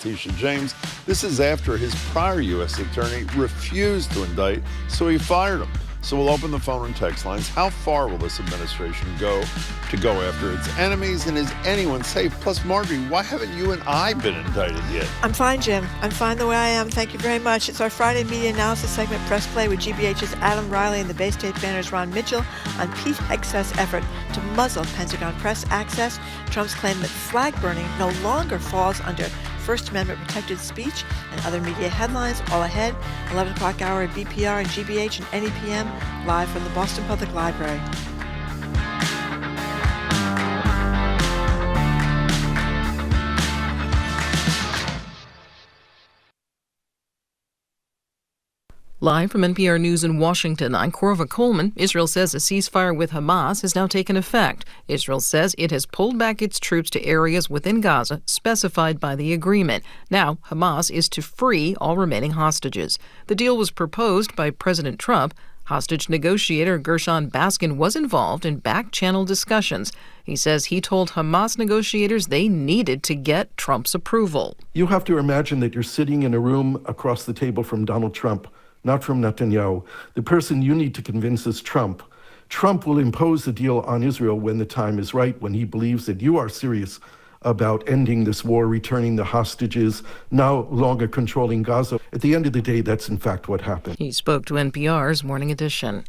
Leticia James. This is after his prior U.S. attorney refused to indict, so he fired him. So we'll open the phone and text lines. How far will this administration go after its enemies, and is anyone safe? Plus, Marjorie, why haven't you and I been indicted yet? I'm fine, Jim. I'm fine the way I am. Thank you very much. It's our Friday media analysis segment, Press Play, with GBH's Adam Reilly and the Bay State Banner's Ron Mitchell on Pete Hegseth's effort to muzzle Pentagon press access, Trump's claim that flag burning no longer falls under First Amendment protected speech, and other media headlines. All ahead, 11 o'clock hour at BPR and GBH and NEPM, live from the Boston Public Library. Live from NPR News in Washington, I'm Corva Coleman. Israel says a ceasefire with Hamas has now taken effect. Israel says it has pulled back its troops to areas within Gaza specified by the agreement. Now, Hamas is to free all remaining hostages. The deal was proposed by President Trump. Hostage negotiator Gershon Baskin was involved in back-channel discussions. He says he told Hamas negotiators they needed to get Trump's approval. You have to imagine that you're sitting in a room across the table from Donald Trump, not from Netanyahu. The person you need to convince is Trump. Trump will impose the deal on Israel when the time is right, when he believes that you are serious about ending this war, returning the hostages, no longer controlling Gaza. At the end of the day, that's in fact what happened. He spoke to NPR's Morning Edition.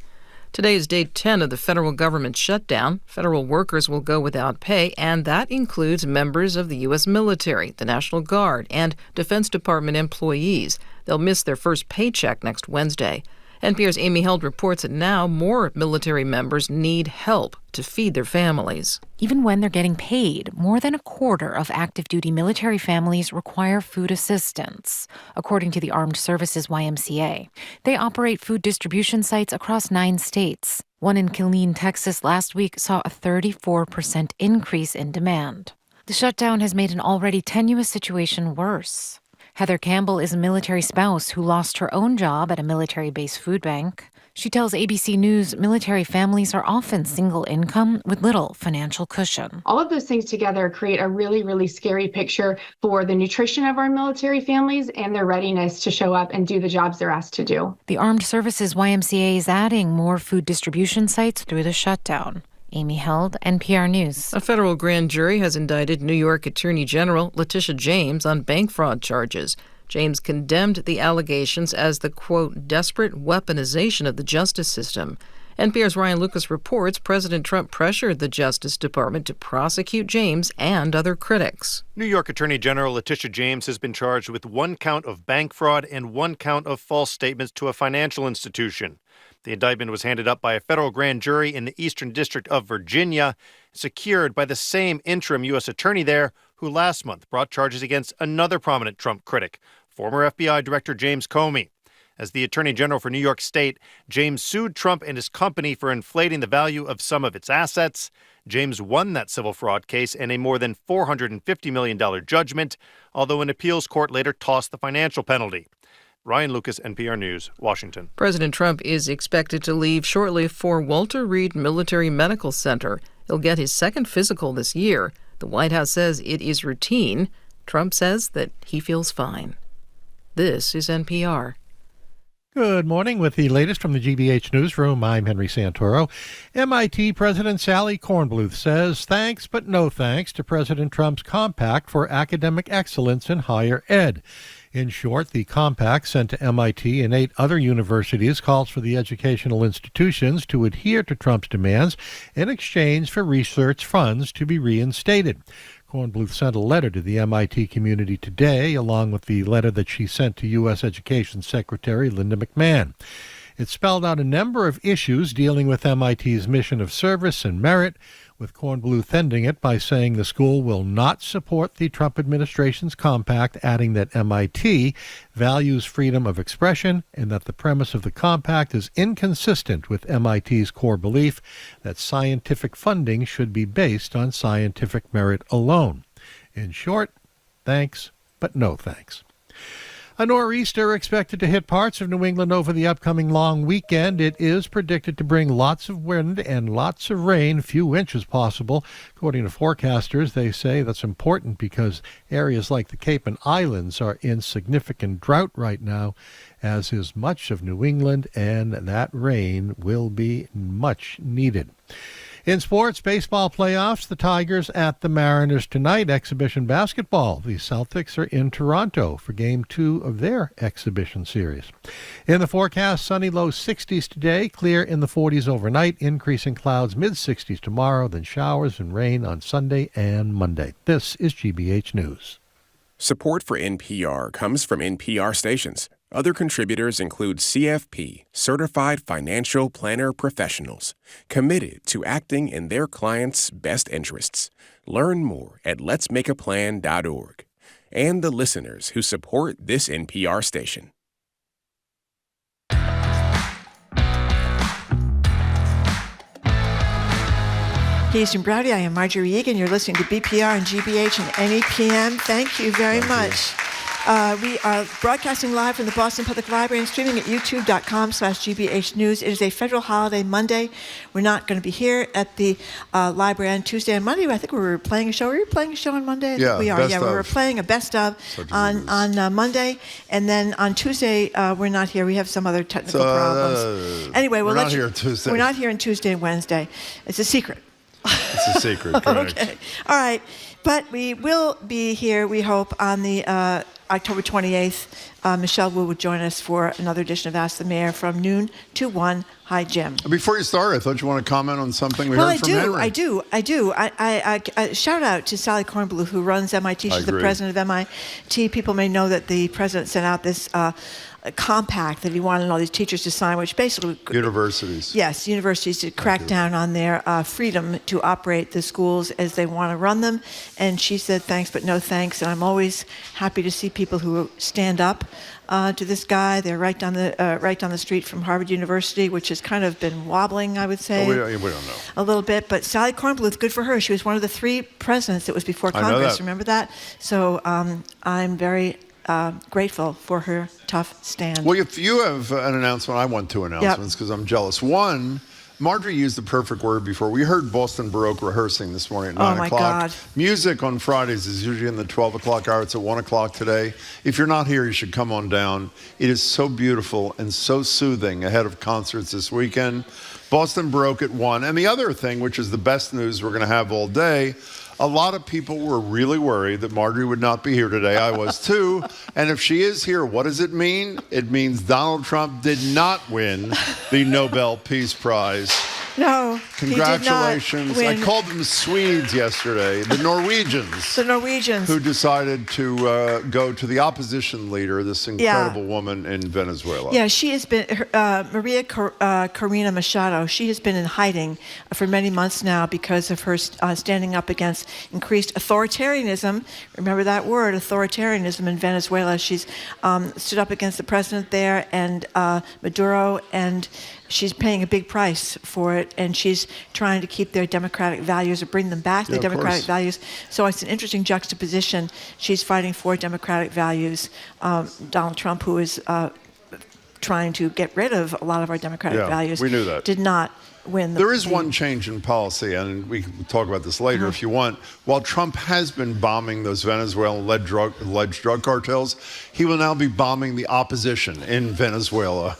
Today is day 10 of the federal government shutdown. Federal workers will go without pay, and that includes members of the U.S. military, the National Guard, and Defense Department employees. They'll miss their first paycheck next Wednesday. NPR's Amy Held reports that now more military members need help to feed their families. Even when they're getting paid, more than a quarter of active-duty military families require food assistance, according to the Armed Services YMCA. They operate food distribution sites across 9 states. One in Killeen, Texas, last week saw a 34% increase in demand. The shutdown has made an already tenuous situation worse. Heather Campbell is a military spouse who lost her own job at a military-based food bank. She tells ABC News military families are often single income with little financial cushion. All of those things together create a really, really scary picture for the nutrition of our military families and their readiness to show up and do the jobs they're asked to do. The Armed Services YMCA is adding more food distribution sites through the shutdown. Amy Held, NPR News. A federal grand jury has indicted New York Attorney General Leticia James on bank fraud charges. James condemned the allegations as the, quote, desperate weaponization of the justice system. NPR's Ryan Lucas reports President Trump pressured the Justice Department to prosecute James and other critics. New York Attorney General Leticia James has been charged with 1 count of bank fraud and 1 count of false statements to a financial institution. The indictment was handed up by a federal grand jury in the Eastern District of Virginia, secured by the same interim U.S. attorney there, who last month brought charges against another prominent Trump critic, former FBI Director James Comey. As the Attorney General for New York State, James sued Trump and his company for inflating the value of some of its assets. James won that civil fraud case in a more than $450 million judgment, although an appeals court later tossed the financial penalty. Ryan Lucas, NPR News, Washington. President Trump is expected to leave shortly for Walter Reed Military Medical Center. He'll get his second physical this year. The White House says it is routine. Trump says that he feels fine. This is NPR. Good morning. With the latest from the GBH newsroom, I'm Henry Santoro. MIT President Sally Kornbluth says thanks but no thanks to President Trump's compact for academic excellence in higher ed. In short, the compact sent to MIT and 8 other universities calls for the educational institutions to adhere to Trump's demands in exchange for research funds to be reinstated. Kornbluth sent a letter to the MIT community today, along with the letter that she sent to U.S. Education Secretary Linda McMahon. It spelled out a number of issues dealing with MIT's mission of service and merit, with Kornbluth ending it by saying the school will not support the Trump administration's compact, adding that MIT values freedom of expression and that the premise of the compact is inconsistent with MIT's core belief that scientific funding should be based on scientific merit alone. In short, thanks, but no thanks. A nor'easter expected to hit parts of New England over the upcoming long weekend. It is predicted to bring lots of wind and lots of rain, few inches possible. According to forecasters, they say that's important because areas like the Cape and Islands are in significant drought right now, as is much of New England, and that rain will be much needed. In sports, baseball playoffs, the Tigers at the Mariners tonight. Exhibition basketball, the Celtics are in Toronto for Game 2 of their exhibition series. In the forecast, sunny low 60s today, clear in the 40s overnight, increasing clouds mid-60s tomorrow, then showers and rain on Sunday and Monday. This is GBH News. Support for NPR comes from NPR stations. Other contributors include CFP, Certified Financial Planner Professionals, committed to acting in their clients' best interests. Learn more at letsmakeaplan.org. And the listeners who support this NPR station. Houston Browdy, I am Marjorie Egan. You're listening to BPR and GBH and NEPM. Thank you very much. We are broadcasting live from the Boston Public Library and streaming at youtube.com/GBH News. It is a federal holiday Monday. We're not going to be here at the library on Tuesday and Monday. I think we were playing a show. Were you playing a show on Monday? Yeah, we are. best Yeah, we of. were playing a best of on Monday. And then on Tuesday, we're not here. We have some other technical problems. Anyway, we're not here Tuesday. We're not here on Tuesday and Wednesday. It's a secret. It's a secret, correct. Okay. All right. But we will be here, we hope, on the October 28th. Michelle Wu will join us for another edition of Ask the Mayor from noon to 1. Hi, Jim. Before you start, I thought you want to comment on something we heard from Henry. I do. I shout out to Sally Kornbluth, who runs MIT. She's the president of MIT. People may know that the president sent out this compact that he wanted all these teachers to sign, which basically... Universities. Yes, universities to crack down on their freedom to operate the schools as they want to run them. And she said, thanks, but no thanks. And I'm always happy to see people who stand up to this guy. They're right down the street from Harvard University, which has kind of been wobbling, I would say. We don't know. A little bit. But Sally Kornbluth, good for her. She was one of the 3 presidents that was before Congress. I know that. Remember that? So I'm very... grateful for her tough stand. Well, if you have an announcement, I want 2 announcements because I'm jealous. One, Marjorie used the perfect word before. We heard Boston Baroque rehearsing this morning at 9 o'clock. Oh, my God. Music on Fridays is usually in the 12 o'clock hour. It's at 1 o'clock today. If you're not here, you should come on down. It is so beautiful and so soothing ahead of concerts this weekend. Boston Baroque at 1. And the other thing, which is the best news we're going to have all day, a lot of people were really worried that Marjorie would not be here today. I was too. And if she is here, what does it mean? It means Donald Trump did not win the Nobel Peace Prize. No, Congratulations. He did not I win. called them Swedes yesterday, the Norwegians. The Norwegians. Who decided to go to the opposition leader, this incredible woman in Venezuela. Yeah, she has been, Maria Corina Machado, she has been in hiding for many months now because of her standing up against increased authoritarianism. Remember that word, authoritarianism in Venezuela. She's stood up against the president there and Maduro, and she's paying a big price for it, and she's trying to keep their democratic values or bring them back, their democratic values. So it's an interesting juxtaposition. She's fighting for democratic values. Donald Trump, who is trying to get rid of a lot of our democratic values, we knew that. did not win. There is one change in policy, and we can talk about this later if you want. While Trump has been bombing those Venezuelan alleged drug cartels, he will now be bombing the opposition in Venezuela.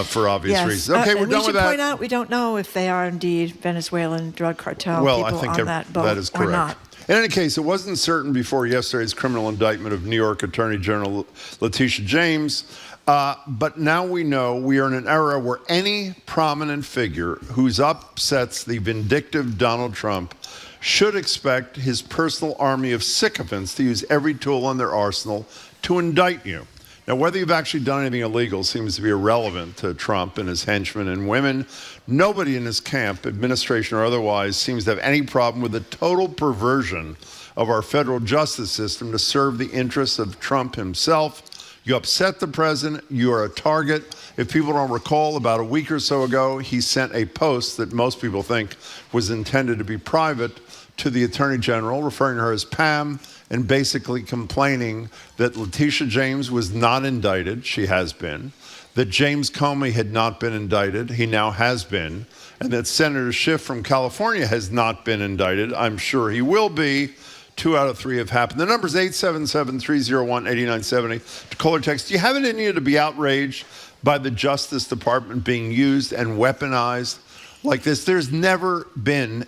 For obvious reasons. Okay, we're done with that. We should point out we don't know if they are indeed Venezuelan drug cartel people I think on that boat that is correct. or not. In any case, it wasn't certain before yesterday's criminal indictment of New York Attorney General Leticia James, but now we know we are in an era where any prominent figure who upsets the vindictive Donald Trump should expect his personal army of sycophants to use every tool in their arsenal to indict you. Now, whether you've actually done anything illegal seems to be irrelevant to Trump and his henchmen and women. Nobody in his camp, administration or otherwise, seems to have any problem with the total perversion of our federal justice system to serve the interests of Trump himself. You upset the president, you are a target. If people don't recall, about a week or so ago, he sent a post that most people think was intended to be private to the Attorney General, referring to her as Pam, and basically complaining that Leticia James was not indicted. She has been. That James Comey had not been indicted. He now has been. And that Senator Schiff from California has not been indicted. I'm sure he will be. 2 out of 3 have happened. The number's 877-301-8970 to call or text. Do you have it in you to be outraged by the Justice Department being used and weaponized like this? There's never been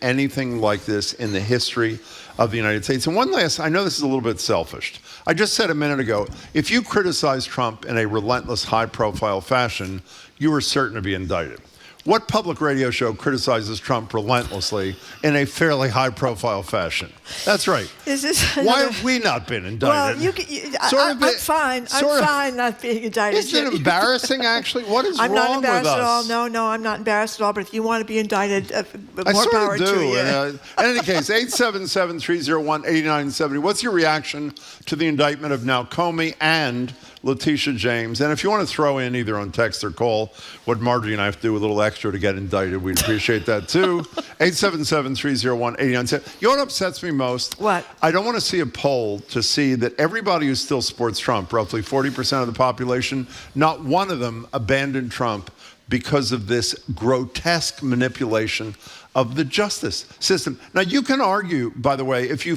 anything like this in the history of the United States. And one last, I know this is a little bit selfish. I just said a minute ago, if you criticize Trump in a relentless, high-profile fashion, you are certain to be indicted. What public radio show criticizes Trump relentlessly in a fairly high-profile fashion? That's right. Why have we not been indicted? Well, I'm fine. I'm fine not being indicted. Isn't it embarrassing, actually? What is wrong with us? I'm not embarrassed at all. No, I'm not embarrassed at all. But if you want to be indicted, more power to you. In any case, 877-301-8970. What's your reaction to the indictment of now Comey and Leticia James? And if you want to throw in either on text or call what Marjorie and I have to do a little extra to get indicted, we'd appreciate that too. 877-301-8970. You know what upsets me most? What? I don't want to see a poll to see that everybody who still supports Trump, roughly 40% of the population, not one of them abandoned Trump because of this grotesque manipulation of the justice system. Now, you can argue, by the way, if you're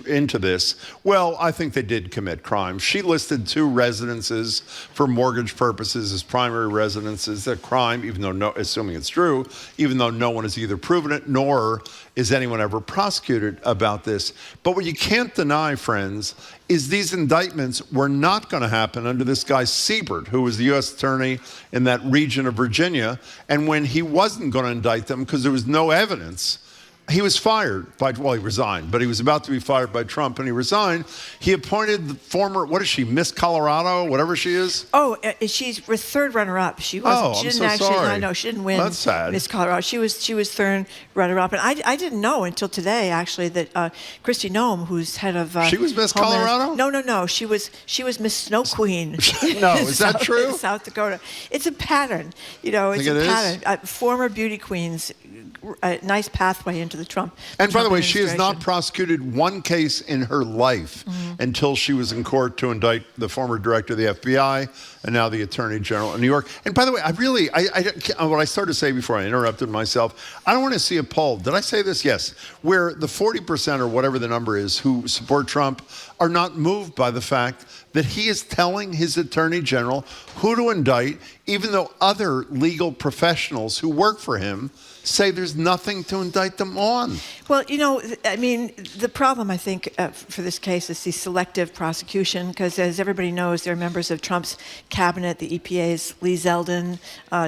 into this, well, I think they did commit crimes. She listed 2 residences for mortgage purposes as primary residences. A crime, even though assuming it's true, even though no one has either proven it nor is anyone ever prosecuted about this. But what you can't deny, friends, is these indictments were not going to happen under this guy Siebert, who was the U.S. attorney in that region of Virginia. And when he wasn't going to indict them because there was no evidence, he was fired he resigned, but he was about to be fired by Trump, and he resigned. He appointed the former, what is she, Miss Colorado, whatever she is? Oh, she's third runner-up. She wasn't. She didn't actually. Sorry. No, she didn't win. That's sad. Miss Colorado. She was third runner-up, and I didn't know until today actually that Christy Noem, who's head of she was Miss Colorado. No. She was Miss Snow Queen. No, is that true? South Dakota. It's a pattern. It's a pattern. Former beauty queens. A nice pathway into the Trump. And by the way, she has not prosecuted one case in her life until she was in court to indict the former director of the FBI and now the Attorney General of New York. And by the way, what I started to say before I interrupted myself, I don't want to see a poll. Did I say this? Yes. Where the 40% or whatever the number is who support Trump are not moved by the fact that he is telling his Attorney General who to indict, even though other legal professionals who work for him say there's nothing to indict them on. Well, the problem, I think, for this case is the selective prosecution, because as everybody knows, there are members of Trump's cabinet, the EPA's Lee Zeldin,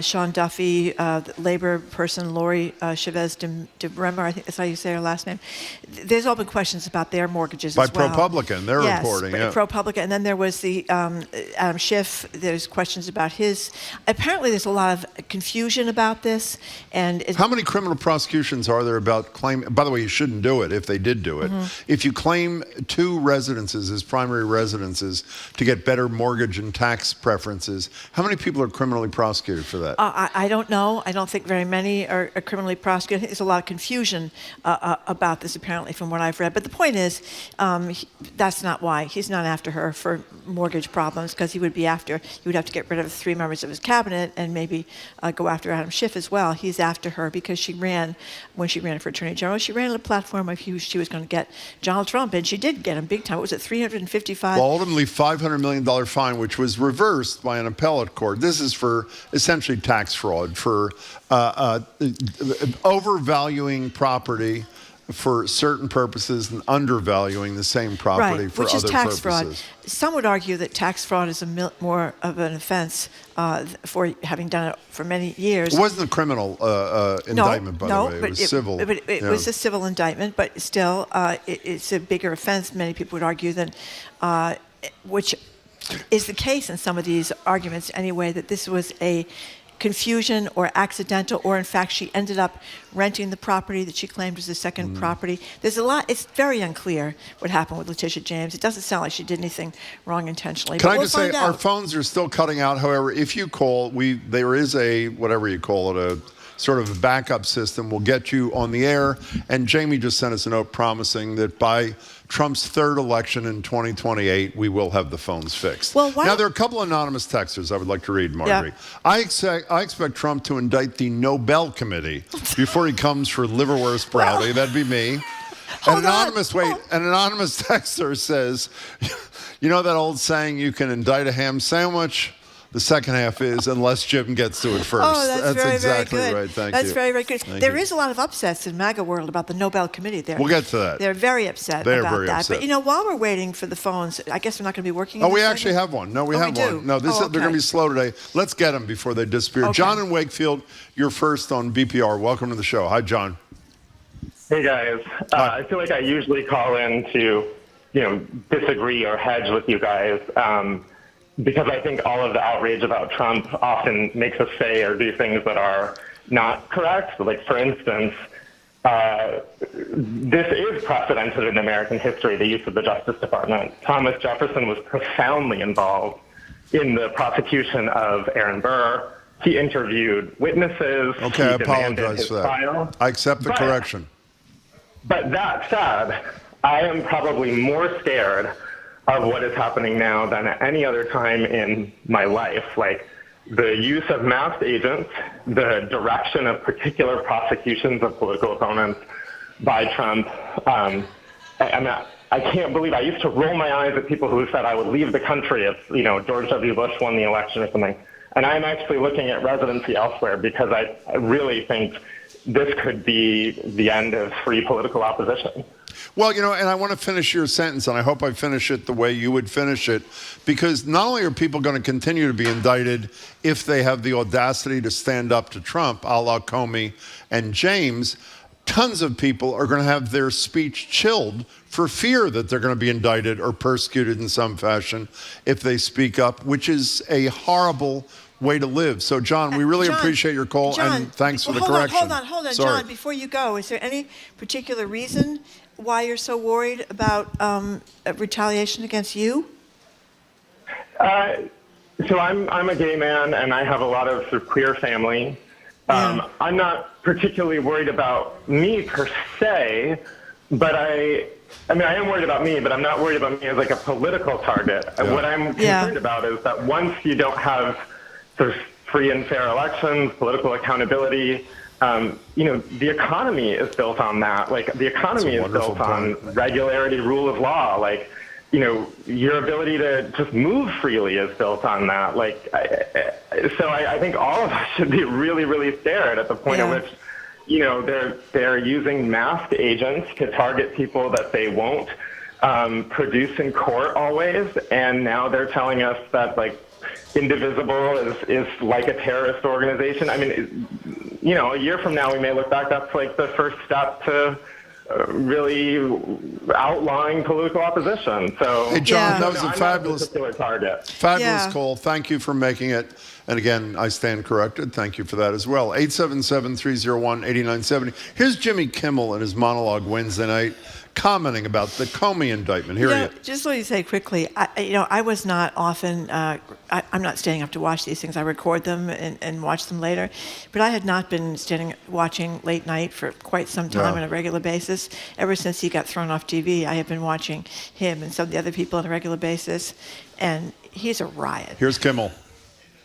Sean Duffy, the labor person Lori Chavez de Bremer, I think that's how you say her last name. There's all been questions about their mortgages as well. By ProPublica, they're reporting. Yes, ProPublica. And then there was the Adam Schiff. There's questions about his. Apparently, there's a lot of confusion about this. And how many criminal prosecutions are there about claim? By the way, you shouldn't do it if they did do it. If you claim 2 residences as primary residences to get better mortgage and tax preferences, how many people are criminally prosecuted for that? I don't know. I don't think very many are criminally prosecuted. I think there's a lot of confusion about this, apparently, from what I've read. But the point is, that's not why. He's not after her for mortgage problems, because he would have to get rid of 3 members of his cabinet and maybe go after Adam Schiff as well. He's after her because when she ran for Attorney General, she ran on a platform of she was going to get Donald Trump, and she did get him big time. What was it, $355? Well, ultimately, $500 million fine, which was reversed by an appellate court. This is for essentially tax fraud, for overvaluing property for certain purposes and undervaluing the same property for other purposes. Which is tax fraud. Some would argue that tax fraud is more of an offense for having done it for many years. It wasn't a criminal indictment, by the way. It was civil. But it was a civil indictment, but still, it's a bigger offense, many people would argue, than which is the case in some of these arguments anyway, that this was a confusion or accidental, or in fact she ended up renting the property that she claimed was the second property. There's a lot. It's very unclear what happened with Leticia James. It doesn't sound like she did anything wrong intentionally. Can I just say, our phones are still cutting out. However, if you call, there is a, whatever you call it, sort of a backup system. We'll get you on the air. And Jamie just sent us a note promising that by Trump's third election in 2028, we will have the phones fixed. Well, now, there are a couple anonymous texters I would like to read, Marjorie. Yeah. I expect Trump to indict the Nobel Committee before he comes for liverwurst brownie. That'd be me. An anonymous texter says, you know that old saying, you can indict a ham sandwich? The second half is, unless Jim gets to it first. Oh, that's very, exactly very good. Right. Thank that's you. Very, very good. Thank There you. is a lot of upsets in MAGA world about the Nobel Committee there. We'll get to that. They're very upset They're about very that. upset. But, you know, while we're waiting for the phones, I guess we're not going to be working. Oh, we actually have one. No, we have do? one. No, they're going to be slow today. Let's get them before they disappear. Okay. John in Wakefield, you're first on BPR. Welcome to the show. Hi, John. Hey, guys. I feel like I usually call in to, disagree or hedge with you guys because I think all of the outrage about Trump often makes us say or do things that are not correct. Like, for instance, this is precedented in American history, the use of the Justice Department. Thomas Jefferson was profoundly involved in the prosecution of Aaron Burr. He interviewed witnesses. Okay, I apologize for that. Trial. I accept the correction. But that said, I am probably more scared of what is happening now than at any other time in my life. Like, the use of masked agents, the direction of particular prosecutions of political opponents by Trump. I can't believe I used to roll my eyes at people who said I would leave the country if, George W. Bush won the election or something. And I'm actually looking at residency elsewhere because I really think this could be the end of free political opposition. Well, and I want to finish your sentence, and I hope I finish it the way you would finish it, because not only are people going to continue to be indicted if they have the audacity to stand up to Trump, a la Comey and James, tons of people are going to have their speech chilled for fear that they're going to be indicted or persecuted in some fashion if they speak up, which is a horrible way to live. So, John, we really appreciate your call, and thanks for the correction. Hold on, Sorry. John, before you go, is there any particular reason why you're so worried about retaliation against you? So I'm a gay man, and I have a lot of sort of queer family. I'm not particularly worried about me per se, but I am worried about me, but I'm not worried about me as like a political target. Yeah. What I'm concerned about is that once you don't have sort of free and fair elections, political accountability, the economy is built on that. Like, the economy is built on regularity, rule of law. Like, your ability to just move freely is built on that. Like, so I think all of us should be really, really scared at the point at which, they're using masked agents to target people that they won't produce in court always. And now they're telling us that, like, Indivisible is like a terrorist organization. I mean, a year from now, we may look back, that's like the first step to really outlawing political opposition. So, hey, John, that was a fabulous target. Fabulous call. Thank you for making it. And again, I stand corrected. Thank you for that as well. 877-301-8970. Here's Jimmy Kimmel in his monologue Wednesday night, commenting about the Comey indictment. Here he is. Just let me say quickly, I was not often, I'm not staying up to watch these things. I record them and watch them later. But I had not been watching late night for quite some time on a regular basis. Ever since he got thrown off TV, I have been watching him and some of the other people on a regular basis. And he's a riot. Here's Kimmel.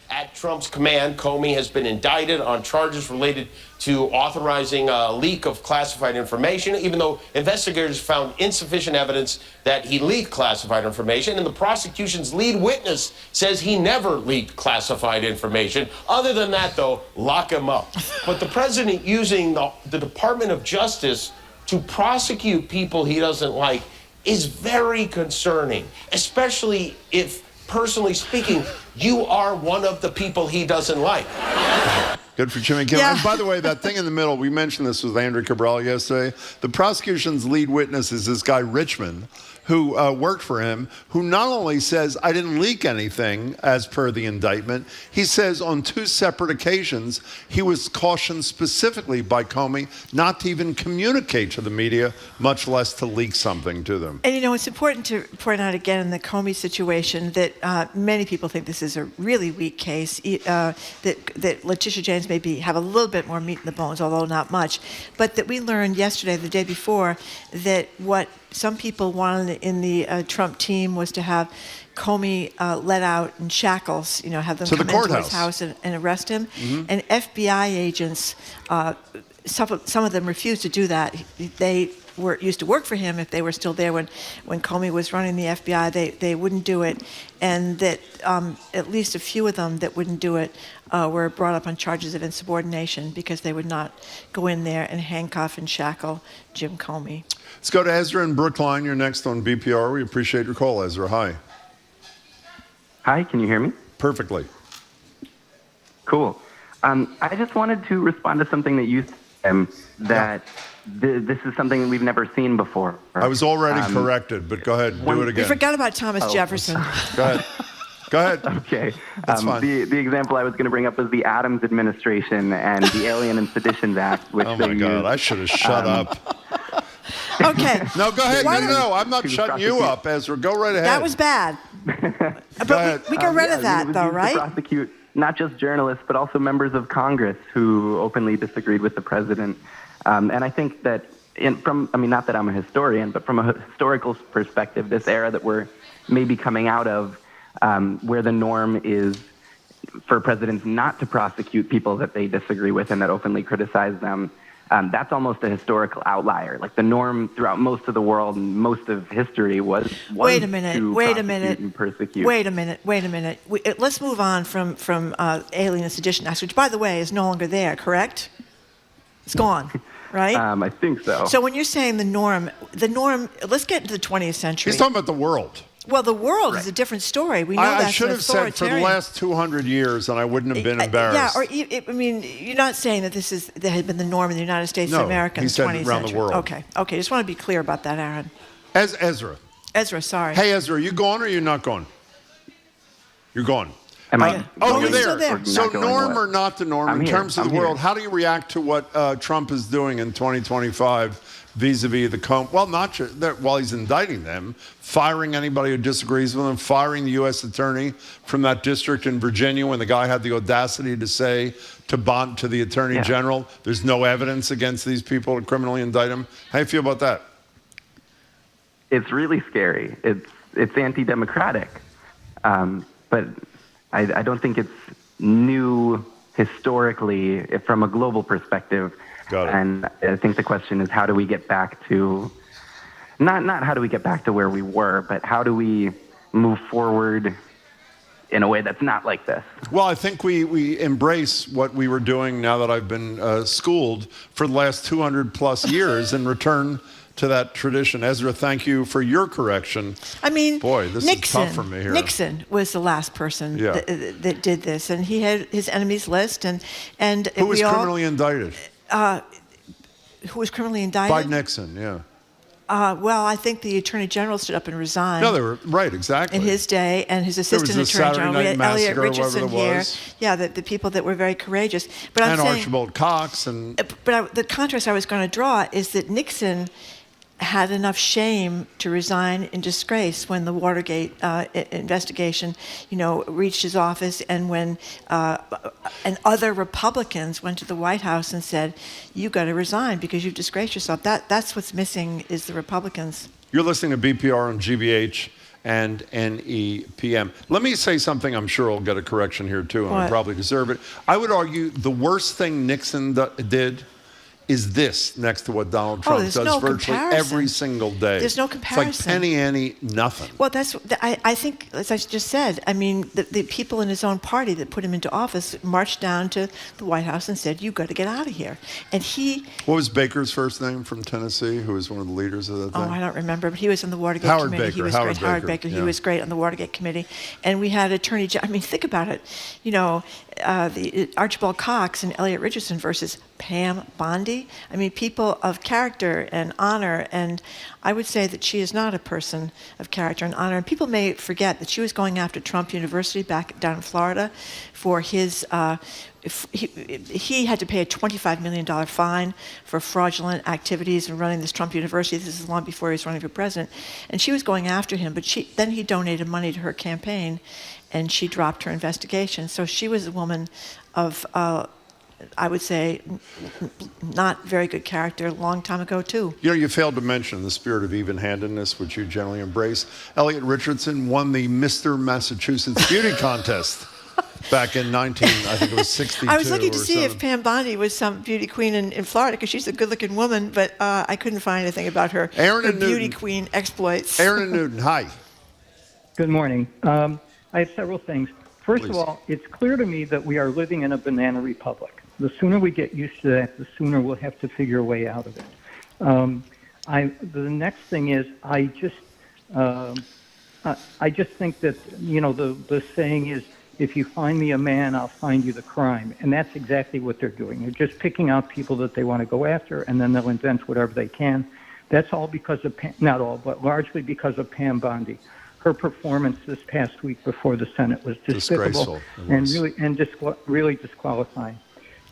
At Trump's command, Comey has been indicted on charges related to authorizing a leak of classified information, even though investigators found insufficient evidence that he leaked classified information. And the prosecution's lead witness says he never leaked classified information. Other than that, though, lock him up. But the president using the Department of Justice to prosecute people he doesn't like is very concerning, especially if, personally speaking, you are one of the people he doesn't like. Good for Jimmy Kimmel. And by the way, that thing in the middle, we mentioned this with Andrew Cabral yesterday. The prosecution's lead witness is this guy, Richmond, who worked for him, who not only says, I didn't leak anything as per the indictment, he says on 2 separate occasions he was cautioned specifically by Comey not to even communicate to the media, much less to leak something to them. And it's important to point out again in the Comey situation that many people think this is a really weak case, that Leticia James maybe have a little bit more meat in the bones, although not much, but that we learned yesterday, the day before, that what some people wanted in the Trump team was to have Comey let out in shackles, have them come into his house and arrest him. Mm-hmm. And FBI agents, some of them refused to do that. They used to work for him if they were still there when Comey was running the FBI. They wouldn't do it. And that at least a few of them that wouldn't do it were brought up on charges of insubordination because they would not go in there and handcuff and shackle Jim Comey. Let's go to Ezra in Brookline. You're next on BPR. We appreciate your call, Ezra. Hi. Hi, can you hear me? Perfectly. Cool. I just wanted to respond to something that you said, that this is something that we've never seen before. I was already corrected, but go ahead and do it again. You forgot about Thomas Jefferson. Go ahead. Go ahead. Okay. That's fine. The example I was going to bring up was the Adams administration and the Alien and Seditions Act, which oh my God, used, I should have shut up. Okay. No, go ahead. No, I'm not shutting you up, Ezra. Go right ahead. That was bad. But we got rid of that, though, right? To prosecute not just journalists, but also members of Congress who openly disagreed with the president. And I think that not that I'm a historian, but from a historical perspective, this era that we're maybe coming out of, where the norm is for presidents not to prosecute people that they disagree with and that openly criticize them, that's almost a historical outlier. Like the norm throughout most of the world and most of history was to prosecute and persecute. Wait a minute. Let's move on from Alien and Sedition Act, which, by the way, is no longer there, correct? It's gone, right? I think so. So when you're saying the norm, let's get into the 20th century. He's talking about the world. Well, the world is a different story. We know I should have said for the last 200 years, and I wouldn't have been embarrassed. You're not saying that that had been the norm in the United States of America in the 20th around century. The world. Okay. Just want to be clear about that, Aaron. Ezra. Ezra, sorry. Hey, Ezra, are you gone or are you not gone? You're gone. Am I? You're there. Still there. So norm or not the norm in terms of the world, here. how do you react to what Trump is doing in 2025 vis-a-vis the Comey? Well, not just while he's indicting them, firing anybody who disagrees with him, firing the U.S. attorney from that district in Virginia when the guy had the audacity to say to the attorney general, there's no evidence against these people to criminally indict them. How do you feel about that? It's really scary. It's anti-democratic. But I don't think it's new historically from a global perspective. Got it. And I think the question is, how do we get back to, not how do we get back to where we were, but how do we move forward in a way that's not like this? Well, I think we embrace what we were doing now that I've been schooled for the last 200 plus years and return to that tradition. Ezra, thank you for your correction. I mean, boy, this is tough for me here. Nixon was the last person that did this, and he had his enemies list, and who was criminally indicted? Who was criminally indicted? By Nixon, yeah. Well, I think the Attorney General stood up and resigned. No, they were right, exactly. In his day, and his assistant Attorney General, we had Elliot Richardson here. Yeah, the people that were very courageous. But I'm saying, Archibald Cox and. But the contrast I was going to draw is that Nixon had enough shame to resign in disgrace when the Watergate investigation, reached his office, and when and other Republicans went to the White House and said, "You got to resign because you've disgraced yourself." That's what's missing is the Republicans. You're listening to BPR on GBH and NEPM. Let me say something. I'm sure I'll get a correction here too, and I probably deserve it. I would argue the worst thing Nixon did is this next to what Donald Trump does virtually every single day. There's no comparison. It's like penny ante, nothing. Well, I think, as I just said, I mean, the people in his own party that put him into office marched down to the White House and said, "You got to get out of here." And what was Baker's first name from Tennessee, who was one of the leaders of that thing? Oh, I don't remember, but he was on the Watergate committee. He was great. Howard Baker. He was great on the Watergate committee. And we had Attorney General. I mean, think about it. The Archibald Cox and Elliot Richardson versus Pam Bondi. reality. I mean, people of character and honor, and I would say that she is not a person of character and honor. And people may forget that she was going after Trump University back down in Florida for his, he had to pay a $25 million fine for fraudulent activities in running this Trump University. This is long before he was running for president. And she was going after him, but then he donated money to her campaign, and she dropped her investigation. So she was a woman of, I would say, not very good character a long time ago, too. You know, you failed to mention the spirit of even-handedness, which you generally embrace. Elliot Richardson won the Mr. Massachusetts Beauty Contest back in I think it was 62. I was looking to see if Pam Bondi was some beauty queen in Florida, because she's a good-looking woman, but I couldn't find anything about her beauty queen exploits. Aaron and Newton, hi. Good morning. I have several things. First of all, it's clear to me that we are living in a banana republic. The sooner we get used to that, the sooner we'll have to figure a way out of it. The next thing is, I just think that, you know, the saying is, if you find me a man, I'll find you the crime. And that's exactly what they're doing. They're just picking out people that they want to go after, and then they'll invent whatever they can. That's all because of, not all, but largely because of Pam Bondi. Her performance this past week before the Senate was despicable and really disqualifying.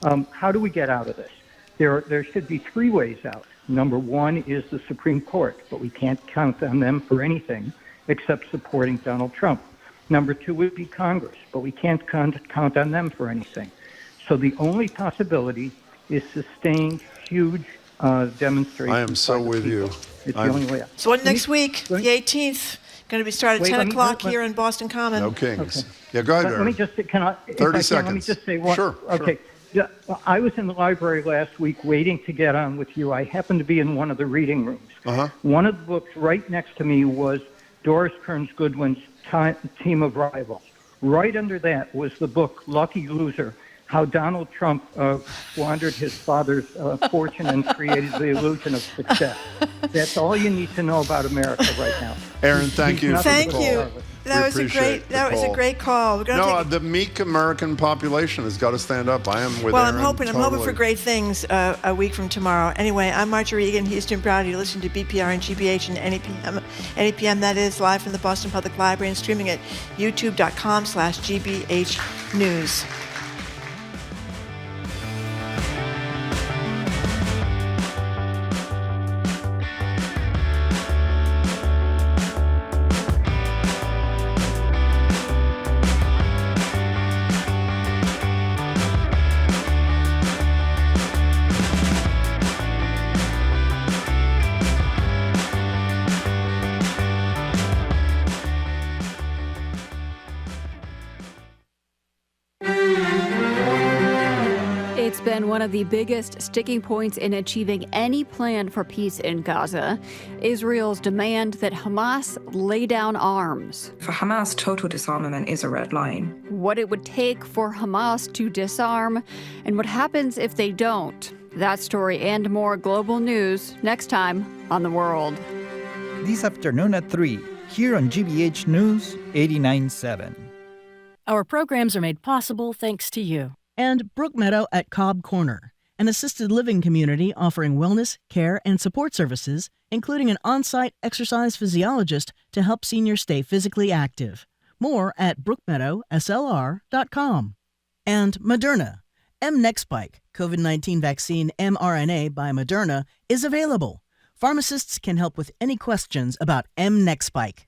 How do we get out of this? There should be three ways out. Number one is the Supreme Court, but we can't count on them for anything except supporting Donald Trump. Number two would be Congress, but we can't count on them for anything. So the only possibility is sustained huge demonstrations. I am so with you. It's the only way out. So what next week, the 18th, going to be started at 10 o'clock here in Boston Common. No kings. Okay. Yeah, go ahead, Aaron. Let me just, 30 seconds. Let me just say one. Sure. Okay. Yeah, I was in the library last week waiting to get on with you. I happened to be in one of the reading rooms. One of the books right next to me was Doris Kearns Goodwin's Team of Rivals. Right under that was the book Lucky Loser, how Donald Trump squandered his father's fortune and created the illusion of success. That's all you need to know about America right now. Aaron, thank you. Thank you. That was a great call. The meek American population has got to stand up. I am with Well, Aaron. I'm hoping for great things a week from tomorrow. Anyway, I'm Marjorie Egan, Houston Proud. You listen to BPR and GBH and NEPM, that is, live from the Boston Public Library and streaming at youtube.com/GBH News. It's been one of the biggest sticking points in achieving any plan for peace in Gaza. Israel's demand that Hamas lay down arms. For Hamas, total disarmament is a red line. What it would take for Hamas to disarm, and what happens if they don't. That story and more global news next time on The World. This afternoon at 3, here on GBH News 89.7. Our programs are made possible thanks to you. And Brook Meadow at Cobb Corner, an assisted living community offering wellness, care, and support services, including an on-site exercise physiologist to help seniors stay physically active. More at brookmeadowslr.com. And Moderna. mNEXSpike, COVID-19 vaccine mRNA by Moderna, is available. Pharmacists can help with any questions about mNEXSpike.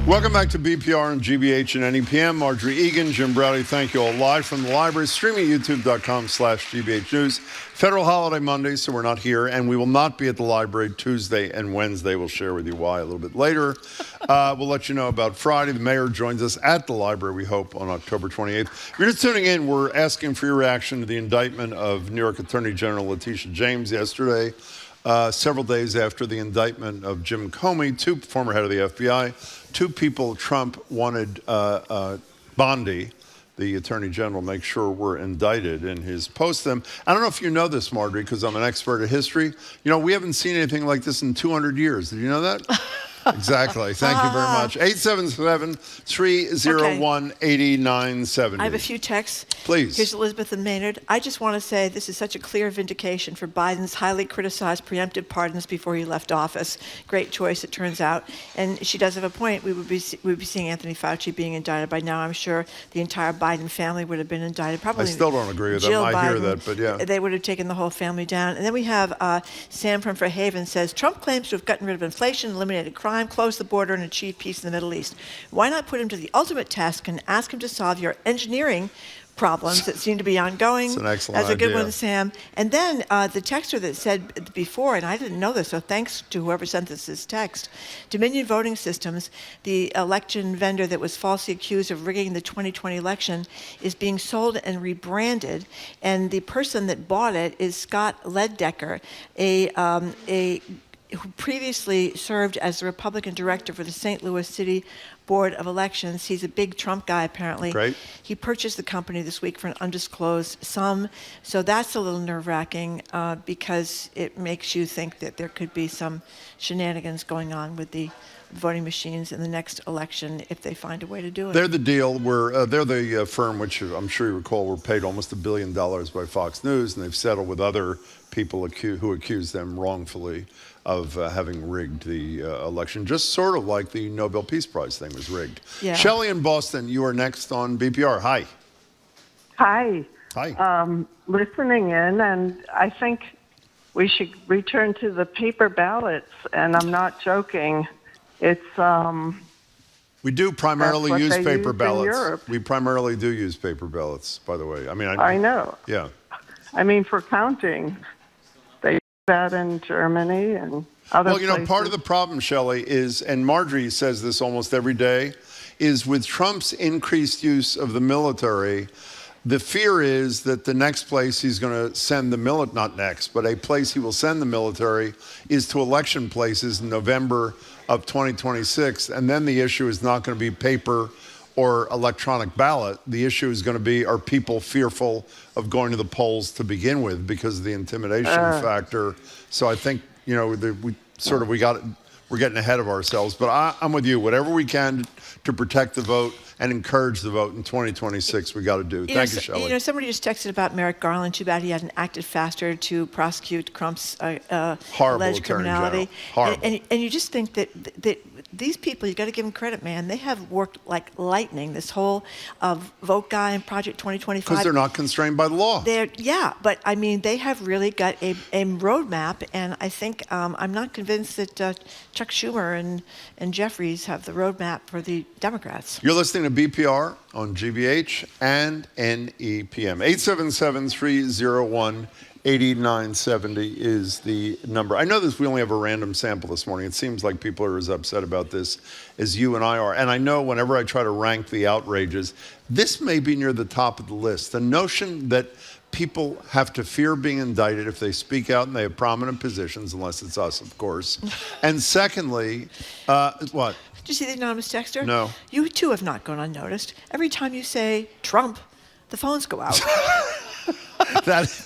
Welcome back to BPR and GBH and NEPM. Marjorie Egan, Jim Browdy, thank you all live from the library, streaming at youtube.com/GBH News. Federal holiday Monday, so we're not here, and we will not be at the library Tuesday and Wednesday. We'll share with you why a little bit later. We'll let you know about Friday. The mayor joins us at the library, we hope, on October 28th. If you're just tuning in, we're asking for your reaction to the indictment of New York Attorney General Leticia James yesterday. Several days after the indictment of Jim Comey, former head of the FBI, two people Trump wanted Bondi, the Attorney General, make sure were indicted in his post them. I don't know if you know this, Marjorie, because I'm an expert at history. You know, we haven't seen anything like this in 200 years. Did you know that? Exactly. Thank you very much. 877-301-8970. I have a few texts. Please. Here's Elizabeth in Maynard. I just want to say this is such a clear vindication for Biden's highly criticized preemptive pardons before he left office. Great choice, it turns out. And she does have a point. We would be seeing Anthony Fauci being indicted by now. I'm sure the entire Biden family would have been indicted. Probably I still don't agree with Jill them. I hear Biden, that, but yeah. They would have taken the whole family down. And then we have Sam from Fairhaven says, Trump claims to have gotten rid of inflation, eliminated crime, closed the border, and achieved peace in the Middle East. Why not put him to the ultimate task and ask him to solve your engineering problems that seem to be ongoing? That's an excellent That's a good idea. one, Sam. And then the texter that said before, and I didn't know this, so thanks to whoever sent this text, Dominion Voting Systems, the election vendor that was falsely accused of rigging the 2020 election, is being sold and rebranded. And the person that bought it is Scott Leddecker, who previously served as the Republican director for the St. Louis City Board of Elections. He's a big Trump guy, apparently. Great. He purchased the company this week for an undisclosed sum. So that's a little nerve-wracking because it makes you think that there could be some shenanigans going on with the voting machines in the next election if they find a way to do it. They're the deal. They're the firm which I'm sure you recall were paid almost $1 billion by Fox News, and they've settled with other people who accused them wrongfully of having rigged the election, just sort of like the Nobel Peace Prize thing was rigged. Yeah. Shelley in Boston, you are next on BPR. Hi. Hi. Hi. Listening in, and I think we should return to the paper ballots, and I'm not joking. It's we do primarily use paper use in ballots. Europe. We primarily do use paper ballots, by the way. I mean, I know. Yeah. I mean, for counting, they use that in Germany and other Well, places. part of the problem, Shelley, is, and Marjorie says this almost every day, is with Trump's increased use of the military, the fear is that the next place he's going to send the military, not next, but a place he will send the military is to election places in November of 2026. And then the issue is not going to be paper or electronic ballot. The issue is going to be, are people fearful of going to the polls to begin with because of the intimidation factor? So I think, we're getting ahead of ourselves. But I'm with you. Whatever we can to protect the vote and encourage the vote in 2026, we got to do. Thank you, Shelley. Somebody just texted about Merrick Garland. Too bad he hadn't acted faster to prosecute Trump's alleged criminality. Horrible. And you just think that these people, you got to give them credit, man. They have worked like lightning. This whole vote guy and Project 2025. Because they're not constrained by the law. But I mean, they have really got a roadmap, and I think I'm not convinced that Chuck Schumer and Jeffries have the roadmap for the Democrats. You're listening to BPR on GBH and NEPM. 877-301-8970 is the number. I know we only have a random sample this morning. It seems like people are as upset about this as you and I are. And I know whenever I try to rank the outrages, this may be near the top of the list. The notion that people have to fear being indicted if they speak out and they have prominent positions, unless it's us, of course. And secondly, what? Did you see the anonymous texter? No. You too have not gone unnoticed. Every time you say Trump, the phones go out.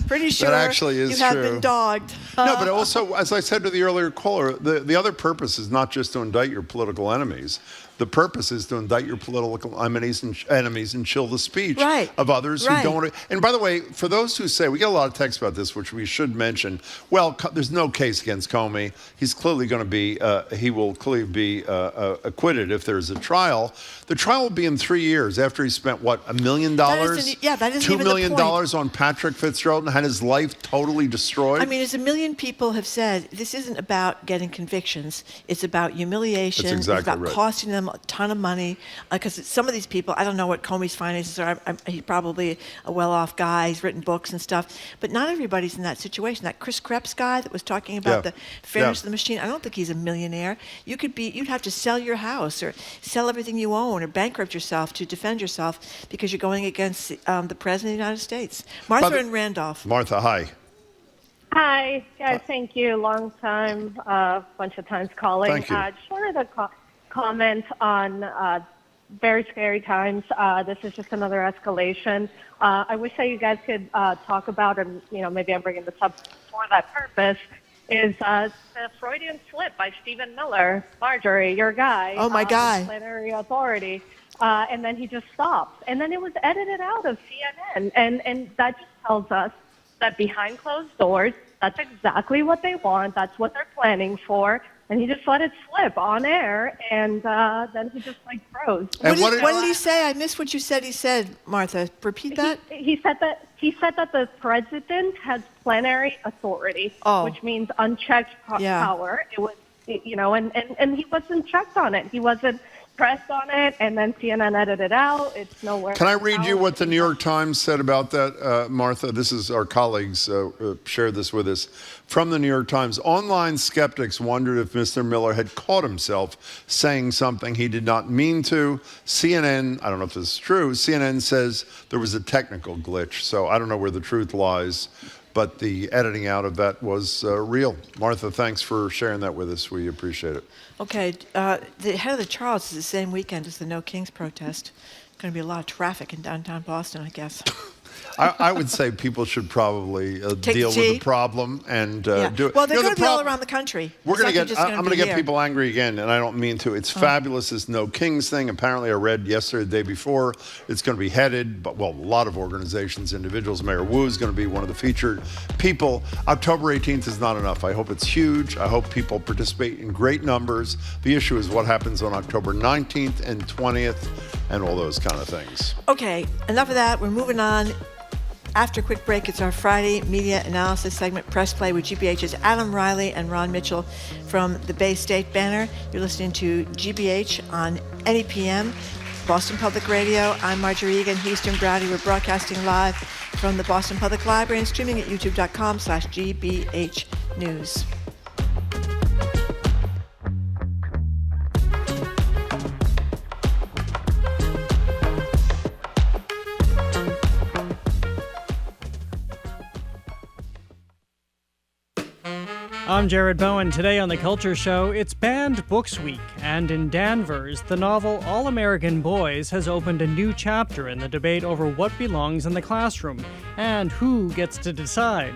Pretty sure that actually is you have true. been dogged. No, but also, as I said to the earlier caller, the other purpose is not just to indict your political enemies. The purpose is to indict your political enemies and chill the speech of others who don't want to. And by the way, for those who say, we get a lot of texts about this, which we should mention. Well, there's no case against Comey. He's clearly going to be, he will clearly be acquitted if there's a trial. The trial will be in 3 years after he spent, what, $1 million? That isn't $2 million on Patrick Fitzgerald and had his life totally destroyed. I mean, as a million people have said, this isn't about getting convictions. It's about humiliation. That's exactly it's about right. costing them a ton of money. Because some of these people, I don't know what Comey's finances are. He's probably a well-off guy. He's written books and stuff. But not everybody's in that situation. That Chris Krebs guy that was talking about the fairness of the machine, I don't think he's a millionaire. You'd have to sell your house or sell everything you own or bankrupt yourself to defend yourself because you're going against the President of the United States. Martha and Randolph. Martha, hi. Hi, guys. Thank you. Long time, bunch of times calling. Thank you. Just wanted to comment on very scary times. This is just another escalation. I wish that you guys could talk about, and maybe I'm bringing this up for that purpose, is the Freudian slip by Stephen Miller. Marjorie, your guy. Oh, my guy. Disciplinary authority. And then he just stops. And then it was edited out of CNN. And that just tells us that behind closed doors, that's exactly what they want. That's what they're planning for. And he just let it slip on air, and then he just froze. What did he say? I missed what you said. He said, Martha. Repeat that. He said that the president has plenary authority, which means unchecked power. It was, and he wasn't checked on it. He wasn't pressed on it, and then CNN edited it out. It's nowhere. Can I read you what the New York Times said about that, Martha? This is our colleagues shared this with us. From the New York Times, online skeptics wondered if Mr. Miller had caught himself saying something he did not mean to. CNN, I don't know if this is true, CNN says there was a technical glitch, so I don't know where the truth lies, but the editing out of that was real. Martha, thanks for sharing that with us. We appreciate it. Okay, the head of the Charles is the same weekend as the No Kings protest. Going to be a lot of traffic in downtown Boston, I guess. I would say people should probably deal with the problem and do it. Well, they're going to be all around the country. I'm going to get people angry again, and I don't mean to. It's fabulous, this No Kings thing. Apparently, I read yesterday, the day before, it's going to be headed, a lot of organizations, individuals. Mayor Wu is going to be one of the featured people. October 18th is not enough. I hope it's huge. I hope people participate in great numbers. The issue is what happens on October 19th and 20th and all those kind of things. Okay, enough of that. We're moving on. After a quick break, it's our Friday media analysis segment, Press Play, with GBH's Adam Reilly and Ron Mitchell from the Bay State Banner. You're listening to GBH on any PM, Boston Public Radio. I'm Marjorie Egan, he's Jim Browdy. We're broadcasting live from the Boston Public Library and streaming at youtube.com/GBH News. I'm Jared Bowen. Today on The Culture Show, it's Banned Books Week, and in Danvers, the novel All-American Boys has opened a new chapter in the debate over what belongs in the classroom and who gets to decide.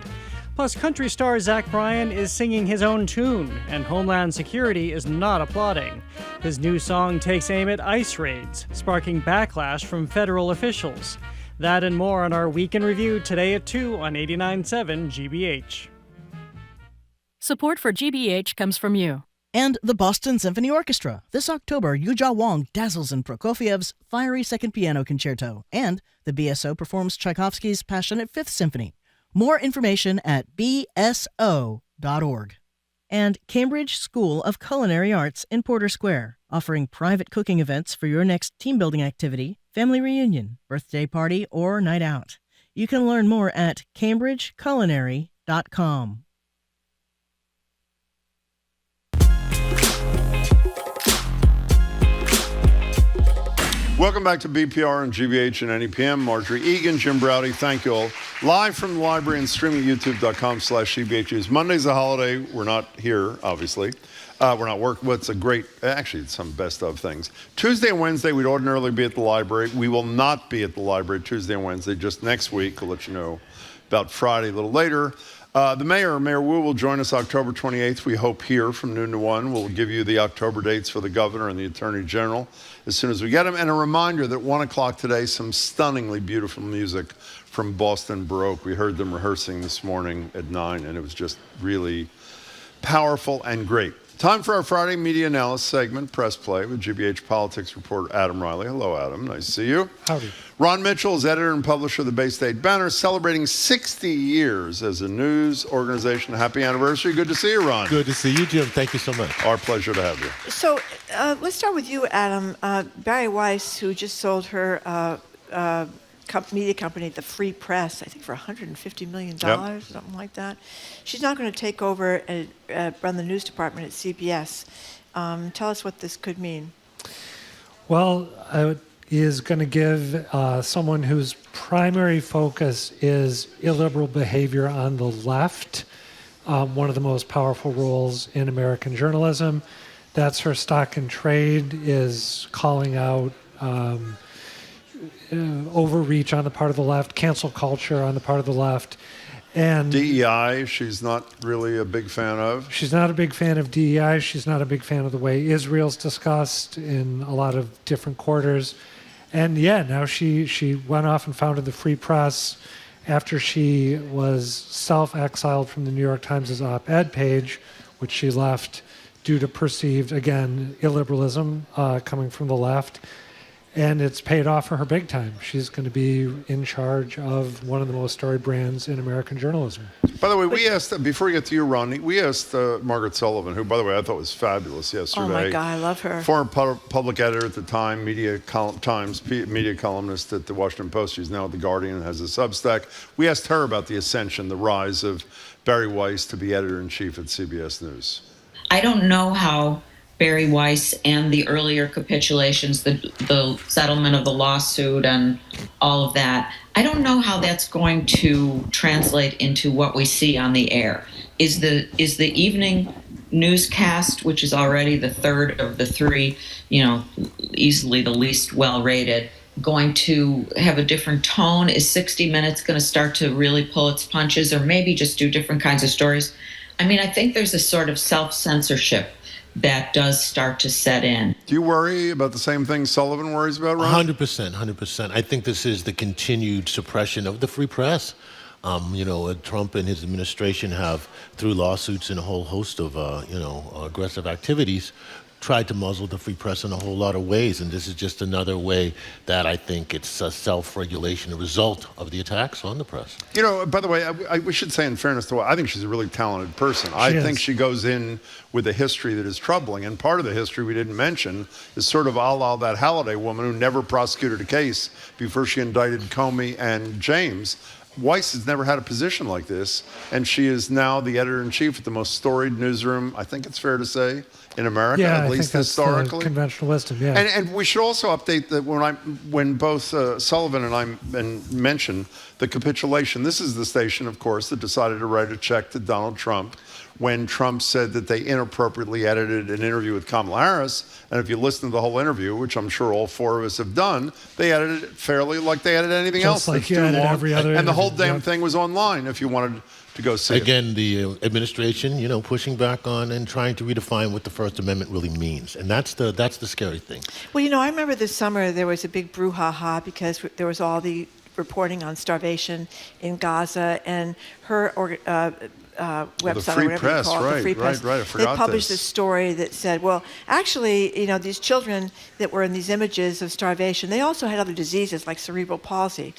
Plus, country star Zack Bryan is singing his own tune, and Homeland Security is not applauding. His new song takes aim at ICE raids, sparking backlash from federal officials. That and more on our Week in Review today at 2 on 89.7 GBH. Support for GBH comes from you. And the Boston Symphony Orchestra. This October, Yuja Wong dazzles in Prokofiev's fiery Second Piano Concerto, and the BSO performs Tchaikovsky's Passionate Fifth Symphony. More information at bso.org. And Cambridge School of Culinary Arts in Porter Square, offering private cooking events for your next team-building activity, family reunion, birthday party, or night out. You can learn more at cambridgeculinary.com. Welcome back to BPR and GBH and NEPM. Marjorie Egan, Jim Browdy, thank you all. Live from the library and streaming youtube.com/GBH News. Monday's a holiday. We're not here, obviously. We're not working. Well, it's it's some best of things. Tuesday and Wednesday, we'd ordinarily be at the library. We will not be at the library Tuesday and Wednesday, just next week. I'll let you know about Friday a little later. The Mayor Wu, will join us October 28th, we hope, here from noon to 1. We'll give you the October dates for the Governor and the Attorney General as soon as we get them. And a reminder that 1 o'clock today, some stunningly beautiful music from Boston Baroque. We heard them rehearsing this morning at 9, and it was just really powerful and great. Time for our Friday media analysis segment, Press Play, with GBH politics reporter Adam Reilly. Hello, Adam. Nice to see you. Howdy. Ron Mitchell is editor and publisher of the Bay State Banner, celebrating 60 years as a news organization. Happy anniversary. Good to see you, Ron. Good to see you, Jim. Thank you so much. Our pleasure to have you. So let's start with you, Adam. Bari Weiss, who just sold her media company, the Free Press, I think for $150 million, something like that. She's now going to take over and run the news department at CBS. Tell us what this could mean. Well, is going to give someone whose primary focus is illiberal behavior on the left one of the most powerful roles in American journalism. That's her stock and trade, is calling out overreach on the part of the left, cancel culture on the part of the left, And DEI, she's not really a big fan of. She's not a big fan of DEI. She's not a big fan of the way Israel's discussed in a lot of different quarters. And yeah, now she went off and founded the Free Press after she was self-exiled from the New York Times' op-ed page, which she left due to perceived, again, illiberalism coming from the left. And it's paid off for her big time. She's going to be in charge of one of the most storied brands in American journalism. By the way, we asked, before we get to you, Ron, we asked Margaret Sullivan, who, by the way, I thought was fabulous yesterday. Oh, my God, I love her. Former public editor at the time, media columnist at the Washington Post. She's now at The Guardian and has a Substack. We asked her about the ascension, the rise of Bari Weiss to be editor-in-chief at CBS News. I don't know how Bari Weiss and the earlier capitulations, the settlement of the lawsuit and all of that, I don't know how that's going to translate into what we see on the air. Is the evening newscast, which is already the third of the three, easily the least well-rated, going to have a different tone? Is 60 Minutes going to start to really pull its punches, or maybe just do different kinds of stories? I mean, I think there's a sort of self-censorship that does start to set in. Do you worry about the same thing Sullivan worries about, Ron? 100%. I think this is the continued suppression of the free press. Trump and his administration have, through lawsuits and a whole host of, aggressive activities, tried to muzzle the free press in a whole lot of ways. And this is just another way that I think it's a self-regulation, a result of the attacks on the press. By the way, we should say in fairness to her, I think she's a really talented person. I think she goes in with a history that is troubling. And part of the history we didn't mention is sort of a la that Halliday woman who never prosecuted a case before she indicted Comey and James. Weiss has never had a position like this, and she is now the editor-in-chief at the most storied newsroom, I think it's fair to say, in America, at least historically. Conventional wisdom, yeah. And we should also update that when both Sullivan and I mentioned the capitulation, this is the station, of course, that decided to write a check to Donald Trump when Trump said that they inappropriately edited an interview with Kamala Harris. And if you listen to the whole interview, which I'm sure all four of us have done, they edited it fairly like they edit anything else. Just like you edit every other And the whole damn thing was online if you wanted to go see it. Again, the administration, pushing back on and trying to redefine what the First Amendment really means. And that's the scary thing. Well, I remember this summer there was a big brouhaha because there was all the reporting on starvation in Gaza, and her website, Free or whatever Press, you call it, the Free Press, right, I forgot they published this story that said, well, actually, these children that were in these images of starvation, they also had other diseases like cerebral palsy.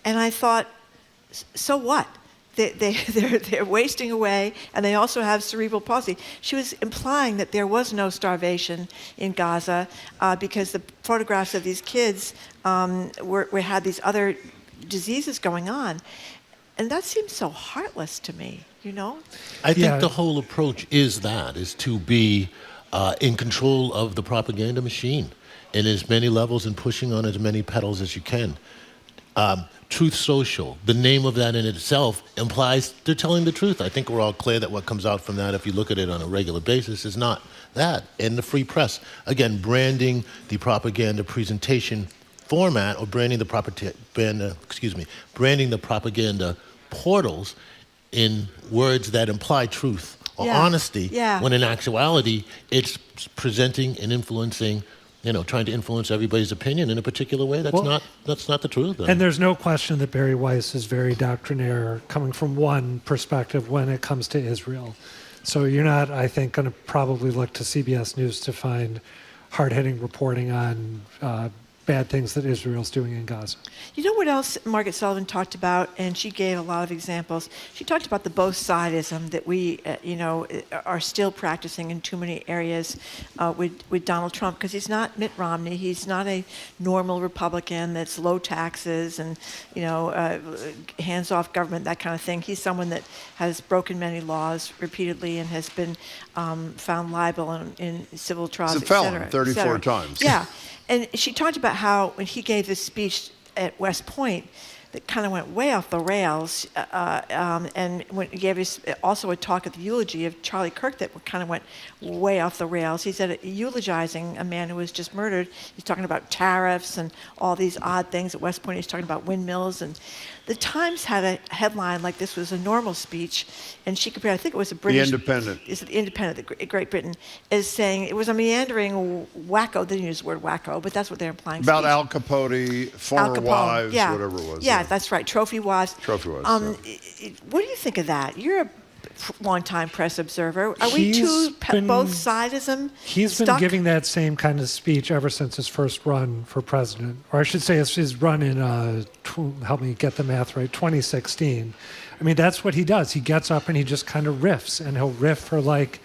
And I thought, so what? They're wasting away, and they also have cerebral palsy. She was implying that there was no starvation in Gaza because the photographs of these kids had these other diseases going on. And that seems so heartless to me, I think the whole approach is to be in control of the propaganda machine in as many levels and pushing on as many pedals as you can. Truth Social, the name of that in itself implies they're telling the truth. I think we're all clear that what comes out from that, if you look at it on a regular basis, is not that. And the free press, again, branding the propaganda presentation format, or branding the propaganda portals in words that imply truth or honesty, when in actuality it's presenting and influencing, trying to influence everybody's opinion in a particular way. That's not the truth. And there's no question that Bari Weiss is very doctrinaire, coming from one perspective when it comes to Israel. So you're not, I think, going to probably look to CBS News to find hard-hitting reporting on bad things that Israel's doing in Gaza. You know what else Margaret Sullivan talked about, and she gave a lot of examples. She talked about the both-sidism that we, are still practicing in too many areas with Donald Trump, because he's not Mitt Romney. He's not a normal Republican that's low taxes and, hands-off government, that kind of thing. He's someone that has broken many laws repeatedly and has been found liable in civil trials, He's a felon 34 times. Yeah. And she talked about how when he gave this speech at West Point that kind of went way off the rails, and when he gave also a talk at the eulogy of Charlie Kirk that kind of went way off the rails. He said, eulogizing a man who was just murdered, he's talking about tariffs and all these odd things. At West Point, he's talking about windmills. And The Times had a headline like this was a normal speech, and she compared, I think it was a British... The Independent. Is it the Independent, the Great Britain, is saying it was a meandering wacko, they didn't use the word wacko, but that's what they're implying. About speech. Al Capote, former wives, whatever it was. Yeah, that's right, trophy wives. Trophy wives, What do you think of that? You're a long-time press observer. Are we too both sidism? He's been giving that same kind of speech ever since his first run for president, or I should say his run in, help me get the math right, 2016. I mean, that's what he does. He gets up and he just kind of riffs, and he'll riff for like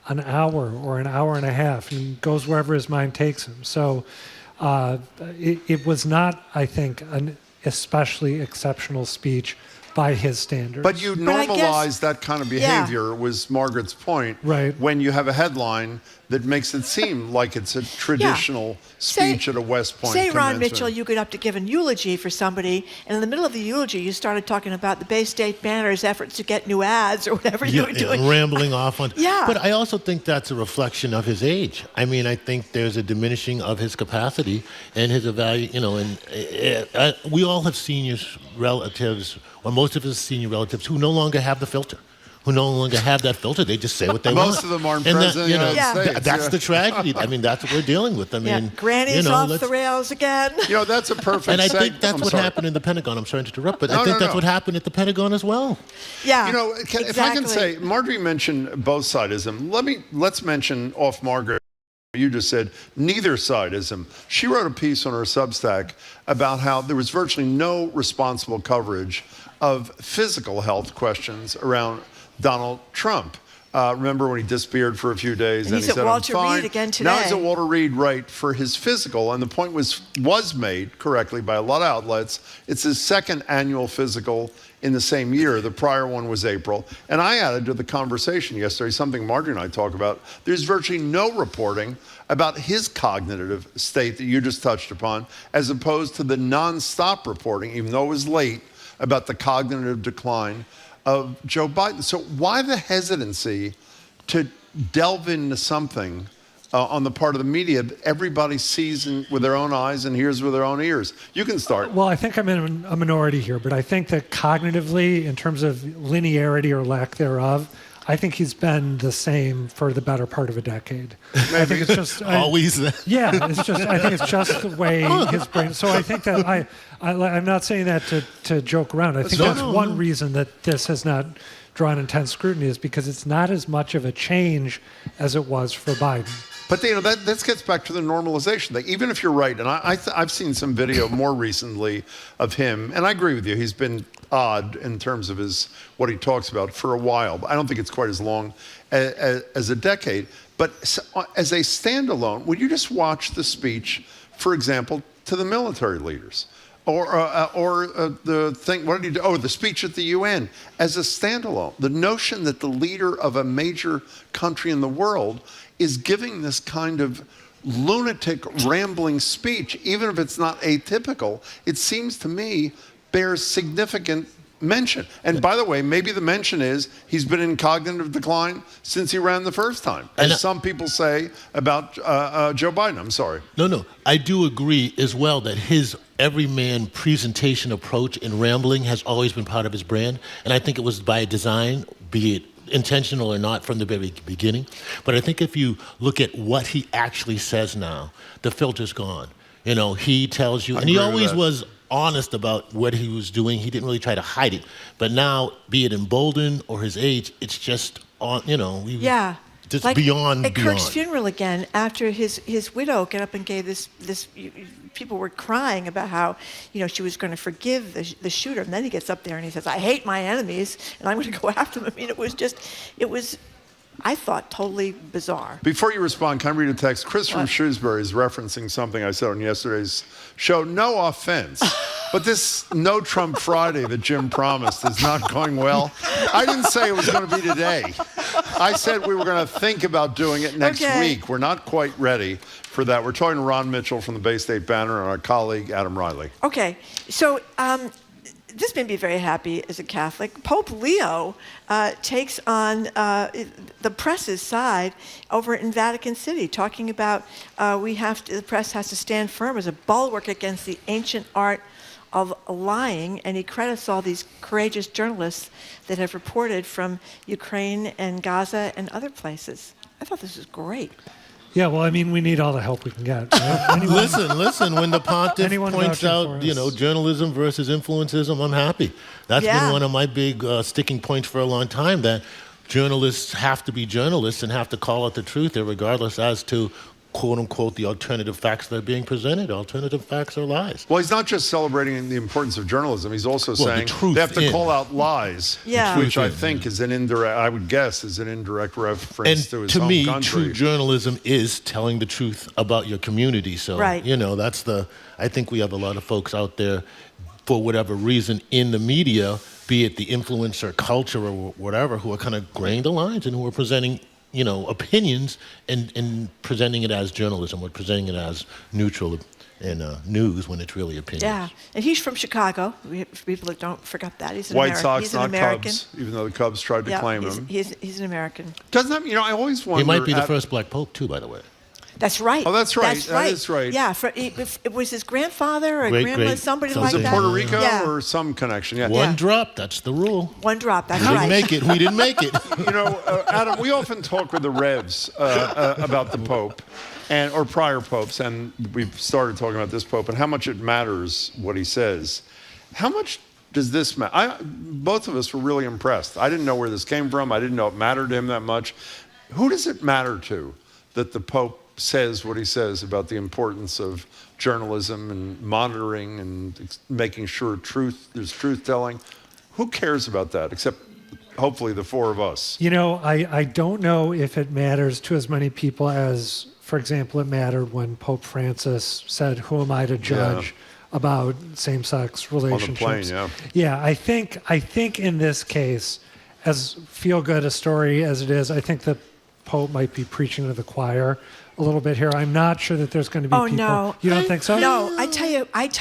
an hour or an hour and a half, and goes wherever his mind takes him. So it was not, I think, an especially exceptional speech by his standards. But you normalize that kind of behavior, was Margaret's point, right? When you have a headline that makes it seem like it's a traditional speech at a West Point Say, Ron commencement. Mitchell, you got up to give an eulogy for somebody, and in the middle of the eulogy, you started talking about the Bay State Banner's efforts to get new ads or whatever you were doing. Rambling off on. Yeah. But I also think that's a reflection of his age. I mean, I think there's a diminishing of his capacity and his value. You know, and we all have seniors, relatives, or most of his senior relatives who no longer have the filter. Who no longer have that filter. They just say what they want. Most of them aren't president of the United States. That's the tragedy. I mean, that's what we're dealing with. I mean, Granny's off the rails again. That's a perfect And I think that's what happened in the Pentagon. I'm sorry to interrupt, but I think that's what happened at the Pentagon as well. Yeah, if I can say, Marjorie mentioned both sidism. Let's mention off Margaret. You just said neither sidism. She wrote a piece on her Substack about how there was virtually no responsible coverage of physical health questions around Donald Trump. Remember when he disappeared for a few days and he said, I'm Walter fine. Reed again today. Now he's at Walter Reed, right, for his physical. And the point was made correctly by a lot of outlets. It's his second annual physical in the same year. The prior one was April. And I added to the conversation yesterday something Marjorie and I talk about. There's virtually no reporting about his cognitive state that you just touched upon, as opposed to the nonstop reporting, even though it was late, about the cognitive decline of Joe Biden. So why the hesitancy to delve into something on the part of the media that everybody sees with their own eyes and hears with their own ears? You can start. Well, I think I'm in a minority here, but I think that cognitively, in terms of linearity or lack thereof, I think he's been the same for the better part of a decade. I think it's just always. Yeah, it's just. I think it's just the way his brain. So I think that I'm not saying that to joke around. I think that's one reason that this has not drawn intense scrutiny, is because it's not as much of a change as it was for Biden. But that gets back to the normalization thing. Even if you're right, and I've seen some video more recently of him, and I agree with you, he's been odd in terms of what he talks about for a while. But I don't think it's quite as long as a decade. But as a standalone, would you just watch the speech, for example, to the military leaders? Or the thing, what did he do? Oh, the speech at the UN as a standalone. The notion that the leader of a major country in the world is giving this kind of lunatic, rambling speech, even if it's not atypical, it seems to me bears significant mention. And by the way, maybe the mention is he's been in cognitive decline since he ran the first time, as some people say about Joe Biden. I'm sorry. No, I do agree as well that his everyman presentation approach and rambling has always been part of his brand, and I think it was by design, be it intentional or not, from the very beginning. But I think if you look at what he actually says now, the filter's gone. You know, he tells you, and he always was honest about what he was doing. He didn't really try to hide it. But now, be it emboldened or his age, it's just on, just like beyond. At Kirk's funeral again, after his widow got up and gave this people were crying about how, she was going to forgive the shooter. And then he gets up there and he says, I hate my enemies and I'm going to go after them. I mean, it was, I thought, totally bizarre. Before you respond, can I read a text? Chris from Shrewsbury is referencing something I said on yesterday's show. No offense, but this No Trump Friday that Jim promised is not going well. I didn't say it was going to be today. I said we were going to think about doing it next week. We're not quite ready for that. We're talking to Ron Mitchell from the Bay State Banner and our colleague, Adam Reilly. Okay, so this made me very happy as a Catholic. Pope Leo takes on the press's side over in Vatican City, talking about the press has to stand firm as a bulwark against the ancient art of lying, and he credits all these courageous journalists that have reported from Ukraine and Gaza and other places. I thought this was great. Yeah, well, I mean, we need all the help we can get. Right? Listen, when the pontiff points out, journalism versus influencism, I'm happy. That's been one of my big sticking points for a long time, that journalists have to be journalists and have to call out the truth, regardless as to, quote unquote, the alternative facts that are being presented. Alternative facts are lies. Well, he's not just celebrating the importance of journalism. He's also saying they have to call out lies, which I think is an indirect, I would guess, is an indirect reference to his home country. And to me, true journalism is telling the truth about your community. So, that's I think we have a lot of folks out there, for whatever reason, in the media, be it the influencer culture or whatever, who are kind of graying the lines and who are presenting opinions and presenting it as journalism or presenting it as neutral and news when it's really opinions. Yeah, and he's from Chicago. People that don't forget that. He's an White Sox, he's an not American. Cubs, even though the Cubs tried to claim him. He's an American. Doesn't that, I always wonder. He might be the first black pope, too, by the way. That's right. Oh, that's right. That is right. Yeah, it was his grandfather or grandmother, somebody like that. Puerto Rico or some connection. Yeah. One drop, that's the rule. One drop, that's right. We didn't make it. Adam, we often talk with the Revs about the Pope or prior popes, and we've started talking about this Pope and how much it matters what he says. How much does this matter? Both of us were really impressed. I didn't know where this came from. I didn't know it mattered to him that much. Who does it matter to that the Pope says what he says about the importance of journalism and monitoring and making sure there's truth telling? Who cares about that except hopefully the four of us? I don't know if it matters to as many people as, for example, it mattered when Pope Francis said, "Who am I to judge about same-sex relationships?" On the plane, Yeah, I think in this case, as feel-good a story as it is, I think the Pope might be preaching to the choir a little bit here. I'm not sure that there's going to be people. No. You don't think so? No, I tell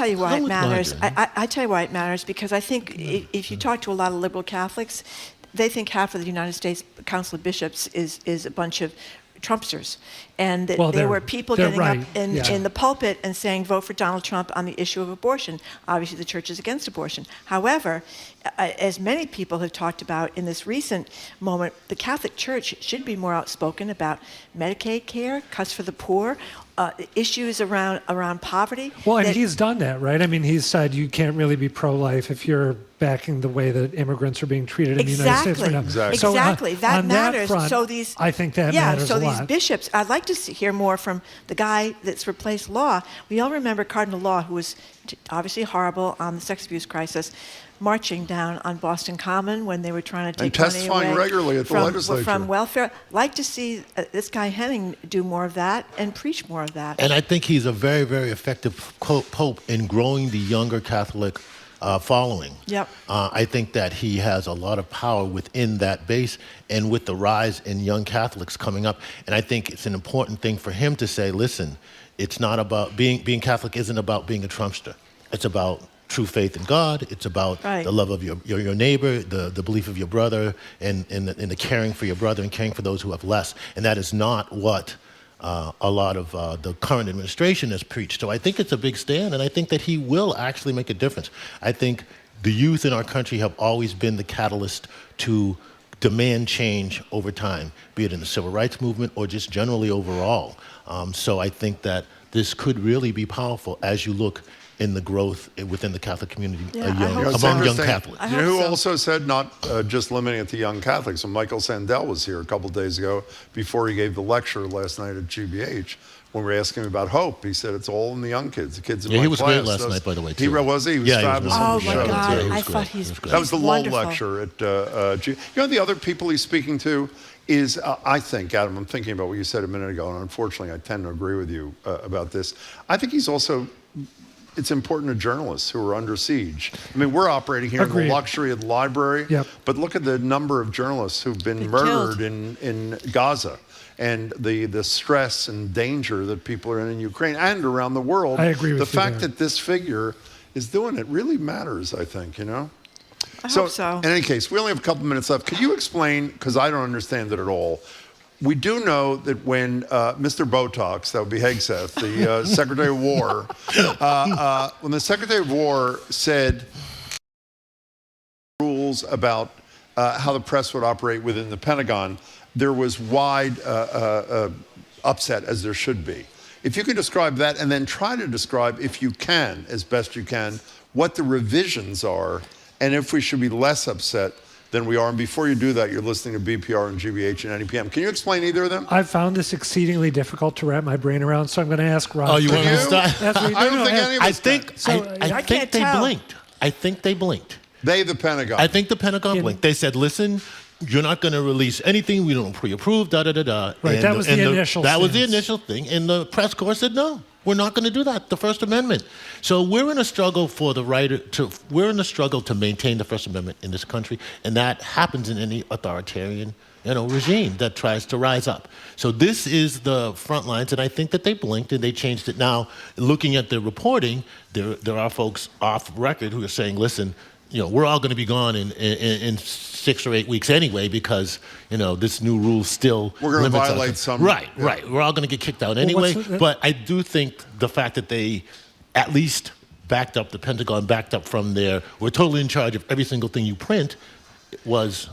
you why it matters. I tell you why it matters, because I think if you talk to a lot of liberal Catholics, they think half of the United States Council of Bishops is a bunch of Trumpsters. And there were people getting up in the pulpit and saying, vote for Donald Trump on the issue of abortion. Obviously, the church is against abortion. However, as many people have talked about in this recent moment, the Catholic Church should be more outspoken about Medicaid care, cuts for the poor, issues around poverty. Well, and he's done that, right? I mean, he's said you can't really be pro-life if you're backing the way that immigrants are being treated in the United States right now. Exactly. So, that matters. That front, I think that matters a lot. So these bishops, I'd like to hear more from the guy that's replaced Law. We all remember Cardinal Law, who was obviously horrible on the sex abuse crisis, marching down on Boston Common when they were trying to take money away testifying regularly at the legislature from welfare. Like to see this guy Henning do more of that and preach more of that. And I think he's a very, very effective pope in growing the younger Catholic following. Yep. I think that he has a lot of power within that base and with the rise in young Catholics coming up. And I think it's an important thing for him to say, listen, it's not about being Catholic isn't about being a Trumpster. It's about true faith in God. It's about the love of your neighbor, the belief of your brother, and the caring for your brother and caring for those who have less. And that is not what a lot of the current administration has preached. So I think it's a big stand, and I think that he will actually make a difference. I think the youth in our country have always been the catalyst to demand change over time, be it in the civil rights movement or just generally overall. So I think that this could really be powerful as you look in the growth within the Catholic community among young Catholics. You know who also said not just limiting it to young Catholics? When Michael Sandel was here a couple days ago, before he gave the lecture last night at GBH, when we were asking him about hope, he said it's all in the young kids, the kids in my class. He was great last night, by the way, too. Was he? He was fabulous. Oh, my God. I thought he's That was the Lowell lecture at You know, the other people he's speaking to is, I think, Adam, I'm thinking about what you said a minute ago, and unfortunately I tend to agree with you about this. I think he's also, it's important to journalists who are under siege. I mean, we're operating here in the luxury of the library, but look at the number of journalists who've been murdered in Gaza, and the stress and danger that people are in Ukraine and around the world. I agree with you. The fact that this figure is doing it really matters, I think, you know? I hope so. In any case, we only have a couple minutes left. Could you explain, because I don't understand it at all, We do know that when Mr. Botox, that would be Hegseth, the Secretary of War, when the Secretary of War said rules about how the press would operate within the Pentagon, there was wide upset, as there should be. If you can describe that, and then try to describe, if you can, as best you can, what the revisions are, and if we should be less upset than we are. And before you do that, you're listening to BPR and GBH and NEPM. Can you explain either of them? I've found this exceedingly difficult to wrap my brain around, so I'm going to ask Rob. Oh, you want me to start? I don't think any of us I think they blinked. I think they blinked. They, the Pentagon. I think the Pentagon blinked. They said, listen, you're not going to release anything we don't pre-approve, da-da-da-da. Right, and that was the initial That was the stance. initial thing, and the press corps said, no, we're not going to do that, the First Amendment. So we're in a struggle for the right to, we're in a struggle to maintain the First Amendment in this country, and that happens in any authoritarian regime that tries to rise up. So this is the front lines, and I think that they blinked and they changed it. Now, looking at the reporting, there are folks off record who are saying, listen, we're all going to be gone in 6 or 8 weeks anyway because, this new rule still we're going to limits violate us. some. Right. We're all going to get kicked out anyway. But I do think the fact that they at least backed up, the Pentagon backed up from there, we're totally in charge of every single thing you print, was,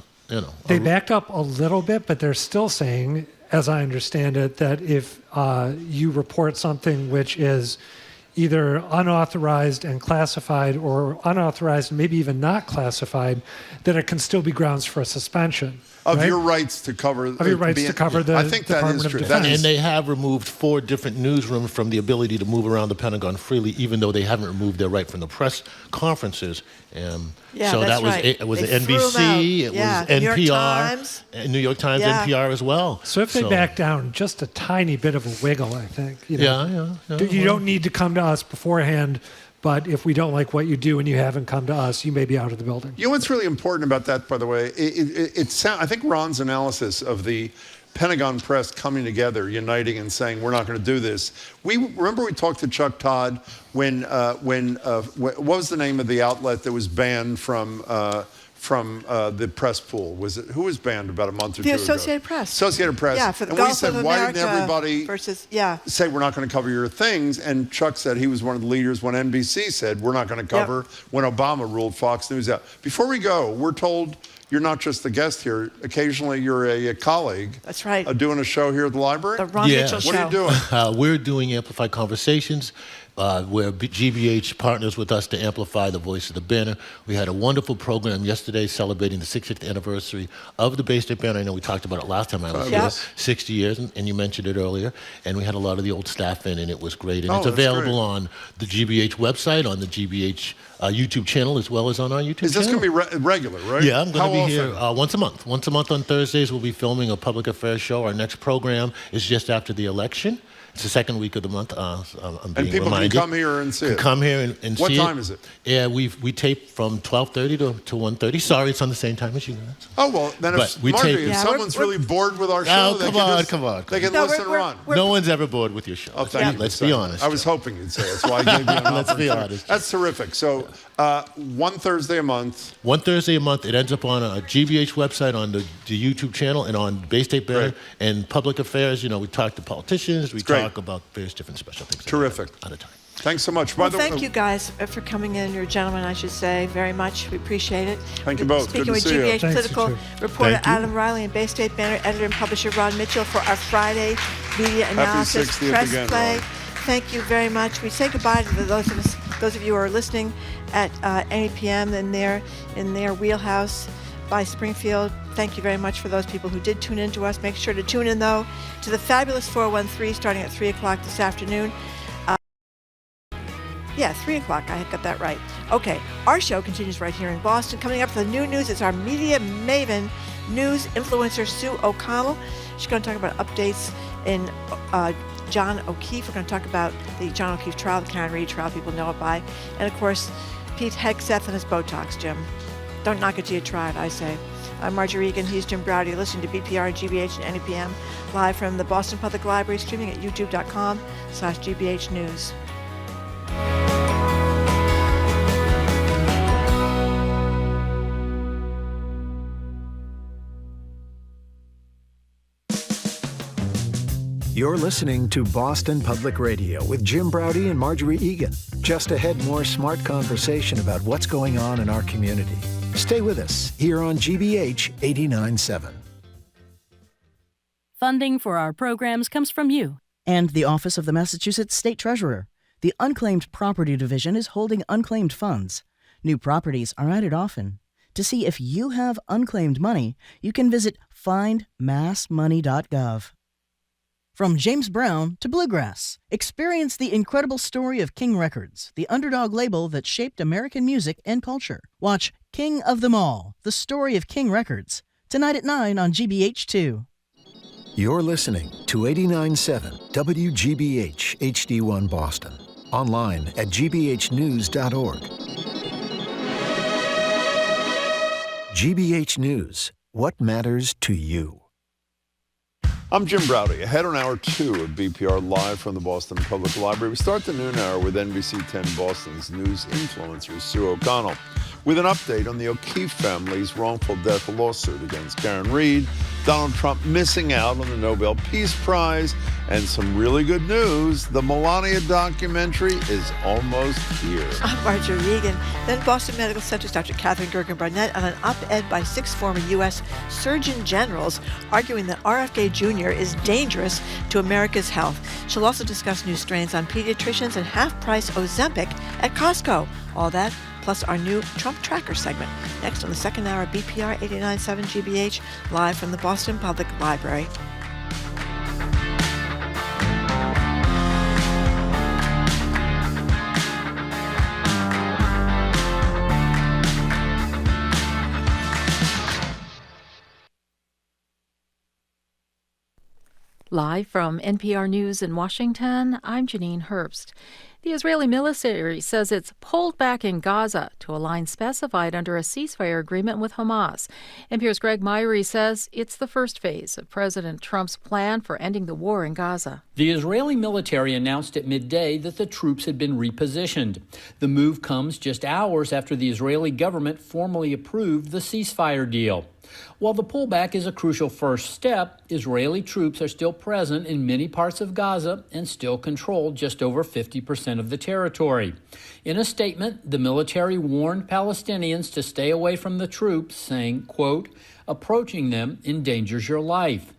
They backed up a little bit, but they're still saying, as I understand it, that if you report something which is either unauthorized and classified or unauthorized and maybe even not classified, that it can still be grounds for a suspension. Of right? your rights to cover. Of your rights to cover the I think that Department is of true. Defense. And they have removed 4 different newsrooms from the ability to move around the Pentagon freely, even though they haven't removed their right from the press conferences. Yeah, so that's that was right. it was They NBC, it was the New York NPR, Times. and New York Times, Yeah. NPR as well. So if they back down just a tiny bit of a wiggle, I think. You Yeah. don't need to come to us beforehand, but if we don't like what you do and you haven't come to us, you may be out of the building. You know what's really important about that, by the way? I think Ron's analysis of the Pentagon press coming together, uniting and saying, we're not going to do this. Remember we talked to Chuck Todd when what was the name of the outlet that was banned from the press pool? Who was banned about a month or two ago? The Associated Press. Associated Press. Yeah, for the and Gulf we said, of why America didn't everybody say we're not going to cover your things? And Chuck said he was one of the leaders when NBC said we're not going to cover when Obama ruled Fox News out. Before we go, we're told you're not just a guest here. Occasionally, you're a colleague. That's right. Doing a show here at the library. The Ron Mitchell Show. What are you doing? We're doing Amplified Conversations, where GBH partners with us to amplify the voice of the banner. We had a wonderful program yesterday celebrating the 60th anniversary of the Bay State Banner. I know we talked about it last time I was here, 60 years, and you mentioned it earlier. And we had a lot of the old staff in, and it was great. And it's available on the GBH website, on the GBH YouTube channel, as well as on our YouTube channel. Is this going to be regular, right? Yeah, I'm going to be often? here once a month. Once a month on Thursdays, we'll be filming a public affairs show. Our next program is just after the election. It's the second week of the month. I'm being And people reminded. can come here and see it. Come here and What see it. time is it? Yeah, we tape from 12:30 to 1:30. Sorry, it's on the same time as you guys. Oh, well, then if, Margie, if someone's really bored with our show, they can listen and run. No one's ever bored with your show. Oh, thank you. Let's be honest. I was hoping you'd say it. That's why I gave you an Let's be opportunity. honest. That's terrific. So, one Thursday a month. One Thursday a month. It ends up on a GBH website, on the YouTube channel, and on Bay State Banner and public affairs. We talk to politicians. We talk about various different special things. Terrific. At a time. Thanks so much. Well, thank you guys for coming in. You're gentlemen, I should say, very much. We appreciate it. Thank you both. Speaking Good with to see you. GBH Thanks, political you too. reporter Thank you. Adam Reilly and Bay State Banner editor and publisher Ron Mitchell for our Friday media analysis 60th press again, play. Ron. Thank you very much. We say goodbye to those of you who are listening at NEPM in their wheelhouse by Springfield. Thank you very much for those people who did tune in to us. Make sure to tune in, though, to the fabulous 413 starting at 3 o'clock this afternoon. 3 o'clock. I got that right. Okay, our show continues right here in Boston. Coming up for the new news, it's our media maven, news influencer Sue O'Connell. She's going to talk about updates in John O'Keefe. We're going to talk about the John O'Keefe trial, the Karen Reed trial people know it by. And, of course, Pete Hegseth and his Botox, Jim. Don't knock it till you try it, I say. I'm Margie Regan. He's Jim Browdy. You're listening to BPR, GBH, and NEPM live from the Boston Public Library, streaming at youtube.com/GBH News. You're listening to Boston Public Radio with Jim Braude and Marjorie Egan. Just ahead, more smart conversation about what's going on in our community. Stay with us here on GBH 89.7. Funding for our programs comes from you and the Office of the Massachusetts State Treasurer. The Unclaimed Property Division is holding unclaimed funds. New properties are added often. To see if you have unclaimed money, you can visit findmassmoney.gov. From James Brown to bluegrass, experience the incredible story of King Records, the underdog label that shaped American music and culture. Watch King of Them All, the story of King Records, tonight at 9 on GBH2. You're listening to 89.7 WGBH HD1 Boston. Online at gbhnews.org. GBH News, what matters to you? I'm Jim Braude. Ahead on Hour 2 of BPR Live from the Boston Public Library. We start the noon hour with NBC 10 Boston's news influencer, Sue O'Connell, with an update on the O'Keefe family's wrongful death lawsuit against Karen Reed, Donald Trump missing out on the Nobel Peace Prize, and some really good news. The Melania documentary is almost here. I'm Marjorie Egan. Then Boston Medical Center's Dr. Katherine Gergen Barnett on an op-ed by 6 former U.S. Surgeon Generals arguing that RFK Jr. is dangerous to America's health. She'll also discuss new strains on pediatricians and half-price Ozempic at Costco. All that, plus our new Trump Tracker segment. Next on the second hour of BPR 89.7 GBH, live from the Boston Public Library. Live from NPR News in Washington, I'm Janine Herbst. The Israeli military says it's pulled back in Gaza to a line specified under a ceasefire agreement with Hamas. NPR's Greg Myrie says it's the first phase of President Trump's plan for ending the war in Gaza. The Israeli military announced at midday that the troops had been repositioned. The move comes just hours after the Israeli government formally approved the ceasefire deal. While the pullback is a crucial first step, Israeli troops are still present in many parts of Gaza and still control just over 50% of the territory. In a statement, the military warned Palestinians to stay away from the troops, saying, quote, "Approaching them endangers your life."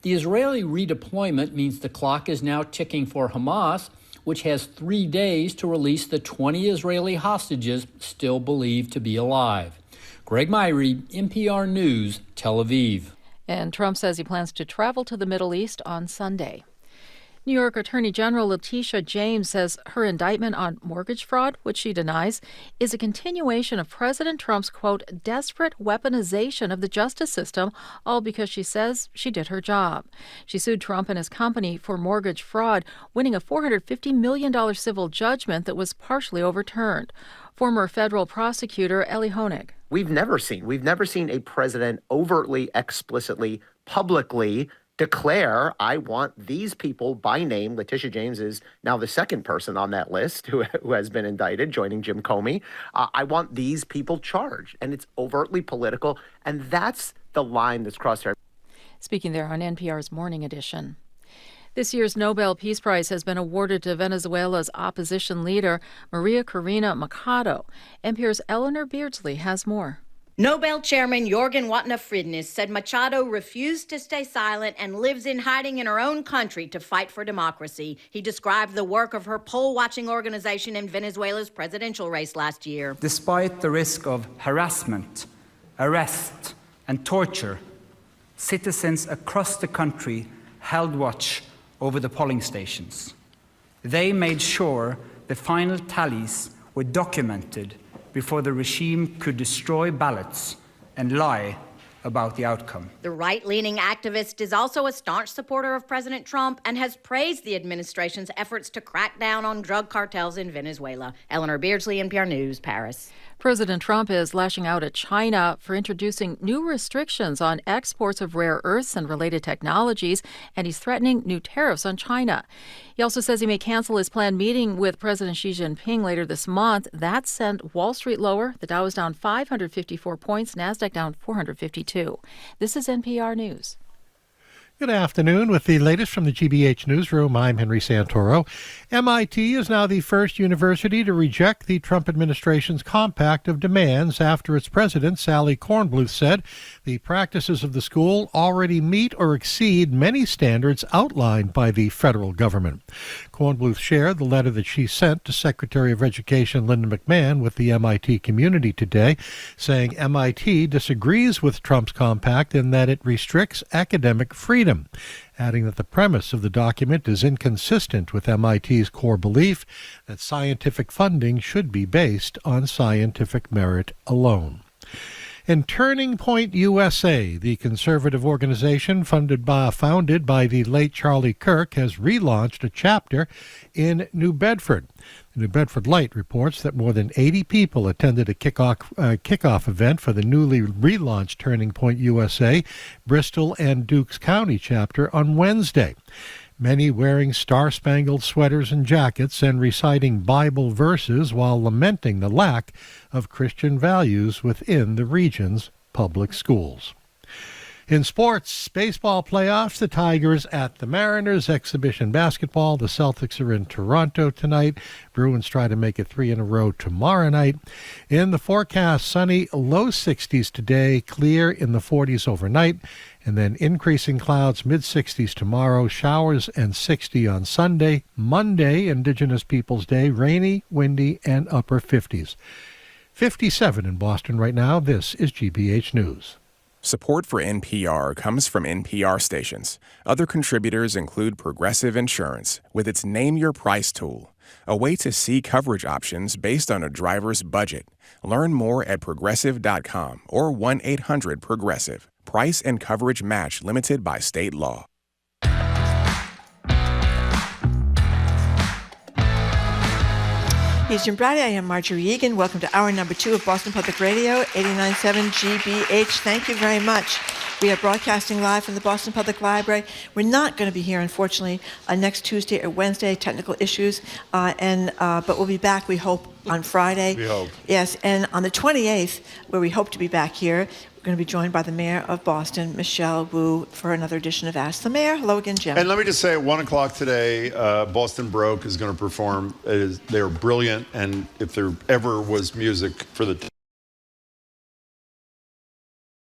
The Israeli redeployment means the clock is now ticking for Hamas, which has 3 days to release the 20 Israeli hostages still believed to be alive. Greg Myrie, NPR News, Tel Aviv. And Trump says he plans to travel to the Middle East on Sunday. New York Attorney General Leticia James says her indictment on mortgage fraud, which she denies, is a continuation of President Trump's, quote, desperate weaponization of the justice system, all because she says she did her job. She sued Trump and his company for mortgage fraud, winning a $450 million civil judgment that was partially overturned. Former federal prosecutor Elie Honig. We've never seen a president overtly, explicitly, publicly declare, I want these people by name. Leticia James is now the second person on that list who has been indicted, joining Jim Comey. I want these people charged. And it's overtly political. And that's the line that's crossed here. Speaking there on NPR's Morning Edition. This year's Nobel Peace Prize has been awarded to Venezuela's opposition leader, Maria Corina Machado. NPR's Eleanor Beardsley has more. Nobel Chairman Jorgen Watner-Friedrich said Machado refused to stay silent and lives in hiding in her own country to fight for democracy. He described the work of her poll-watching organization in Venezuela's presidential race last year. Despite the risk of harassment, arrest, and torture, citizens across the country held watch over the polling stations. They made sure the final tallies were documented before the regime could destroy ballots and lie about the outcome. The right-leaning activist is also a staunch supporter of President Trump and has praised the administration's efforts to crack down on drug cartels in Venezuela. Eleanor Beardsley, NPR News, Paris. President Trump is lashing out at China for introducing new restrictions on exports of rare earths and related technologies, and he's threatening new tariffs on China. He also says he may cancel his planned meeting with President Xi Jinping later this month. That sent Wall Street lower. The Dow is down 554 points, NASDAQ down 452. This is NPR News. Good afternoon. With the latest from the GBH Newsroom, I'm Henry Santoro. MIT is now the first university to reject the Trump administration's compact of demands after its president, Sally Kornbluth, said the practices of the school already meet or exceed many standards outlined by the federal government. Kornbluth shared the letter that she sent to Secretary of Education Linda McMahon with the MIT community today, saying MIT disagrees with Trump's compact in that it restricts academic freedom, adding that the premise of the document is inconsistent with MIT's core belief that scientific funding should be based on scientific merit alone. And Turning Point USA, the conservative organization founded by the late Charlie Kirk, has relaunched a chapter in New Bedford. The New Bedford Light reports that more than 80 people attended a kickoff event for the newly relaunched Turning Point USA, Bristol and Dukes County chapter on Wednesday. Many wearing star-spangled sweaters and jackets and reciting Bible verses while lamenting the lack of Christian values within the region's public schools. In sports, baseball playoffs, the Tigers at the Mariners. Exhibition basketball, the Celtics are in Toronto tonight. Bruins try to make it 3 in a row tomorrow night. In the forecast, sunny, low 60s today, clear in the 40s overnight, and then increasing clouds, mid-60s tomorrow, showers and 60 on Sunday. Monday, Indigenous Peoples Day, rainy, windy, and upper 50s. 57 in Boston right now. This is GBH News. Support for NPR comes from NPR stations. Other contributors include Progressive Insurance with its Name Your Price tool, a way to see coverage options based on a driver's budget. Learn more at progressive.com or 1-800-PROGRESSIVE. Price and coverage match limited by state law. He's Jim Brady. I am Marjorie Egan. Welcome to hour number 2 of Boston Public Radio, 89.7 GBH. Thank you very much. We are broadcasting live from the Boston Public Library. We're not going to be here, unfortunately, next Tuesday or Wednesday, technical issues, but we'll be back, we hope, on Friday. We hope. Yes, and on the 28th, where we hope to be back here, we're going to be joined by the Mayor of Boston, Michelle Wu, for another edition of Ask the Mayor. Hello again, Jim. And let me just say, at 1 o'clock today, Boston Baroque is going to perform. They're brilliant, and if there ever was music for the...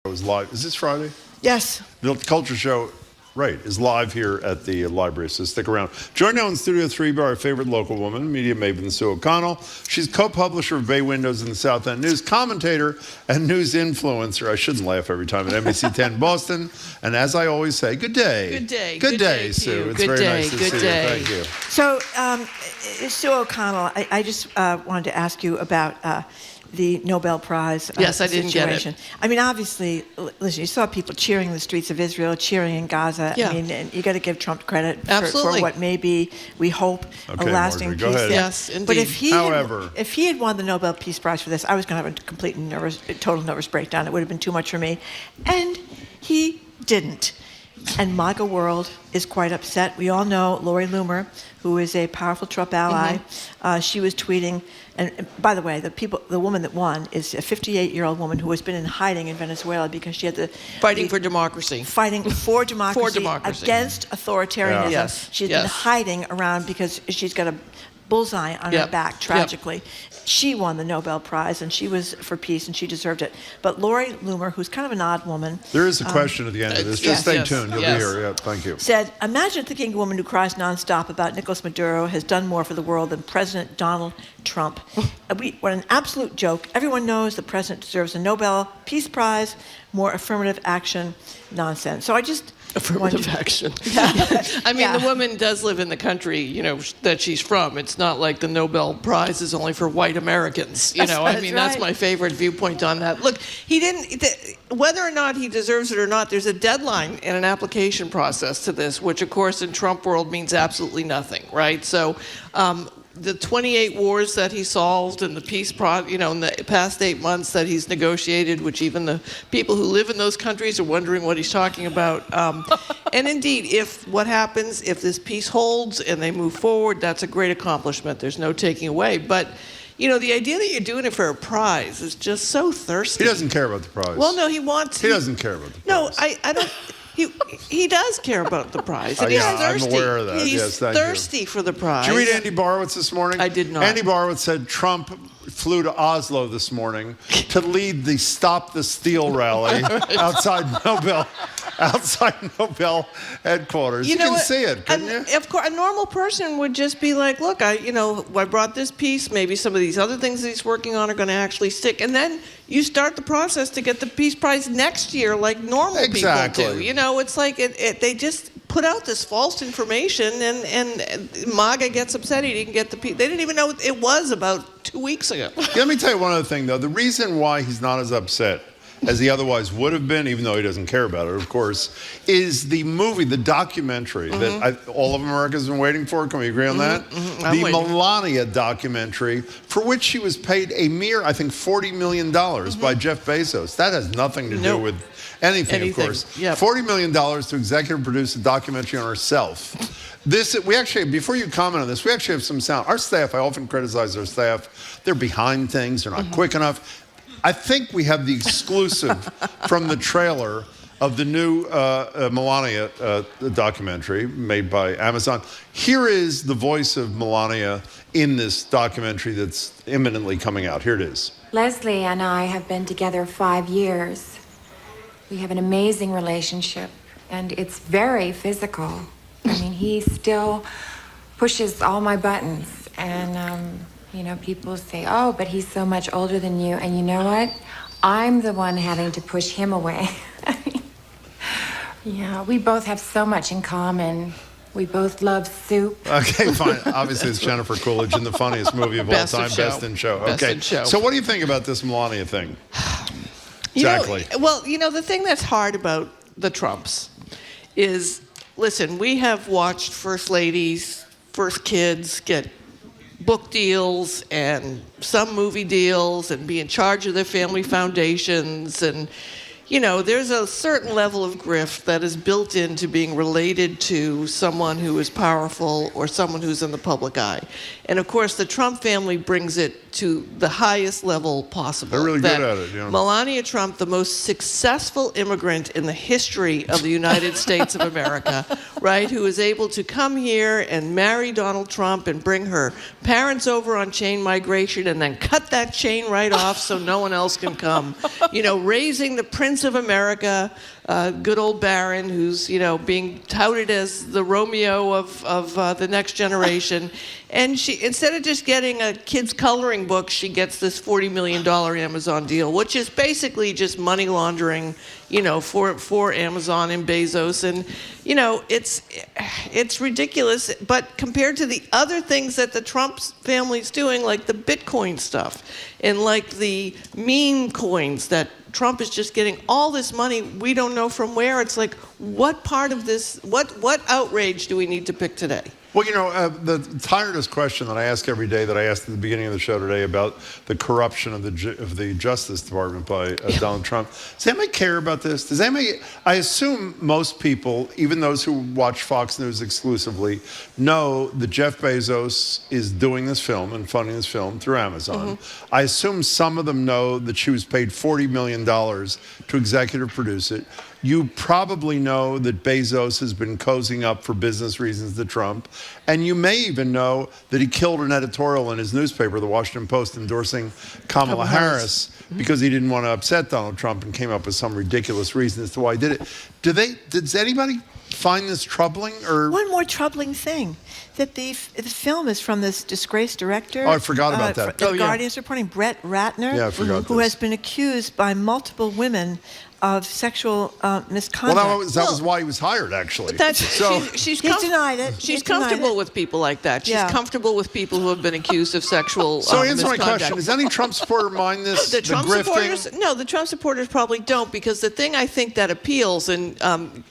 It was live. Is this Friday? Yes. The Culture Show, right, is live here at the library, so stick around. Joined now in Studio 3 by our favorite local woman, media maven Sue O'Connell. She's co-publisher of Bay Windows and the South End News, commentator and news influencer. I shouldn't laugh every time, at NBC 10 Boston. And as I always say, good day. Good day. Good day, Sue. It's very nice to see you. Thank you. So, Sue O'Connell, I just wanted to ask you about the Nobel Prize Yes, I didn't situation. get it. I mean, obviously, listen, you saw people cheering in the streets of Israel, cheering in Gaza. Yeah. I mean, and you got to give Trump credit Absolutely. for what may be, we hope, Okay, a lasting Marjorie, go peace ahead. there. Yes, indeed. But if he However, had won the Nobel Peace Prize for this, I was going to have a total nervous breakdown. It would have been too much for me. And he didn't. And MAGA world is quite upset. We all know Lori Loomer, who is a powerful Trump ally. She was tweeting, and by the way, the woman that won is a 58-year-old woman who has been in hiding in Venezuela because she had Fighting for democracy. Fighting for democracy, For democracy. against authoritarianism. Yeah. Yes, She's yes. been hiding around because she's got a bullseye on her Yep, back, tragically. She won the Nobel Prize, and she was for peace, and she deserved it. But Lori Loomer, who's kind of an odd woman... there is a question at the end of this. Just stay tuned. You'll be here. Yeah, thank you. Said, imagine thinking a woman who cries nonstop about Nicolas Maduro has done more for the world than President Donald Trump. What an absolute joke. Everyone knows the president deserves a Nobel Peace Prize. More affirmative action nonsense. So I just... Affirmative action. I mean, the woman does live in the country, that she's from. It's not like the Nobel Prize is only for white Americans. That's my favorite viewpoint on that. Look, he didn't, whether or not he deserves it or not, there's a deadline and an application process to this, which, of course, in Trump world means absolutely nothing, right? So, the 28 wars that he solved and the peace, in the past 8 months that he's negotiated, which even the people who live in those countries are wondering what he's talking about. And indeed, if this peace holds and they move forward, that's a great accomplishment. There's no taking away. But, the idea that you're doing it for a prize is just so thirsty. He doesn't care about the prize. Well, no, he wants... He doesn't care about the prize. No, I don't... He does care about the prize. And he's thirsty. I'm aware of that. He's Yes, thank you. thirsty for the prize. Did you read Andy Borowitz this morning? I did not. Andy Borowitz said Trump flew to Oslo this morning to lead the Stop the Steal rally outside Nobel headquarters. You can see it, couldn't you? Of course, a normal person would just be like, look, I brought this piece. Maybe some of these other things that he's working on are going to actually stick. And then you start the process to get the Peace Prize next year like normal people do. It's like they just put out this false information, and MAGA gets upset he didn't get the Peace. They didn't even know it was about 2 weeks ago. Let me tell you one other thing, though. The reason why he's not as upset as he otherwise would have been, even though he doesn't care about it, of course, is the movie, the documentary that all of America's been waiting for. Can we agree on that? The Melania documentary, for which she was paid a mere, I think, $40 million by Jeff Bezos. That has nothing to do with anything, of course. Yep. $40 million to executive produce a documentary on herself. We actually, before you comment on this, we actually have some sound. Our staff, I often criticize our staff. They're behind things. They're not quick enough. I think we have the exclusive from the trailer of the new Melania documentary made by Amazon. Here is the voice of Melania in this documentary that's imminently coming out. Here it is. Leslie and I have been together 5 years. We have an amazing relationship, and it's very physical. I mean, he still pushes all my buttons, and people say, oh, but he's so much older than you. And you know what? I'm the one having to push him away. Yeah, we both have so much in common. We both love soup. Okay, fine. Obviously, it's Jennifer Coolidge in the funniest movie of all time, Best in Show. Okay, so what do you think about this Melania thing? Exactly. The thing that's hard about the Trumps is, listen, we have watched first ladies, first kids get book deals and some movie deals and be in charge of their family foundations, and there's a certain level of grift that is built into being related to someone who is powerful or someone who's in the public eye. And of course, the Trump family brings it to the highest level possible. They're really good at it. Yeah. Melania Trump, the most successful immigrant in the history of the United States of America, right, who is able to come here and marry Donald Trump and bring her parents over on chain migration and then cut that chain right off so no one else can come. Raising the Prince of America, good old Baron, who's being touted as the Romeo of the next generation. And she, instead of just getting a kid's coloring book, she gets this $40 million Amazon deal, which is basically just money laundering, for Amazon and Bezos. And, it's ridiculous. But compared to the other things that the Trump family's doing, like the Bitcoin stuff and like the meme coins that Trump is just getting all this money, we don't know from where. It's like, what part of this, what outrage do we need to pick today? Well, the tiredest question that I ask every day, that I asked at the beginning of the show today about the corruption of the Justice Department by Donald Trump. Does anybody care about this? I assume most people, even those who watch Fox News exclusively, know that Jeff Bezos is doing this film and funding this film through Amazon. I assume some of them know that she was paid $40 million to executive produce it. You probably know that Bezos has been cozying up for business reasons to Trump. And you may even know that he killed an editorial in his newspaper, the Washington Post, endorsing Kamala Harris because he didn't want to upset Donald Trump and came up with some ridiculous reason as to why he did it. Does anybody find this troubling? Or one more troubling thing, that the film is from this disgraced director. Oh, I forgot about that. The Guardian's reporting, Brett Ratner, yeah, I forgot who has been accused by multiple women of sexual misconduct. Well, that was why he was hired, actually. She's denied it. She's comfortable with people like that. She's comfortable with people who have been accused of sexual So answer misconduct. my question. Does any Trump supporter mind this? The Trump supporters? No, the Trump supporters probably don't, because the thing I think that appeals, and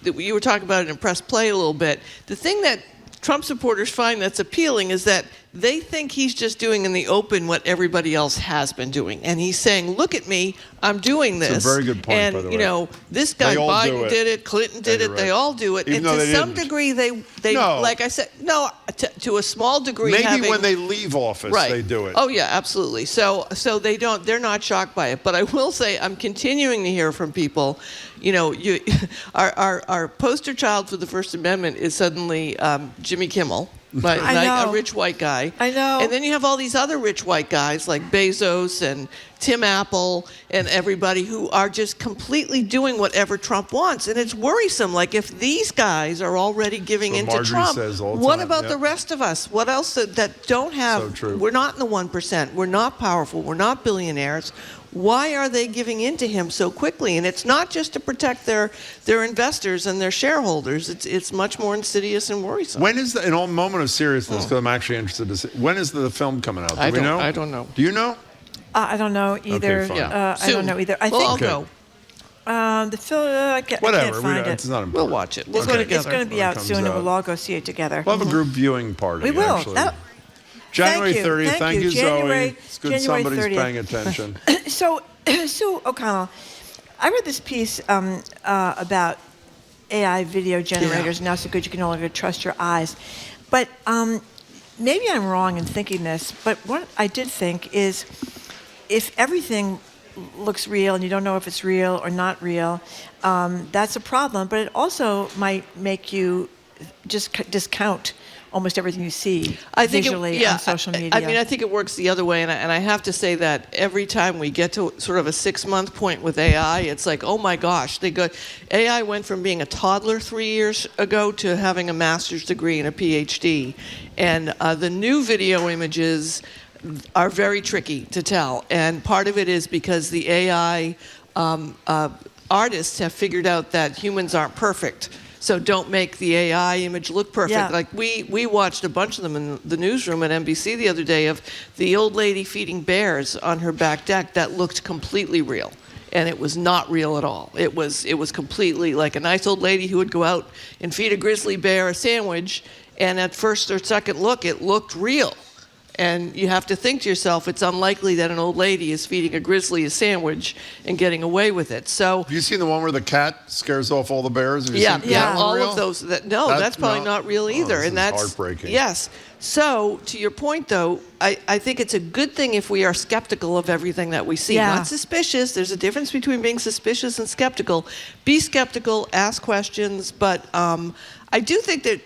you were talking about it in Press Play a little bit, the thing that Trump supporters find that's appealing is that they think he's just doing in the open what everybody else has been doing. And he's saying, look at me, I'm doing this. It's a very good point, and, by the way. you know, this guy, Biden did it, Clinton did it, they all do it. Even and though to some degree, they No. like I said, no, to a small degree. Maybe when they leave office, they do it. Oh, yeah, absolutely. So they're not shocked by it. But I will say, I'm continuing to hear from people, you know, our poster child for the First Amendment is suddenly Jimmy Kimmel. But like a rich white guy. I know. And then you have all these other rich white guys like Bezos and Tim Apple and everybody who are just completely doing whatever Trump wants. And it's worrisome. Like if these guys are already giving into Marjorie Trump, says all the what time, about the rest of us? What else that don't have? So true. We're not in the 1%. We're not powerful. We're not billionaires. Why are they giving into him so quickly? And it's not just to protect their investors and their shareholders. It's much more insidious and worrisome. When is in a moment of seriousness, because I'm actually interested to see, when is the film coming out? I Do we know? I don't know. Do you know? I don't know either. Okay, fine. I don't know either. I Well, think I'll go. the film. I can't Whatever. find it. It's not important. We'll watch it. We'll It's go gonna- together. It's going to be when it out comes soon, and out. we'll all go see it together. We'll have a group viewing party. We will. Actually. Thank January you. 30th. Thank you, January, Zoe. It's good January somebody's 30th. paying attention. So, Sue O'Connell, I read this piece about AI video generators. Now so good you can no longer trust your eyes. But maybe I'm wrong in thinking this, but what I did think is if everything looks real and you don't know if it's real or not real, that's a problem. But it also might make you just discount almost everything you see visually on social media. I mean, I think it works the other way, and I have to say that every time we get to sort of a 6-month point with AI, it's like, oh my gosh, AI went from being a toddler 3 years ago to having a master's degree and a PhD, and the new video images are very tricky to tell, and part of it is because the AI artists have figured out that humans aren't perfect. So don't make the AI image look perfect. Yeah. Like we watched a bunch of them in the newsroom at NBC the other day of the old lady feeding bears on her back deck that looked completely real. And it was not real at all. It was completely like a nice old lady who would go out and feed a grizzly bear a sandwich, and at first or second look, it looked real. And you have to think to yourself, it's unlikely that an old lady is feeding a grizzly a sandwich and getting away with it. So Have you seen the one where the cat scares off all the bears? Have you seen yeah, that one all real? of those. That's probably not real either. This and is that's heartbreaking. Yes. So to your point, though, I think it's a good thing if we are skeptical of everything that we see. Yeah. Not suspicious. There's a difference between being suspicious and skeptical. Be skeptical, ask questions, but I do think that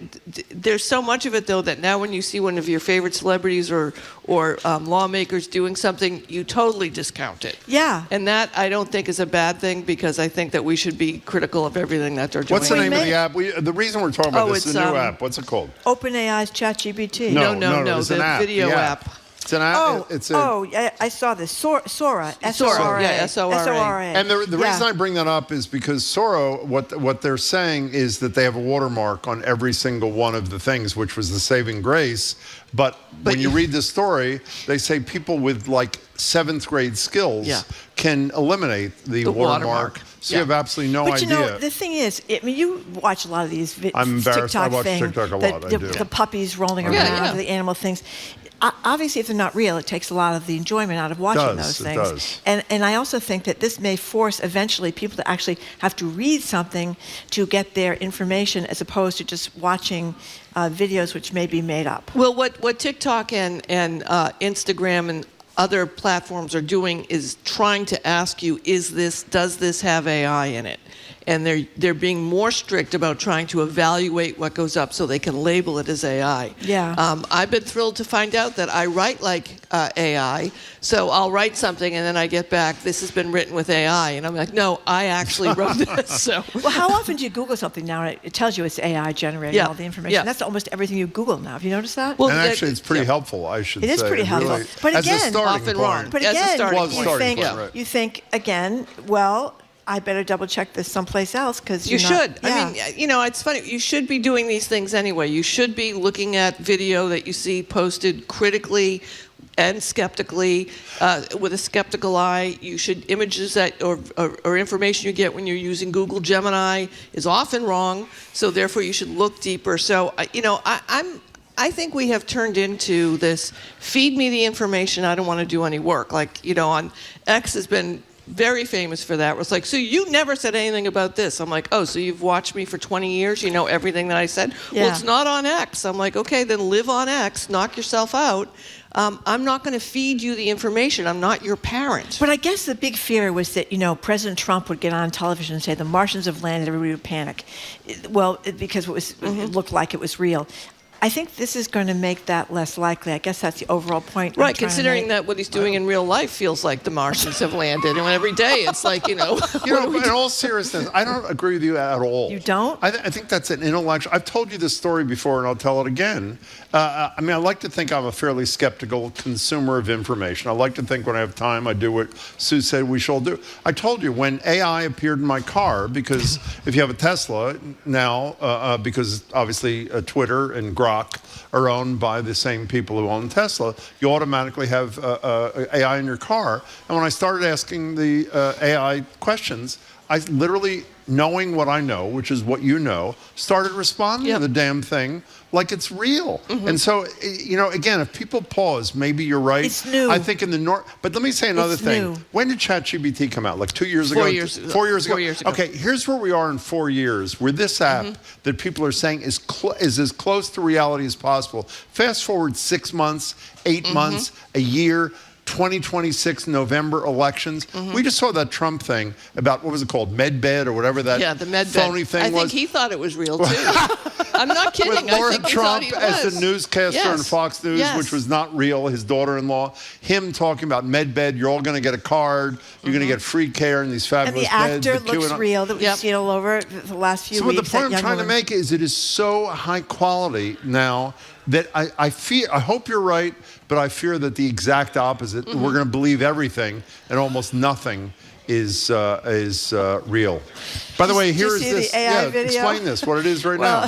there's so much of it, though, that now when you see one of your favorite celebrities or lawmakers doing something, you totally discount it. Yeah. And that I don't think is a bad thing, because I think that we should be critical of everything that they're doing. What's the name of the app? The reason we're talking about this is it's, a new app. What's it called? OpenAI's ChatGPT. No, the an app. video The app. It's an app. Yeah, I saw this. Sora. Sora, S-O-R-A. yeah, S-O-R-A. And the reason I bring that up is because Sora, what they're saying is that they have a watermark on every single one of the things, which was the saving grace. But when you read the story, they say people with like 7th grade skills can eliminate the watermark. So you have absolutely no idea. But you know, the thing is, I mean, you watch a lot of these I'm embarrassed. TikTok I watch thing, TikTok a lot. I do. The puppies rolling around, the animal things. Obviously, if they're not real, it takes a lot of the enjoyment out of watching those things. It does. And I also think that this may force eventually people to actually have to read something to get their information, as opposed to just watching videos which may be made up. Well, what TikTok and Instagram and other platforms are doing is trying to ask you, does this have AI in it? And they're being more strict about trying to evaluate what goes up so they can label it as AI. Yeah. I've been thrilled to find out that I write like AI, so I'll write something and then I get back, this has been written with AI, and I'm like, no, I actually wrote this. So. Well, how often do you Google something now and it tells you it's AI generating all the information? Yeah. That's almost everything you Google now. Have you noticed that? Well, and actually, it's pretty helpful, I should say. It is pretty helpful. Really, but as again, a starting often point. wrong. But As a again, starting point. you think again, well, I better double check this someplace else, because you should. I mean, you know, it's funny. You should be doing these things anyway. You should be looking at video that you see posted critically and skeptically, with a skeptical eye. You should images that or information you get when you're using Google Gemini is often wrong. So therefore, you should look deeper. So you know, I think we have turned into this, feed me the information, I don't want to do any work. Like, on X has been very famous for that. It's like, so you never said anything about this. I'm like, oh, so you've watched me for 20 years? You know everything that I said? Yeah. Well, it's not on X. I'm like, okay, then live on X, knock yourself out. I'm not going to feed you the information. I'm not your parent. But I guess the big fear was that, President Trump would get on television and say the Martians have landed, everybody would panic. Well, because it looked like it was real. I think this is going to make that less likely. I guess that's the overall point. Right, considering that what he's doing in real life feels like the Martians have landed. And every day it's like, in all seriousness, I don't agree with you at all. You don't? I think that's an intellectual. I've told you this story before, and I'll tell it again. I like to think I'm a fairly skeptical consumer of information. I like to think when I have time, I do what Sue said we shall do. I told you, when AI appeared in my car, because if you have a Tesla now, because obviously Twitter and Grok are owned by the same people who own Tesla, you automatically have AI in your car. And when I started asking the AI questions, I literally, knowing what I know, which is what you know, started responding to the damn thing like it's real. And so, again, if people pause, maybe you're right. It's new. I think in the North, but let me say another thing. New. When did ChatGPT come out? Like 2 years ago? 4 years ago. 4 years ago. 4 years ago. Okay, here's where we are in 4 years, where this app that people are saying is as close to reality as possible. Fast forward 6 months, 8 months, a year, 2026 November elections. We just saw that Trump thing about, what was it called, MedBed or whatever that the med phony thing was. I think he thought it was real, too. I'm not kidding. With Laura I think Trump he thought he was. as the newscaster on Fox News, which was not real, his daughter-in-law, him talking about MedBed, you're all going to get a card, you're going to get free care in these fabulous beds. And the actor beds. looks real that we've seen all over the last few weeks. So the point I'm trying to make is it is so high quality now that I hope you're right, but I fear that the exact opposite. We're going to believe everything, and almost nothing is real. By the way, here is this. The AI video? Explain this, what it is right now.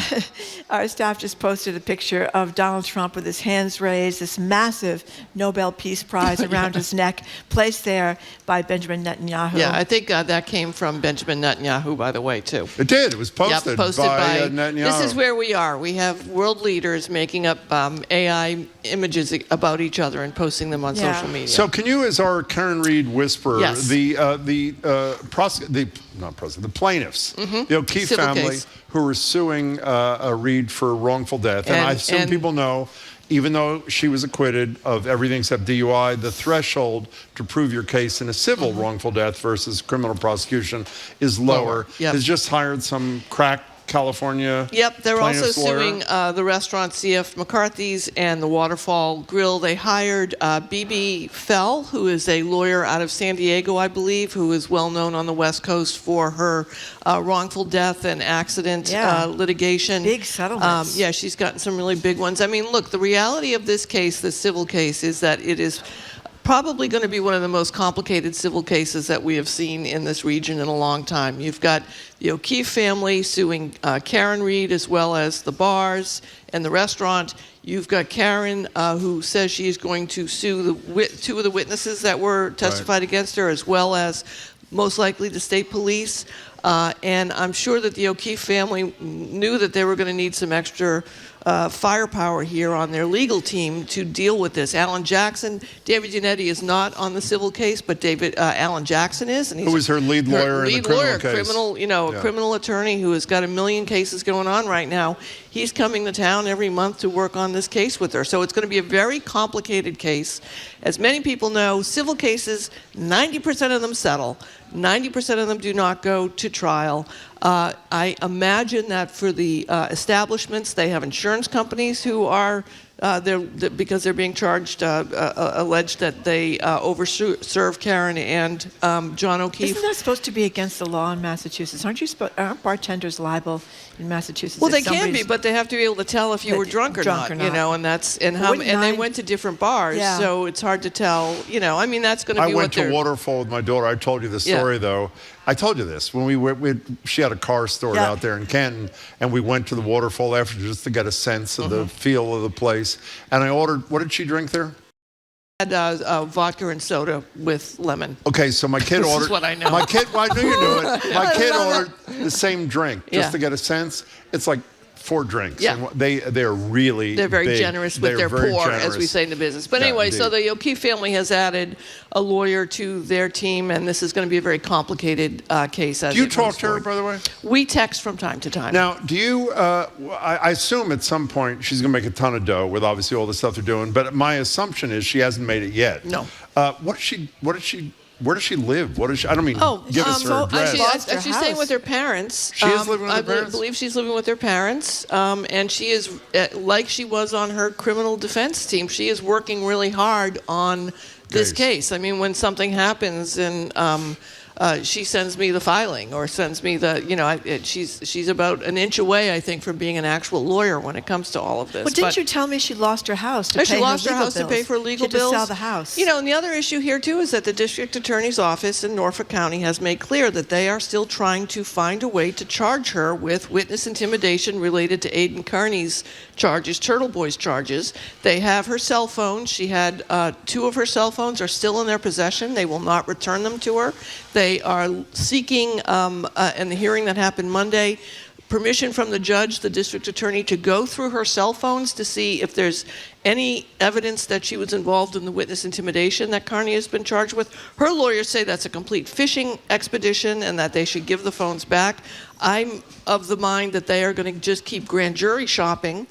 Our staff just posted a picture of Donald Trump with his hands raised, this massive Nobel Peace Prize around his neck, placed there by Benjamin Netanyahu. Yeah, I think that came from Benjamin Netanyahu, by the way, too. It did. It was posted, by Netanyahu. This is where we are. We have world leaders making up AI images about each other and posting them on social media. So can you, as our Karen Reed whisperer, the plaintiffs, the O'Keefe Civil family, case. who are suing Reed for wrongful death, and I assume people know, even though she was acquitted of everything except DUI, the threshold to prove your case in a civil wrongful death versus criminal prosecution is lower. Has just hired some crack California. They're also plaintiff's lawyer. suing the restaurant CF McCarthy's and the Waterfall Grill. They hired B.B. Fell, who is a lawyer out of San Diego, I believe, who is well known on the West Coast for her wrongful death and accident litigation. Big settlements. She's gotten some really big ones. I mean, look, the reality of this case, the civil case, is that it is probably going to be one of the most complicated civil cases that we have seen in this region in a long time. You've got the O'Keefe family suing Karen Reed, as well as the bars and the restaurant. You've got Karen, who says she is going to sue two of the witnesses that were testified against her, as well as most likely the state police. And I'm sure that the O'Keefe family knew that they were going to need some extra firepower here on their legal team to deal with this. Alan Jackson, David Giannetti is not on the civil case, but Alan Jackson is. And he's who was her lead lawyer in the criminal case. Criminal attorney who has got a million cases going on right now. He's coming to town every month to work on this case with her. So it's going to be a very complicated case. As many people know, civil cases, 90% of them settle. 90% of them do not go to trial. I imagine that for the establishments, they have insurance companies who are, because they're being charged, alleged that they overserve Karen and John O'Keefe. Isn't that supposed to be against the law in Massachusetts? Aren't bartenders liable in Massachusetts? Well, they can be, but they have to be able to tell if you were drunk or not. You know, and they went to different bars, so it's hard to tell. You know, I mean, that's going to be. I went to Waterfall with my daughter. I told you the story though. I told you this when she had a car stored out there in Canton, and we went to the Waterfall after just to get a sense of the feel of the place. And I ordered. What did she drink there? Vodka and soda with lemon. Okay, so my kid ordered. This is what I know. My kid, well, I knew you knew it. My kid ordered the same drink just to get a sense. It's like 4 drinks. Yeah. And they're really They're very big. generous with They're their very pour, generous. as we say in the business. But Yeah, anyway, so indeed. the O'Keefe family has added a lawyer to their team, and this is going to be a very complicated case. As Do you it talk moves to her, forward. by the way? We text from time to time. Now, do you? I assume at some point she's going to make a ton of dough with obviously all the stuff they're doing. But my assumption is she hasn't made it yet. No. Where does she live? What is she? I don't mean give us her so address. she's staying with her parents. She is living with her parents? I believe she's living with her parents. And she is, like she was on her criminal defense team, she is working really hard on this case. I mean, when something happens and she sends me the filing or sends me she's about an inch away, I think, from being an actual lawyer when it comes to all of this. Well, didn't you tell me she lost her house to pay she lost her house bills? to pay for legal she had bills. to sell the house. And the other issue here too is that the district attorney's office in Norfolk County has made clear that they are still trying to find a way to charge her with witness intimidation related to Aiden Carney's charges, Turtle Boy's charges. They have her cell phone. She had 2 of her cell phones are still in their possession. They will not return them to her. They are seeking, in the hearing that happened Monday, permission from the judge, the district attorney, to go through her cell phones to see if there's any evidence that she was involved in the witness intimidation that Carney has been charged with. Her lawyers say that's a complete fishing expedition and that they should give the phones back. I'm of the mind that they are going to just keep grand jury shopping.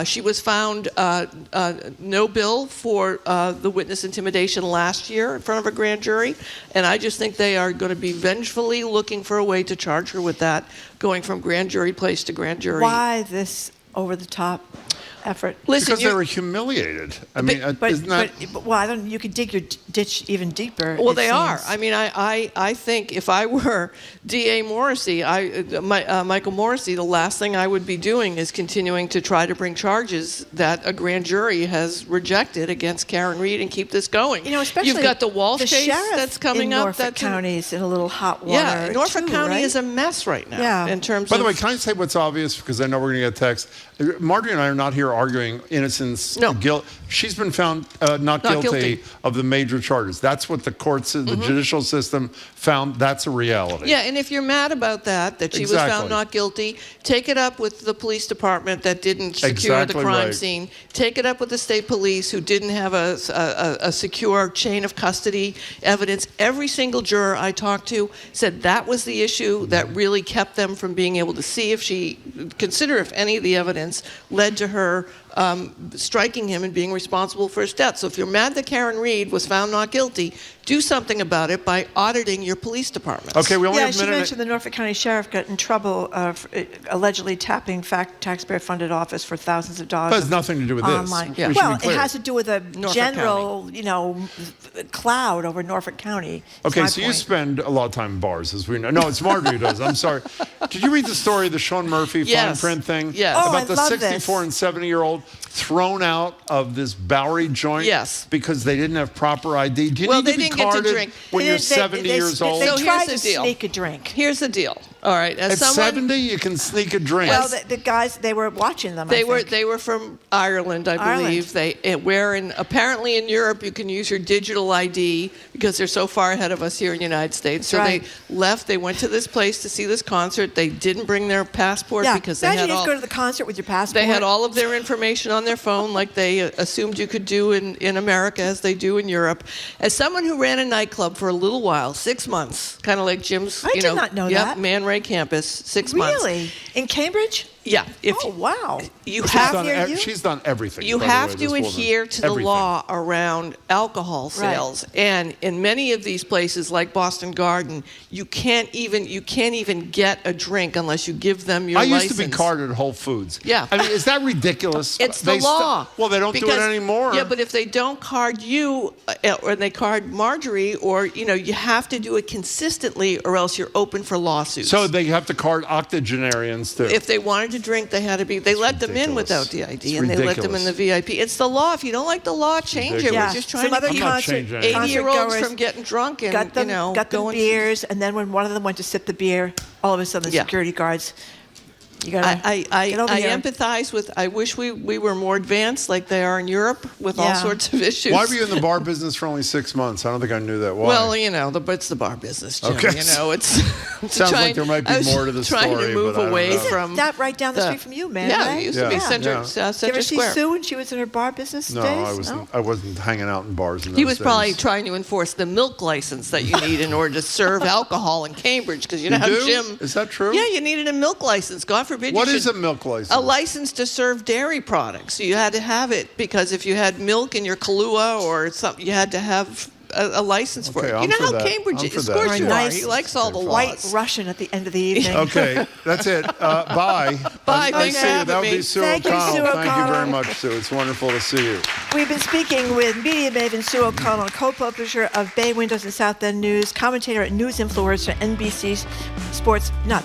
She was found no bill for the witness intimidation last year in front of a grand jury, and I just think they are going to be vengefully looking for a way to charge her with that, going from grand jury place to grand jury. Why this over-the-top effort? Listen, because they were humiliated. I mean, isn't that? Well, you could dig your ditch even deeper. Well, they are. I mean, I think if I were D.A. Morrissey, Michael Morrissey, the last thing I would be doing is continuing to try to bring charges that a grand jury has rejected against Karen Reed and keep this going. Especially you've got the Walsh case sheriff that's coming in up. Norfolk County's in a little hot water. Yeah, Norfolk too, County right? is a mess right now. Yeah. In terms By of. the way, can I say what's obvious? Because I know we're going to get text. Marjorie and I are not here arguing innocence, guilt. She's been found not guilty of the major charges. That's what the courts, the judicial system found. That's a reality. Yeah, and if you're mad about that she was found not guilty, take it up with the police department that didn't secure the crime scene. Take it up with the state police who didn't have a secure chain of custody evidence. Every single juror I talked to said that was the issue that really kept them from being able to see consider if any of the evidence led to her striking him and being responsible for his death. So if you're mad that Karen Reed was found not guilty, do something about it by auditing your police departments. Okay, we only have a minute. She mentioned the Norfolk County Sheriff got in trouble allegedly tapping taxpayer-funded office for thousands of dollars. That has nothing to do with online. this. Well, it has to do with a Norfolk general, cloud over Norfolk County. Okay, so you spend a lot of time in bars, as we know. No, it's Marjorie who does. I'm sorry. Did you read the story of the Sean Murphy fine print thing? Yes. About the 64 and 70-year-old thrown out of this Bowery joint? Yes. Because they didn't have proper ID. Do you need to be didn't get to carded drink. when you're 70 years old? So tried here's to the deal. sneak a drink. Here's the deal. All right. At 70, you can sneak a drink. Well, the guys, they were watching them. They were from Ireland, I believe. Apparently in Europe you can use your digital ID because they're so far ahead of us here in the United States. So they left. They went to this place to see this concert. They didn't bring their passport because they had you just go to the concert with your passport. They had all of their information on their phone, like they assumed you could do in America, as they do in Europe. As someone who ran a nightclub for a little while, 6 months, kind of like Jim's, I did not know that. Man Ray campus, 6 months. Really? In Cambridge? Yeah. Wow. She's done everything. You have to adhere to the law around alcohol sales, and in many of these places, like Boston Garden, you can't even get a drink unless you give them your license. I used to be carded at Whole Foods. Yeah. I mean, is that ridiculous? It's the law. Well, they don't do it anymore. Yeah, but if they don't card you, or they card Marjorie, or you have to do it consistently, or else you're open for lawsuits. So they have to card octogenarians too. If they wanted to drink, they had to be. They let them in without the ID, and they let them in the VIP. It's the law. If you don't like the law, change it. We're just trying to keep 80-year-olds from getting drunk and got them beers, and then when one of them went to sip the beer, all of a sudden the security guards You gotta I get over here. empathize with. I wish we were more advanced, like they are in Europe, with all sorts of issues. Why were you in the bar business for only 6 months? I don't think I knew that. Why? Well, it's the bar business, Jim. Okay. Sounds like there might be more to the story. Trying to move away from that right down the street from you, man. Yeah, right? it used to be Central Did you ever see Square. Sue when she was in her bar business No, days? I wasn't hanging out in bars in those He was days. probably trying to enforce the milk license that you need in order to serve alcohol in Cambridge, because you know You how do? Jim. Is that true? Yeah, you needed a milk license. God forbid. What is a milk license? A license to serve dairy products. You had to have it because if you had milk in your Kahlua or something, you had to have a license for it. You know how Cambridge is. Of course you are. He likes all the white laws. Russian at the end of the evening. Okay, that's it. Bye. Bye. Nice Thanks to for see you. having That would me. be Sue Thank you, O'Connell. Sue Thank you O'Connell. very much, Sue. It's wonderful to see you. We've been speaking with media maven Sue O'Connell, co-publisher of Bay Windows and South End News, commentator at News Influencer, NBC Sports. No,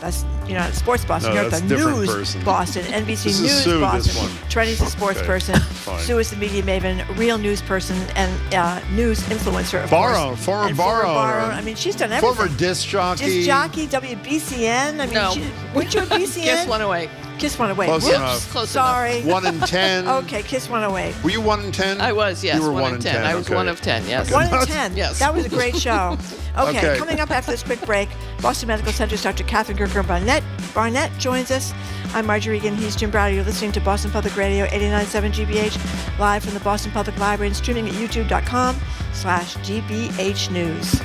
you're not Sports Boston. No, you're that's at a the different News person. Boston, NBC This is News Sue, Boston. this one. Trenny's a sports Okay, person. fine. Sue is the media maven, real news person, and news influencer, of Bar course. owner, former And bar owner. I mean, she's done everything. Former disc jockey. Disc jockey, WBCN. I mean, No. weren't you at BCN? Kiss one away. Kiss one away. Close Whoops. enough. Close Sorry. 1 in 10. Okay, kiss one away. Were you 1 in 10? I was, yes. You were 1 in 10. I was okay. 1 of 10, yes. 1 in 10. Yes. That was a great show. Okay, Okay. coming up after this quick break, Boston Medical Center's Dr. Katherine Barnett joins us. I'm Marjorie Egan. He's Jim Browder. You're listening to Boston Public Radio 89.7 GBH, live from the Boston Public Library and streaming at youtube.com/GBH News.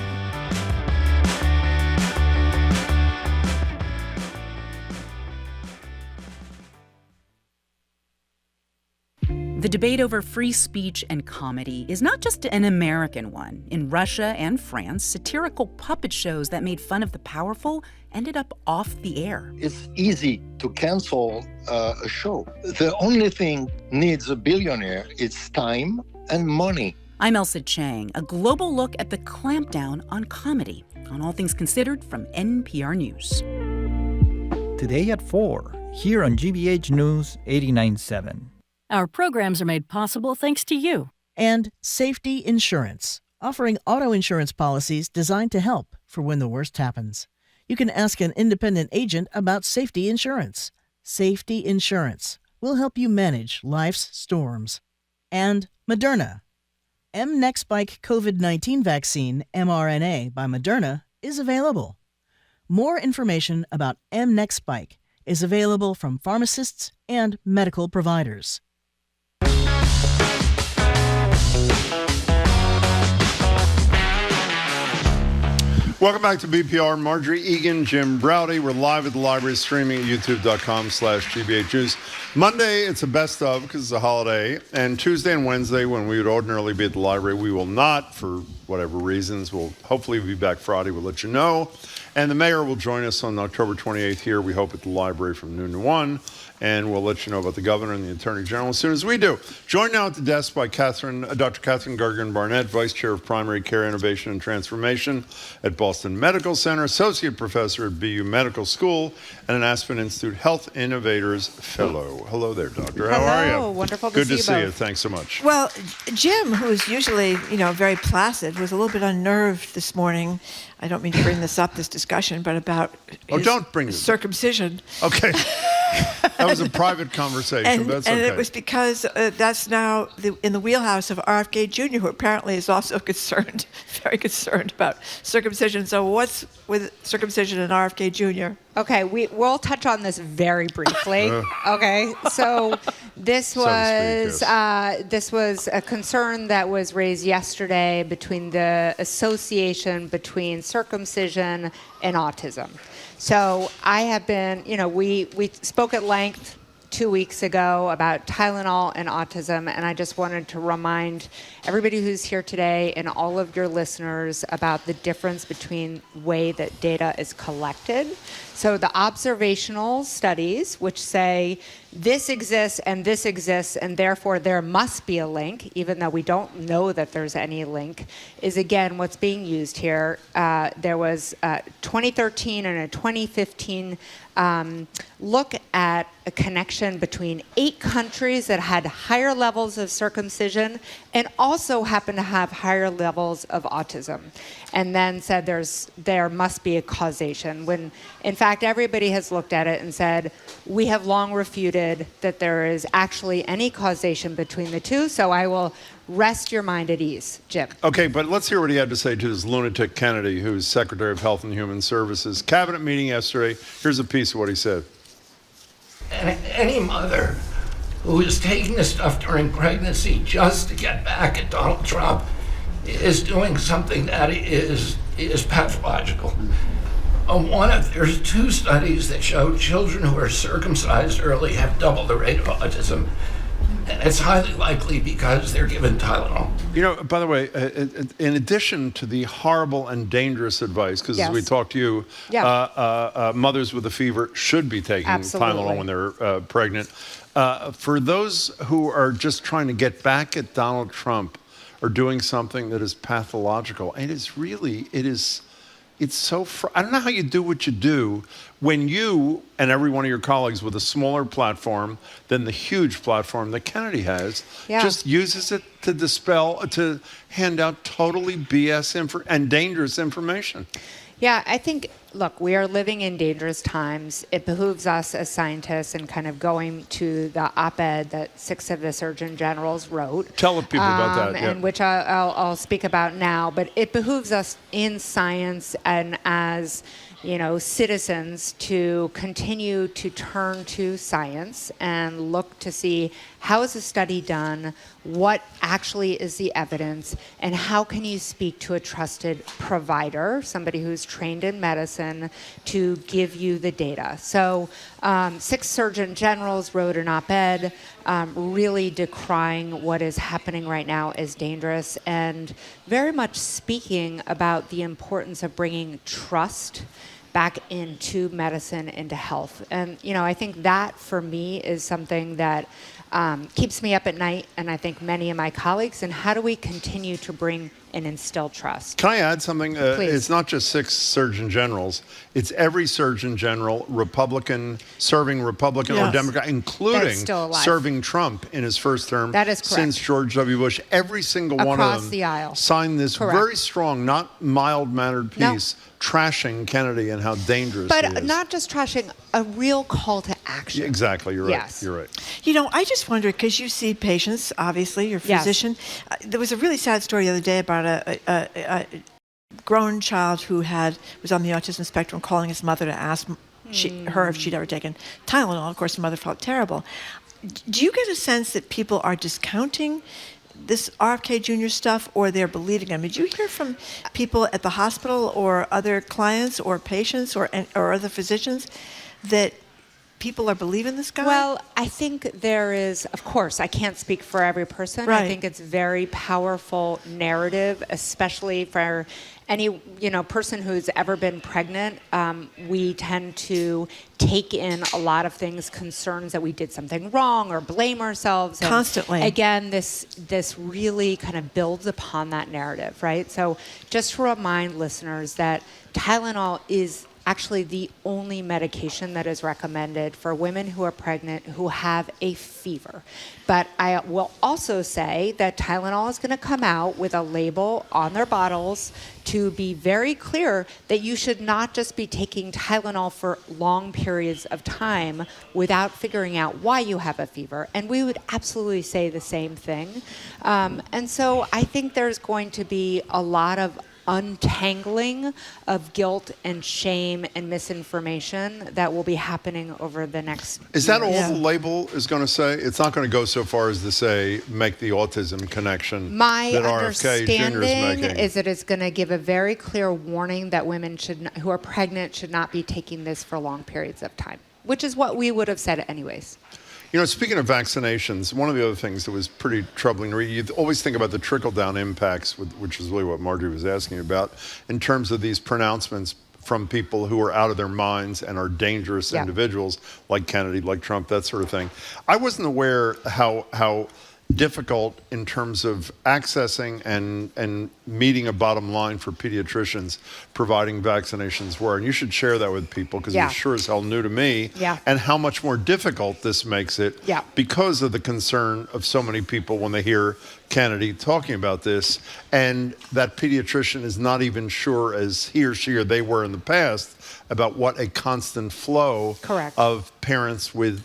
The debate over free speech and comedy is not just an American one. In Russia and France, satirical puppet shows that made fun of the powerful ended up off the air. It's easy to cancel a show. The only thing needs a billionaire is time and money. I'm Elsa Chang, a global look at the clampdown on comedy on All Things Considered from NPR News. Today at 4, here on GBH News 89.7. Our programs are made possible thanks to you. And Safety Insurance, offering auto insurance policies designed to help for when the worst happens. You can ask an independent agent about safety insurance. Safety Insurance will help you manage life's storms. And Moderna. mNEXSpike COVID-19 vaccine, mRNA, by Moderna is available. More information about mNEXSpike is available from pharmacists and medical providers. Welcome back to BPR. Marjorie Egan, Jim Browdy. We're live at the library, streaming at youtube.com/GBH News. Monday, it's a best of because it's a holiday. And Tuesday and Wednesday, when we would ordinarily be at the library, we will not for whatever reasons. We'll hopefully be back Friday. We'll let you know. And the mayor will join us on October 28th here, we hope, at the library from noon to 1. And we'll let you know about the governor and the attorney general as soon as we do. Joined now at the desk by Dr. Katherine Gergen Barnett, Vice Chair of Primary Care Innovation and Transformation at Boston Medical Center, Associate Professor at BU Medical School, and an Aspen Institute Health Innovators Fellow. Hello there, Doctor. How are you? Hello. Wonderful to Good see to you see you. both. Thanks so much. Well, Jim, who's usually, very placid, was a little bit unnerved this morning. I don't mean to bring this up, this discussion, but about his don't bring it. circumcision. Okay. That was a private conversation, but that's okay. And it was because that's now in the wheelhouse of RFK Jr., who apparently is also very concerned about circumcision. So what's with circumcision and RFK Jr.? Okay, we'll touch on this very briefly. Okay, so this was a concern that was raised yesterday between the association between circumcision and autism. So I have been, we spoke at length 2 weeks ago about Tylenol and autism, and I just wanted to remind everybody who's here today and all of your listeners about the difference between the way that data is collected. So the observational studies, which say this exists, and therefore there must be a link, even though we don't know that there's any link, is again what's being used here. There was 2013 and a 2015 look at a connection between 8 countries that had higher levels of circumcision and also happen to have higher levels of autism, and then said there must be a causation, when in fact everybody has looked at it and said we have long refuted that there is actually any causation between the two. So I will rest your mind at ease, Jim. Okay, but let's hear what he had to say to this lunatic Kennedy, who's Secretary of Health and Human Services. Cabinet meeting yesterday. Here's a piece of what he said. Any mother who is taking this stuff during pregnancy just to get back at Donald Trump is doing something that is pathological. There's 2 studies that show children who are circumcised early have double the rate of autism. And it's highly likely because they're given Tylenol. You know, by the way, in addition to the horrible and dangerous advice, because as we talked to you, mothers with a fever should be taking Tylenol when they're pregnant. For those who are just trying to get back at Donald Trump or doing something that is pathological, it's so, I don't know how you do what you do when you and every one of your colleagues with a smaller platform than the huge platform that Kennedy has just uses it to to hand out totally BS and dangerous information. Yeah, I think, look, we are living in dangerous times. It behooves us as scientists, and kind of going to the op-ed that 6 of the Surgeon Generals wrote. Tell the people about that. And which I'll speak about now. But it behooves us in science and as citizens to continue to turn to science and look to see how is a study done, what actually is the evidence, and how can you speak to a trusted provider, somebody who's trained in medicine, to give you the data. So 6 Surgeon Generals wrote an op-ed really decrying what is happening right now as dangerous, and very much speaking about the importance of bringing trust back into medicine, into health. And, I think that for me is something that keeps me up at night, and I think many of my colleagues. And how do we continue to bring and instill trust? Can I add something? It's not just 6 Surgeon Generals. It's every Surgeon General, serving Republican or Democrat, including serving Trump in his first term. That is correct. Since George W. Bush. Every single one of them the aisle. Signed this very strong, not mild-mannered piece trashing Kennedy and how dangerous he is. But not just trashing, a real call to action. Exactly, you're right. Yes. You're right. I just wonder, because you see patients, obviously, you're a physician. There was a really sad story the other day about a grown child who was on the autism spectrum, calling his mother to ask her if she'd ever taken Tylenol. Of course, the mother felt terrible. Do you get a sense that people are discounting this RFK Jr. stuff, or they're believing him? Did you hear from people at the hospital or other clients or patients or other physicians that people are believing this guy? Well, I think there is, of course, I can't speak for every person. Right. I think it's very powerful narrative, especially for any person who's ever been pregnant. We tend to take in a lot of things, concerns that we did something wrong or blame ourselves. And constantly. Again, this really kind of builds upon that narrative, right? So just to remind listeners that Tylenol is actually the only medication that is recommended for women who are pregnant who have a fever. But I will also say that Tylenol is going to come out with a label on their bottles to be very clear that you should not just be taking Tylenol for long periods of time without figuring out why you have a fever. And we would absolutely say the same thing. And so I think there's going to be a lot of untangling of guilt and shame and misinformation that will be happening over the next Is that all the label is going to say? It's not going to go so far as to say, make the autism connection My that RFK Jr. is understanding making. is that it's going to give a very clear warning that women who are pregnant should not be taking this for long periods of time, which is what we would have said anyways. Speaking of vaccinations, one of the other things that was pretty troubling to read, you always think about the trickle-down impacts, which is really what Marjorie was asking about, in terms of these pronouncements from people who are out of their minds and are dangerous individuals like Kennedy, like Trump, that sort of thing. I wasn't aware how difficult in terms of accessing and meeting a bottom line for pediatricians providing vaccinations were. And you should share that with people because it was sure as hell new to me. And how much more difficult this makes it because of the concern of so many people when they hear Kennedy talking about this, and that pediatrician is not even sure as he or she or they were in the past about what a constant flow of parents with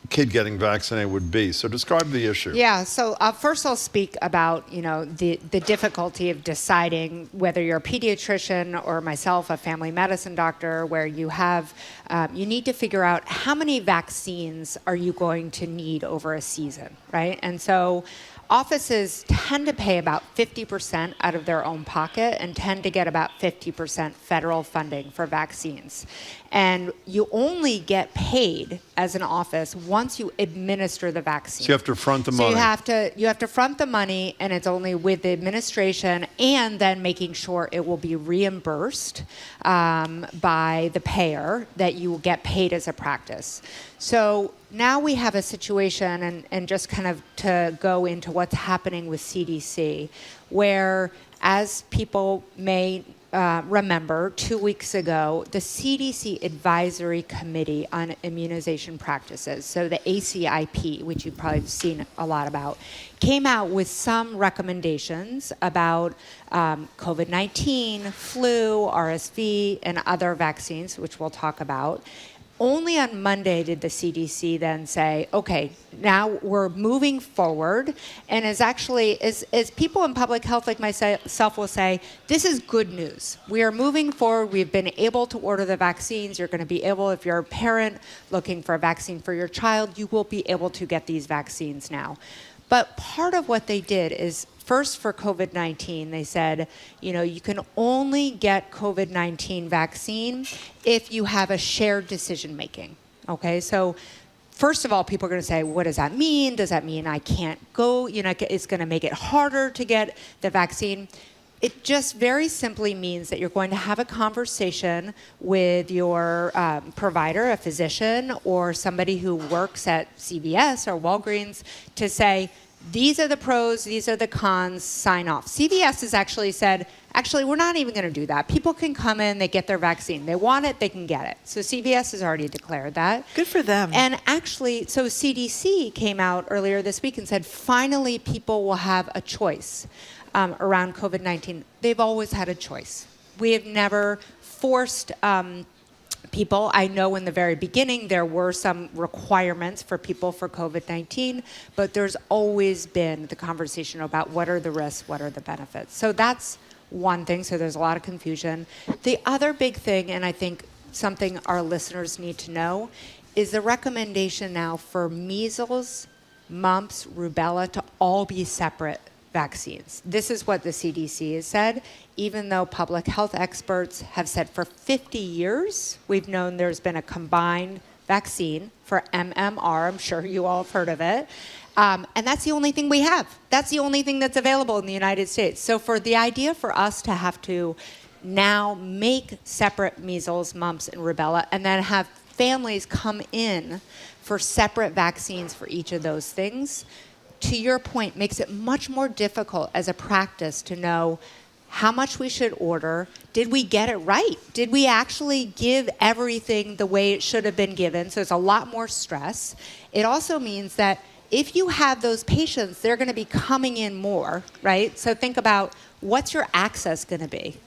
kid getting vaccinated would be. So describe the issue. Yeah, so first I'll speak about, the difficulty of deciding whether you're a pediatrician or myself, a family medicine doctor, where you have, you need to figure out how many vaccines are you going to need over a season, right? And so offices tend to pay about 50% out of their own pocket and tend to get about 50% federal funding for vaccines. And you only get paid as an office once you administer the vaccine. So you have to front the money. So you have to front the money, and it's only with the administration and then making sure it will be reimbursed by the payer that you will get paid as a practice. So now we have a situation, and just kind of to go into what's happening with CDC, where, as people may remember, 2 weeks ago, the CDC Advisory Committee on Immunization Practices, so the ACIP, which you've probably seen a lot about, came out with some recommendations about COVID-19, flu, RSV, and other vaccines, which we'll talk about. Only on Monday did the CDC then say, okay, now we're moving forward. And as people in public health like myself will say, this is good news. We are moving forward. We've been able to order the vaccines. You're going to be able, if you're a parent looking for a vaccine for your child, you will be able to get these vaccines now. But part of what they did is, first for COVID-19, they said, you can only get COVID-19 vaccine if you have a shared decision making. Okay, so first of all, people are going to say, what does that mean? Does that mean I can't go? It's going to make it harder to get the vaccine. It just very simply means that you're going to have a conversation with your provider, a physician, or somebody who works at CVS or Walgreens to say, these are the pros, these are the cons, sign off. CVS has actually said, we're not even going to do that. People can come in, they get their vaccine. They want it, they can get it. So CVS has already declared that. Good for them. And actually, so CDC came out earlier this week and said, finally, people will have a choice around COVID-19. They've always had a choice. We have never forced people. I know in the very beginning there were some requirements for people for COVID-19, but there's always been the conversation about what are the risks, what are the benefits. So that's one thing. So there's a lot of confusion. The other big thing, and I think something our listeners need to know, is the recommendation now for measles, mumps, rubella to all be separate vaccines. This is what the CDC has said, even though public health experts have said for 50 years, we've known there's been a combined vaccine for MMR. I'm sure you all have heard of it. And that's the only thing we have. That's the only thing that's available in the United States. So for the idea for us to have to now make separate measles, mumps, and rubella, and then have families come in for separate vaccines for each of those things, to your point, makes it much more difficult as a practice to know how much we should order. Did we get it right? Did we actually give everything the way it should have been given? So it's a lot more stress. It also means that if you have those patients, they're going to be coming in more, right? So think about, what's your access going to be?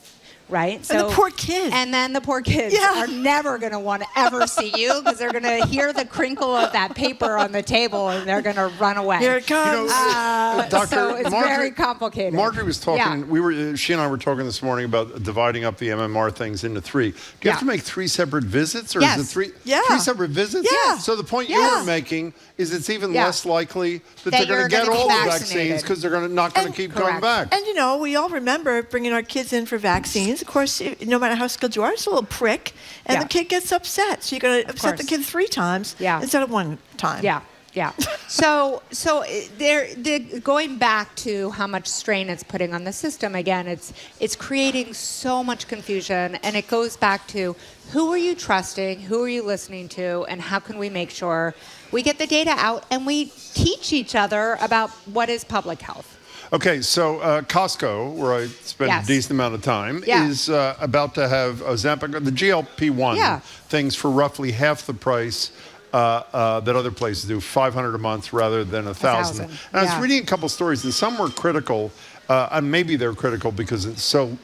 Right? So, and the poor kids. And then the poor kids are never going to want to ever see you, because they're going to hear the crinkle of that paper on the table and they're going to run away. Here it comes. So it's very complicated. Marjorie was talking, she and I were talking this morning about dividing up the MMR things into three. Do you have to make 3 separate visits, or is it three separate visits? Yeah. So the point you were making is it's even less likely that they're going to get all the vaccines, because they're not going to keep going back. And we all remember bringing our kids in for vaccines. Of course, no matter how skilled you are, it's a little prick, and the kid gets upset. So you're going to upset the kid 3 times instead of 1 time. Yeah. Yeah. So going back to how much strain it's putting on the system, again, it's creating so much confusion, and it goes back to who are you trusting, who are you listening to, and how can we make sure we get the data out and we teach each other about what is public health. Okay, so Costco, where I spend a decent amount of time, is about to have Ozempic, the GLP-1 things for roughly half the price that other places do, $500 a month rather than $1,000. And I was reading a couple stories, and some were critical. And maybe they're critical because it's so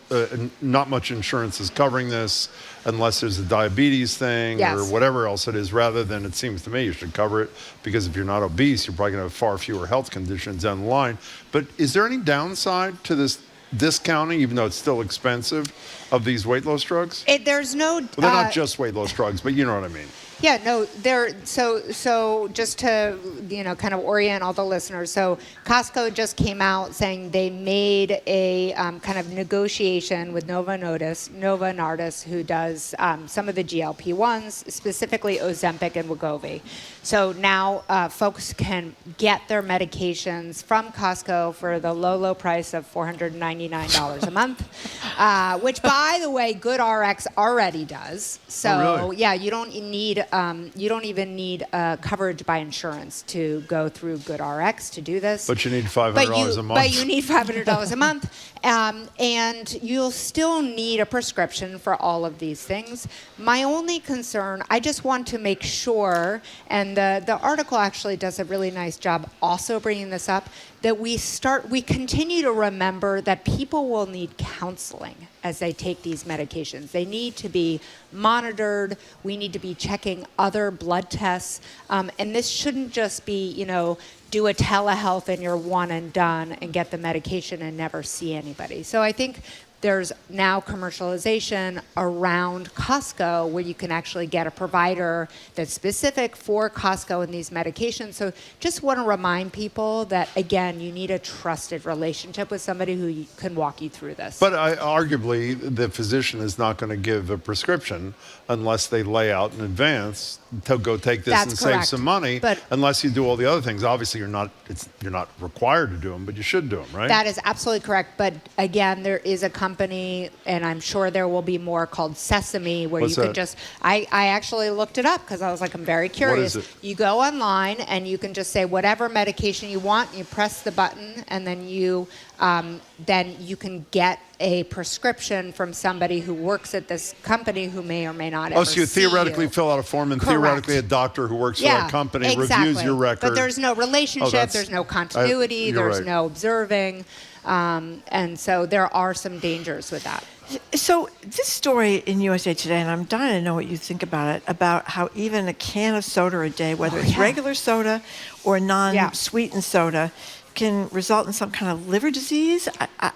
not much insurance is covering this unless there's a diabetes thing or whatever else it is, rather than it seems to me you should cover it because if you're not obese, you're probably going to have far fewer health conditions down the line. But is there any downside to this discounting, even though it's still expensive, of these weight loss drugs? There's no... Well, they're not just weight loss drugs, but you know what I mean. Yeah, no, so just to, kind of orient all the listeners. So Costco just came out saying they made a kind of negotiation with Novo Nordisk, who does some of the GLP-1s, specifically Ozempic and Wegovy. So now folks can get their medications from Costco for the low price of $499 a month, which, by the way, GoodRx already does. So, you don't even need coverage by insurance to go through GoodRx to do this. But you need $500 a month. But you need $500 a month. And you'll still need a prescription for all of these things. My only concern, I just want to make sure, and the article actually does a really nice job also bringing this up, that we continue to remember that people will need counseling as they take these medications. They need to be monitored. We need to be checking other blood tests. And this shouldn't just be, do a telehealth and you're one and done and get the medication and never see anybody. So I think there's now commercialization around Costco where you can actually get a provider that's specific for Costco and these medications. So just want to remind people that, again, you need a trusted relationship with somebody who can walk you through this. But arguably, the physician is not going to give a prescription unless they lay out in advance to go take this and save some money, but unless you do all the other things. Obviously, you're not required to do them, but you should do them, right? That is absolutely correct. But again, there is a company, and I'm sure there will be more, called Sesame, where you can just, I actually looked it up because I was like, I'm very curious. What is it? You go online and you can just say whatever medication you want, you press the button, and then you can get a prescription from somebody who works at this company who may or may not ever so you theoretically fill out a form, and theoretically a doctor who works for that company reviews your record. But there's no relationship, there's no continuity, there's no observing. And so there are some dangers with that. So this story in USA Today, and I'm dying to know what you think about it, about how even a can of soda a day, whether it's regular soda or non-sweetened soda, can result in some kind of liver disease. I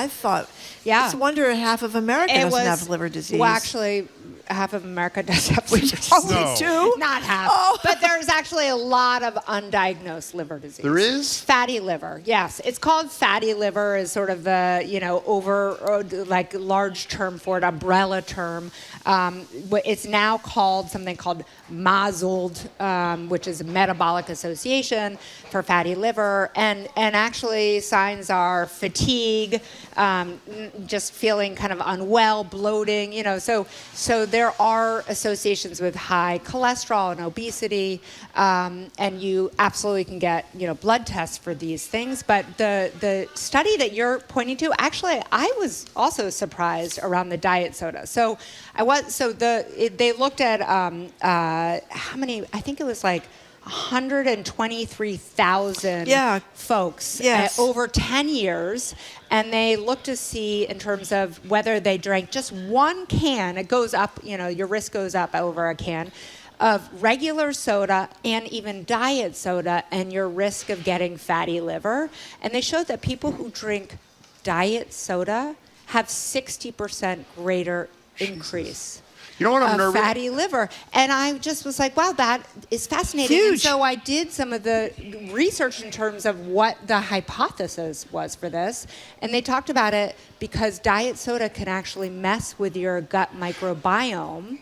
thought, it's a wonder half of America doesn't have liver disease. Well, actually, half of America does have liver disease. No. Too? Not half. But there's actually a lot of undiagnosed liver disease. There is? Fatty liver, yes. It's called fatty liver, is sort of the, large term for it, umbrella term. It's now called something called MASLD, which is a metabolic association for fatty liver. And actually signs are fatigue, just feeling kind of unwell, bloating, so there are associations with high cholesterol and obesity, and you absolutely can get, blood tests for these things. But the study that you're pointing to, actually, I was also surprised around the diet soda. So they looked at how many? I think it was like 123,000 folks over 10 years, and they looked to see in terms of whether they drank just one can. It goes up, your risk goes up over a can of regular soda and even diet soda, and your risk of getting fatty liver. And they showed that people who drink diet soda have 60% greater increase. You know what I'm nervous? Fatty liver. And I just was like, wow, that is fascinating. Huge. And so I did some of the research in terms of what the hypothesis was for this. And they talked about it because diet soda can actually mess with your gut microbiome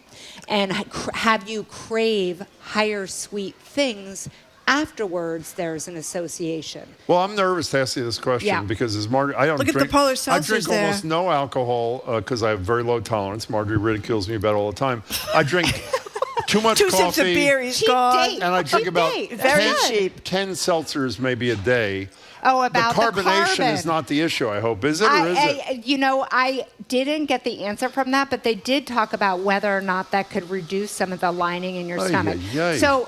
and have you crave higher sweet things afterwards there's an association. Well, I'm nervous to ask you this question because as Marjorie, I don't Look drink. at the polar I seltzers drink there. almost no alcohol because I have very low tolerance. Marjorie ridicules me about it all the time. I drink too much coffee. 2 sips of beer, he's gone. And I drink about Very 10 seltzers maybe a day. Oh, about the carbonation is not the issue, I hope. Is it or is it? You know, I didn't get the answer from that, but they did talk about whether or not that could reduce some of the lining in your stomach. So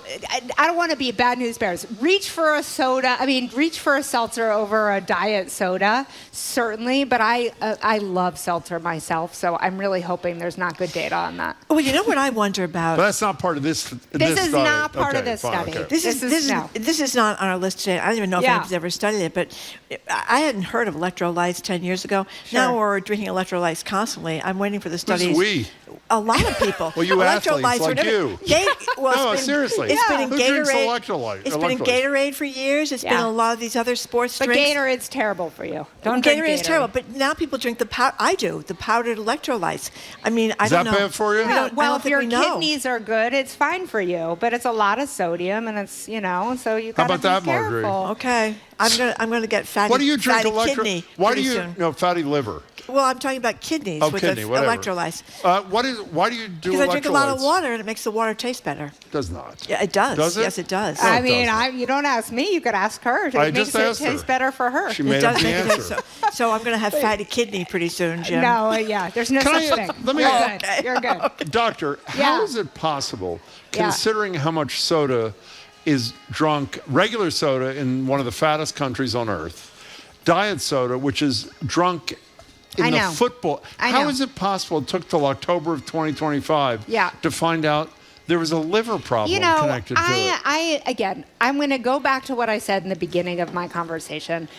I don't want to be bad news bears. Reach for a seltzer over a diet soda, certainly, but I love seltzer myself, so I'm really hoping there's not good data on that. Well, you know what I wonder about? But that's not part of this This is study. not part of this study. Okay. This is not on our list today. I don't even know if anybody's ever studied it, but I hadn't heard of electrolytes 10 years ago. Sure. Now we're drinking electrolytes constantly. I'm waiting for the studies. We? A lot of people. Well, you athletes like you. Seriously. It's been in Who Gatorade. drinks electrolyte? It's been in Gatorade for years. It's been a lot of these other sports But drinks. Gatorade's terrible for you. Don't drink Gatorade is Gatorade. terrible, but now people drink the the powdered electrolytes. I mean, I Is don't that know. bad for you? Well, if your kidneys are good, it's fine for you. But it's a lot of sodium, and it's so you got to be that, Marjorie? careful. Okay, I'm gonna get fatty. What do you drink fatty kidney? Why do pretty you soon. no fatty liver? Well, I'm talking about kidneys with kidney, whatever. electrolytes. Why do you do Because electrolytes? I drink a lot of water and it makes the water taste better. Does not. Yeah, it does. Does it? Yes, it does. No, I it mean, doesn't. you don't ask me. You could ask her. It I makes just asked it taste her. better for her. She made up the answer. So I'm going to have fatty kidney pretty soon, Jim. No, there's no Can such I- thing. let me- You're Oh, good. You're good. Doctor, how is it possible, considering how much soda is drunk, regular soda in one of the fattest countries on earth, diet soda, which is drunk in the football. How is it possible it took till October of 2025 to find out there was a liver problem connected to it? I'm going to go back to what I said in the beginning of my conversation.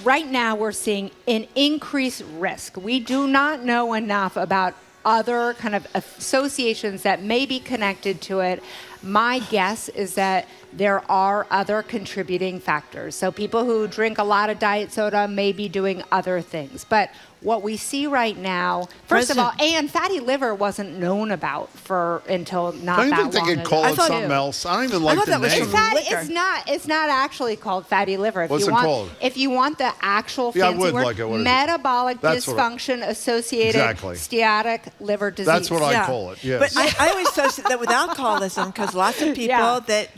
Right now, we're seeing an increased risk. We do not know enough about other kind of associations that may be connected to it. My guess is that there are other contributing factors. So people who drink a lot of diet soda may be doing other things. But what we see right now, first of all, and fatty liver wasn't known about until not that long ago. Don't you think they could call it something else? I don't even like the name. It's not actually called fatty liver. What's it called? If you want the actual fancy word, metabolic dysfunction associated steatic liver disease. That's what I call it, yes. But I always associate that with alcoholism because lots of people that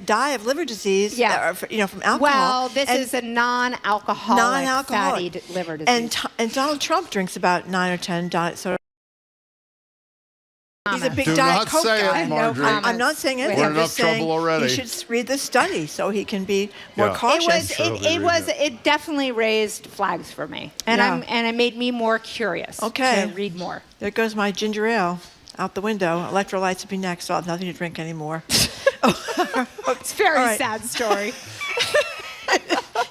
die of liver disease from alcohol. Well, this is a non-alcoholic fatty liver disease. And Donald Trump drinks about 9 or 10 diet soda. He's a big Do Diet not Coke say guy. it, Marjorie. I'm not saying anything. We're I'm in just enough saying trouble already. you should read the study so he can be more cautious. It definitely raised flags for me, and it made me more curious. Okay, to read more. There goes my ginger ale out the window. Electrolytes will be next. So I'll have nothing to drink anymore. It's a very sad story.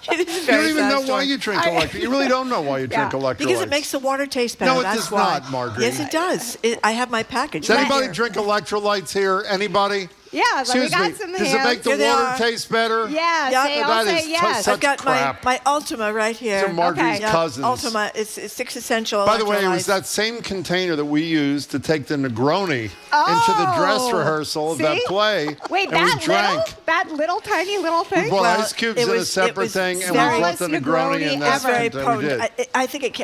You don't even know why you drink electrolytes. You really don't know why you drink electrolytes. Because it makes the water taste better. No, it That's does why. not, Marjorie. Yes, it does. I have my package. Does anybody drink electrolytes here? Anybody? Yeah, we got some Does it make the water taste better? Yeah, that is say yes. I've got my Ultima right here. These are Marjorie's cousins. Ultima, it's 6 essential By the way, it was electrolytes. that same container that we used to take the Negroni into the dress rehearsal of that play. Wait, and we drank. that little tiny little thing? We bought ice cubes in a separate thing, and we brought the Negroni in that. Very we potent. did. I think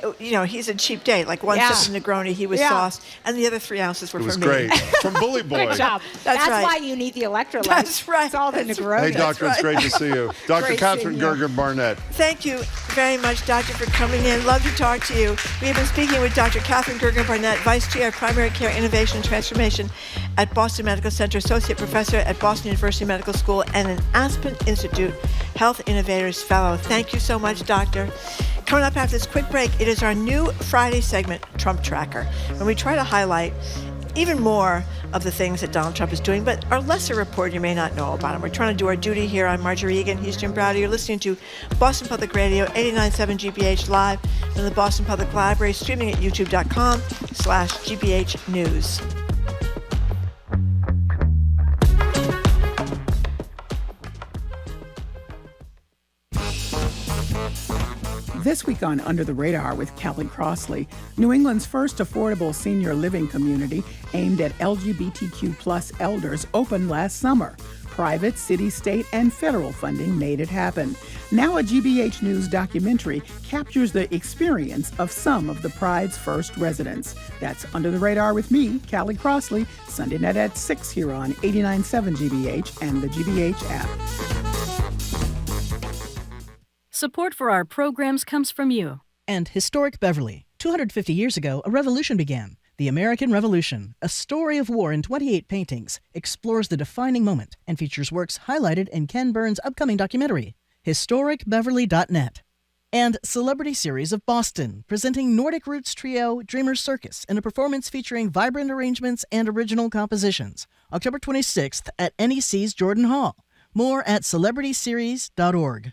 he's a cheap date. Like 1 sip of Negroni, he was sauced, and the other 3 ounces were It was for me. great. From Bully Boy. Good job. That's right. why you need the electrolytes. That's right. It's all the Negroni. Hey, Doctor, it's great to see you. Dr. Great Katherine seeing you. Gergen Barnett. Thank you very much, Doctor, for coming in. Love to talk to you. We have been speaking with Dr. Katherine Gergen Barnett, Vice Chair of Primary Care Innovation and Transformation at Boston Medical Center, Associate Professor at Boston University Medical School, and an Aspen Institute Health Innovators Fellow. Thank you so much, Doctor. Coming up after this quick break, it is our new Friday segment, Trump Tracker, when we try to highlight even more of the things that Donald Trump is doing, but are lesser reported you may not know about him. We're trying to do our duty here. I'm Marjorie Egan. He's Jim Browder. You're listening to Boston Public Radio, 89.7 GBH live from the Boston Public Library, streaming at youtube.com/GBH News. This week on Under the Radar with Kelly Crossley, New England's first affordable senior living community aimed at LGBTQ+ elders opened last summer. Private, city, state, and federal funding made it happen. Now a GBH News documentary captures the experience of some of the Pride's first residents. That's Under the Radar with me, Callie Crossley, Sunday night at 6 here on 89.7 GBH and the GBH app. Support for our programs comes from you. And Historic Beverly. 250 years ago, a revolution began. The American Revolution, a story of war in 28 paintings, explores the defining moment and features works highlighted in Ken Burns' upcoming documentary, HistoricBeverly.net. And Celebrity Series of Boston, presenting Nordic Roots trio Dreamers Circus in a performance featuring vibrant arrangements and original compositions. October 26th at NEC's Jordan Hall. More at celebrityseries.org.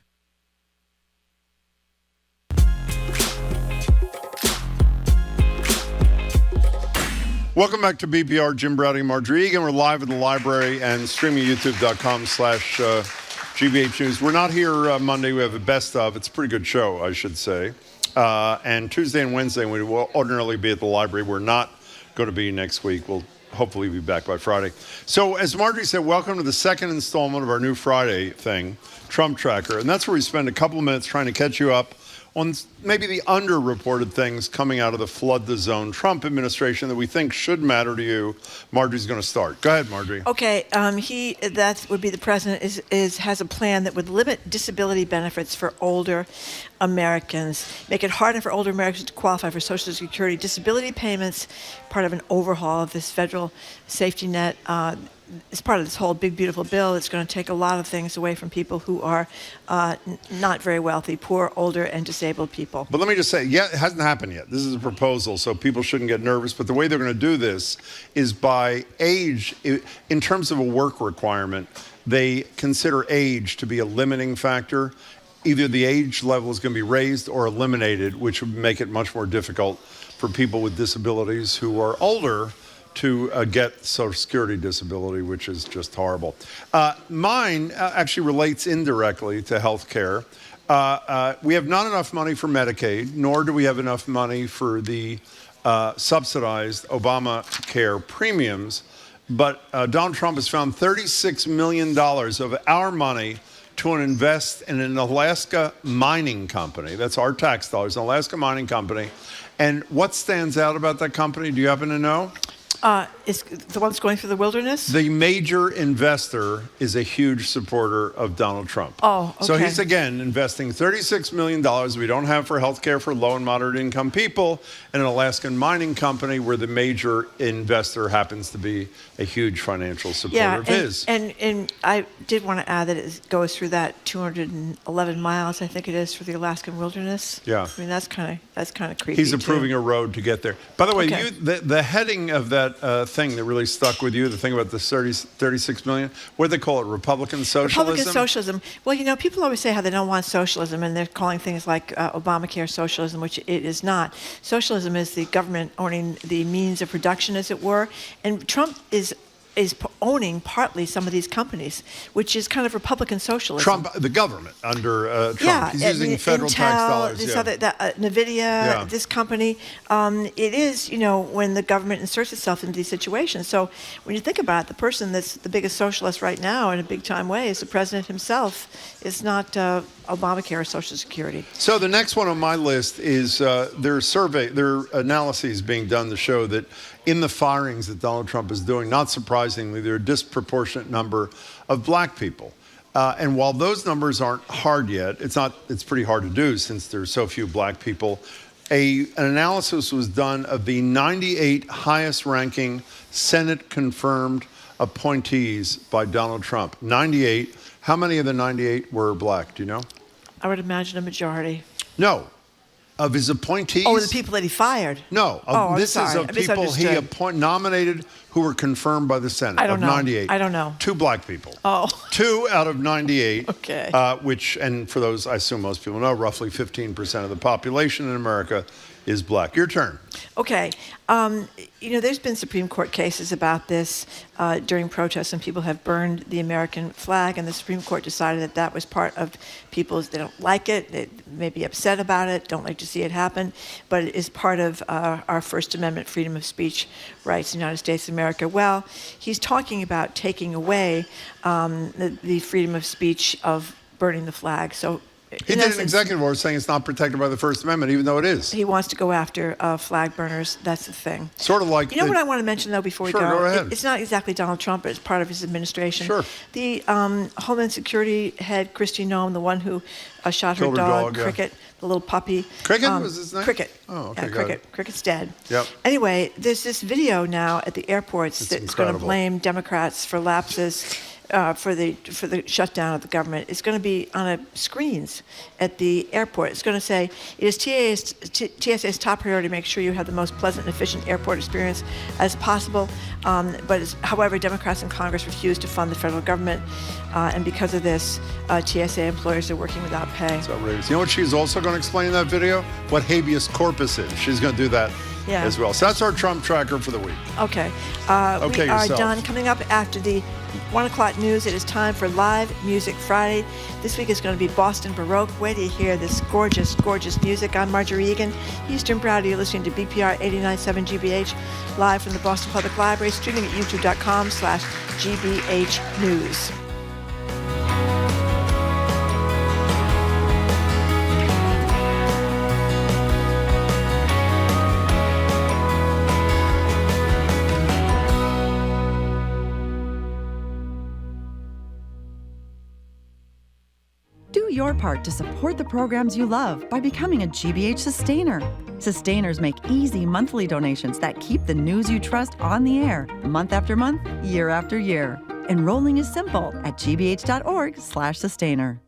Welcome back to BPR. Jim Browdy, Marjorie Egan. We're live at the library and streaming youtube.com/GBH News. We're not here Monday. We have a best of. It's a pretty good show, I should say. And Tuesday and Wednesday, we will ordinarily be at the library. We're not going to be next week. We'll hopefully be back by Friday. So as Marjorie said, welcome to the second installment of our new Friday thing, Trump Tracker. And that's where we spend a couple of minutes trying to catch you up on maybe the underreported things coming out of the flood the zone Trump administration that we think should matter to you. Marjorie's going to start. Go ahead, Marjorie. Okay, that would be the president has a plan that would limit disability benefits for older Americans, make it harder for older Americans to qualify for Social Security disability payments, part of an overhaul of this federal safety net. It's part of this whole big, beautiful bill. It's going to take a lot of things away from people who are not very wealthy, poor, older, and disabled people. But let me just say, it hasn't happened yet. This is a proposal, so people shouldn't get nervous. But the way they're going to do this is by age. In terms of a work requirement, they consider age to be a limiting factor. Either the age level is going to be raised or eliminated, which would make it much more difficult for people with disabilities who are older to get Social Security disability, which is just horrible. Mine actually relates indirectly to health care. We have not enough money for Medicaid, nor do we have enough money for the subsidized Obamacare premiums. But Donald Trump has found $36 million of our money to invest in an Alaska mining company. That's our tax dollars, an Alaska mining company. And what stands out about that company? Do you happen to know? Is the one that's going through the wilderness? The major investor is a huge supporter of Donald Trump. Oh, okay. So he's, again, investing $36 million we don't have for health care for low and moderate income people in an Alaskan mining company where the major investor happens to be a huge financial supporter of his. And I did want to add that it goes through that 211 miles, I think it is, for the Alaskan wilderness. Yeah. I mean, that's kind of creepy. He's approving a road to get there. By the way, Okay. the heading of that thing that really stuck with you, the thing about the 36 million, what do they call it, Republican socialism? Republican socialism. Well, people always say how they don't want socialism, and they're calling things like Obamacare socialism, which it is not. Socialism is the government owning the means of production, as it were, and Trump is owning partly some of these companies, which is kind of Republican socialism. Trump, the government under Trump. Yeah, he's using federal Intel, tax dollars. This other, NVIDIA, this company. It is, when the government inserts itself into these situations. So when you think about it, the person that's the biggest socialist right now in a big-time way is the president himself. It's not Obamacare or Social Security. So the next one on my list is their analyses being done to show that in the firings that Donald Trump is doing, not surprisingly, there are a disproportionate number of black people. And while those numbers aren't hard yet, it's pretty hard to do since there's so few black people. An analysis was done of the 98 highest ranking Senate confirmed appointees by Donald Trump. 98. How many of the 98 were black? Do you know? I would imagine a majority. No. Of his appointees? Oh, the people that he fired. No. This is of people he nominated who were confirmed by the Senate. I don't know. 98. I don't know. 2 black people. Oh. 2 out of 98. Okay. Which, and for those, I assume most people know, roughly 15% of the population in America is black. Your turn. Okay. There's been Supreme Court cases about this during protests, and people have burned the American flag, and the Supreme Court decided that was part of people's, they don't like it, they may be upset about it, don't like to see it happen, but it is part of our First Amendment freedom of speech rights in the United States of America. Well, he's talking about taking away the freedom of speech of burning the flag. So he did an executive order saying it's not protected by the First Amendment, even though it is. He wants to go after flag burners. That's the thing. Sort of like... what I want to mention, though, before we go? Go ahead. It's not exactly Donald Trump, but it's part of his administration. Sure. The Homeland Security head, Christine Day, the one who shot her dog, Cricket, the little puppy. Cricket was his name? Cricket. Oh, okay, got Cricket. it. Cricket's dead. Yep. Anyway, there's this video now at the airports that's going to blame Democrats for lapses for the shutdown of the government. It's going to be on screens at the airport. It's going to say, it is TSA's top priority to make sure you have the most pleasant and efficient airport experience as possible. However, Democrats in Congress refuse to fund the federal government. And because of this, TSA employers are working without pay. It's outrageous. You know what she's also going to explain in that video? What habeas corpus is. She's going to do that as well. So that's our Trump tracker for the week. Okay. Okay, we are yourself. done. Coming up after the 1 o'clock news, it is time for Live Music Friday. This week is going to be Boston Baroque. Wait till you hear this gorgeous, gorgeous music. I'm Marjorie Egan. He's Jim Browder. You're listening to BPR 89.7 GBH, live from the Boston Public Library, streaming at youtube.com/GBH News. Do your part to support the programs you love by becoming a GBH Sustainer. Sustainers make easy monthly donations that keep the news you trust on the air, month after month, year after year. Enrolling is simple at gbh.org/sustainer.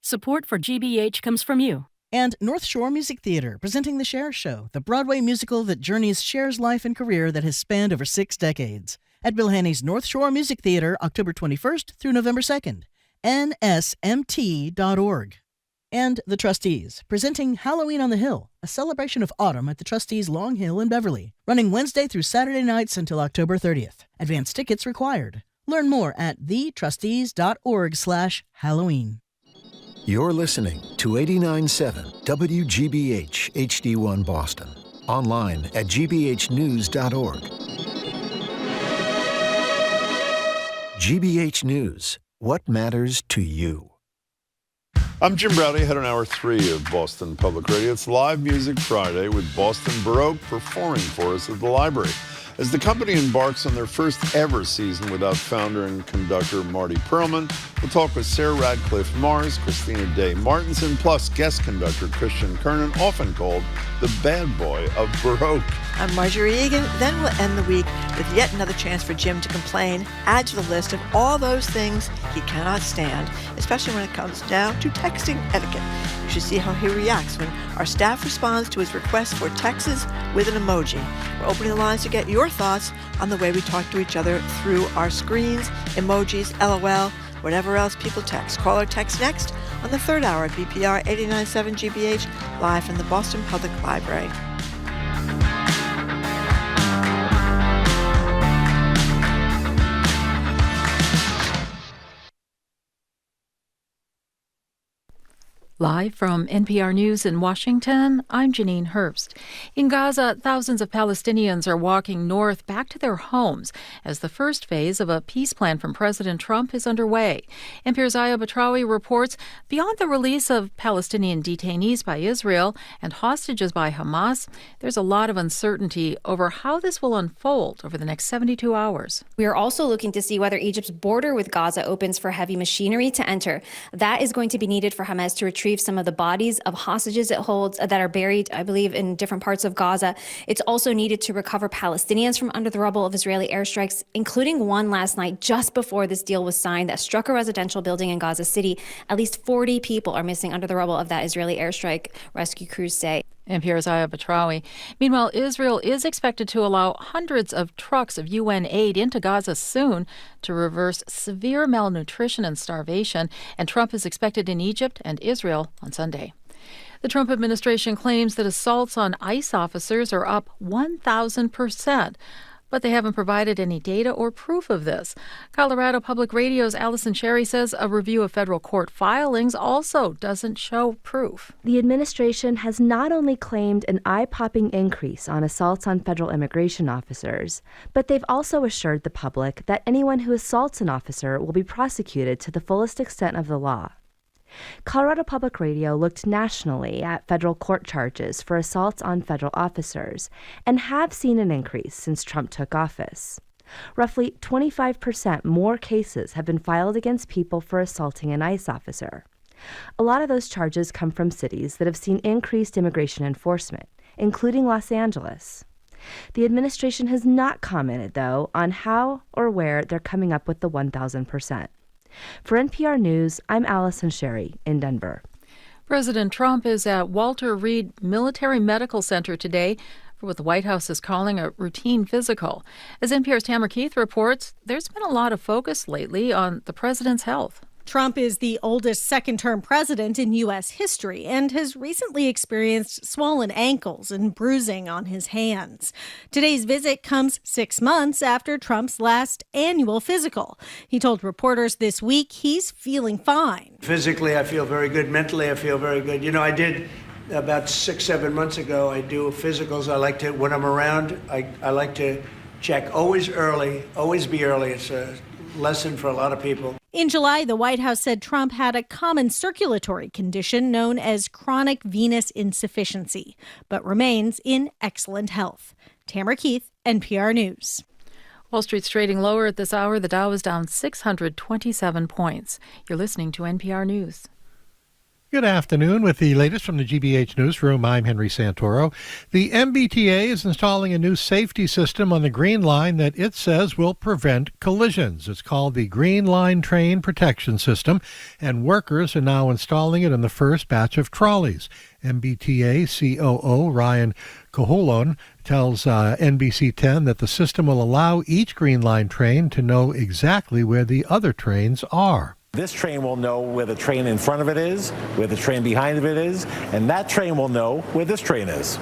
Support for GBH comes from you. And North Shore Music Theater, presenting The Cher Show, the Broadway musical that journeys Cher's life and career that has spanned over 6 decades. At Bill Haney's North Shore Music Theater, October 21st through November 2nd. nsmt.org. And The Trustees, presenting Halloween on the Hill, a celebration of autumn at the Trustees Long Hill in Beverly, running Wednesday through Saturday nights until October 30th. Advance tickets required. Learn more at thetrustees.org/Halloween. You're listening to 89.7 WGBH HD1 Boston. Online at gbhnews.org. GBH News. What matters to you? I'm Jim Browder, head on Hour 3 of Boston Public Radio. It's Live Music Friday with Boston Baroque performing for us at the library. As the company embarks on their first ever season without founder and conductor Marty Perlman, we'll talk with Sarah Radcliffe-Mars, Christina Day Martinson, plus guest conductor Christian Curnyn, often called the bad boy of Baroque. I'm Marjorie Egan. Then we'll end the week with yet another chance for Jim to complain, add to the list of all those things he cannot stand, especially when it comes down to texting etiquette. You should see how he reacts when our staff responds to his request for texts with an emoji. We're opening the lines to get your thoughts on the way we talk to each other through our screens, emojis, LOL, whatever else people text. Call or text next on the third hour at BPR 89.7 GBH, live from the Boston Public Library. Live from NPR News in Washington, I'm Janine Herbst. In Gaza, thousands of Palestinians are walking north back to their homes as the first phase of a peace plan from President Trump is underway. NPR's Aya Batrawi reports beyond the release of Palestinian detainees by Israel and hostages by Hamas, there's a lot of uncertainty over how this will unfold over the next 72 hours. We are also looking to see whether Egypt's border with Gaza opens for heavy machinery to enter. That is going to be needed for Hamas to retrieve some of the bodies of hostages it holds that are buried, I believe, in different parts of Gaza. It's also needed to recover Palestinians from under the rubble of Israeli airstrikes, including one last night just before this deal was signed that struck a residential building in Gaza City. At least 40 people are missing under the rubble of that Israeli airstrike, rescue crews say. NPR's Aya Batrawi. Meanwhile, Israel is expected to allow hundreds of trucks of UN aid into Gaza soon to reverse severe malnutrition and starvation, and Trump is expected in Egypt and Israel on Sunday. The Trump administration claims that assaults on ICE officers are up 1,000%. But they haven't provided any data or proof of this. Colorado Public Radio's Allison Sherry says a review of federal court filings also doesn't show proof. The administration has not only claimed an eye-popping increase on assaults on federal immigration officers, but they've also assured the public that anyone who assaults an officer will be prosecuted to the fullest extent of the law. Colorado Public Radio looked nationally at federal court charges for assaults on federal officers and have seen an increase since Trump took office. Roughly 25% more cases have been filed against people for assaulting an ICE officer. A lot of those charges come from cities that have seen increased immigration enforcement, including Los Angeles. The administration has not commented, though, on how or where they're coming up with the 1,000%. For NPR News, I'm Allison Sherry in Denver. President Trump is at Walter Reed Military Medical Center today for what the White House is calling a routine physical. As NPR's Tamara Keith reports, there's been a lot of focus lately on the president's health. Trump is the oldest second-term president in U.S. history and has recently experienced swollen ankles and bruising on his hands. Today's visit comes 6 months after Trump's last annual physical. He told reporters this week he's feeling fine. Physically, I feel very good. Mentally, I feel very good. You know, I did about 6-7 months ago, I do physicals. I like to, when I'm around, I like to check always early, always be early. It's a lesson for a lot of people. In July, the White House said Trump had a common circulatory condition known as chronic venous insufficiency, but remains in excellent health. Tamara Keith, NPR News. Wall Street's trading lower at this hour. The Dow is down 627 points. You're listening to NPR News. Good afternoon. With the latest from the GBH Newsroom, I'm Henry Santoro. The MBTA is installing a new safety system on the Green Line that it says will prevent collisions. It's called the Green Line Train Protection System, and workers are now installing it in the first batch of trolleys. MBTA COO Ryan Caholon tells NBC 10 that the system will allow each Green Line train to know exactly where the other trains are. This train will know where the train in front of it is, where the train behind it is, and that train will know where this train is.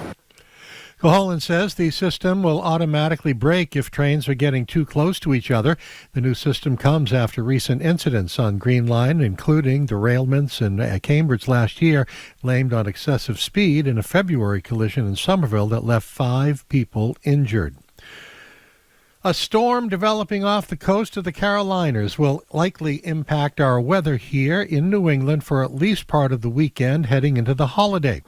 Caholon says the system will automatically brake if trains are getting too close to each other. The new system comes after recent incidents on Green Line, including derailments in Cambridge last year, blamed on excessive speed in a February collision in Somerville that left 5 people injured. A storm developing off the coast of the Carolinas will likely impact our weather here in New England for at least part of the weekend heading into the holiday.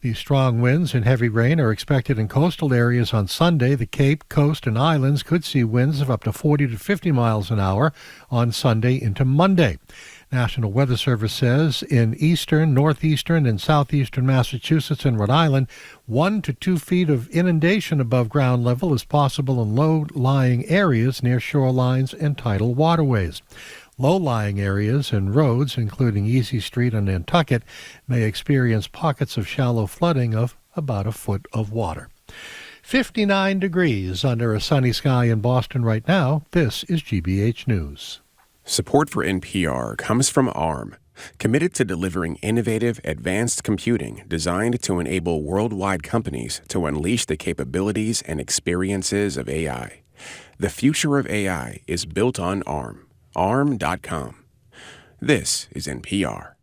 These strong winds and heavy rain are expected in coastal areas on Sunday. The Cape, coast, and islands could see winds of up to 40 to 50 miles an hour on Sunday into Monday. National Weather Service says in eastern, northeastern, and southeastern Massachusetts and Rhode Island, 1 to 2 feet of inundation above ground level is possible in low-lying areas near shorelines and tidal waterways. Low-lying areas and roads, including Easy Street and Nantucket, may experience pockets of shallow flooding of about a foot of water. 59 degrees under a sunny sky in Boston right now. This is GBH News. Support for NPR comes from ARM, committed to delivering innovative, advanced computing designed to enable worldwide companies to unleash the capabilities and experiences of AI. The future of AI is built on ARM. ARM.com. This is NPR.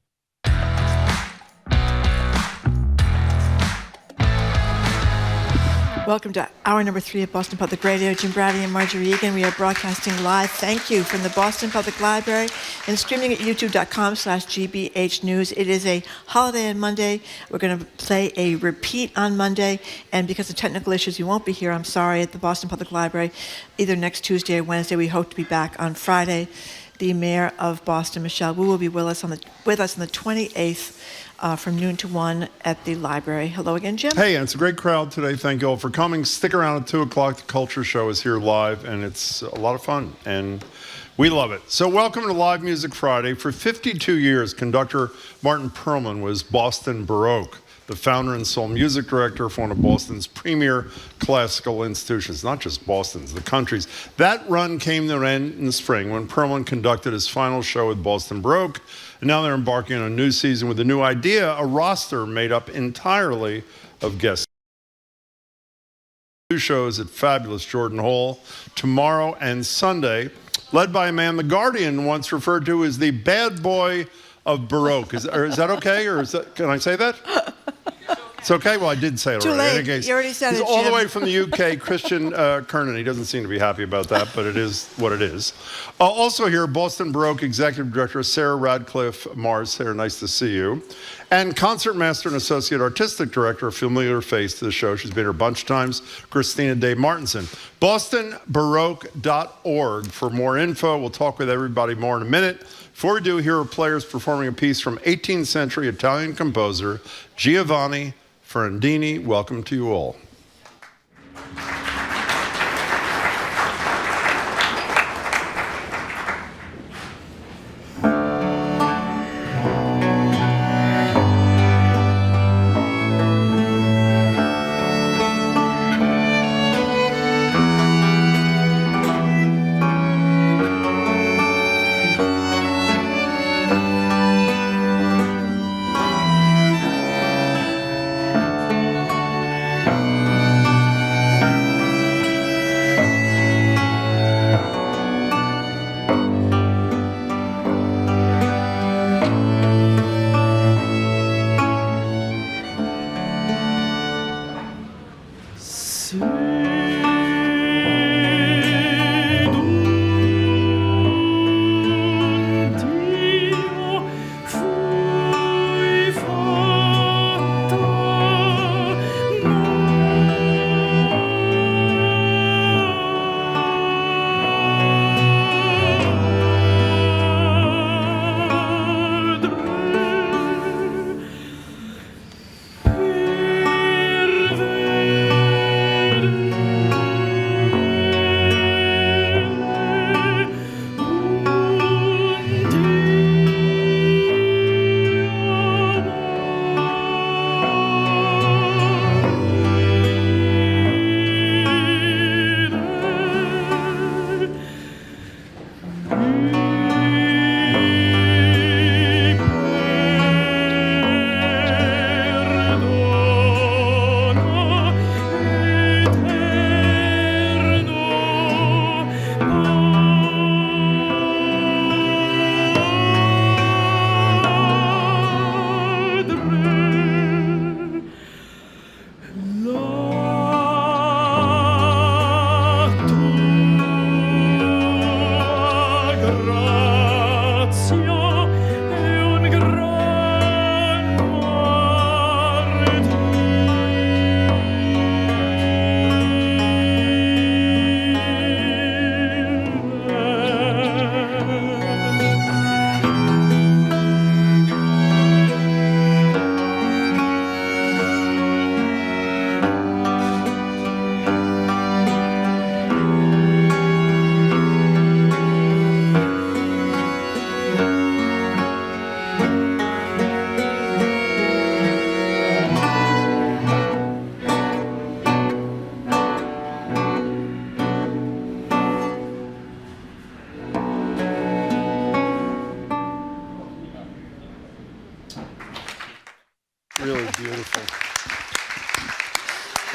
Welcome to hour number 3 of Boston Public Radio. Jim Brady and Marjorie Egan. We are broadcasting live. Thank you from the Boston Public Library and streaming at youtube.com/GBH News. It is a holiday on Monday. We're going to play a repeat on Monday. And because of technical issues, you won't be here, I'm sorry, at the Boston Public Library either next Tuesday or Wednesday. We hope to be back on Friday. The mayor of Boston, Michelle Wu, will be with us on the 28th. From noon to 1 at the library. Hello again, Jim. Hey, and it's a great crowd today. Thank you all for coming. Stick around at 2 o'clock. The Culture Show is here live, and it's a lot of fun, and we love it. So welcome to Live Music Friday. For 52 years, conductor Martin Perlman was Boston Baroque. the founder and sole music director for one of Boston's premier classical institutions, not just Boston's, the country's. That run came to an end in the spring when Perlman conducted his final show with Boston Baroque, and now they're embarking on a new season with a new idea, a roster made up entirely of guests. Two shows at fabulous Jordan Hall tomorrow and Sunday, led by a man The Guardian once referred to as the bad boy of Baroque. Is that okay, or can I say that? It's okay? Well, I did say it Too already. late. In any case, You already said he's it, all the Jim. way from the UK, Christian Curnyn. He doesn't seem to be happy about that, but it is what it is. Also here, Boston Baroque Executive Director Sarah Radcliffe-Mars. Sarah, nice to see you. And Concertmaster and Associate Artistic Director, a familiar face to the show. She's been here a bunch of times, Christina Day Martinson. BostonBaroque.org for more info. We'll talk with everybody more in a minute. Before we do, here are players performing a piece from 18th century Italian composer Giovanni Ferrandini. Welcome to you all. Really beautiful.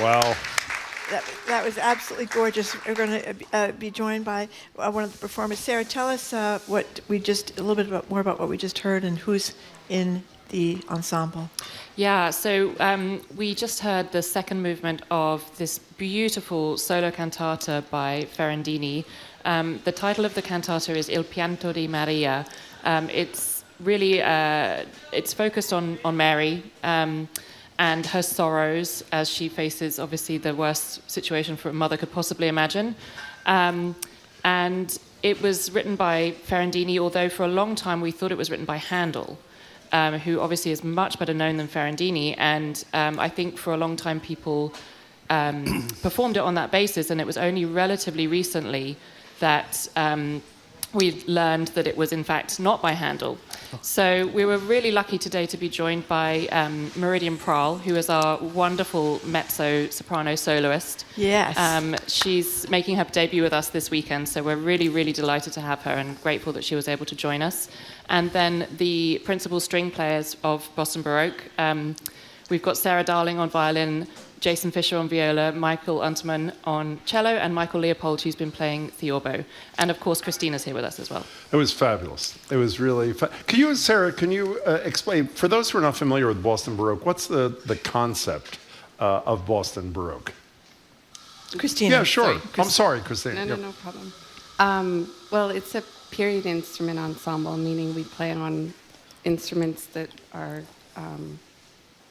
Wow. That was absolutely gorgeous. We're going to be joined by one of the performers. Sarah, tell us a little bit more about what we just heard and who's in the ensemble. Yeah, so we just heard the second movement of this beautiful solo cantata by Ferrandini. The title of the cantata is Il Pianto di Maria. It's really it's focused on Mary and her sorrows as she faces, obviously, the worst situation for a mother could possibly imagine. And it was written by Ferrandini, although for a long time we thought it was written by Handel, who obviously is much better known than Ferrandini. And I think for a long time people performed it on that basis, and it was only relatively recently that we learned that it was in fact not by Handel. So we were really lucky today to be joined by Meridian Prahl, who is our wonderful mezzo-soprano soloist. Yes. She's making her debut with us this weekend, so we're really, really delighted to have her and grateful that she was able to join us. And then the principal string players of Boston Baroque. We've got Sarah Darling on violin, Jason Fisher on viola, Michael Unterman on cello, and Michael Leopold, who's been playing theorbo. And of course, Christina's here with us as well. It was fabulous. It was really fun. Sarah, can you explain, for those who are not familiar with Boston Baroque, what's the concept of Boston Baroque? Christina. Yeah, sure. I'm sorry, Christina. No problem. Well, it's a period instrument ensemble, meaning we play on instruments that are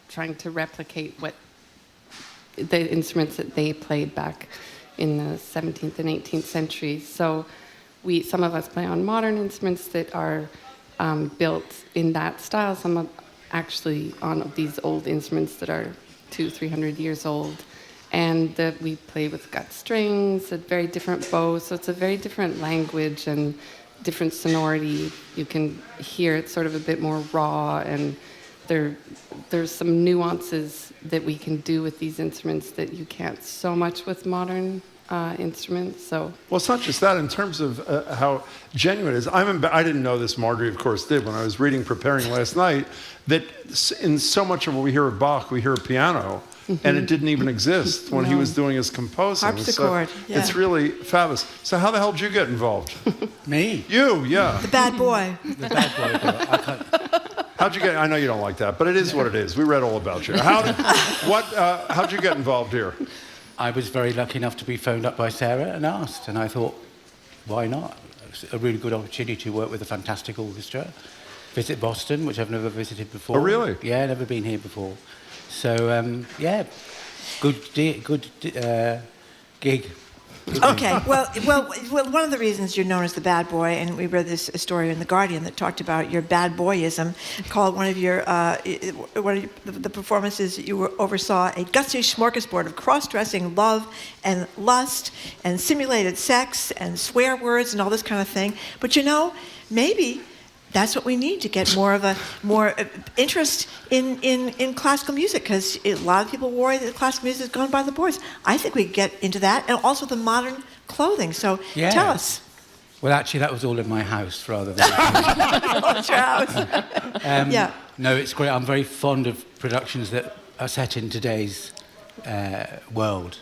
trying to replicate what the instruments that they played back in the 17th and 18th centuries. So some of us play on modern instruments that are built in that style, some actually on these old instruments that are 200-300 years old. And we play with gut strings, a very different bow, so it's a very different language and different sonority. You can hear it sort of a bit more raw, and there's some nuances that we can do with these instruments that you can't so much with modern instruments. So, well, it's not just that. In terms of how genuine it is, I didn't know this. Marjorie, of course, did when I was preparing last night. That in so much of what we hear of Bach, we hear a piano, and it didn't even exist when he was doing his composing. Harpsichord. So it's really fabulous. So how the hell did you get involved? Me? You, yeah. The bad boy. The bad boy. I can't. How'd you get? I know you don't like that, but it is what it is. We read all about you. How'd you get involved here? I was very lucky enough to be phoned up by Sarah and asked, and I thought, why not? It's a really good opportunity to work with a fantastic orchestra, visit Boston, which I've never visited before. Oh, really? Yeah, never been here before. So, good gig. Okay, well, one of the reasons you're known as the bad boy, and we read this story in The Guardian that talked about your bad boyism, called one of the performances that you oversaw a gutsy smorgasbord of cross-dressing love and lust and simulated sex and swear words and all this kind of thing. But maybe that's what we need to get more interest in classical music, because a lot of people worry that classical music is gone by the boys. I think we get into that, and also the modern clothing. So tell us. Well, actually, that was all in my house rather than At your house. Yeah. No, it's great. I'm very fond of productions that are set in today's world.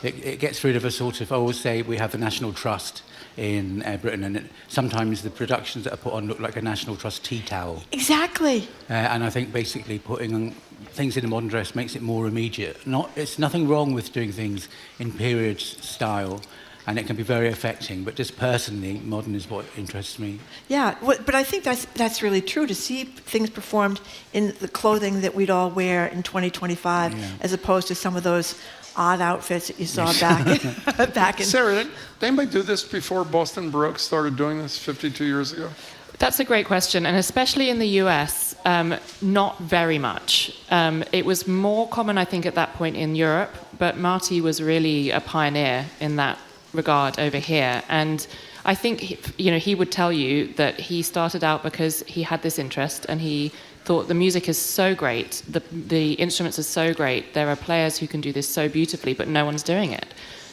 It gets rid of a sort of, I always say we have the National Trust in Britain, and sometimes the productions that are put on look like a National Trust tea towel. Exactly. And I think basically putting on things in a modern dress makes it more immediate. It's nothing wrong with doing things in period style, and it can be very affecting, but just personally, modern is what interests me. Yeah, but I think that's really true, to see things performed in the clothing that we'd all wear in 2025, as opposed to some of those odd outfits that you saw back in... Sarah, did anybody do this before Boston Baroque started doing this 52 years ago? That's a great question, and especially in the US, not very much. It was more common, I think, at that point in Europe, but Marty was really a pioneer in that regard over here. And I think he would tell you that he started out because he had this interest, and he thought the music is so great, the instruments are so great, there are players who can do this so beautifully, but no one's doing it.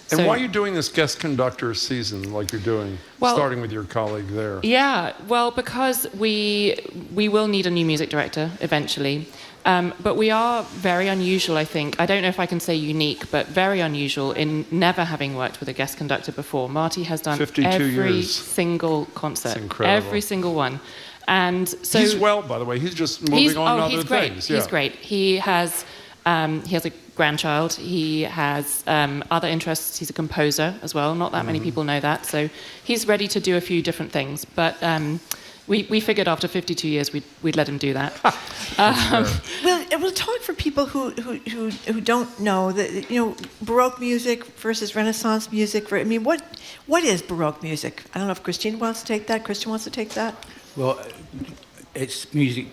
And why are you doing this guest conductor season like you're doing, starting with your colleague there? Yeah, well, because we will need a new music director eventually. But we are very unusual, I think. I don't know if I can say unique, but very unusual in never having worked with a guest conductor before. Marty has done every single concert, every single one. And so he's by the way. He's just moving on to other things. He's great. He has a grandchild. He has other interests. He's a composer as well. Not that many people know that. So he's ready to do a few different things. But we figured after 52 years we'd let him do that. We'll talk for people who don't know that Baroque music versus Renaissance music. What is Baroque music? I don't know if Christine wants to take that. Christian wants to take that. Well, it's music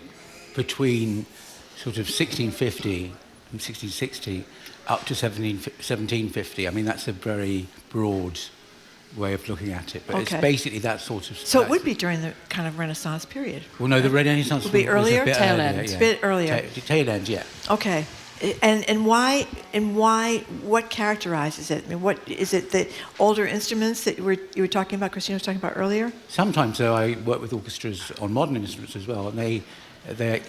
between sort of 1650 and 1660 up to 1750. I mean, that's a very broad way of looking at it, but Okay. it's basically that sort of. So it would be during the kind of Renaissance period. Well, no, the Renaissance would be was earlier. a bit Tail earlier, end. yeah. It's a bit earlier. Tail end, yeah. Okay. And why what characterizes it? I mean, what is it? The older instruments that you were talking about, Christina was talking about earlier. Sometimes, though, I work with orchestras on modern instruments as well, and they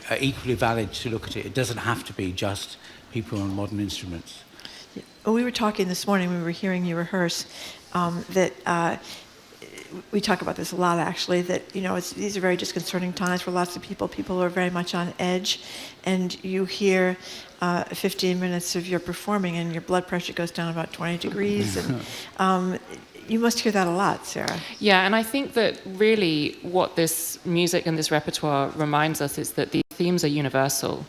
are equally valid to look at it. It doesn't have to be just people on modern instruments. Well, we were talking this morning. We were hearing you rehearse that. We talk about this a lot, actually, that, these are very disconcerting times for lots of people. People are very much on edge, and you hear 15 minutes of your performing, and your blood pressure goes down about 20 degrees. And you must hear that a lot, Sarah. Yeah, and I think that really what this music and this repertoire reminds us is that these themes are universal.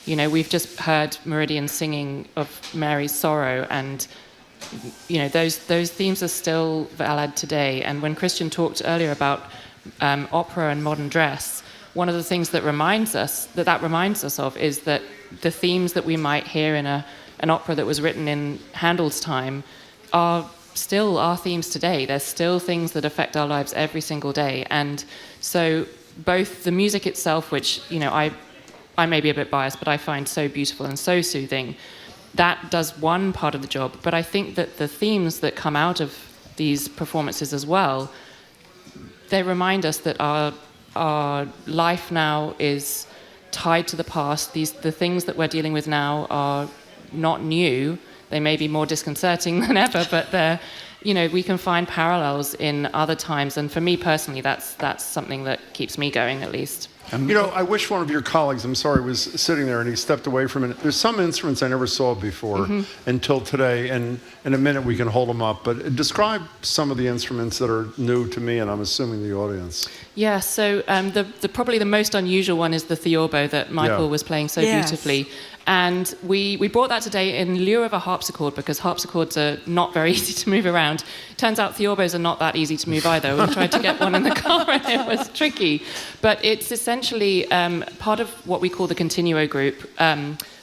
We've just heard Meridian singing of Mary's sorrow, and those themes are still valid today. And when Christian talked earlier about opera and modern dress, one of the things that reminds us of is that the themes that we might hear in an opera that was written in Handel's time are still our themes today. There's still things that affect our lives every single day. And so both the music itself, which I may be a bit biased, but I find so beautiful and so soothing, that does one part of the job, but I think that the themes that come out of these performances as well, they remind us that our life now is tied to the past. The things that we're dealing with now are not new. They may be more disconcerting than ever, but they're, we can find parallels in other times. And for me personally, that's something that keeps me going, at least. I wish one of your colleagues, I'm sorry, was sitting there and he stepped away from it. There's some instruments I never saw before until today, and in a minute we can hold them up. But describe some of the instruments that are new to me, and I'm assuming the audience. Yeah, so probably the most unusual one is the theorbo that Michael was playing so beautifully. And we brought that today in lieu of a harpsichord, because harpsichords are not very easy to move around. Turns out theorbos are not that easy to move either. We tried to get one in the car and it was tricky. But it's essentially part of what we call the continuo group.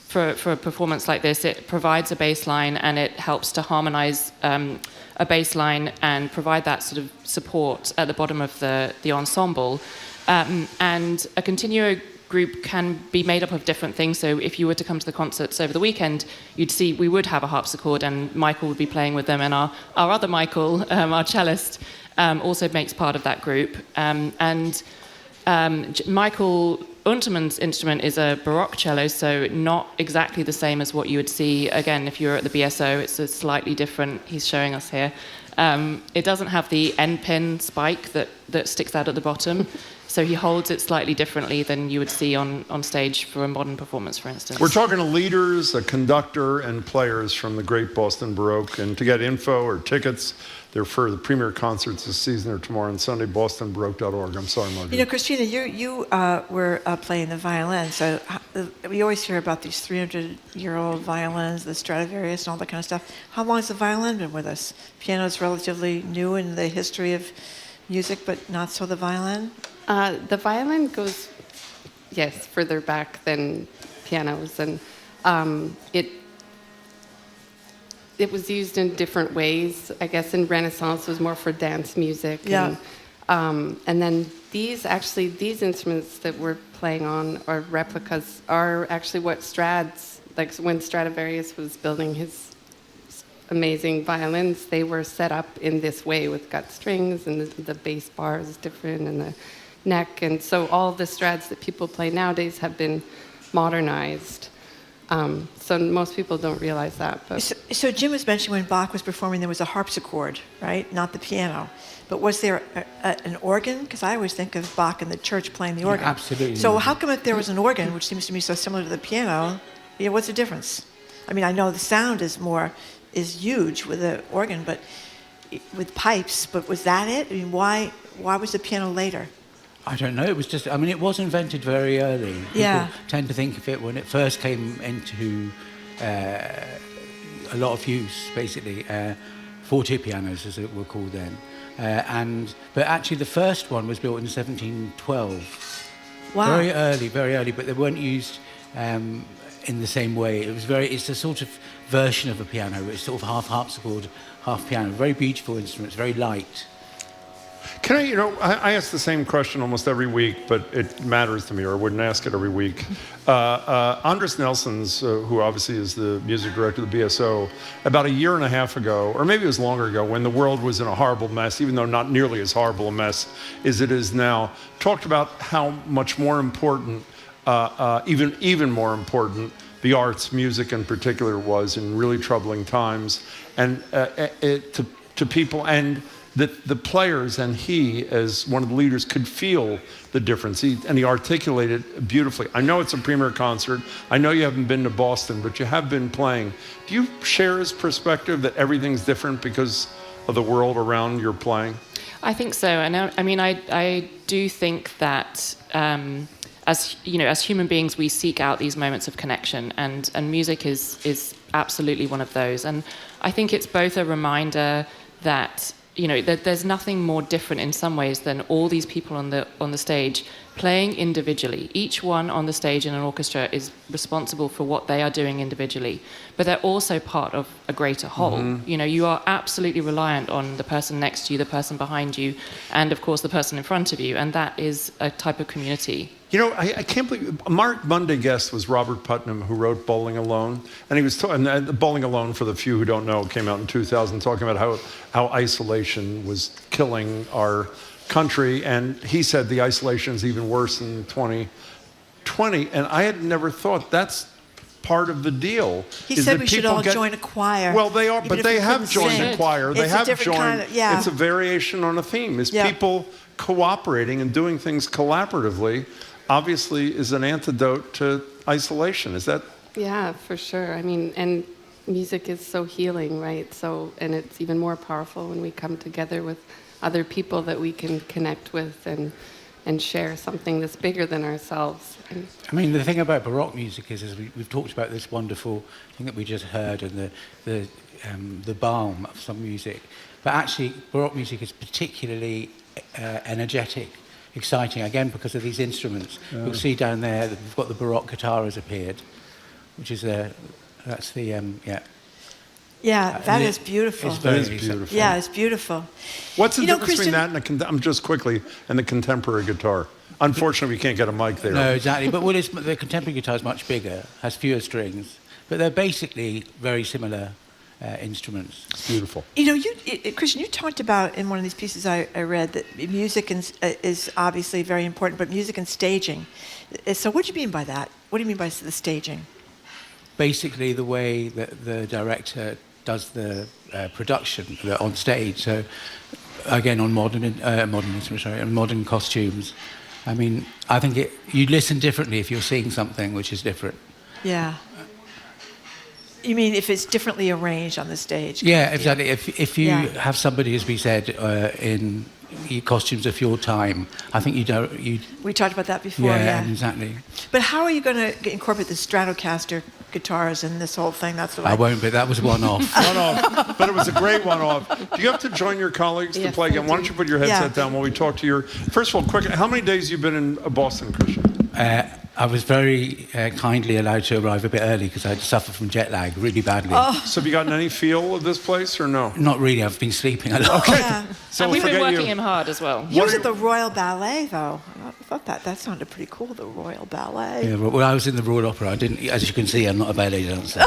For a performance like this, it provides a bass line and it helps to harmonize a bass line and provide that sort of support at the bottom of the ensemble. And a continuo group can be made up of different things. So if you were to come to the concerts over the weekend, you'd see we would have a harpsichord and Michael would be playing with them, and our other Michael, our cellist, also makes part of that group. Michael Untermann's instrument is a Baroque cello, so not exactly the same as what you would see, again, if you were at the BSO. It's a slightly different, he's showing us here. It doesn't have the end pin spike that sticks out at the bottom. So he holds it slightly differently than you would see on stage for a modern performance, for instance. We're talking to leaders, a conductor, and players from the great Boston Baroque. And to get info or tickets, they're for the premier concerts this season or tomorrow on Sunday, bostonbaroque.org. I'm sorry, Marjorie. Christina, you were playing the violin. So we always hear about these 300-year-old violins, the Stradivarius and all that kind of stuff. How long has the violin been with us? Piano is relatively new in the history of music, but not so the violin? The violin goes, further back than pianos, and it was used in different ways. I guess in Renaissance it was more for dance music. Yeah. And then these instruments that we're playing on, or replicas, are actually what Strads, like when Stradivarius was building his amazing violins, they were set up in this way with gut strings, and the bass bar is different, and the neck, and so all the Strads that people play nowadays have been modernized. So most people don't realize that. But. So Jim was mentioning when Bach was performing, there was a harpsichord, right? Not the piano. But was there an organ? Because I always think of Bach in the church playing the organ. Yeah, absolutely. So how come if there was an organ, which seems to me so similar to the piano, what's the difference? I mean, I know the sound is huge with the organ, but with pipes. But was that it? I mean, why was the piano later? I don't know. It was just, it was invented very early. People tend to think of it when it first came into a lot of use, basically. Forte pianos, as it were called then. But actually the first one was built in 1712. Wow. Very early, but they weren't used in the same way. It's a sort of version of a piano. It's sort of half harpsichord, half piano. Very beautiful instruments, very light. Can I ask the same question almost every week, but it matters to me, or I wouldn't ask it every week. Andres Nelson's, who obviously is the music director of the BSO, about a year and a half ago, or maybe it was longer ago, when the world was in a horrible mess, even though not nearly as horrible a mess as it is now, talked about how much more important, even more important, the arts, music in particular, was in really troubling times, and to people, and that the players and he, as one of the leaders, could feel the difference. And he articulated it beautifully. I know it's a premier concert. I know you haven't been to Boston, but you have been playing. Do you share his perspective that everything's different because of the world around you're playing? I think so. And I do think that as human beings, we seek out these moments of connection, and music is absolutely one of those. And I think it's both a reminder that there's nothing more different in some ways than all these people on the stage playing individually. Each one on the stage in an orchestra is responsible for what they are doing individually, but they're also part of a greater whole. Mm-hmm. You are absolutely reliant on the person next to you, the person behind you, and of course the person in front of you, and that is a type of community. I can't believe Mark Monday guest was Robert Putnam, who wrote Bowling Alone, and he was Bowling Alone, for the few who don't know, came out in 2000, talking about how isolation was killing our country, and he said the isolation is even worse in 2020, and I had never thought that's part of the deal. He said we should all join a choir. Well, they are, but they have joined a choir. They have joined. Yeah. It's a variation on a theme. It's people cooperating and doing things collaboratively. Obviously, is an antidote to isolation. Is that? Yeah, for sure. And music is so healing, right? And it's even more powerful when we come together with other people that we can connect with and share something that's bigger than ourselves. The thing about Baroque music is we've talked about this wonderful thing that we just heard, and the balm of some music. But actually, Baroque music is particularly energetic, exciting, again, because of these instruments. Yeah. You'll see down there that we've got the Baroque guitar has appeared, which is that's the, Yeah, that is beautiful. It's very beautiful. Yeah, it's beautiful. What's the difference between that and the contemporary guitar? Unfortunately, we can't get a mic there. No, exactly. But the contemporary guitar is much bigger, has fewer strings, but they're basically very similar instruments. It's beautiful. Christian, you talked about in one of these pieces I read that music is obviously very important, but music and staging. So what do you mean by that? What do you mean by the staging? Basically, the way that the director does the production on stage. So, again, on modern costumes. I think you listen differently if you're seeing something which is different. Yeah. You mean if it's differently arranged on the stage? Yeah, exactly. If you have somebody, as we said, in costumes of your time, I think you don't. We talked about that before. Yeah, exactly. But how are you going to incorporate the Stratocaster guitars in this whole thing? That's what I won't. But that was one-off. One-off. But it was a great one-off. Do you have to join your colleagues to play again? Why don't you put your headset down while we talk to your... First of all, quick, how many days have you been in Boston, Christian? I was very kindly allowed to arrive a bit early because I suffered from jet lag really badly. Oh. So have you gotten any feel of this place or no? Not really. I've been sleeping a lot. Okay. Yeah. So and we've been working him hard as well. You was at the Royal Ballet, though. I thought that sounded pretty cool, the Royal Ballet. Yeah, well, I was in the Royal Opera. I didn't, as you can see, I'm not a ballet dancer.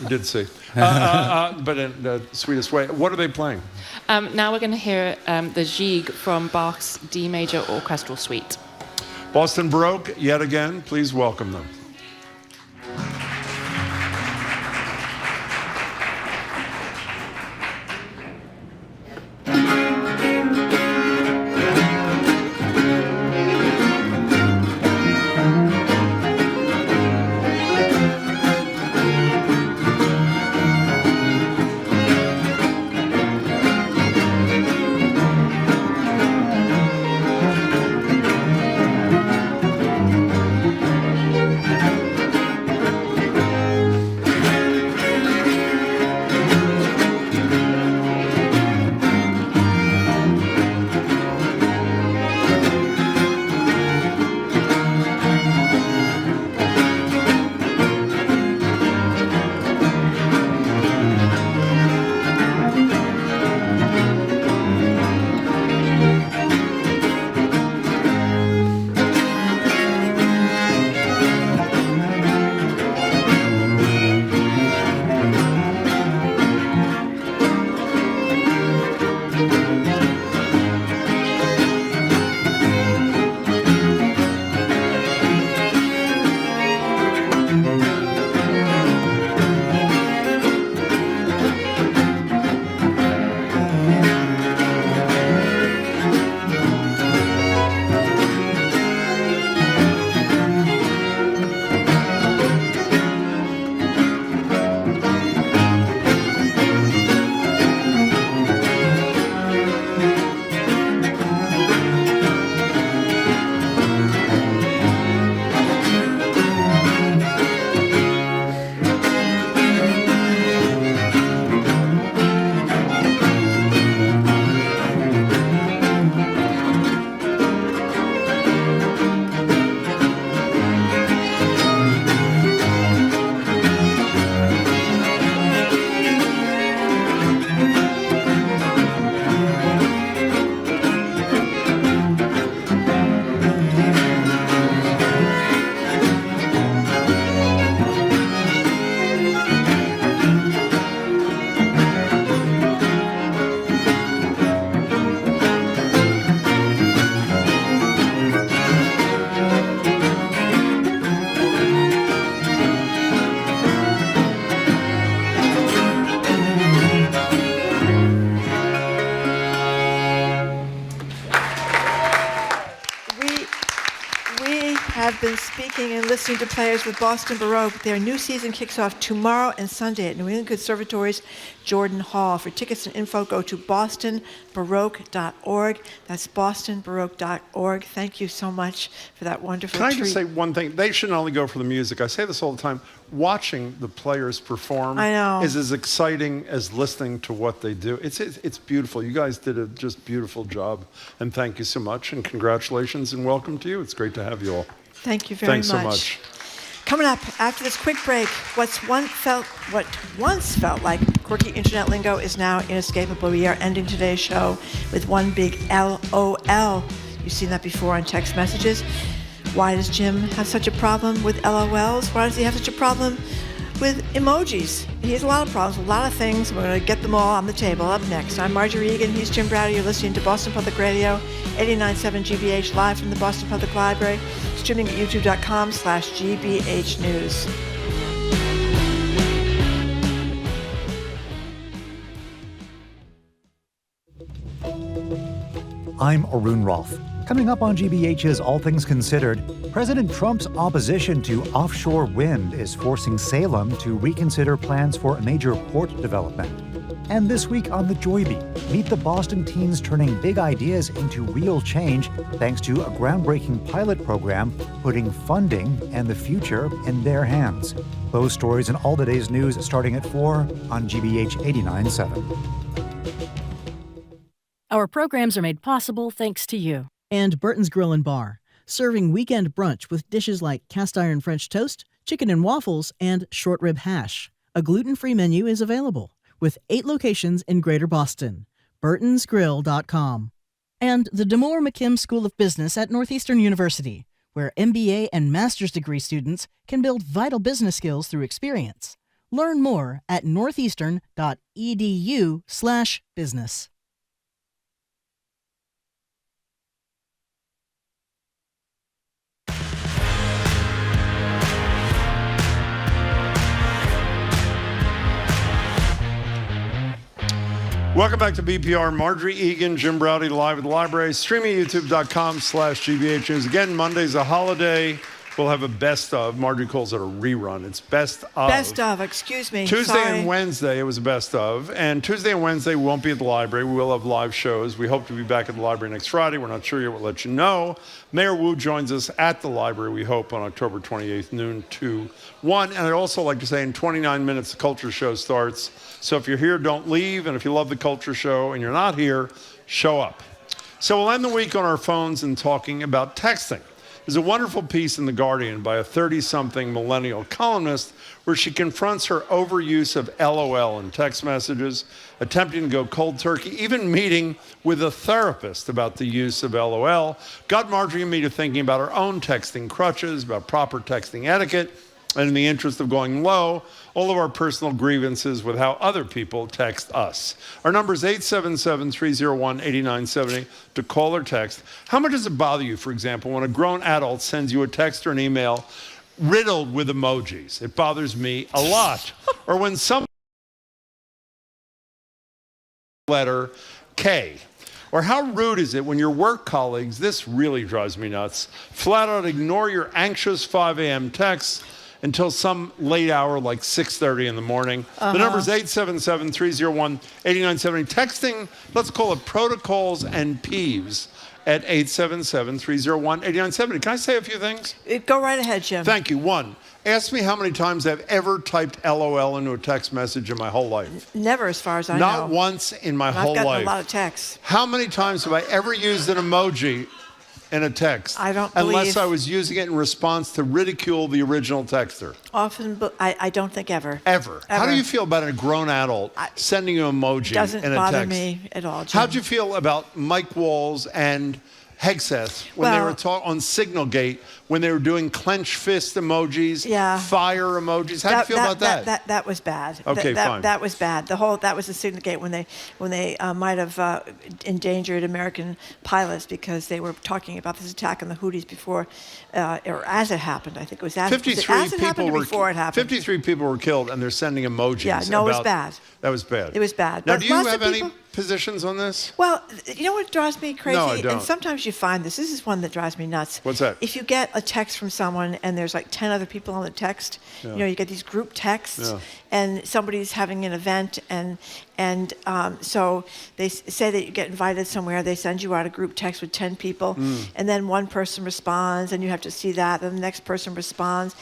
We did see. But in the sweetest way. What are they playing? Now we're going to hear the Gigue from Bach's D major orchestral suite. Boston Baroque, yet again, please welcome them. have been speaking and listening to players with Boston Baroque. Their new season kicks off tomorrow and Sunday at New England Conservatory's Jordan Hall. For tickets and info, go to bostonbaroque.org. That's bostonbaroque.org. Thank you so much for that wonderful Can I treat. just say one thing? They shouldn't only go for the music. I say this all the time. Watching the players perform I know. is as exciting as listening to what they do. It's beautiful. You guys did a just beautiful job. And thank you so much. And congratulations and welcome to you. It's great to have you all. Thank you very much. Thanks so much. Coming up after this quick break, what once felt like quirky internet lingo is now inescapable. We are ending today's show with one big LOL. You've seen that before on text messages. Why does Jim have such a problem with LOLs? Why does he have such a problem with emojis? He has a lot of problems, a lot of things. We're going to get them all on the table. Up next, I'm Marjorie Egan. He's Jim Browder. You're listening to Boston Public Radio, 89.7 GBH, live from the Boston Public Library, streaming at youtube.com/GBH News. I'm Arun Rolfe. Coming up on GBH's All Things Considered, President Trump's opposition to offshore wind is forcing Salem to reconsider plans for a major port development. And this week on the Joy Beat, meet the Boston teens turning big ideas into real change thanks to a groundbreaking pilot program putting funding and the future in their hands. Those stories and all the day's news starting at 4 on GBH 89.7. Our programs are made possible thanks to you. And Burton's Grill and Bar, serving weekend brunch with dishes like cast iron French toast, chicken and waffles, and short rib hash. A gluten-free menu is available, with 8 locations in Greater Boston. burtonsgrill.com. And the DeMoore McKim School of Business at Northeastern University, where MBA and master's degree students can build vital business skills through experience. Learn more at northeastern.edu/business. Welcome back to BPR. Marjorie Egan, Jim Browdy, live at the library, streaming at youtube.com/GBH News. Again, Monday's a holiday. We'll have a best of. Marjorie calls it a rerun. It's best of. Best of, excuse me. Tuesday Sorry. and Wednesday, it was a best of. And Tuesday and Wednesday, we won't be at the library. We will have live shows. We hope to be back at the library next Friday. We're not sure yet. We'll let you know. Mayor Wu joins us at the library, we hope, on October 28th, noon to 1. And I'd also like to say in 29 minutes, the culture show starts. So if you're here, don't leave. And if you love the culture show and you're not here, show up. So we'll end the week on our phones and talking about texting. There's a wonderful piece in The Guardian by a 30-something millennial columnist where she confronts her overuse of LOL in text messages, attempting to go cold turkey, even meeting with a therapist about the use of LOL. Got Marjorie and me to thinking about our own texting crutches, about proper texting etiquette, and in the interest of going low, all of our personal grievances with how other people text us. Our number is 877-301-8970 to call or text. How much does it bother you, for example, when a grown adult sends you a text or an email riddled with emojis? It bothers me a lot. Or when some letter K. Or how rude is it when your work colleagues, this really drives me nuts, flat out ignore your anxious 5 a.m. texts until some late hour like 6:30 in the morning. The number is 877-301-8970. Texting, let's call it protocols and peeves at 877-301-8970. Can I say a few things? Go right ahead, Jim. Thank you. 1, ask me how many times I've ever typed LOL into a text message in my whole life. Never, as far as I know. Not once in my whole life. I've gotten a lot of texts. How many times have I ever used an emoji in a text? I don't believe. Unless I was using it in response to ridicule the original texter. Often, but I don't think ever. Ever. How do you feel about a grown adult sending you an emoji in a text? Doesn't bother me at all, Jim. How'd you feel about Mike Walls and Hegseth when they were on Signalgate, when they were doing clenched fist emojis, fire emojis? How'd you feel about that? That was bad. Okay, fine. That was bad. That was the Signalgate when they might have endangered American pilots because they were talking about this attack on the Houthis before, or as it happened. I think it was as it happened or before it happened. 53 people were killed, and they're sending emojis. Yeah, no, it was bad. That was bad. It was bad. Now, But do you lots have of any positions on this? Well, you know what drives me crazy? No, I don't. And sometimes you find this. This is one that drives me nuts. What's that? If you get a text from someone and there's like 10 other people on the text, Yeah. you know, you get these group texts, Yeah. and somebody's having an event, and so they say that you get invited somewhere. They send you out a group text with 10 people, and then one person responds, and you have to see that. Then the next person responds.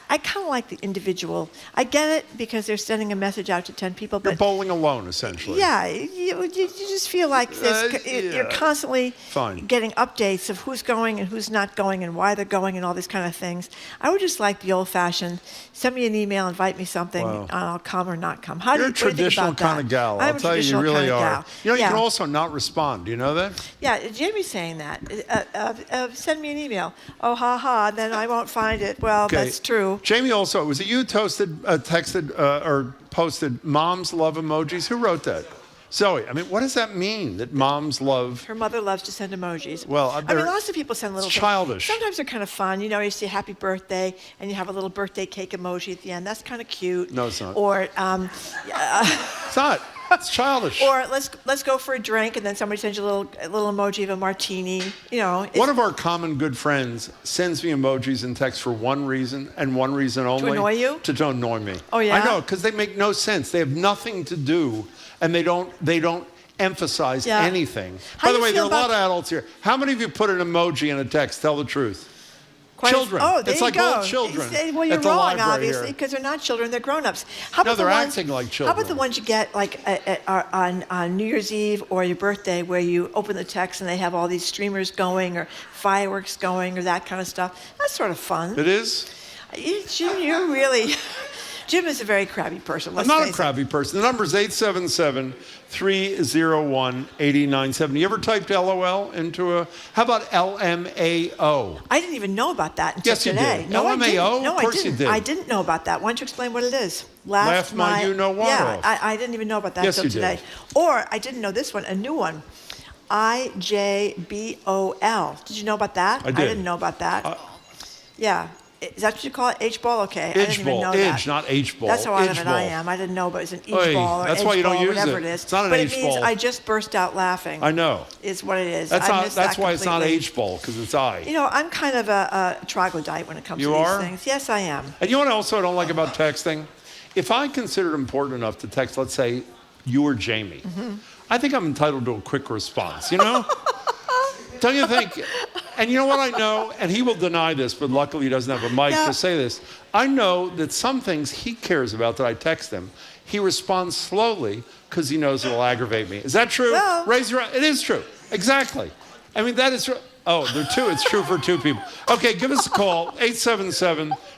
I kind of like the individual. I get it because they're sending a message out to 10 people, but You're bowling alone, essentially. yeah, you just feel like you're constantly Fine. getting updates of who's going and who's not going and why they're going and all these kind of things. I would just like the old-fashioned, send me an email, invite me something, Wow. and I'll come or not come. How You're a what do you think traditional about kind that? of gal. I'm I'll a tell you, you traditional really kind of are. gal. You know, you Yeah. can also not respond. Do you know that? Yeah, Jamie's saying that. Send me an email. Oh, ha ha, then I won't find it. Well, Okay. that's true. Jamie also, was it you texted or posted moms love emojis? Who wrote that? Zoe, I mean, what does that mean, that moms love? Her mother loves to send emojis. Well, I mean, lots of people send little it's things. childish. Sometimes they're kind of fun. You know, you say happy birthday, and you have a little birthday cake emoji at the end. That's kind of cute. No, it's not. Or, It's not. It's childish. Or let's go for a drink, and then somebody sends you a little emoji of a martini. You know, One of our common good friends sends me emojis and text for one reason and one reason only. annoy you? To annoy me. Oh, yeah? I know, because they make no sense. They have nothing to do, and they don't emphasize Yeah. anything. How By the you way, there are feel a lot about- of adults here. How many of you put an emoji in a text? Tell the truth. Children. Oh, there it's you like go. old children. Well, you're at the wrong, library obviously, here. because they're not children; they're grown-ups. No, they're acting like How children. about the ones you get like on New Year's Eve or your birthday, where you open the text and they have all these streamers going or fireworks going or that kind of stuff? That's sort of fun. It is? Jim, you're really. Jim is a very crabby person. I'm not a crabby person. The number is 877-301-8970. You ever typed LOL into a... How about LMAO? I didn't even know about that until Yes, you today. did. No, I didn't. LMAO? No, Of course I didn't. you did. I didn't know about that. Why don't you explain what it is? Laugh my you-know-what yeah, off. I didn't even know about that Yes, until you did. today. Or I didn't know this one, a new one. IJBOL. Did you know about that? I did. I didn't know about that. Yeah. Is that what you call it? H-ball? Okay. I didn't even know that. Idge, not H-ball. That's how out of it I Idge-ball. am. I didn't know, but it's an Oy, H-ball or that's why you don't H-ball, use whatever it. it is. It's not an but it H-ball. means I just burst out laughing. I know. Is what it is. That's I not. missed That's that why it's not completely. H-ball, because it's I. You know, I'm kind of a troglodyte when it comes You to these are? things. Yes, I am. And you know what else I don't like about texting? If I consider it important enough to text, let's say, you or Jamie, I think I'm entitled to a quick response, you know? Don't you think? And you know what I know? And he will deny this, but luckily he doesn't have a mic to say this. I know that some things he cares about that I text him, he responds slowly because he knows it'll aggravate me. Is that true? Well, Raise your hand. It is true. Exactly. I mean, that is true. Oh, there are two. It's true for two people. Okay, give us a call,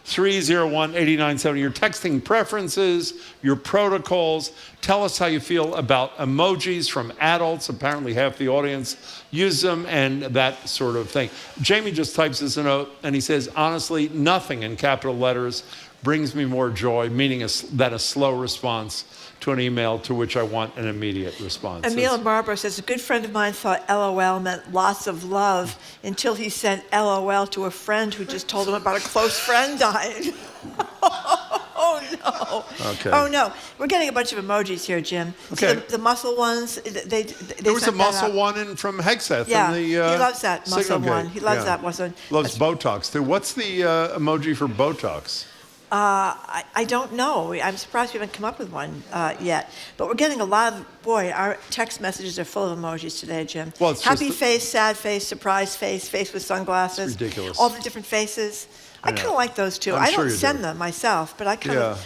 877-301-8970. Your texting preferences, your protocols. Tell us how you feel about emojis from adults. Apparently half the audience use them and that sort of thing. Jamie just types us a note and he says, honestly, nothing in capital letters brings me more joy, meaning than a slow response to an email to which I want an immediate response. Emil Marlborough says, a good friend of mine thought LOL meant lots of love until he sent LOL to a friend who just told him about a close friend dying. Oh, no. Okay. Oh, no. We're getting a bunch of emojis here, Jim. Okay. See the muscle ones, they There was a sent that muscle out. one in from Hexeth. Yeah, in the, he loves that muscle signal one. gate. He loves Yeah. that muscle. Loves Botox, too. What's the emoji for Botox? I don't know. I'm surprised we haven't come up with one yet. But we're getting a lot of, our text messages are full of emojis today, Jim. Well, it's Happy just face, sad face, surprise face, face with sunglasses. It's ridiculous. All the different faces. I kind of like those too. I'm I sure don't you send do. them myself, but I kind of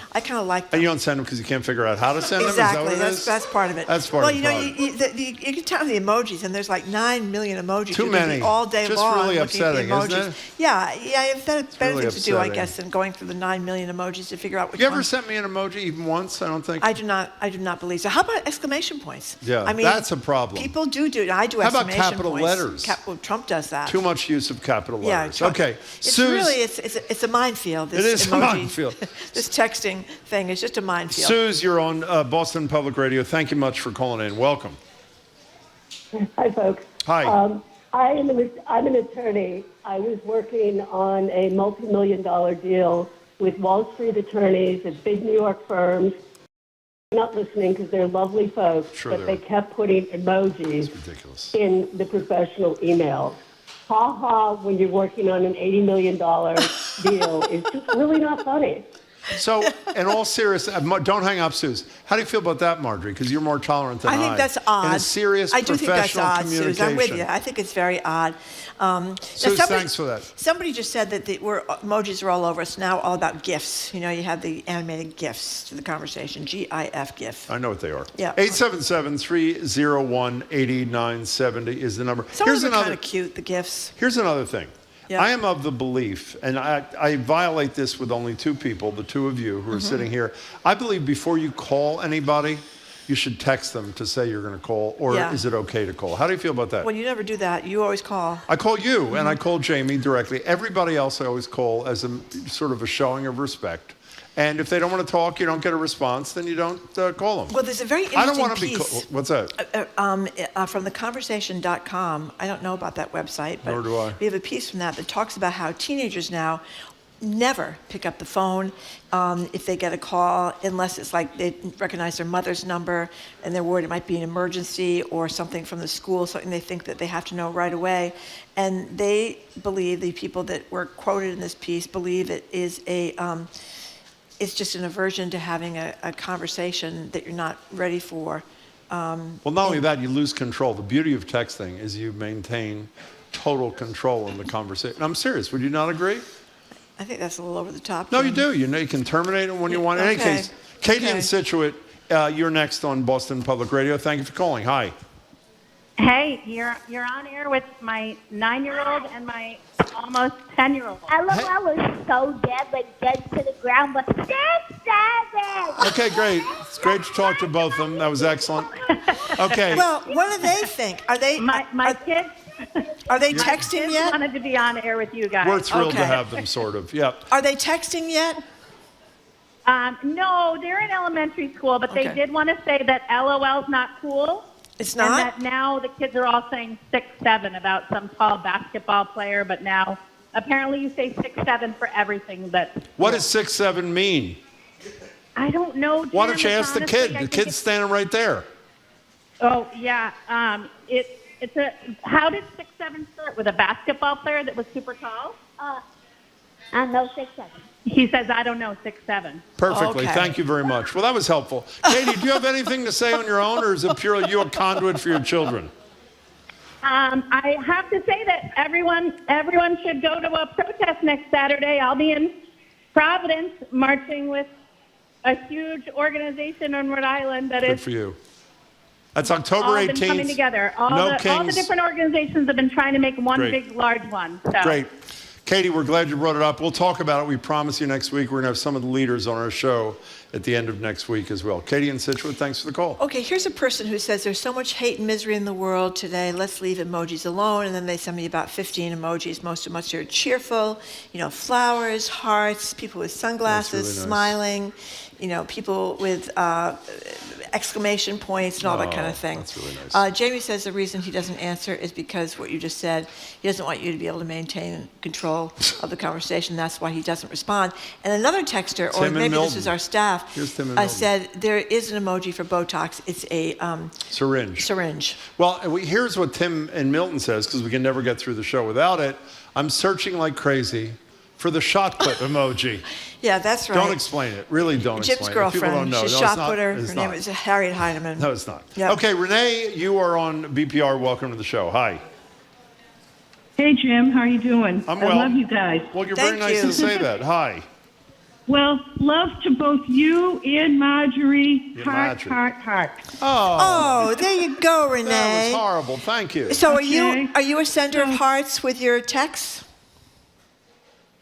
like them. And you don't send them because you can't figure out how to send them? Exactly. Is that what it is? That's part of it. That's part well, of you the know, problem. you can tell the emojis, and there's like 9 million emojis. Too You're gonna be many. all day Just long really looking at the upsetting, emojis. isn't it? Yeah, I've better really things to do, I upsetting. guess, than going through the 9 million emojis to figure out which You ever one. sent me an emoji even once? I don't think. I do not believe so. How about exclamation points? Yeah, I mean, that's a problem. People do. I do How about exclamation capital points. letters? Well, Trump does that. Too much use of capital Yeah, letters. Trump. Okay. It's Suze, really it's a minefield. This It is a emoji, minefield. This texting thing is just a minefield. Suze, you're on Boston Public Radio. Thank you much for calling in. Welcome. Hi, folks. Hi. I'm an attorney. I was working on a multi-million-dollar deal with Wall Street attorneys at big New York firms not listening because they're lovely folks, Sure but they they are. kept putting emojis in the professional emails. Ha ha, when you're working on an $80 million deal is just really not funny. So, in all seriousness, don't hang up, Suze. How do you feel about that, Marjorie? Because you're more tolerant than I. I think that's odd. In a serious I do think that's professional odd, communication. Suze. I'm with you. I think it's very odd. Suze, thanks for that. Somebody just said that emojis are all over. It's now all about GIFs. You know, you have the animated GIFs to the conversation. GIF, GIF. I know what they are. Yeah. 877-301-8970 is the number. Some of them are kind of cute, the GIFs. Here's another thing. Yeah. I am of the belief, and I violate this with only two people, the two of you who are sitting here. I believe before you call anybody, you should text them to say you're going to call, or is it okay to call? How do you feel about that? Well, you never do that. You always call. I call you, and I call Jamie directly. Everybody else I always call as a sort of a showing of respect. And if they don't want to talk, you don't get a response, then you don't call them. Well, there's a very interesting I don't want to piece. be what's that? From theconversation.com. I don't know about that website, but Nor do I. We have a piece from that talks about how teenagers now never pick up the phone if they get a call, unless it's like they recognize their mother's number and they're worried it might be an emergency or something from the school, something they think that they have to know right away. And they believe, the people that were quoted in this piece believe it is it's just an aversion to having a conversation that you're not ready for. Well, not only that, you lose control. The beauty of texting is you maintain total control in the conversation. I'm serious. Would you not agree? I think that's a little over the top. No, Jim. you do. You know, you can terminate it when you want. In any case, Katie in Situate, you're next on Boston Public Radio. Thank you for calling. Hi. Hey, you're on air with my 9-year-old and my almost 10-year-old. LOL was so dead, like dead to the ground, but 6'7". Okay, great. It's great to talk to both of them. That was excellent. Okay. Well, what do they think? Are they my kids? Are they texting yet? I wanted to be on air with you guys. We're thrilled to have them, sort of. Yep. Are they texting yet? No, they're in elementary school, but they did want to say that LOL's not cool. It's not? And that now the kids are all saying 6'7" about some tall basketball player, but now apparently you say 6'7" for everything. What does 6'7" mean? I don't know. Jim, Why don't you ask the honestly, kid? The kid's standing right there. Oh, yeah. It's a. How did 6'7" start? With a basketball player that was super tall? I know 6'7". He says, I don't know, 6'7". Perfectly. Okay. Thank you very much. Well, that was helpful. Katie, do you have anything to say on your own, or is it purely you a conduit for your children? I have to say that everyone should go to a protest next Saturday. I'll be in Providence marching with a huge organization on Rhode Island that Good is for you. That's October all 18th. been coming together. All the different organizations have been trying to make one big, large one. So. Great. Katie, we're glad you brought it up. We'll talk about it. We promise you next week we're going to have some of the leaders on our show at the end of next week as well. Katie in Situate, thanks for the call. Okay, here's a person who says there's so much hate and misery in the world today. Let's leave emojis alone. And then they send me about 15 emojis. Most of them are cheerful, flowers, hearts, people with sunglasses, really nice. smiling, people with exclamation points and all that kind of thing. That's really nice. Jamie says the reason he doesn't answer is because what you just said, he doesn't want you to be able to maintain control of the conversation. That's why he doesn't respond. And another texter, or maybe this is our staff, said there is an emoji for Botox. It's a syringe. Well, here's what Tim in Milton says, because we can never get through the show without it. I'm searching like crazy for the shot put emoji. Yeah, that's right. Don't explain it. Really don't Jim's explain girlfriend. it. People don't know. She's shot putter. Her name is Harriet Heinemann. No, it's not. Yep. Okay, Renee, you are on BPR. Welcome to the show. Hi. Hey, Jim. How are you doing? I'm well. I love you guys. Well, you're very nice to say that. Hi. Well, love to both you and Marjorie. Heart. Oh, there you go, Renee. That was horrible. Thank you. So are you a sender of hearts with your texts?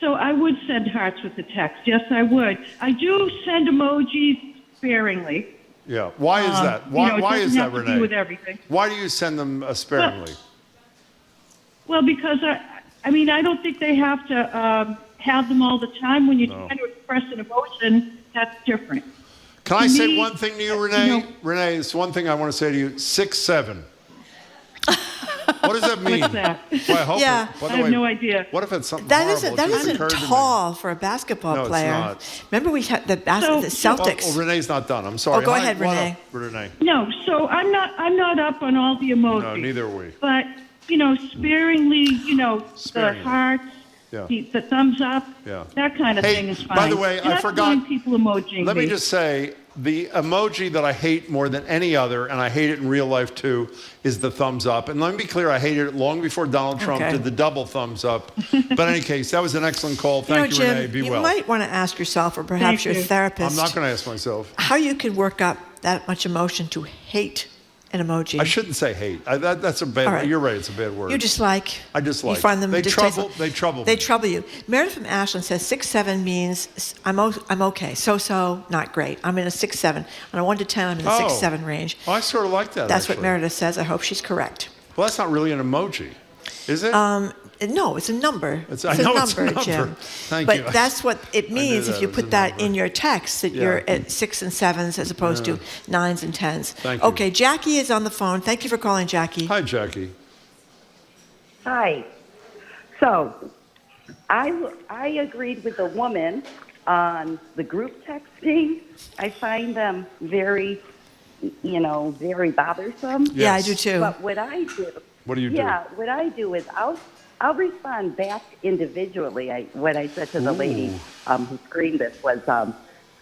So I would send hearts with the text. Yes, I would. I do send emojis sparingly. Yeah. Why is that? Why is that, Renee? With everything. Why do you send them sparingly? Well, because I don't think they have to have them all the time. When you're trying to express an emotion, that's different. Can I say one thing to you, Renee? Renee, it's one thing I want to say to you. 6'7". What does that mean? What's that? Well, I hope Yeah. By the I have way, no idea. What if it's something That horrible? isn't that It just isn't occurred to me. tall for a basketball No, player. it's not. Remember we had the So- Celtics. Oh, Renee's not done. I'm sorry. Oh, go Hi, ahead, what Renee. up, Renee. No, so I'm not up on all the emojis. No, neither are we. But sparingly, Sparingly. the hearts, Yeah. the thumbs up, Yeah. that kind of Hey, thing is fine. by the way, And I I'm forgot- calling people emojing Let me me. just say, the emoji that I hate more than any other, and I hate it in real life too, is the thumbs up. And let me be clear, I hated it long before Donald Trump Okay. did the double thumbs up. But in any case, that was an excellent call. Thank you, Jim, Renee. Be you well. might want to ask yourself, or perhaps Thank your you. therapist, I'm not going to ask myself. how you can work up that much emotion to hate an emoji. I shouldn't say hate. That's a bad. All right. You're right. It's a bad word. You dislike. I dislike. You find them They distasteful. trouble. They trouble. They me. trouble you. Meredith from Ashland says 6'7" means I'm okay, so, not great. I'm in a 6'7". On a 1 to 10, I'm in the 6'7" range. Oh, I sort of like that. That's what actually. Meredith says. I hope she's correct. Well, that's not really an emoji, is it? No, it's a number. I know it's a number. Jim. Thank but you. That's what it means that if you it was put a that number. in your text, that Yeah. you're at 6 and 7s as opposed to 9s and 10s. Thank you. Okay, Jackie is on the phone. Thank you for calling, Jackie. Hi, Jackie. Hi. So, I agreed with the woman on the group texting. I find them very, very bothersome. Yeah, I do too. But what I do. What do you do? Yeah, what I do is I'll respond back individually. What I said to the lady who screened this was,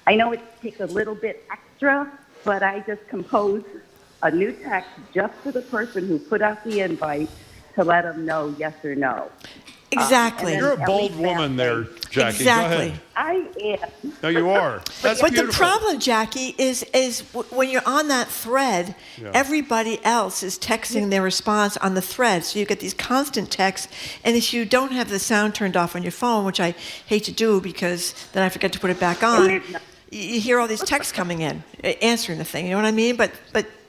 I know it takes a little bit extra, but I just compose a new text just for the person who put out the invite to let them know yes or no. Exactly. You're a bold woman there, Jackie. Exactly. Go ahead. I am. No, you are. That's but beautiful. the problem, Jackie, is when you're on that thread, everybody else is texting their response on the thread. So you get these constant texts. And if you don't have the sound turned off on your phone, which I hate to do because then I forget to put it back on, you hear all these texts coming in, answering the thing. You know what I mean? But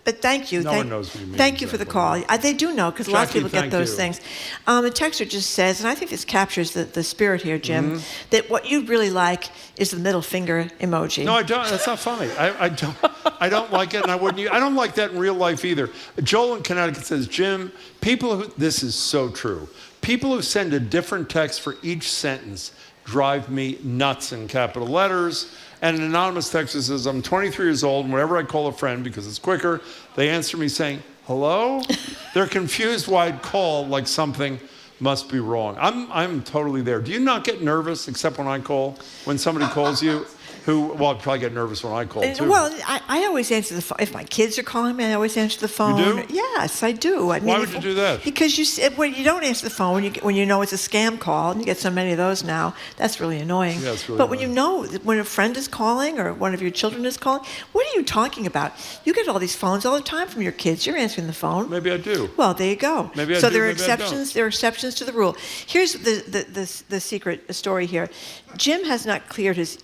thank you. No one knows what you mean. Thank you for the call. They do know because lots of Jackie, people get thank those you. things. A texter just says, and I think this captures the spirit here, Jim, that what you really like is the middle finger emoji. No, I don't. That's not funny. I don't. I don't like it, and I wouldn't. I don't like that in real life either. Joel in Connecticut says, Jim, people who. This is so true. People who send a different text for each sentence drive me nuts in capital letters. And an anonymous texter says, I'm 23 years old, and whenever I call a friend, because it's quicker, they answer me saying, hello? They're confused why I'd call like something must be wrong. I'm totally there. Do you not get nervous, except when I call, when somebody calls you? I'd probably get nervous when I call, too. Well, I always answer the phone. If my kids are calling me, I always answer the phone. You do? Yes, I do. I mean, Why would you do that? Because when you don't answer the phone, when you know it's a scam call, and you get so many of those now, that's really annoying. Yeah, it's really but annoying. when you know that when a friend is calling or one of your children is calling, what are you talking about? You get all these phones all the time from your kids. You're answering the phone. Maybe I do. Well, there you go. Maybe I so do, there are maybe I don't. exceptions. There are exceptions to the rule. Here's the secret story here. Jim has not cleared his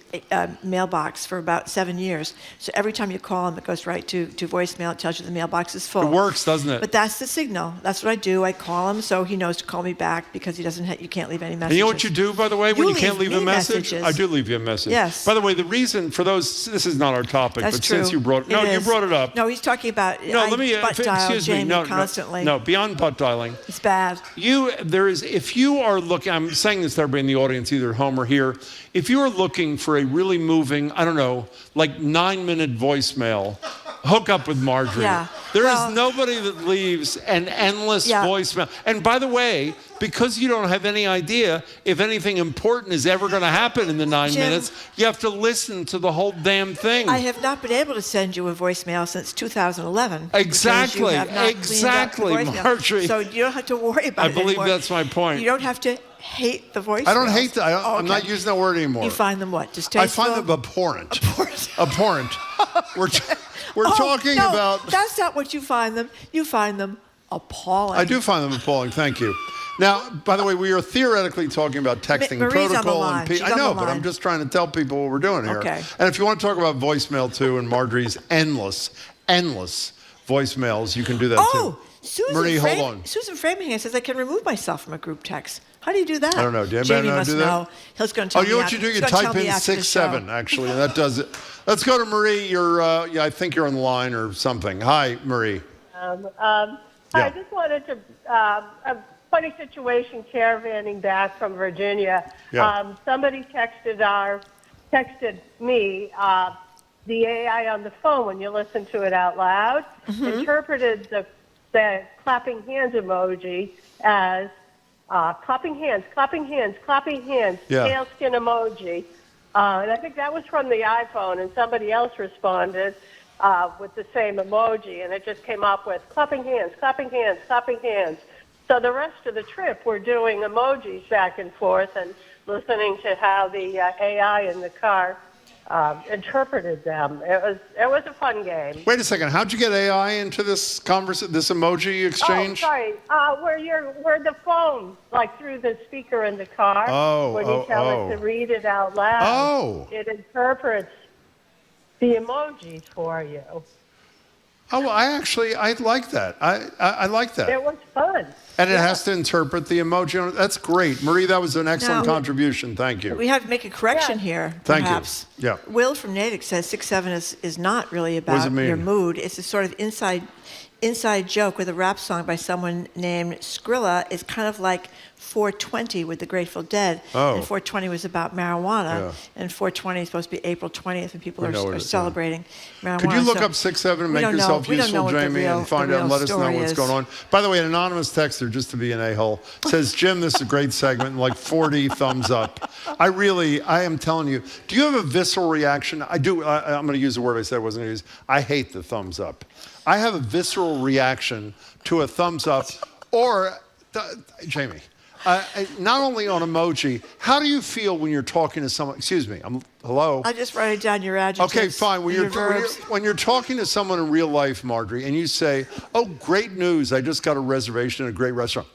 mailbox for about 7 years. So every time you call him, it goes right to voicemail. It tells you the mailbox is full. It works, doesn't it? But that's the signal. That's what I do. I call him so he knows to call me back because he doesn't. You can't leave any messages. And you know what you do, by the way, when you can't leave a me message? messages. I do leave you a message. Yes. By the way, the reason for those, this is not our topic, That's but true. since you brought It is. you brought it up. No, he's talking about. No, let me butt dial excuse me. Jamie No, constantly. no, beyond butt dialing. It's bad. If you are looking, I'm saying this to everybody in the audience, either at home or here, if you are looking for a really moving, I don't know, like 9-minute voicemail, hook up with Marjorie. Yeah. There is nobody that leaves an endless voicemail. And by the way, because you don't have any idea if anything important is ever going to happen in the 9 Jim, minutes, you have to listen to the whole damn thing. I have not been able to send you a voicemail since 2011. Exactly, because you have not exactly, cleaned up the voicemail. Marjorie. So you don't have to worry about I it believe anymore. that's my point. You don't have to hate the voicemail. I don't hate that. I'm not using that word anymore. You find them what? Distasteful? I find them abhorrent. Abhorrent. We're talking no, about. That's not what you find them. You find them appalling. I do find them appalling. Thank you. Now, by the way, we are theoretically talking about texting Marie's on the protocol line. She's I on know, the but I'm line. just trying to tell people what we're doing here. Okay. And if you want to talk about voicemail too, and Marjorie's endless voicemails, you can do that too. Susan Marie, hold on. Susan Framingham says I can remove myself from a group text. How do you do that? I don't know. Do you Jamie know how to must do that? know. He's going to tell me. You know what you do? You type in 6-7, actually, and that does it. Let's go to Marie. I think you're on the line or something. Hi, Marie. I just wanted to, a funny situation caravanning back from Virginia. Yeah. Somebody texted me, the AI on the phone, when you listen to it out loud, interpreted the clapping hands emoji as clapping hands, Yeah. pale skin emoji. And I think that was from the iPhone, and somebody else responded with the same emoji, and it just came up with clapping hands. So the rest of the trip, we're doing emojis back and forth and listening to how the AI in the car interpreted them. It was a fun game. Wait a second. How'd you get AI into this this emoji exchange? Oh, sorry. Where the phone, like through the speaker in the car, when you tell it to read it out loud, it interprets the emojis for you. Oh, well, I like that. I like that. It was fun. And it has to interpret the emoji. That's great. Marie, that was an excellent contribution. Thank you. We have to make a correction here, Thank perhaps. you. Yeah. Will from Natick says 6-7 is not really about your mood. It's a sort of inside joke with a rap song by someone named Skrilla. It's kind of like 420 with the Grateful Dead. Oh. And 420 was about marijuana. Yeah. And 420 is supposed to be April 20th, and people are celebrating marijuana. Could you look So up 6-7 and we make don't yourself know. We don't know useful, what the Jamie, real- and find the out and real let us know story what's is. going on? By the way, an anonymous texter, just to be an a-hole, says, Jim, this is a great segment, and like 40 thumbs up. I am telling you, do you have a visceral reaction? I do. I'm going to use a word I said I wasn't going to use. I hate the thumbs up. I have a visceral reaction to a thumbs up or, Jamie, not only on emoji, how do you feel when you're talking to someone? Excuse me, hello? I just write down your adjectives. Okay, fine. When you're talking to someone in real life, Marjorie, and you say, oh, great news, I just got a reservation at a great restaurant.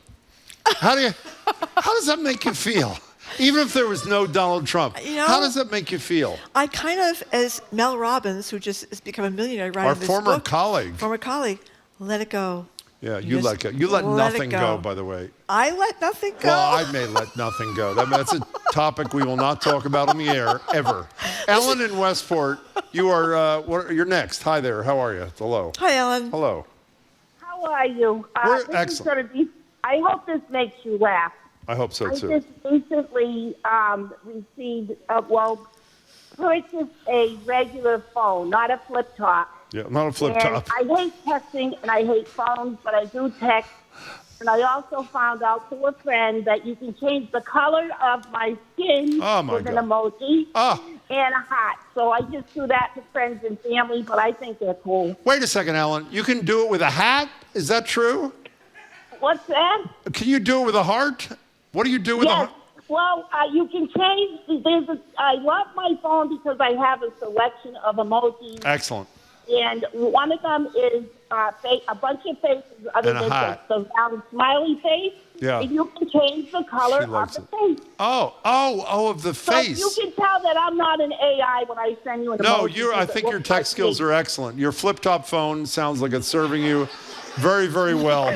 How does that make you feel? Even if there was no Donald Trump, how does that make you feel? I kind of, as Mel Robbins, who just has become a millionaire, writing this former book, colleague, let it go. Yeah, you let go. You let nothing go, by the way. I let nothing go. Well, I may let nothing go. That's a topic we will not talk about on the air, ever. Ellen in Westport, you're next. Hi there. How are you? Hello. Hi, Ellen. Hello. How are you? We're this excellent. I hope this makes you laugh. I hope so, too. I just recently purchased a regular phone, not a flip top. Yeah, not a flip top. I hate texting and I hate phones, but I do text. And I also found out through a friend that you can change the color of my skin with an emoji and a heart. So I just do that to friends and family, but I think they're cool. Wait a second, Ellen. You can do it with a hat? Is that true? What's that? Can you do it with a heart? What do you do with a heart? Well, you can change. I love my phone because I have a selection of emojis. Excellent. And one of them is a bunch of faces other And a than hat. the round smiley face. Yeah. And you can change the color She of likes the it. face. Of the face. So you can tell that I'm not an AI when I send you an No, emoji. I think your tech skills are excellent. Your flip-top phone sounds like it's serving you very, very well.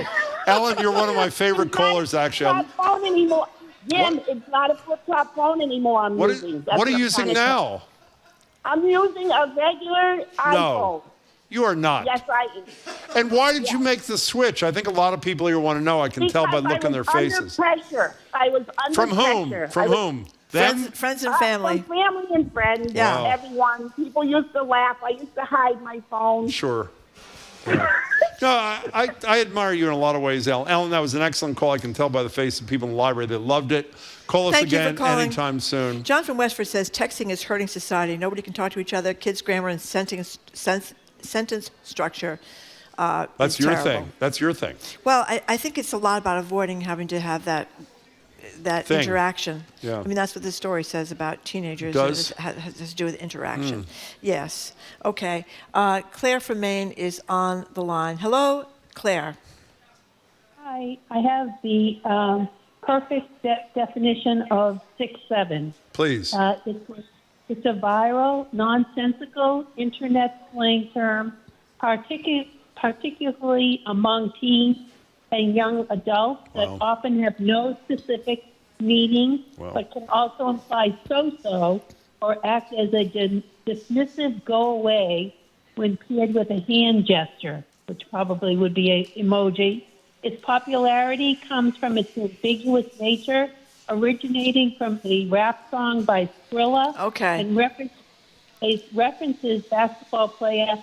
Ellen, you're one of my favorite callers, actually. It's not a phone anymore. Jim, it's not a flip-top phone anymore I'm using. What are you using now? I'm using a regular iPhone. No, you are not. Yes, I am. And why did you make the switch? I think a lot of people here want to know. I can tell by looking their faces. Under pressure. I was under From whom? pressure. From whom? Them? Friends and family. From family and friends. Yeah. Everyone. People used to laugh. I used to hide my phone. Sure. Yeah. No, I admire you in a lot of ways, Ellen. Ellen, that was an excellent call. I can tell by the face of people in the library that loved it. Call us Thank you for again calling. anytime soon. John from Westford says texting is hurting society. Nobody can talk to each other. Kids' grammar and sentence structure. That's your thing. That's your thing. Well, I think it's a lot about avoiding having to have that Thing. interaction. Yeah. I mean, that's what this story says about teenagers. Does? It has to do with interaction. Yes. Okay. Claire from Maine is on the line. Hello, Claire. Hi. I have the perfect definition of 6-7. Please. It's a viral, nonsensical internet slang term, particularly among teens and young adults that often have no specific meaning, but can also imply so-so or act as a dismissive go-away when paired with a hand gesture, which probably would be an emoji, Its popularity comes from its ambiguous nature, originating from the rap song by Skrilla. Okay. And it references basketball player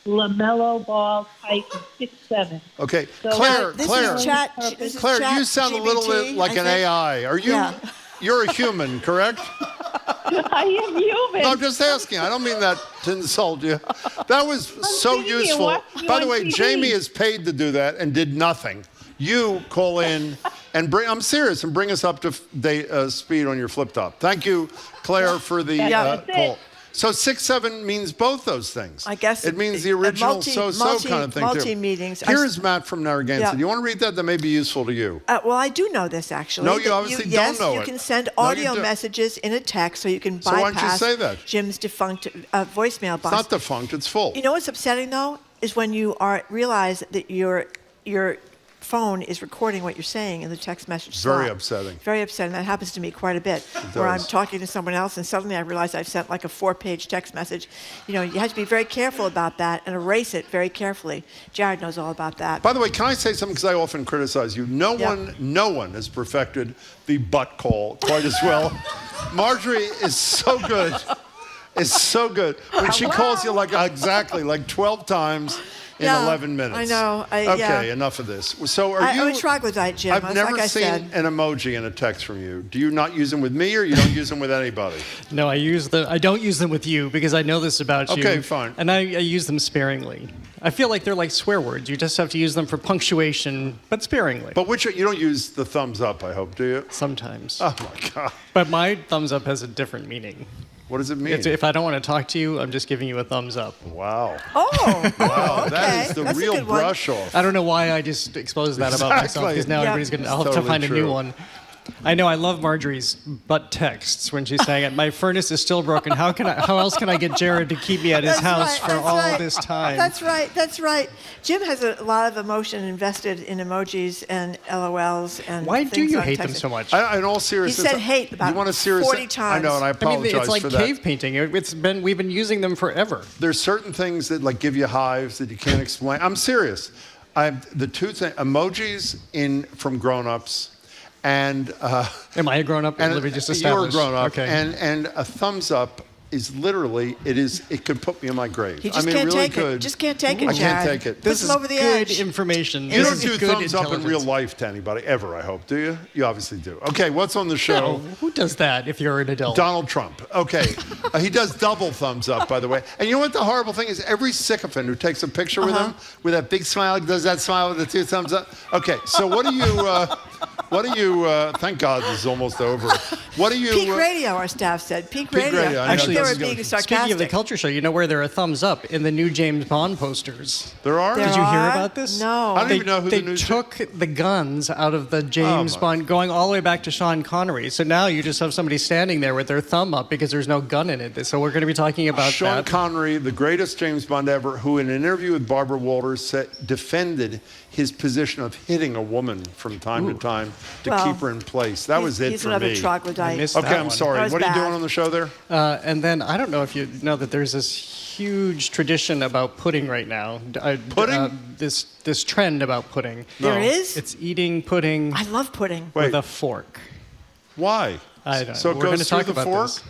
LaMelo Ball type 6'7". Okay, So, Claire, this Claire, is chat, this is Claire, chat you sound a little GPT, bit like I an think. AI. Are you? Yeah. You're a human, correct? I am human. No, I'm just asking. I don't mean that to insult you. That was so useful. By the way, Jamie is paid to do that and did nothing. You call in and bring. I'm serious, and bring us up to speed on your flip top. Thank you, Claire, for the call. So 6'7" means both those things. I guess it means the original so-so kind of thing too. Multi-meetings. Here's Matt from Narragansett. You want to read that? That may be useful to you. Well, I do know this actually. No, you obviously don't know it. Yes, you can send audio messages in a text, so you can bypass why don't you say that? Jim's defunct voicemail box. It's not defunct. It's full. You know what's upsetting though is when you realize that your phone is recording what you're saying in the text message slot. Very upsetting. Very upsetting. That happens to me quite a bit. Where I'm talking to someone else and suddenly I realize I've sent like a 4-page text message. You know, you have to be very careful about that and erase it very carefully. Jared knows all about that. By the way, can I say something? Because I often criticize you. No one has perfected the butt call quite as well. Marjorie is so good. Is so good. When she calls you like 12 times in 11 minutes. I know. Okay, enough of this. So are you... I'm a troglodyte, Jim. I've never seen an emoji in a text from you. Do you not use them with me, or you don't use them with anybody? No, I don't use them with you because I know this about you. Okay, fine. And I use them sparingly. I feel like they're like swear words. You just have to use them for punctuation, but sparingly. But you don't use the thumbs up, I hope, do you? Sometimes. Oh, my God. But my thumbs up has a different meaning. What does it mean? If I don't want to talk to you, I'm just giving you a thumbs up. Wow. Oh, wow. Okay. That is the That's real brush off. I don't know why I just exposed that about myself, because now everybody's going to... I'll have to find a new one. I know I love Marjorie's butt texts when she's saying it. My furnace is still broken. How else can I get Jared to keep me at his house for all this time? That's right. Jim has a lot of emotion invested in emojis and LOLs and Why do you on hate them texting. so much? In all seriousness, he said hate about 40 times. I know, and I apologize it's like for that. cave painting. We've been using them forever. There's certain things that give you hives that you can't explain. I'm serious. The two things, emojis from grown-ups. And am I a grown-up? And let me just You're establish. a grown-up. Okay. And a thumbs up is literally it could put me in my grave. He just can't really take it. Just can't take it, I Jared. can't take it. This is over the good edge. information. You don't do thumbs up in real life to anybody ever, I hope, do you? You obviously do. Okay, what's on the show? No, who does that if you're an adult? Donald Trump. Okay. He does double thumbs up, by the way. And you know what the horrible thing is? Every sycophant who takes a picture with him, with that big smile, does that smile with the 2 thumbs up. Okay, so what do you, thank God this is almost over. What do you... Peak radio, our staff said. Peak radio. Actually, they were being sarcastic. Speaking of the culture show, you know where there are thumbs up? In the new James Bond posters. There are? Did you hear about this? No. I don't even know who the new... They took the guns out of the James Bond, going all the way back to Sean Connery. So now you just have somebody standing there with their thumb up because there's no gun in it. So we're going to be talking about Sean Connery, the greatest James Bond ever, who in an interview with Barbara Walters defended his position of hitting a woman from time to time to keep her in place. That was it for me. He's another troglodyte. Okay, I'm sorry. What are you doing on the show there? And then I don't know if you know that there's this huge tradition about pudding right now. Pudding? This trend about pudding. There is? It's eating pudding. I love pudding. With a fork. Why? I don't know. So it We're going goes to talk through the about fork? this.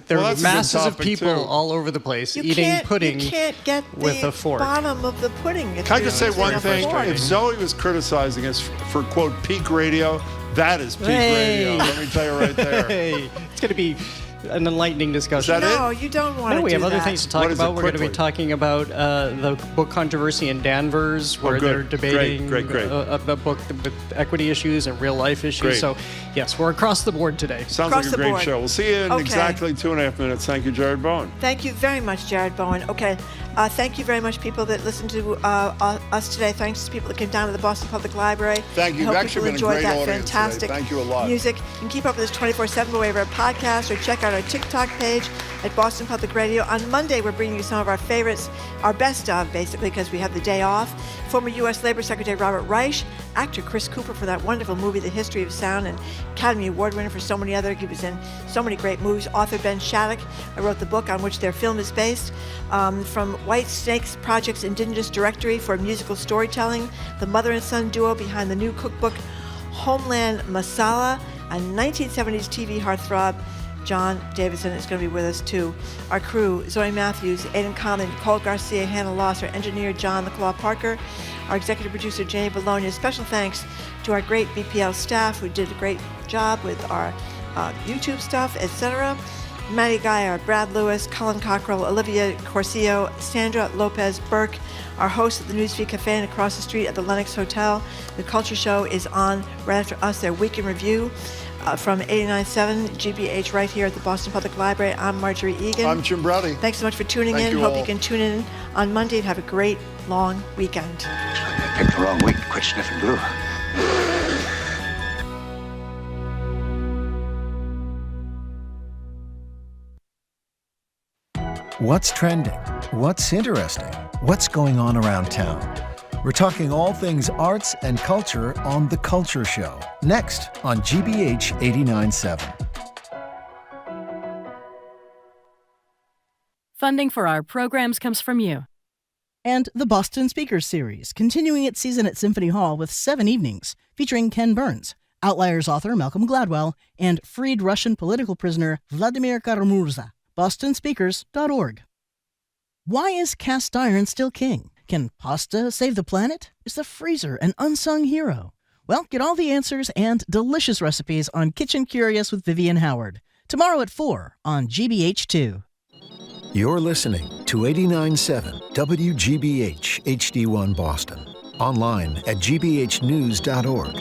There are masses of people all over the place eating pudding You can't get with a fork. bottom of the pudding. Can I just say one thing? If Zoe was criticizing us for, quote, peak radio, that is peak radio. Let me tell you right there. Hey, it's going to be an enlightening discussion. Is that No, you don't want to No, we do have other that. things to talk about. We're going to be talking about the book controversy in Danvers, where they're debating Great. a book with equity issues and real life issues. Great. So, yes, we're across the board today. Sounds like a great show. We'll see you in exactly 2.5 minutes. Thank you, Jared Bowen. Thank you very much, Jared Bowen. Okay, thank you very much, people that listened to us today. Thanks to people that came down to the Boston Public Library. Thank you. I hope You've actually people been a enjoyed great that audience fantastic today. Thank you a lot. music. You can keep up with us 24/7 by way of our podcast or check out out our TikTok page at Boston Public Radio. On Monday, we're bringing you some of our favorites, our best of, basically, because we have the day off. Former U.S. Labor Secretary Robert Reich, actor Chris Cooper for that wonderful movie, The History of Sound, and Academy Award winner for so many other. He was in so many great movies. Author Ben Shattuck wrote the book on which their film is based. From White Snake's Project's Indigenous Directory for Musical Storytelling, the mother and son duo behind the new cookbook Homeland Masala, and 1970s TV heartthrob John Davison is going to be with us too. Our crew, Zoe Matthews, Aidan Conlon, Nicole Garcia, Hannah Loss, our engineer John LaClaw Parker, our executive producer Jenny Bologna. Special thanks to our great BPL staff who did a great job with our YouTube stuff, etc. Maddie Geyer, Brad Lewis, Colin Cockrell, Olivia Corsillo, Sandra Lopez Burke, our host at the Newsfeed Cafe and across the street at the Lenox Hotel. The Culture Show is on right after us, their Week in Review. From 89.7 GBH right here at the Boston Public Library. I'm Marjorie Egan. I'm Jim Browdy. Thanks so much for tuning in. Hope you can tune in on Monday and have a great long weekend. I picked the wrong week to quit sniffing glue. What's trending? What's interesting? What's going on around town? We're talking all things arts and culture on The Culture Show, next on GBH 89.7. Funding for our programs comes from you. And the Boston Speakers Series, continuing its season at Symphony Hall with 7 evenings, featuring Ken Burns, Outliers author Malcolm Gladwell, and freed Russian political prisoner Vladimir Karamurza. BostonSpeakers.org. Why is cast iron still king? Can pasta save the planet? Is the freezer an unsung hero? Well, get all the answers and delicious recipes on Kitchen Curious with Vivian Howard. Tomorrow at 4 on GBH2. You're listening to 89.7 WGBH HD1 Boston. Online at gbhnews.org.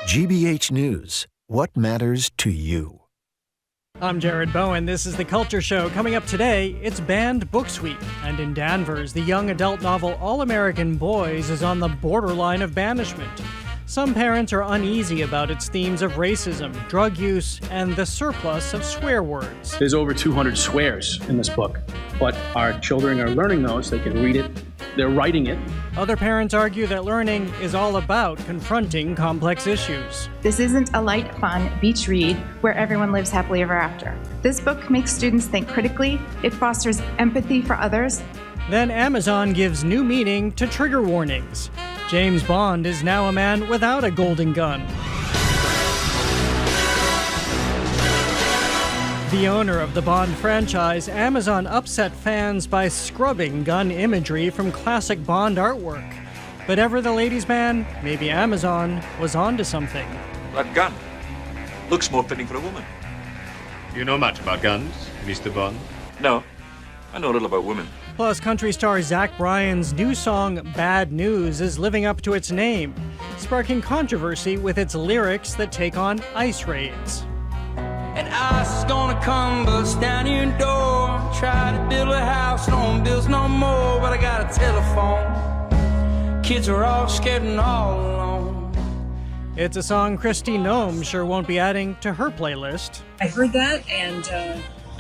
GBH News. What matters to you? I'm Jared Bowen. This is The Culture Show. Coming up today, it's Banned Books Week. And in Danvers, the young adult novel All-American Boys is on the borderline of banishment. Some parents are uneasy about its themes of racism, drug use, and the surplus of swear words. There's over 200 swears in this book, but our children are learning those. They can read it. They're writing it. Other parents argue that learning is all about confronting complex issues. This isn't a light, fun beach read where everyone lives happily ever after. This book makes students think critically. It fosters empathy for others. Then Amazon gives new meaning to trigger warnings. James Bond is now a man without a golden gun. The owner of the Bond franchise, Amazon upset fans by scrubbing gun imagery from classic Bond artwork. But ever the ladies' man, maybe Amazon was onto something. That gun looks more fitting for a woman. You know much about guns, Mr. Bond? No, I know a little about women. Plus, country star Zack Bryan's new song, Bad News, is living up to its name, sparking controversy with its lyrics that take on ICE raids. And ice gonna come bust down your door. Try to build a house, no bills no more. But I got a telephone. Kids are all scared and all alone. It's a song Kristi Noem sure won't be adding to her playlist. I heard that, and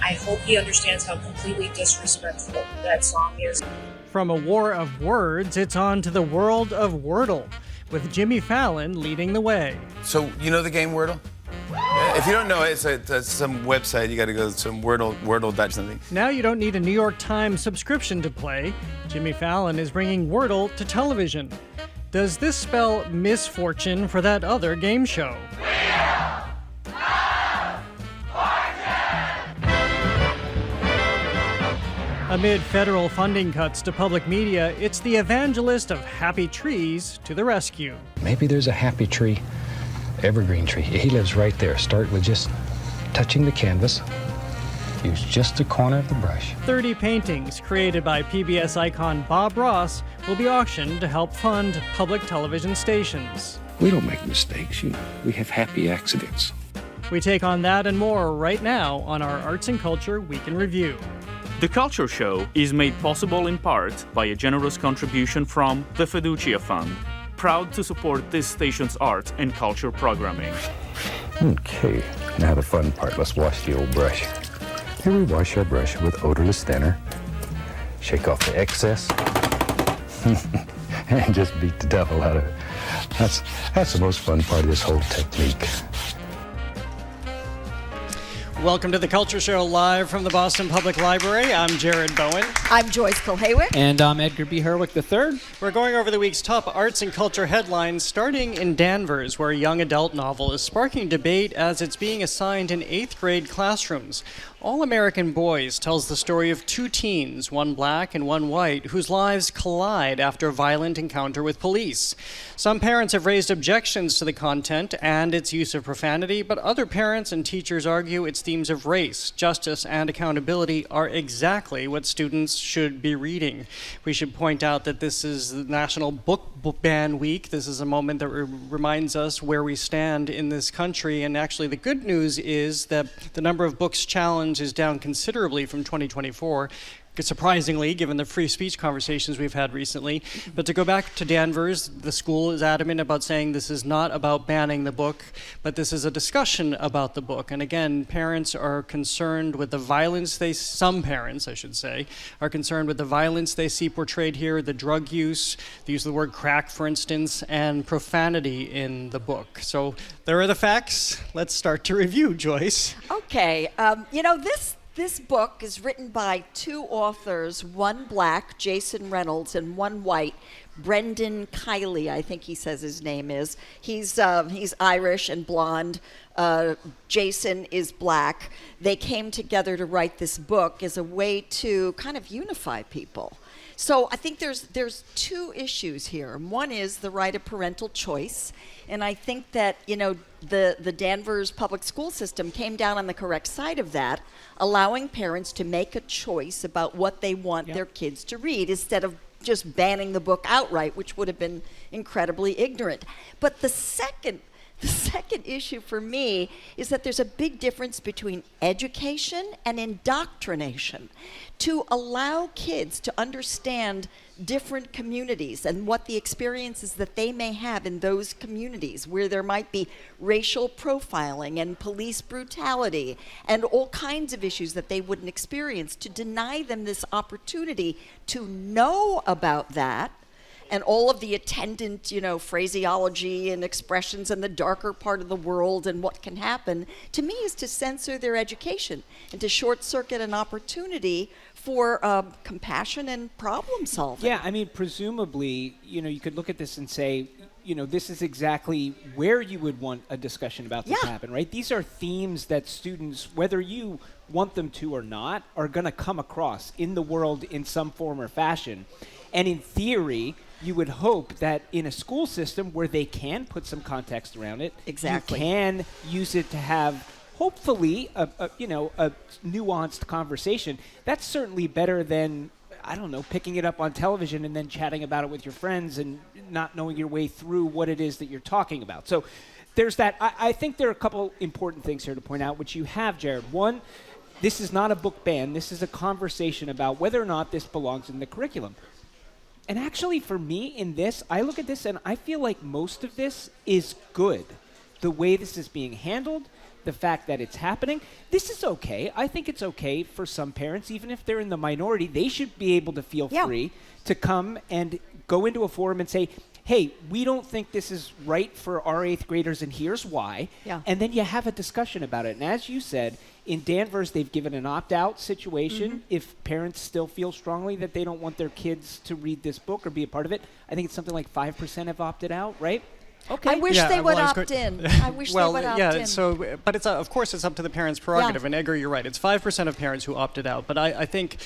I hope he understands how completely disrespectful that song is. From a war of words, it's on to the world of Wordle, with Jimmy Fallon leading the way. So, you know the game Wordle? If you don't know it, it's some website. You got to go to some Wordle something. Now you don't need a New York Times subscription to play. Jimmy Fallon is bringing Wordle to television. Does this spell misfortune for that other game show? Amid federal funding cuts to public media, it's the evangelist of happy trees to the rescue. Maybe there's a happy tree, evergreen tree. He lives right there. Start with just touching the canvas. Use just the corner of the brush. 30 paintings created by PBS icon Bob Ross will be auctioned to help fund public television stations. We don't make mistakes, you know. We have happy accidents. We take on that and more right now on our Arts and Culture Week in Review. The Culture Show is made possible in part by a generous contribution from the Fiducia Fund, proud to support this station's art and culture programming. Okay, now the fun part. Let's wash the old brush. Here we wash our brush with odorless thinner. Shake off the excess. And just beat the devil out of it. That's the most fun part of this whole technique. Welcome to the Culture Show, live from the Boston Public Library. I'm Jared Bowen. I'm Joyce Kilhaywick. And I'm Edgar B. Herwick III. We're going over the week's top arts and culture headlines, starting in Danvers, where a young adult novel is sparking debate as it's being assigned in 8th grade classrooms. All American Boys tells the story of two teens, one black and one white, whose lives collide after a violent encounter with police. Some parents have raised objections to the content and its use of profanity, but other parents and teachers argue its themes of race, justice, and accountability are exactly what students should be reading. We should point out that this is the National Book Ban Week. This is a moment that reminds us where we stand in this country, and actually the good news is that the number of books challenged is down considerably from 2024, surprisingly, given the free speech conversations we've had recently. But to go back to Danvers, the school is adamant about saying this is not about banning the book, but this is a discussion about the book. And again, parents are concerned with the violence some parents, I should say, are concerned with the violence they see portrayed here, the drug use, the use of the word crack, for instance, and profanity in the book. So there are the facts. Let's start to review, Joyce. Okay, This book is written by two authors, one black, Jason Reynolds, and one white, Brendan Kiley, I think he says his name is. He's Irish and blonde. Jason is black. They came together to write this book as a way to kind of unify people. So I think there's two issues here. One is the right of parental choice, and I think that the Danvers public school system came down on the correct side of that, allowing parents to make a choice about what they want their kids to read instead of just banning the book outright, which would have been incredibly ignorant. But the second issue for me is that there's a big difference between education and indoctrination. To allow kids to understand different communities and what the experiences that they may have in those communities where there might be racial profiling and police brutality and all kinds of issues that they wouldn't experience, to deny them this opportunity to know about that and all of the attendant, phraseology and expressions in the darker part of the world and what can happen, to me is to censor their education and to short circuit an opportunity for compassion and problem solving. Yeah, I mean, presumably, you could look at this and say, this is exactly where you would want a discussion about this to happen, right? These are themes that students, whether you want them to or not, are going to come across in the world in some form or fashion. And in theory, you would hope that in a school system where they can put some context around it, exactly, you can use it to have hopefully a nuanced conversation. That's certainly better than, picking it up on television and then chatting about it with your friends and not knowing your way through what it is that you're talking about. So there's that. I think there are a couple important things here to point out, which you have, Jared. One, this is not a book ban. This is a conversation about whether or not this belongs in the curriculum. And actually, for me, in this, I look at this and I feel like most of this is good. The way this is being handled, the fact that it's happening, this is okay. I think it's okay for some parents, even if they're in the minority, they should be able to feel free to come and go into a forum and say, hey, we don't think this is right for our 8th graders, and here's why. Yeah. And then you have a discussion about it. And as you said, in Danvers, they've given an opt-out situation if parents still feel strongly that they don't want their kids to read this book or be a part of it. I think it's something like 5% have opted out, right? Okay. I wish they would opt in. I wish they would opt in. So, but it's of course it's up to the parents' prerogative. Yeah. And Edgar, you're right. It's 5% of parents who opted out. But I think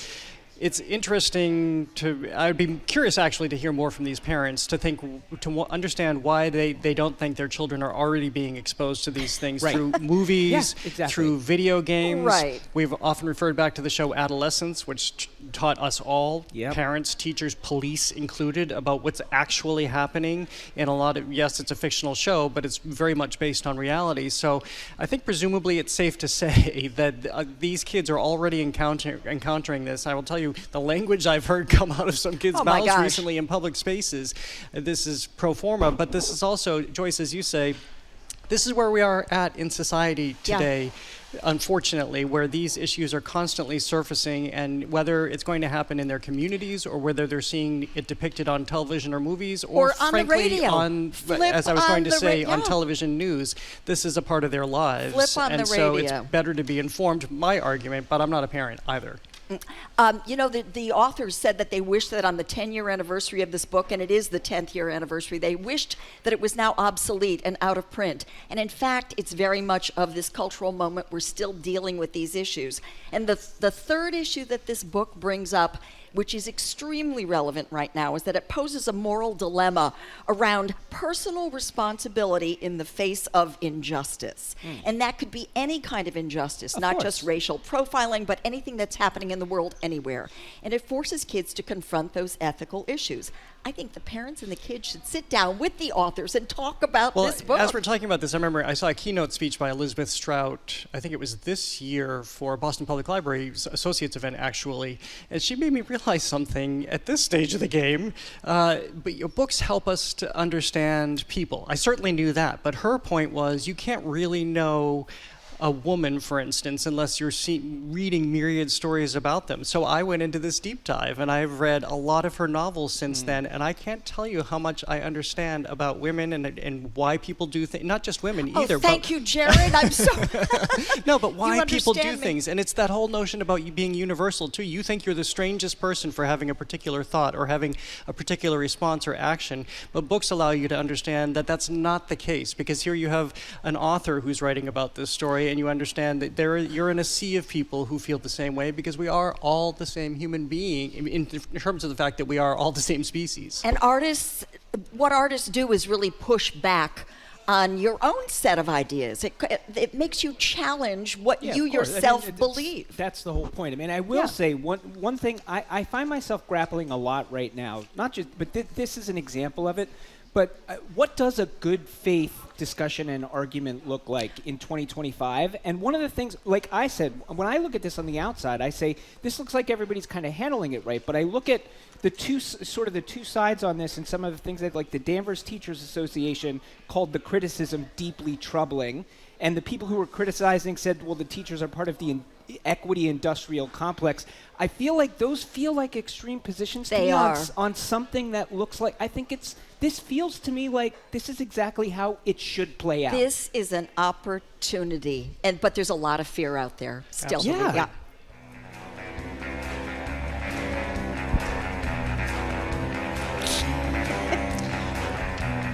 it's interesting I'd be curious actually to hear more from these parents to understand why they don't think their children are already being exposed to these things through movies, through video games. Right. We've often referred back to the show Adolescence, which taught us all, parents, teachers, police included, about what's actually happening in a lot of, yes, it's a fictional show, but it's very much based on reality. So I think presumably it's safe to say that these kids are already encountering this. I will tell you, the language I've heard come out of some kids' mouths recently in public spaces, this is pro forma, but this is also, Joyce, as you say, This is where we are at in society today, unfortunately, where these issues are constantly surfacing, and whether it's going to happen in their communities or whether they're seeing it depicted on television or movies or on frankly the radio. as I was going to say, on television news, this is a part of their lives. Flip on and the so radio. it's better to be informed, my argument, but I'm not a parent either. The authors said that they wish that on the 10-year anniversary of this book, and it is the 10th year anniversary, they wished that it was now obsolete and out of print. And in fact, it's very much of this cultural moment. We're still dealing with these issues. And the third issue that this book brings up, which is extremely relevant right now, is that it poses a moral dilemma around personal responsibility in the face of injustice. And that could be any kind of injustice, not just racial profiling, but anything that's happening in the world anywhere. And it forces kids to confront those ethical issues. I think the parents and the kids should sit down with the authors and talk about this book. As we're talking about this, I remember I saw a keynote speech by Elizabeth Strout, I think it was this year for Boston Public Library's Associates event, actually, and she made me realize something at this stage of the game. But your books help us to understand people. I certainly knew that, but her point was you can't really know a woman, for instance, unless you're reading myriad stories about them. So I went into this deep dive, and I've read a lot of her novels since then, and I can't tell you how much I understand about women and why people do things. Not just women either. Oh, thank you, Jared. I'm so... No, but why people do things. And it's that whole notion about you being universal, too. You think you're the strangest person for having a particular thought or having a particular response or action, but books allow you to understand that that's not the case, because here you have an author who's writing about this story, and you understand that you're in a sea of people who feel the same way, because we are all the same human being in terms of the fact that we are all the same species. And what artists do is really push back on your own set of ideas. It makes you challenge what you yourself believe. That's the whole point. I mean, I will say one thing I find myself grappling a lot right now, but this is an example of it. But what does a good faith discussion and argument look like in 2025? And one of the things, like I said, when I look at this on the outside, I say, this looks like everybody's kind of handling it right. But I look at the two sides on this, and some of the things that, like the Danvers Teachers Association called the criticism deeply troubling. And the people who were criticizing said, well, the teachers are part of the equity industrial complex. I feel like those feel like extreme positions to me on something that looks like, I think this feels to me like this is exactly how it should play out. This is an opportunity, but there's a lot of fear out there still. Yeah.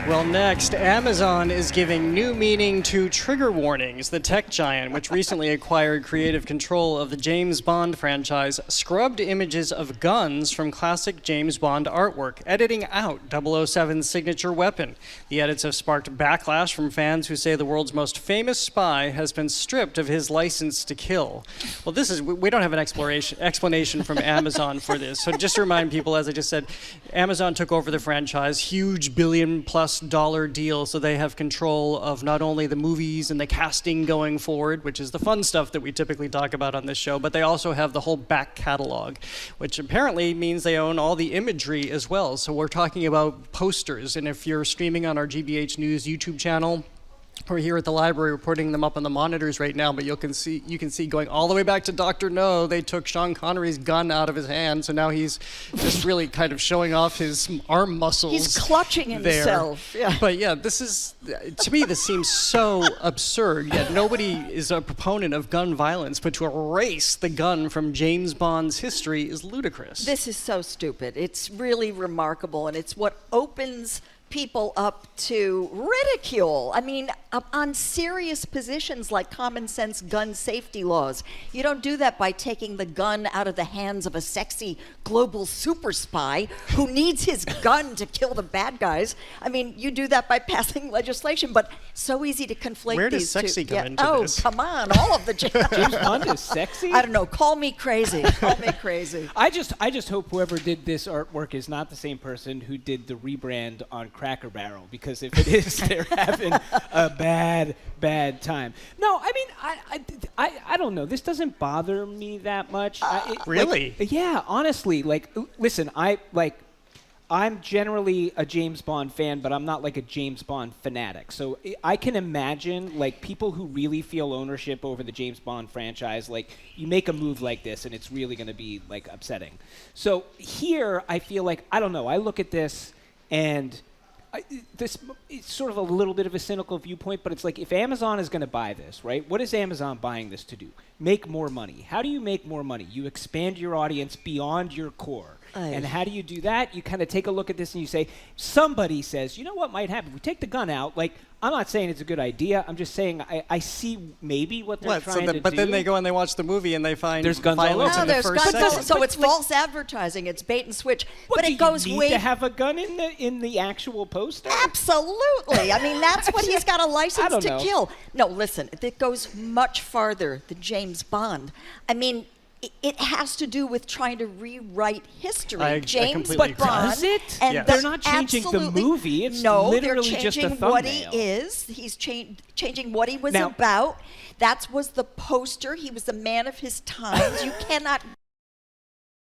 Well, next, Amazon is giving new meaning to trigger warnings. The tech giant, which recently acquired creative control of the James Bond franchise, scrubbed images of guns from classic James Bond artwork, editing out 007's signature weapon. The edits have sparked backlash from fans who say the world's most famous spy has been stripped of his license to kill. Well, we don't have an explanation from Amazon for this. So just to remind people, as I just said, Amazon took over the franchise, huge billion-plus dollar deal, so they have control of not only the movies and the casting going forward, which is the fun stuff that we typically talk about on this show, but they also have the whole back catalog, which apparently means they own all the imagery as well. So we're talking about posters, and if you're streaming on our GBH News YouTube channel, we're here at the library, we're putting them up on the monitors right now, but you can see going all the way back to Dr. No, they took Sean Connery's gun out of his hand, so now he's just really kind of showing off his arm muscles. He's clutching himself. Yeah. But yeah, to me, this seems so absurd, yet nobody is a proponent of gun violence, but to erase the gun from James Bond's history is ludicrous. This is so stupid. It's really remarkable, and it's what opens people up to ridicule. I mean, on serious positions like common sense gun safety laws. You don't do that by taking the gun out of the hands of a sexy global super spy who needs his gun to kill the bad guys. I mean, you do that by passing legislation, but so easy to conflate Where these two. Where does sexy come into this? Oh, come on, all of the James Bond is sexy? I don't know. Call me crazy. Call me crazy. I just hope whoever did this artwork is not the same person who did the rebrand on Cracker Barrel, because if it is, they're having a bad time. No, I mean, I don't know. This doesn't bother me that much. Really? Yeah, honestly. Like, listen, I'm generally a James Bond fan, but I'm not like a James Bond fanatic. So I can imagine like people who really feel ownership over the James Bond franchise, like you make a move like this and it's really going to be like upsetting. So here I feel like, I don't know, I look at this and this it's sort of a little bit of a cynical viewpoint, but it's like if Amazon is going to buy this, right? What is Amazon buying this to do? Make more money. How do you make more money? You expand your audience beyond your core. And how do you do that? You kind of take a look at this and you say, somebody says, you know what might happen? We take the gun out. Like, I'm not saying it's a good idea. I'm just saying I see maybe what they're trying to do. But then they go and they watch the movie and they find there's guns all over. in the first second. So it's false advertising. It's bait and switch. But it goes way. Do you need to have a gun in the actual poster? Absolutely. I mean, that's what he's got a license to kill. No, listen, it goes much farther than James Bond. I mean, it has to do with trying to rewrite history. James Bond. Does it? And they're not changing the movie. It's literally just a thumbnail. What he is. He's changing what he was about. That was the poster. He was a man of his times. You cannot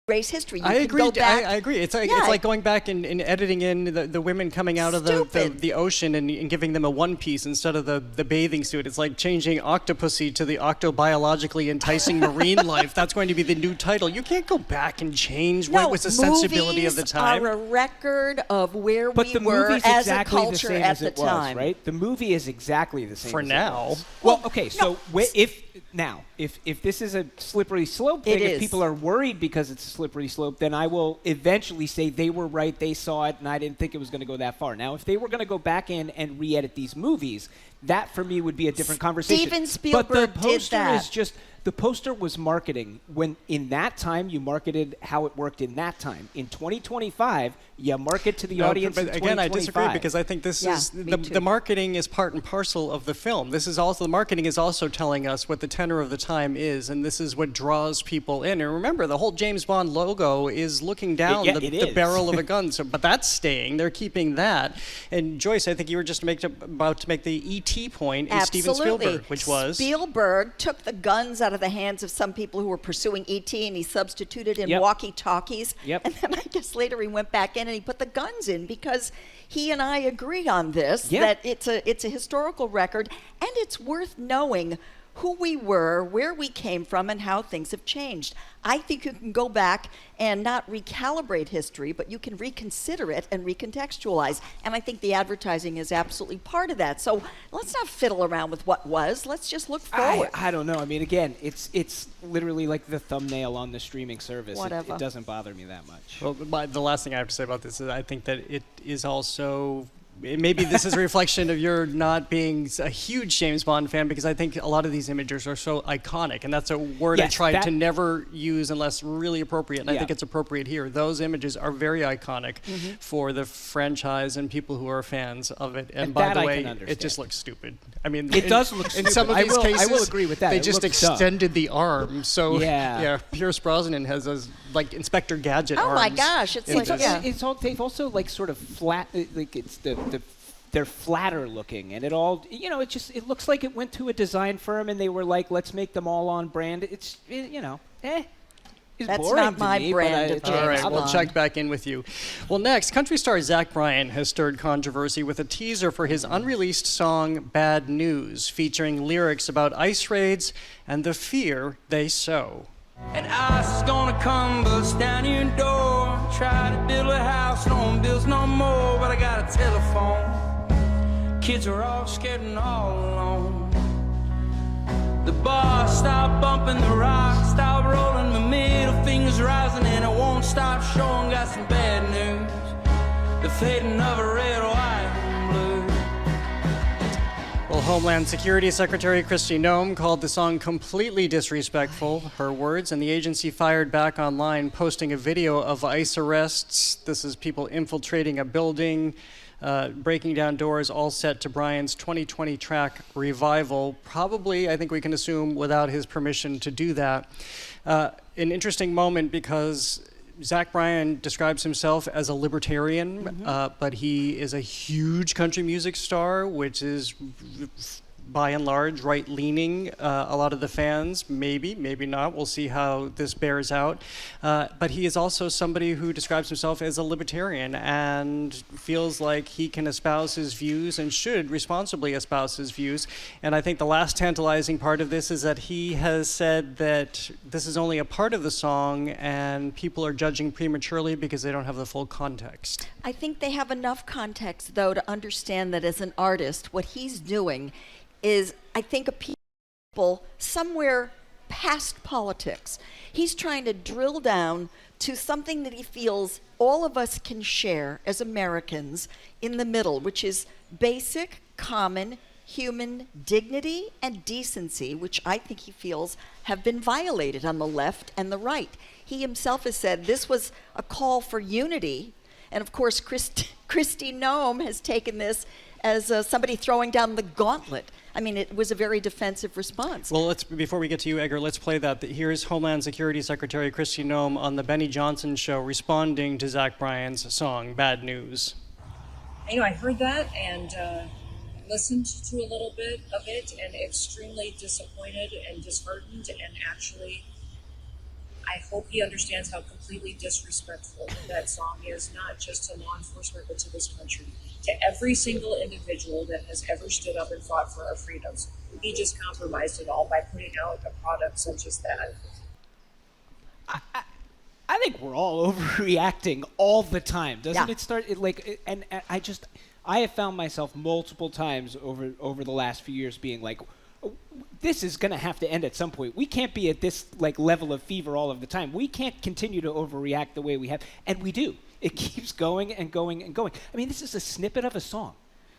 erase history. I agree. I agree. It's like going back and editing in the women coming out of the ocean and giving them a one piece instead of the bathing suit. It's like changing Octopussy to the octobiologically enticing marine life. That's going to be the new title. You can't go back and change what was the sensibility of the time. Movies are a record of where we were as a culture at the time. Right? The movie is exactly the same for now. Well, okay. So if this is a slippery slope thing, if people are worried because it's a slippery slope, then I will eventually say they were right, they saw it, and I didn't think it was going to go that far. Now, if they were going to go back in and re-edit these movies, that for me would be a different conversation. Steven Spielberg but the poster did that. is just the poster was marketing. When in that time you marketed how it worked in that time. In 2025, you market to the audience. But again, I disagree because I think this is the marketing is part and parcel of the film. This is also the marketing is also telling us what the tenor of the time is, and this is what draws people in. And remember, the whole James Bond logo is looking down the barrel of a gun. So, but that's staying. They're keeping that. And Joyce, I think you were just about to make the E.T. point in Steven Spielberg, which was Spielberg took the guns out of the hands of some people who were pursuing E.T. and he substituted in walkie-talkies. And then I guess later he went back in and he put the guns in because he and I agree on this, that it's a historical record and it's worth knowing who we were, where we came from, and how things have changed. I think you can go back and not recalibrate history, but you can reconsider it and recontextualize. And I think the advertising is absolutely part of that. So let's not fiddle around with what was. Let's just look forward. I don't know. I mean, again, it's literally like the thumbnail on the streaming service. It doesn't bother me that much. Well, the last thing I have to say about this is I think that it is also... Maybe this is a reflection of your not being a huge James Bond fan, because I think a lot of these images are so iconic, and that's a word I try to never use unless really appropriate, and I think it's appropriate here. Those images are very iconic for the franchise and people who are fans of it. And by the way, it just looks stupid. I mean, it does look stupid. In some of these cases, I will agree with that. They just extended the arm. So Pierce Brosnan has those like Inspector Gadget arms. Oh my gosh, they've also like sort of flat, like it's they're flatter looking, and it all, it looks like it went to a design firm and they were like, let's make them all on brand. It's, It's That's boring not my to me, brand of James All right, Bond. we'll check back in with you. Well, next, country star Zack Bryan has stirred controversy with a teaser for his unreleased song Bad News, featuring lyrics about ICE raids and the fear they sow. And ice is gonna come bust down your door. Try to build a house, no one builds no more, but I got a telephone. Kids are all scared and all alone. The bar stopped bumping, the rock stopped rolling, my middle finger's rising and I won't stop showing. Got some bad news, the fading of a red, white, and blue. Well, Homeland Security Secretary Kristi Noem called the song completely disrespectful, her words, and the agency fired back online, posting a video of ICE arrests. This is people infiltrating a building, breaking down doors, all set to Bryan's 2020 track Revival. Probably, I think we can assume, without his permission to do that. An interesting moment because Zack Bryan describes himself as a libertarian, but he is a huge country music star, which is by and large, right-leaning. A lot of the fans, maybe not. We'll see how this bears out. But he is also somebody who describes himself as a libertarian and feels like he can espouse his views and should responsibly espouse his views. And I think the last tantalizing part of this is that he has said that this is only a part of the song and people are judging prematurely because they don't have the full context. I think they have enough context, though, to understand that as an artist, what he's doing is, I think, appeal to people somewhere past politics. He's trying to drill down to something that he feels all of us can share as Americans in the middle, which is basic, common human dignity and decency, which I think he feels have been violated on the left and the right. He himself has said this was a call for unity. And of course, Christy Noem has taken this as somebody throwing down the gauntlet. I mean, it was a very defensive response. Well, before we get to you, Edgar, let's play that. Here's Homeland Security Secretary Christy Noem on the Benny Johnson show responding to Zack Bryan's song, Bad News. I heard that and listened to a little bit of it and extremely disappointed and disheartened, and actually I hope he understands how completely disrespectful that song is, not just to law enforcement, but to this country, to every single individual that has ever stood up and fought for our freedoms. He just compromised it all by putting out a product such as that. I think we're all overreacting all the time. Doesn't it start and I have found myself multiple times over the last few years being like, this is going to have to end at some point. We can't be at this level of fever all of the time. We can't continue to overreact the way we have, and we do. It keeps going and going and going. I mean, this is a snippet of a song.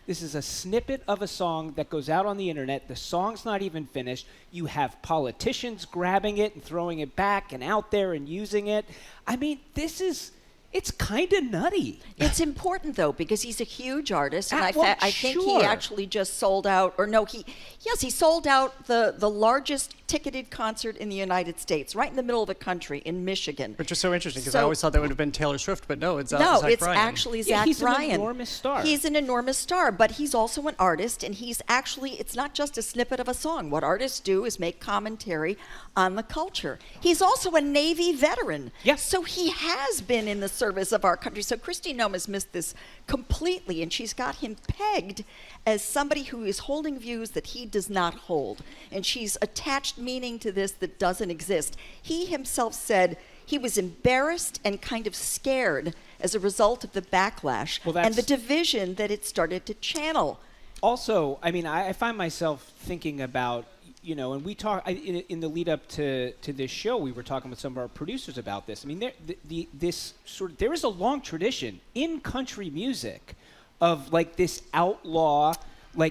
This is a snippet of a song that goes out on the internet. The song's not even finished. You have politicians grabbing it and throwing it back and out there and using it. I mean, it's kind of nutty. It's important, though, because he's a huge artist, and I think he actually just sold out, he sold out the largest ticketed concert in the United States, right in the middle of the country in Michigan. Which is so interesting, because I always thought that would have been Taylor Swift, but no, it's Zack Bryan. No, it's actually Zack Bryan. He's an enormous star. He's an enormous star, but he's also an artist, and it's not just a snippet of a song. What artists do is make commentary on the culture. He's also a Navy veteran. Yes. So he has been in the service of our country. So Christy Noem has missed this completely, and she's got him pegged as somebody who is holding views that he does not hold. And she's attached meaning to this that doesn't exist. He himself said he was embarrassed and kind of scared as a result of the backlash and the division that it started to channel. Also, I mean, I find myself thinking about, and we talk in the lead up to this show, we were talking with some of our producers about this. I mean, there is a long tradition in country music of this outlaw,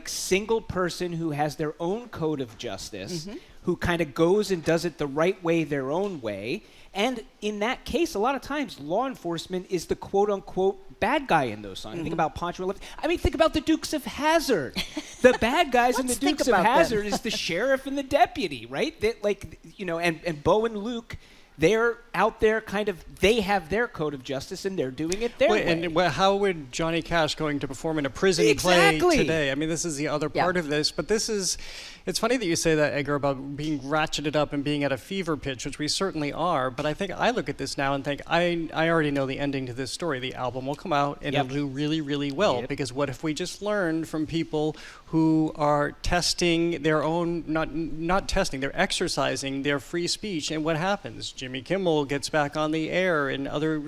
single person who has their own code of justice, who kind of goes and does it the right way, their own way. And in that case, a lot of times, law enforcement is the quote-unquote bad guy in those songs. Think about Poncho. I mean, think about the Dukes of Hazzard. The bad guys in the Dukes of Hazzard is the sheriff and the deputy, right? And Bo and Luke, they're out there they have their code of justice and they're doing it their way. And how would Johnny Cash going to perform in a prison play today? I mean, this is the other part of this, but it's funny that you say that, Edgar, about being ratcheted up and being at a fever pitch, which we certainly are, but I think I look at this now and think, I already know the ending to this story. The album will come out and it'll do really, really well, because what if we just learned from people who are testing their own, not testing, they're exercising their free speech, and what happens? Jimmy Kimmel gets back on the air and other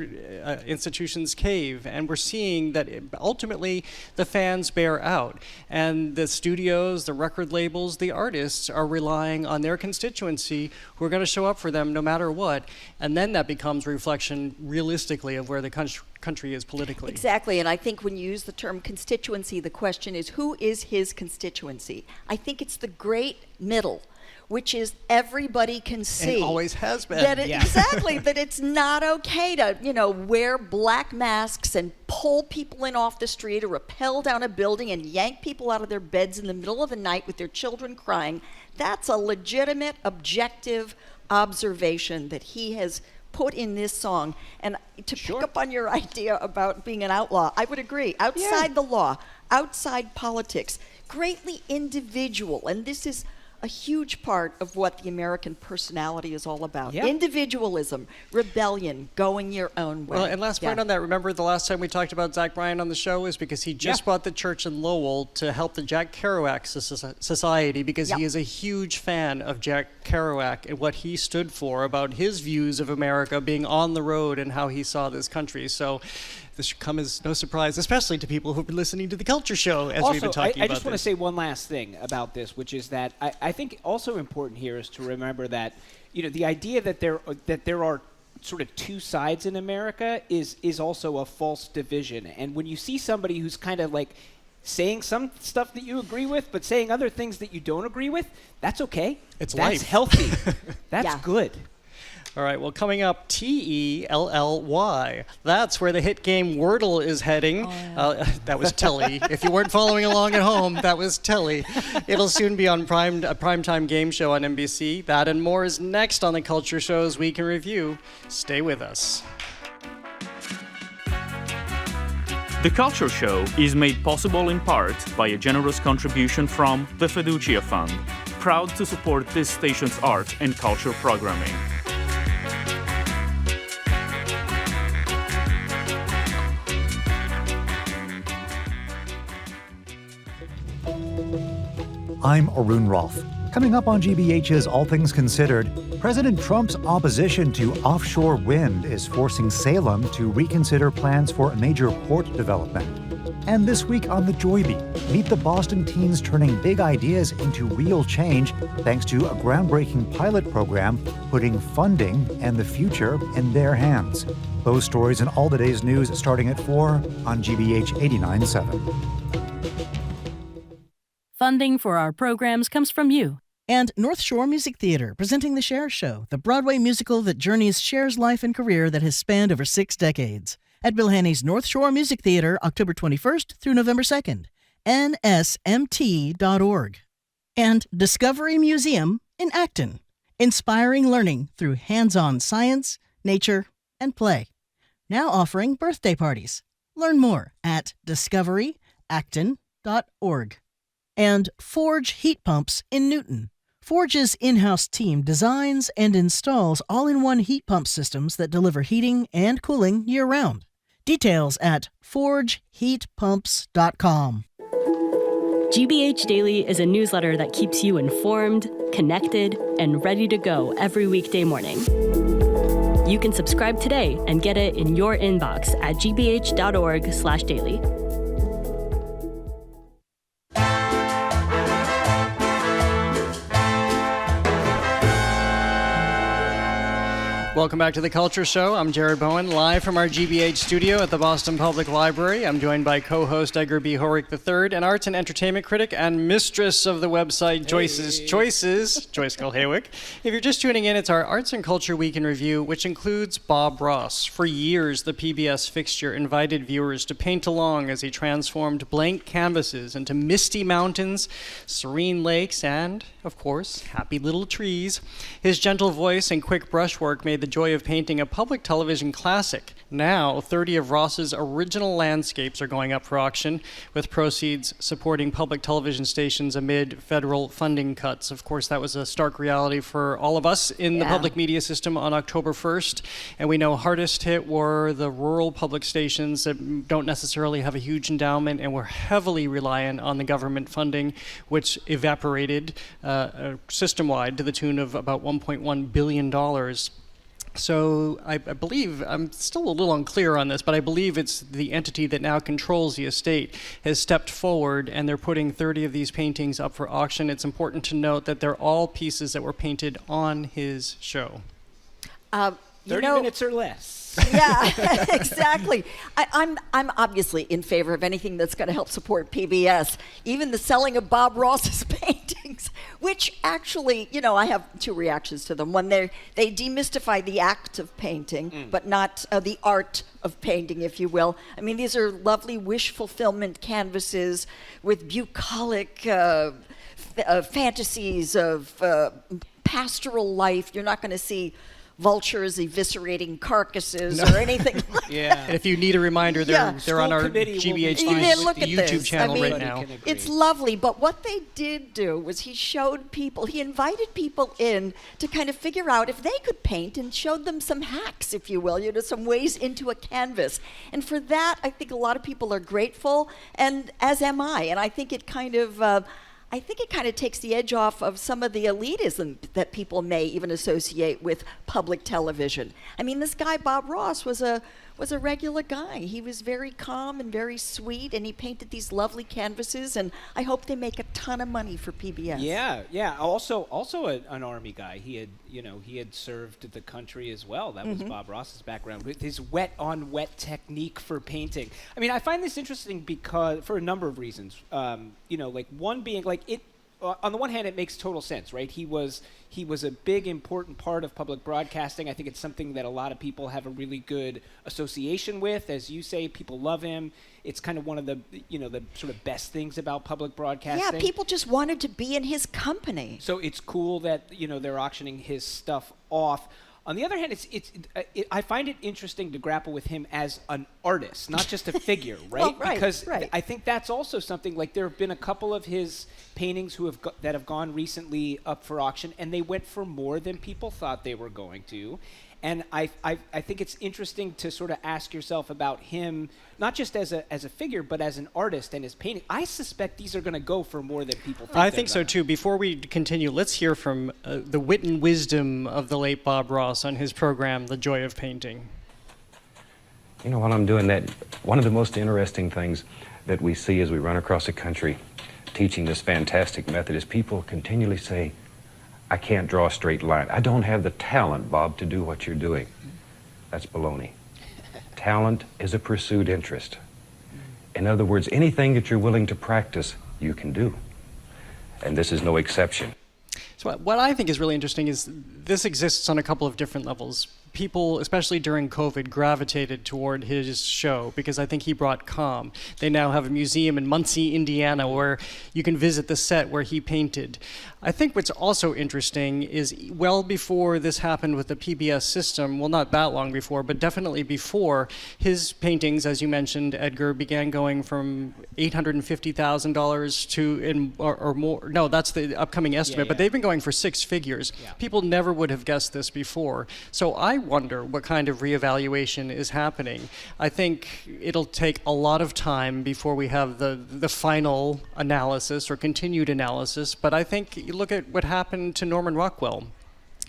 institutions cave, and we're seeing that ultimately the fans bear out, and the studios, the record labels, the artists are relying on their constituency who are going to show up for them no matter what, and then that becomes a reflection realistically of where the country is politically. Exactly, and I think when you use the term constituency, the question is, who is his constituency? I think it's the great middle, which is everybody can see. And always has been. Exactly, that it's not okay to, wear black masks and pull people in off the street or rappel down a building and yank people out of their beds in the middle of the night with their children crying. That's a legitimate, objective observation that he has put in this song. And to pick up on your idea about being an outlaw, I would agree. Outside the law, outside politics, greatly individual. And this is a huge part of what the American personality is all about. Yeah. Individualism, rebellion, going your own way. Well, and last point on that, remember the last time we talked about Zack Bryan on the show was because he just bought the church in Lowell to help the Jack Kerouac Society because he is a huge fan of Jack Kerouac and what he stood for about his views of America being on the road and how he saw this country. So this should come as no surprise, especially to people who've been listening to the Culture Show as we've been talking about I just want to say one last thing about this, which is that I think also important here is to remember that, the idea that there are sort of two sides in America is also a false division. And when you see somebody who's kind of like saying some stuff that you agree with, but saying other things that you don't agree with, that's okay. That's life. That's healthy. That's good. All right, well, coming up, Telly. That's where the hit game Wordle is heading. That was Telly. If you weren't following along at home, that was Telly. It'll soon be on a primetime game show on NBC. That and more is next on the Culture Show's Week in Review. Stay with us. The Culture Show is made possible in part by a generous contribution from the Fiducia Fund, proud to support this station's art and culture programming. I'm Arun Rolfe. Coming up on GBH's All Things Considered, President Trump's opposition to offshore wind is forcing Salem to reconsider plans for a major port development. And this week on the Joy Beat, meet the Boston teens turning big ideas into real change thanks to a groundbreaking pilot program putting funding and the future in their hands. Those stories and all the day's news starting at 4 on GBH 89.7. Funding for our programs comes from you. And North Shore Music Theater, presenting The Cher Show, the Broadway musical that journeys Cher's life and career that has spanned over 6 decades. At Bill Haney's North Shore Music Theater, October 21st through November 2nd. nsmt.org. And Discovery Museum in Acton, inspiring learning through hands-on science, nature, and play. Now offering birthday parties. Learn more at discoveryacton.org. And Forge Heat Pumps in Newton. Forge's in-house team designs and installs all-in-one heat pump systems that deliver heating and cooling year-round. Details at forgeheatpumps.com. GBH Daily is a newsletter that keeps you informed, connected, and ready to go every weekday morning. You can subscribe today and get it in your inbox at gbh.org/daily. Welcome back to The Culture Show. I'm Jared Bowen, live from our GBH studio at the Boston Public Library. I'm joined by co-host Edgar B. Horick III, an arts and entertainment critic and mistress of the website Joyce's Choices, Joyce Kulhaywick. If you're just tuning in, it's our Arts and Culture Week in Review, which includes Bob Ross. For years, the PBS fixture invited viewers to paint along as he transformed blank canvases into misty mountains, serene lakes, and, of course, happy little trees. His gentle voice and quick brushwork made the joy of painting a public television classic. Now, 30 of Ross's original landscapes are going up for auction, with proceeds supporting public television stations amid federal funding cuts. Of course, that was a stark reality for all of us in the public media system on October 1st. And we know hardest hit were the rural public stations that don't necessarily have a huge endowment and were heavily reliant on the government funding, which evaporated system-wide to the tune of about $1.1 billion. So I believe, I'm still a little unclear on this, but I believe it's the entity that now controls the estate has stepped forward, and they're putting 30 of these paintings up for auction. It's important to note that they're all pieces that were painted on his show. 30 minutes or less. Yeah, exactly. I'm obviously in favor of anything that's going to help support PBS, even the selling of Bob Ross's paintings, which actually, I have two reactions to them. One, they demystify the act of painting, but not the art of painting, if you will. I mean, these are lovely wish fulfillment canvases with bucolic fantasies of pastoral life. You're not going to see vultures eviscerating carcasses or anything like that. And if you need a reminder, they're on our GBH YouTube channel right now. It's lovely, but what they did do was he invited people in to kind of figure out if they could paint and showed them some hacks, if you will, some ways into a canvas. And for that, I think a lot of people are grateful, and as am I. And I think it kind of takes the edge off of some of the elitism that people may even associate with public television. I mean, this guy, Bob Ross, was a regular guy. He was very calm and very sweet, and he painted these lovely canvases, and I hope they make a ton of money for PBS. Yeah. Also an Army guy. He had served the country as well. That was Bob Ross's background with his wet-on-wet technique for painting. I mean, I find this interesting because for a number of reasons. One being it. On the one hand, it makes total sense, right? He was a big, important part of public broadcasting. I think it's something that a lot of people have a really good association with. As you say, people love him. It's kind of one of the sort of best things about public broadcasting. Yeah, people just wanted to be in his company. So it's cool that they're auctioning his stuff off. On the other hand, I find it interesting to grapple with him as an artist, not just a figure, right? Because I think that's also something, like there have been a couple of his paintings that have gone recently up for auction, and they went for more than people thought they were going to. And I think it's interesting to sort of ask yourself about him, not just as a figure, but as an artist and his painting. I suspect these are going to go for more than people think. I think so too. Before we continue, let's hear from the wit and wisdom of the late Bob Ross on his program, The Joy of Painting. While I'm doing that, one of the most interesting things that we see as we run across the country teaching this fantastic method is people continually say, I can't draw a straight line. I don't have the talent, Bob, to do what you're doing. That's baloney. Talent is a pursued interest. In other words, anything that you're willing to practice, you can do. And this is no exception. So what I think is really interesting is this exists on a couple of different levels. People, especially during COVID, gravitated toward his show because I think he brought calm. They now have a museum in Muncie, Indiana, where you can visit the set where he painted. I think what's also interesting is well before this happened with the PBS system, well, not that long before, but definitely before, his paintings, as you mentioned, Edgar, began going from $850,000 to, or more. No, that's the upcoming estimate, but they've been going for six figures. People never would have guessed this before. So I wonder what kind of reevaluation is happening. I think it'll take a lot of time before we have the final analysis or continued analysis, but I think you look at what happened to Norman Rockwell.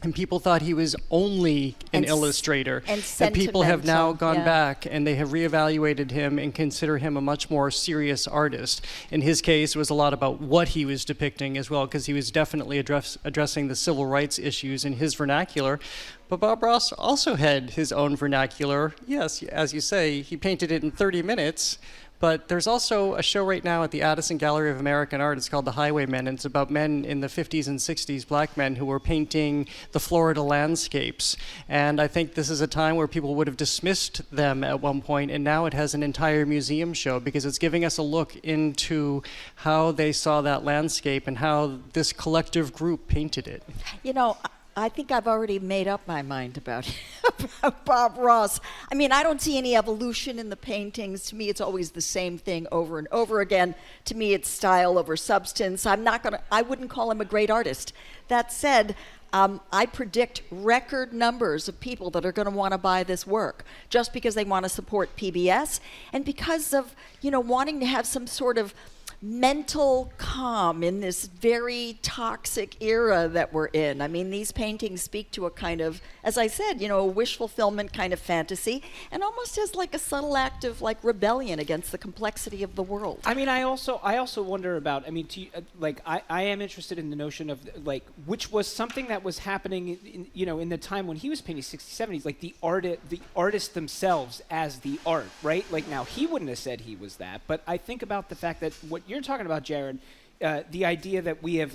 And people thought he was only an illustrator. And people have now gone back and they have reevaluated him and consider him a much more serious artist. In his case, it was a lot about what he was depicting as well, because he was definitely addressing the civil rights issues in his vernacular. But Bob Ross also had his own vernacular. Yes, as you say, he painted it in 30 minutes. But there's also a show right now at the Addison Gallery of American Art. It's called The Highwaymen, and it's about men in the 50s and 60s, black men who were painting the Florida landscapes. And I think this is a time where people would have dismissed them at one point, and now it has an entire museum show because it's giving us a look into how they saw that landscape and how this collective group painted it. I think I've already made up my mind about Bob Ross. I mean, I don't see any evolution in the paintings. To me, it's always the same thing over and over again. To me, it's style over substance. I wouldn't call him a great artist. That said, I predict record numbers of people that are going to want to buy this work just because they want to support PBS and because of, wanting to have some sort of mental calm in this very toxic era that we're in. I mean, these paintings speak to a kind of, as I said, a wish fulfillment kind of fantasy, and almost as like a subtle act of like rebellion against the complexity of the world. I mean, I also wonder about. I mean, I am interested in the notion of which was something that was happening, in the time when he was painting 60s, 70s, like the artists themselves as the art, right? Like now he wouldn't have said he was that, but I think about the fact that what you're talking about, Jared, the idea that we have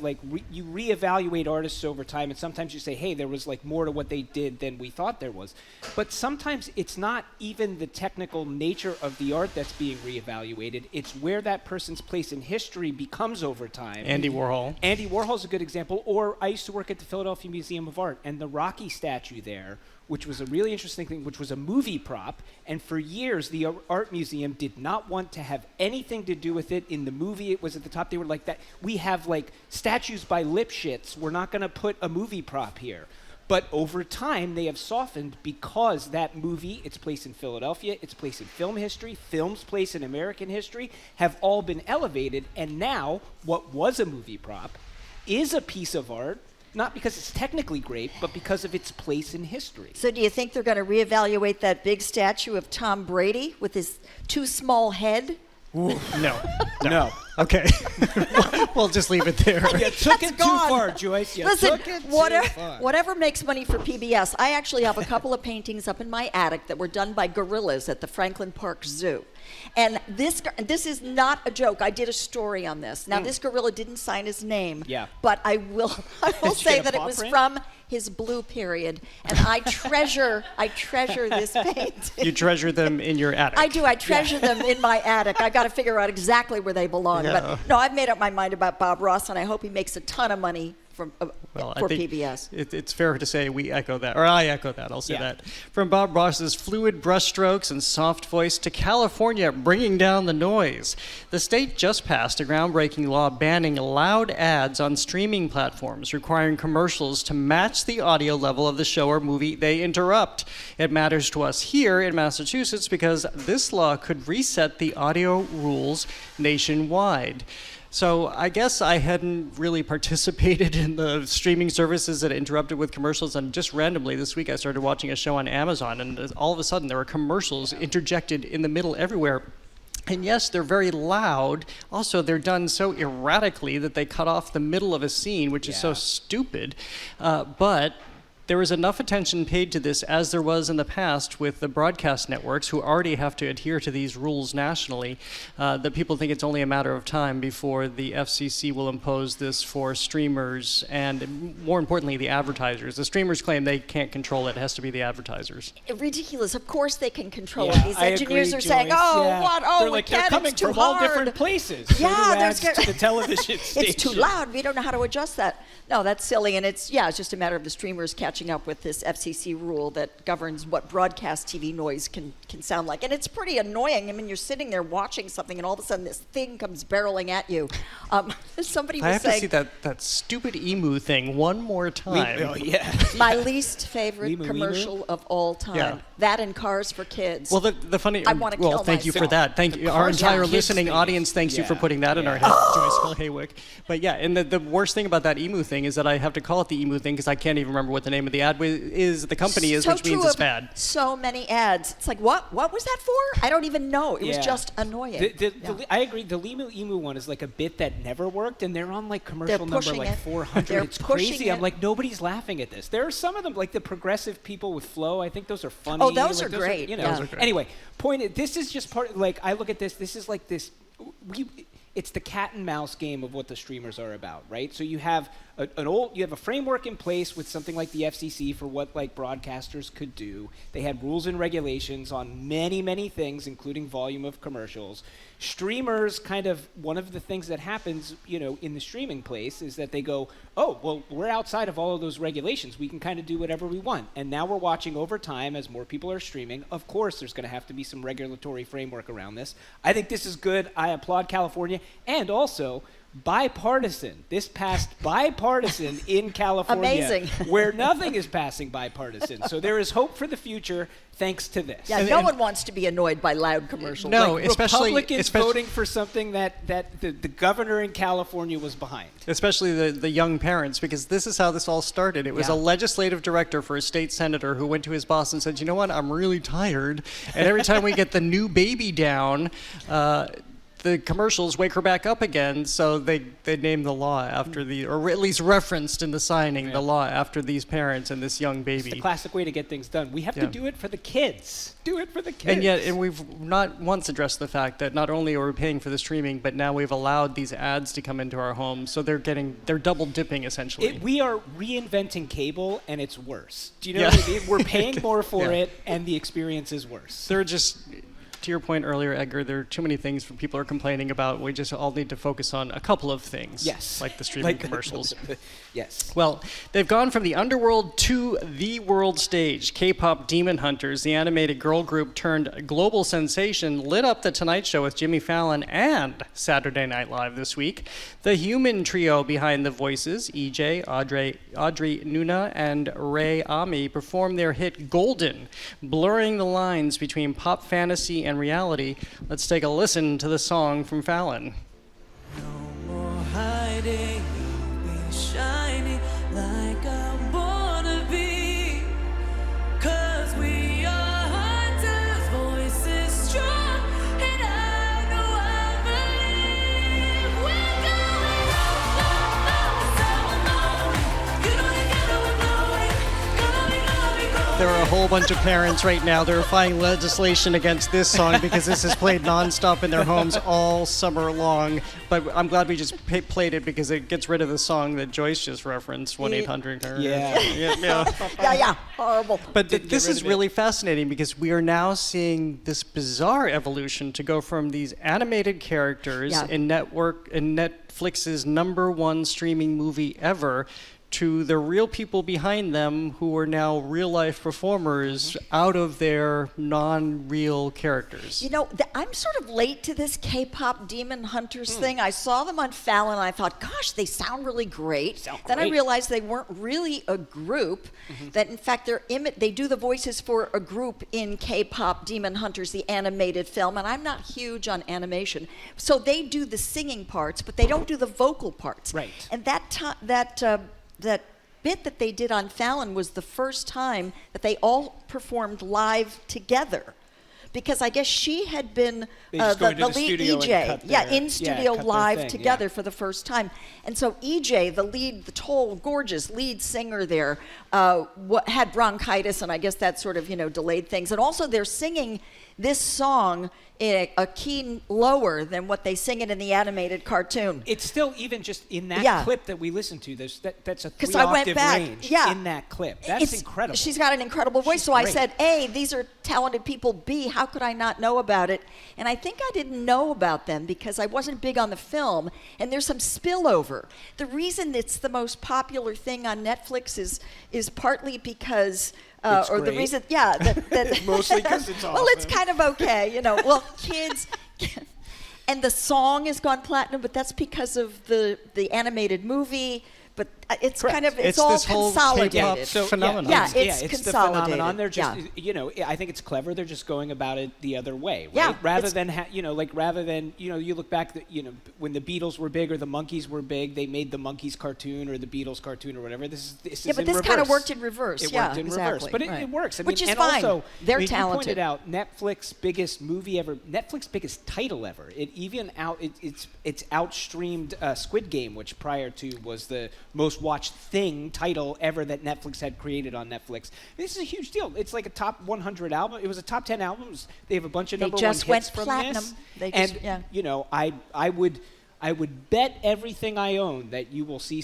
you reevaluate artists over time, and sometimes you say, hey, there was more to what they did than we thought there was. But sometimes it's not even the technical nature of the art that's being reevaluated. It's where that person's place in history becomes over time. Andy Warhol. Andy Warhol's a good example. Or I used to work at the Philadelphia Museum of Art, and the Rocky statue there, which was a really interesting thing, which was a movie prop. And for years, the art museum did not want to have anything to do with it. In the movie, it was at the top. They were like, that. We have statues by Lipschitz. We're not going to put a movie prop here. But over time, they have softened because that movie, its place in Philadelphia, its place in film history, film's place in American history, have all been elevated. And now, what was a movie prop is a piece of art, not because it's technically great, but because of its place in history. So do you think they're going to reevaluate that big statue of Tom Brady with his too small head? Ooh, no. Okay. We'll just leave it there. You took it too far, Joyce. Listen, whatever makes money for PBS. I actually have a couple of paintings up in my attic that were done by gorillas at the Franklin Park Zoo. And this is not a joke. I did a story on this. Now, this gorilla didn't sign his name, but I will say that it was from his blue period, and I treasure this painting. You treasure them in your attic. I do. I treasure them in my attic. I got to figure out exactly where they belong. Yeah. But no, I've made up my mind about Bob Ross, and I hope he makes a ton of money for PBS. It's fair to say we echo that, or I echo that. I'll say that. From Bob Ross's fluid brushstrokes and soft voice to California bringing down the noise, the state just passed a groundbreaking law banning loud ads on streaming platforms, requiring commercials to match the audio level of the show or movie they interrupt. It matters to us here in Massachusetts because this law could reset the audio rules nationwide. So I guess I hadn't really participated in the streaming services that interrupted with commercials, and just randomly this week I started watching a show on Amazon, and all of a sudden there were commercials interjected in the middle everywhere. And yes, they're very loud. Also, they're done so erratically that they cut off the middle of a scene, which is so stupid. But there was enough attention paid to this, as there was in the past with the broadcast networks, who already have to adhere to these rules nationally, that people think it's only a matter of time before the FCC will impose this for streamers and, more importantly, the advertisers. The streamers claim they can't control it. It has to be the advertisers. Ridiculous. Of course they can control it. These engineers are saying, what? Oh, they're coming from all different places. Yeah, so to the television station. It's too loud. We don't know how to adjust that. No, that's silly. And it's just a matter of the streamers catching up with this FCC rule that governs what broadcast TV noise can sound like. And it's pretty annoying. I mean, you're sitting there watching something, and all of a sudden this thing comes barreling at you. Somebody was saying... I have to see that stupid emu thing one more time. My least favorite commercial of all time. Yeah. That and Cars for Kids. Well, the funny... I want to kill thank you for that. Thank you. Our entire listening audience thanks you for putting that in our heads, Joyce Haywick. But yeah, and the worst thing about that emu thing is that I have to call it the emu thing because I can't even remember what the name of the ad is, the company is, which means it's bad. So many ads. It's like, what was that for? I don't even know. It was just annoying. I agree. The Limu Emu one is like a bit that never worked, and they're on commercial number 400. It's crazy. I'm like, nobody's laughing at this. There are some of them, like the progressive people with flow. I think those are funny. Oh, those are great. Those are great. Anyway, this is just part. I look at this. This is like this. It's the cat and mouse game of what the streamers are about, right? So you have you have a framework in place with something like the FCC for what broadcasters could do. They had rules and regulations on many, many things, including volume of commercials. Streamers, kind of one of the things that happens, in the streaming place is that they go, oh, well, we're outside of all of those regulations. We can kind of do whatever we want. And now we're watching over time as more people are streaming. Of course, there's going to have to be some regulatory framework around this. I think this is good. I applaud California. And also, bipartisan. This passed bipartisan in California. Amazing. Where nothing is passing bipartisan. So there is hope for the future thanks to this. Yeah, no one wants to be annoyed by loud commercials. No, Republicans voting for something that the governor in California was behind. Especially the young parents, because this is how this all started. It was a legislative director for a state senator who went to his boss and said, you know what, I'm really tired. And every time we get the new baby down, the commercials wake her back up again, so they named the law after or at least referenced in the signing the law after these parents and this young baby. It's the classic way to get things done. We have to do it for the kids. Do it for the kids. And we've not once addressed the fact that not only are we paying for the streaming, but now we've allowed these ads to come into our homes, so they're double dipping essentially. We are reinventing cable, and it's worse. Do you know what I mean? We're paying more for it, and the experience is worse. They're just, to your point earlier, Edgar, there are too many things for people are complaining about. We just all need to focus on a couple of things. Yes. Like the streaming commercials. Yes. Well, they've gone from the underworld to the world stage. K-pop Demon Hunters, the animated girl group turned global sensation, lit up The Tonight Show with Jimmy Fallon and Saturday Night Live this week. The human trio behind the voices, EJ, Audrey Nuna, and Ray Ami, performed their hit Golden, blurring the lines between pop fantasy and reality. Let's take a listen to the song from Fallon. No more hiding, be shining like I wanna be. 'Cause we are hunters, voices strong, and I know I believe we're going up, you know together we're going. There are a whole bunch of parents right now that are filing legislation against this song because this is played nonstop in their homes all summer long. But I'm glad we just played it because it gets rid of the song that Joyce just referenced, 1-800. Yeah, horrible. But this is really fascinating because we are now seeing this bizarre evolution to go from these animated characters in Netflix's #1 streaming movie ever to the real people behind them who are now real-life performers out of their non-real characters. You know, I'm sort of late to this K-pop Demon Hunters thing. I saw them on Fallon, and I thought, gosh, they sound really great. Then I realized they weren't really a group, that in fact they do the voices for a group in K-pop Demon Hunters, the animated film, and I'm not huge on animation. So they do the singing parts, but they don't do the vocal parts. Right. And that bit that they did on Fallon was the first time that they all performed live together. Because I guess she had been the lead EJ. In studio live together for the first time. And so EJ, the tall, gorgeous lead singer there, had bronchitis, and I guess that sort of, delayed things. And also they're singing this song in a key lower than what they sing it in the animated cartoon. It's still, even just in that clip that we listened to, that's a 3-octave range in that clip. That's incredible. She's got an incredible voice. So I said, A, these are talented people. B, how could I not know about it? And I think I didn't know about them because I wasn't big on the film, and there's some spillover. The reason it's the most popular thing on Netflix is partly because the reason, that mostly because it's awesome. Well, it's kind of okay, Well, kids, and the song has gone platinum, but that's because of the animated movie. But it's kind of it's all consolidated. Phenomenon. It's consolidated. The phenomenon. They're just I think it's clever. They're just going about it the other way, right? Rather than you look back when the Beatles were big or the Monkees were big, they made the Monkees cartoon or the Beatles cartoon or whatever. This is but this kind of worked in reverse. It worked in reverse, but it works. Which is fine. Also, they're talented. You pointed out Netflix's biggest movie ever, Netflix's biggest title ever. It's outstreamed Squid Game, which prior to was the most watched title ever that Netflix had created on Netflix. This is a huge deal. It's like a top 100 album. It was a top 10 albums. They have a bunch of number one hits from this. I would bet everything I own that you will see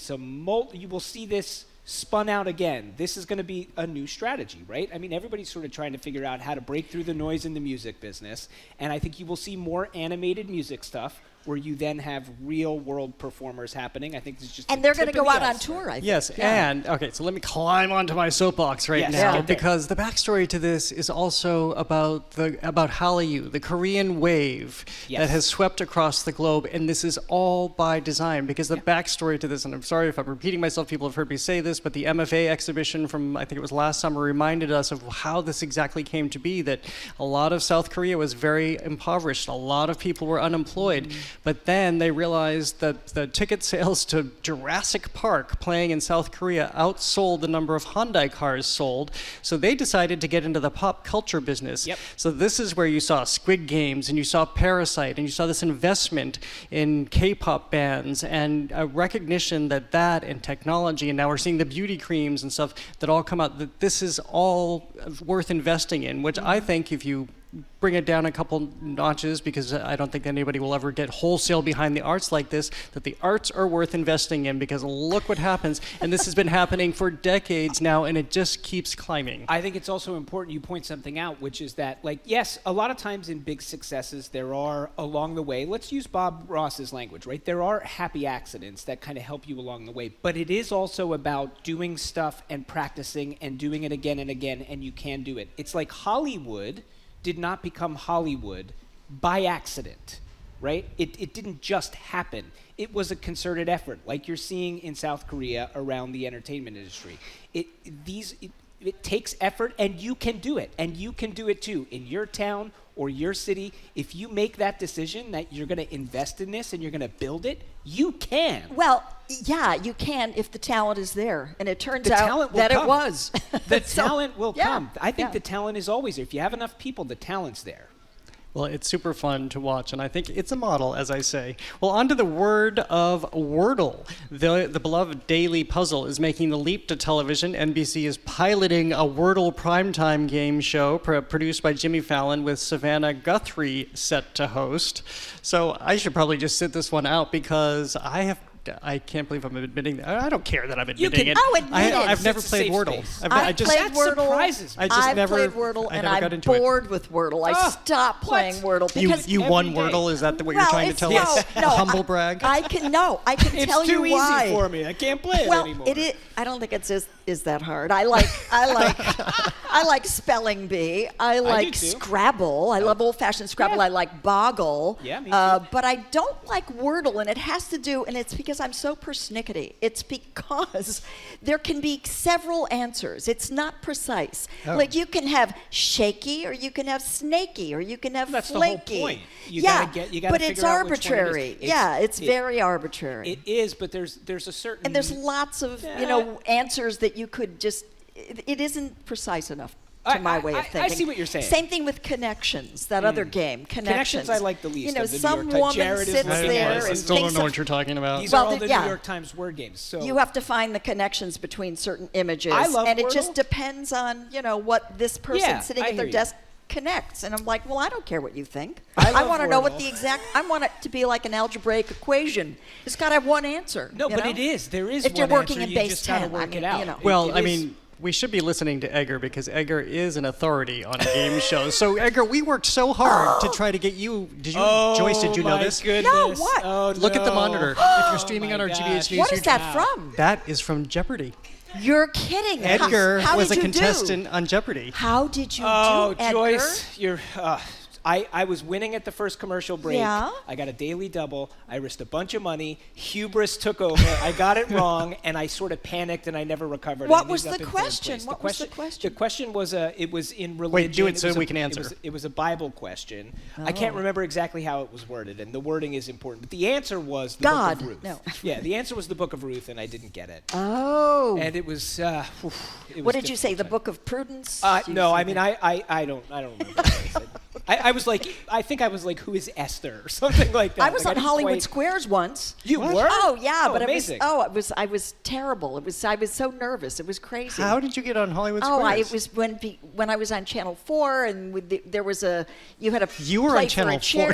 this spun out again. This is going to be a new strategy, right? I mean, everybody's sort of trying to figure out how to break through the noise in the music business, and I think you will see more animated music stuff where you then have real world performers happening. I think this is just they're going to go out on tour, I think. Yes, and okay, so let me climb onto my soapbox now because the backstory to this is also about Hallyu, the Korean wave that has swept across the globe, and this is all by design because the backstory to this, and I'm sorry if I'm repeating myself, people have heard me say this, but the MFA exhibition from I think it was last summer reminded us of how this exactly came to be, that a lot of South Korea was very impoverished, a lot of people were unemployed. But then they realized that the ticket sales to Jurassic Park playing in South Korea outsold the number of Hyundai cars sold. So they decided to get into the pop culture business. Yep. So this is where you saw Squid Games, and you saw Parasite, and you saw this investment in K-pop bands, and a recognition that and technology, and now we're seeing the beauty creams and stuff that all come out, that this is all worth investing in, which I think if you bring it down a couple notches, because I don't think anybody will ever get wholesale behind the arts like this, that the arts are worth investing in, because look what happens. And this has been happening for decades now, and it just keeps climbing. I think it's also important you point something out, which is that, like, yes, a lot of times in big successes, there are, along the way, let's use Bob Ross's language, right? There are happy accidents that kind of help you along the way, but it is also about doing stuff and practicing and doing it again and again, and you can do it. It's like Hollywood did not become Hollywood by accident, right? It didn't just happen. It was a concerted effort, like you're seeing in South Korea around the entertainment industry. It takes effort, and you can do it, and you can do it too in your town or your city. If you make that decision that you're going to invest in this and you're going to build it, you can. Well, yeah, you can if the talent is there, and it turns out that it was. The talent will come. I think the talent is always there. If you have enough people, the talent's there. Well, it's super fun to watch, and I think it's a model, as I say. Well, on to the word of Wordle. The beloved daily puzzle is making the leap to television. NBC is piloting a Wordle primetime game show produced by Jimmy Fallon with Savannah Guthrie set to host. So I should probably just sit this one out, because I can't believe I'm admitting that. I don't care that I'm admitting it. I've never played Wordle. I've played Wordle. Surprises me. I've played Wordle, and I'm bored with Wordle. I stopped playing Wordle because you won Wordle. Is that what you're trying to tell us? No, humble brag. I can tell you why. It's too easy for me. I can't play it anymore. I don't think it's is that hard. I like spelling bee. I like Scrabble. I love old-fashioned Scrabble. I like Boggle. Yeah, me too. But I don't like Wordle, and it has to do, and it's because I'm so persnickety. It's because there can be several answers. It's not precise. Like you can have shaky, or you can have snaky, or you can have That's flaky. the whole point. You gotta but it's arbitrary. It's very arbitrary. It is, but there's a certain... And there's lots of answers that you could just... It isn't precise enough. To my way of thinking. I see what you're saying. Same thing with Connections, that other game. Connections I like the least. Some woman sits there and I still don't know what you're talking about. These are all the New York Times word games. So you have to find the connections between certain images. I love and Wordle. It just depends on, what this person sitting at their desk connects. And I'm like, well, I don't care what you think. I want to know what the exact... I want it to be like an algebraic equation. It's got to have one answer. No, but it is. There is if one you're working answer, in base 10. Work it out. Well, I mean... We should be listening to Edgar, because Edgar is an authority on game shows. So, Edgar, we worked so hard to try to get you. Joyce, did you know this? Goodness. No, what? Oh, Look at the monitor. If you're streaming on our GBH News, what is that from? That is from Jeopardy. You're kidding. Edgar How was a did you contestant on Jeopardy. How did you do, Edgar? Joyce, you're... I was winning at the first commercial break. Yeah. I got a daily double. I risked a bunch of money. Hubris took over. I got it wrong, and I sort of panicked, and I never recovered. What was the question? What was the question? The question was it was in religion. Wait, do it so we can answer. It was a Bible question. I can't remember exactly how it was worded, and the wording is important. But the answer was the God. Book of Ruth. No. Yeah, the answer was the Book of Ruth, and I didn't get it. Oh. And it was. What did you say? The Book of Prudence? No, I mean I don't remember what I said. I was like, I think I was like, who is Esther or something like that. I was on Hollywood Squares once. You were? Oh yeah, but amazing. I was terrible. I was so nervous. It was crazy. How did you get on Hollywood Squares? It was when I was on Channel 4, and there was you had a you were on Channel 4.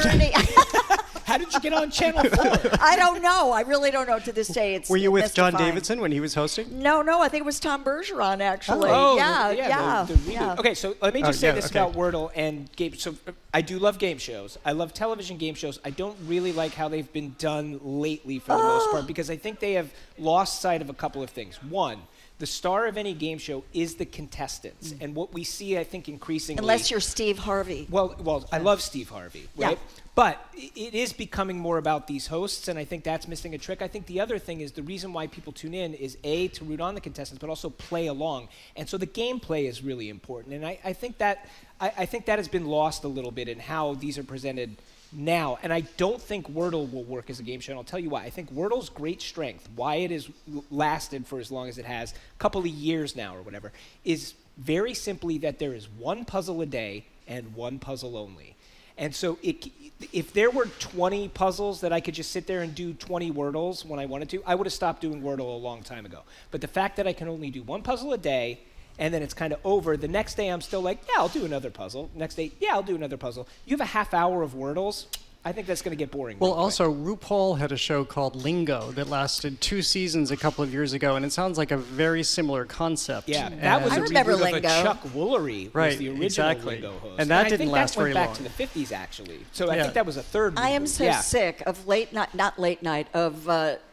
How did you get on Channel 4? I don't know. I really don't know to this day. Were you with John Davidson when he was hosting? No, I think it was Tom Bergeron, actually. Oh, yeah. Okay, so let me just say this about Wordle and game. So I do love game shows. I love television game shows. I don't really like how they've been done lately for the most part, because I think they have lost sight of a couple of things. One, the star of any game show is the contestants. And what we see, I think, increasingly... Unless you're Steve Harvey. Well, I love Steve Harvey, right? Yeah. But it is becoming more about these hosts, and I think that's missing a trick. I think the other thing is the reason why people tune in is, A, to root on the contestants, but also play along. And so the gameplay is really important. And I think that has been lost a little bit in how these are presented now, and I don't think Wordle will work as a game show, and I'll tell you why. I think Wordle's great strength, why it has lasted for as long as it has, a couple of years now or whatever, is very simply that there is one puzzle a day and one puzzle only. And so if there were 20 puzzles that I could just sit there and do 20 Wordles when I wanted to, I would have stopped doing Wordle a long time ago. But the fact that I can only do one puzzle a day, and then it's kind of over. The next day I'm still like, yeah, I'll do another puzzle. Next day, yeah, I'll do another puzzle. You have a half hour of Wordles, I think that's going to get boring. Well, also, RuPaul had a show called Lingo that lasted 2 seasons a couple of years ago, and it sounds like a very similar concept. Yeah, that was a reboot of Chuck Woolery, was the original exactly. Lingo host. And that didn't last very long. I think that went back to the 50s, actually. So I think that was a third I am reboot. so sick of not late night, of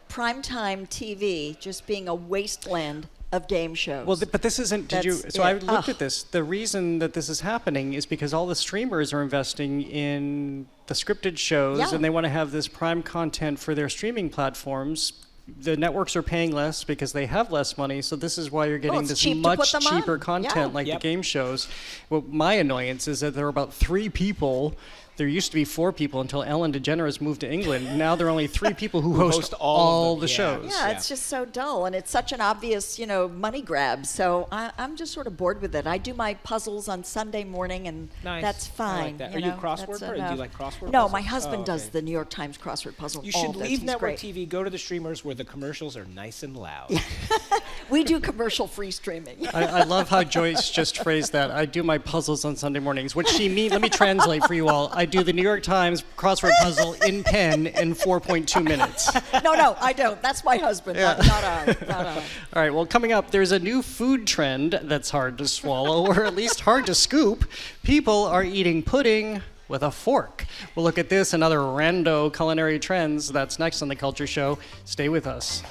primetime TV just being a wasteland of game shows. Well, but this isn't, I looked at this. The reason that this is happening is because all the streamers are investing in the scripted shows, and they want to have this prime content for their streaming platforms. The networks are paying less because they have less money, so this is why you're getting this much cheaper content like the game shows. Well, my annoyance is that there are about 3 people. There used to be 4 people until Ellen DeGeneres moved to England. Now there are only 3 people who host all the shows. Yeah, it's just so dull, and it's such an obvious, money grab. So I'm just sort of bored with it. I do my puzzles on Sunday morning, and that's fine. I like that. Are you a crossword person? Do you like crossword No, puzzles? my husband does the New York Times crossword puzzle. You should leave network TV, go to the streamers where the commercials are nice and loud. We do commercial-free streaming. I love how Joyce just phrased that. I do my puzzles on Sunday mornings. What she means, let me translate for you all. I do the New York Times crossword puzzle in pen in 4.2 minutes. No, I don't. That's my husband, not I. All right, well, coming up, there's a new food trend that's hard to swallow, or at least hard to scoop. People are eating pudding with a fork. We'll look at this and other rando culinary trends. That's next on The Culture Show. Stay with us.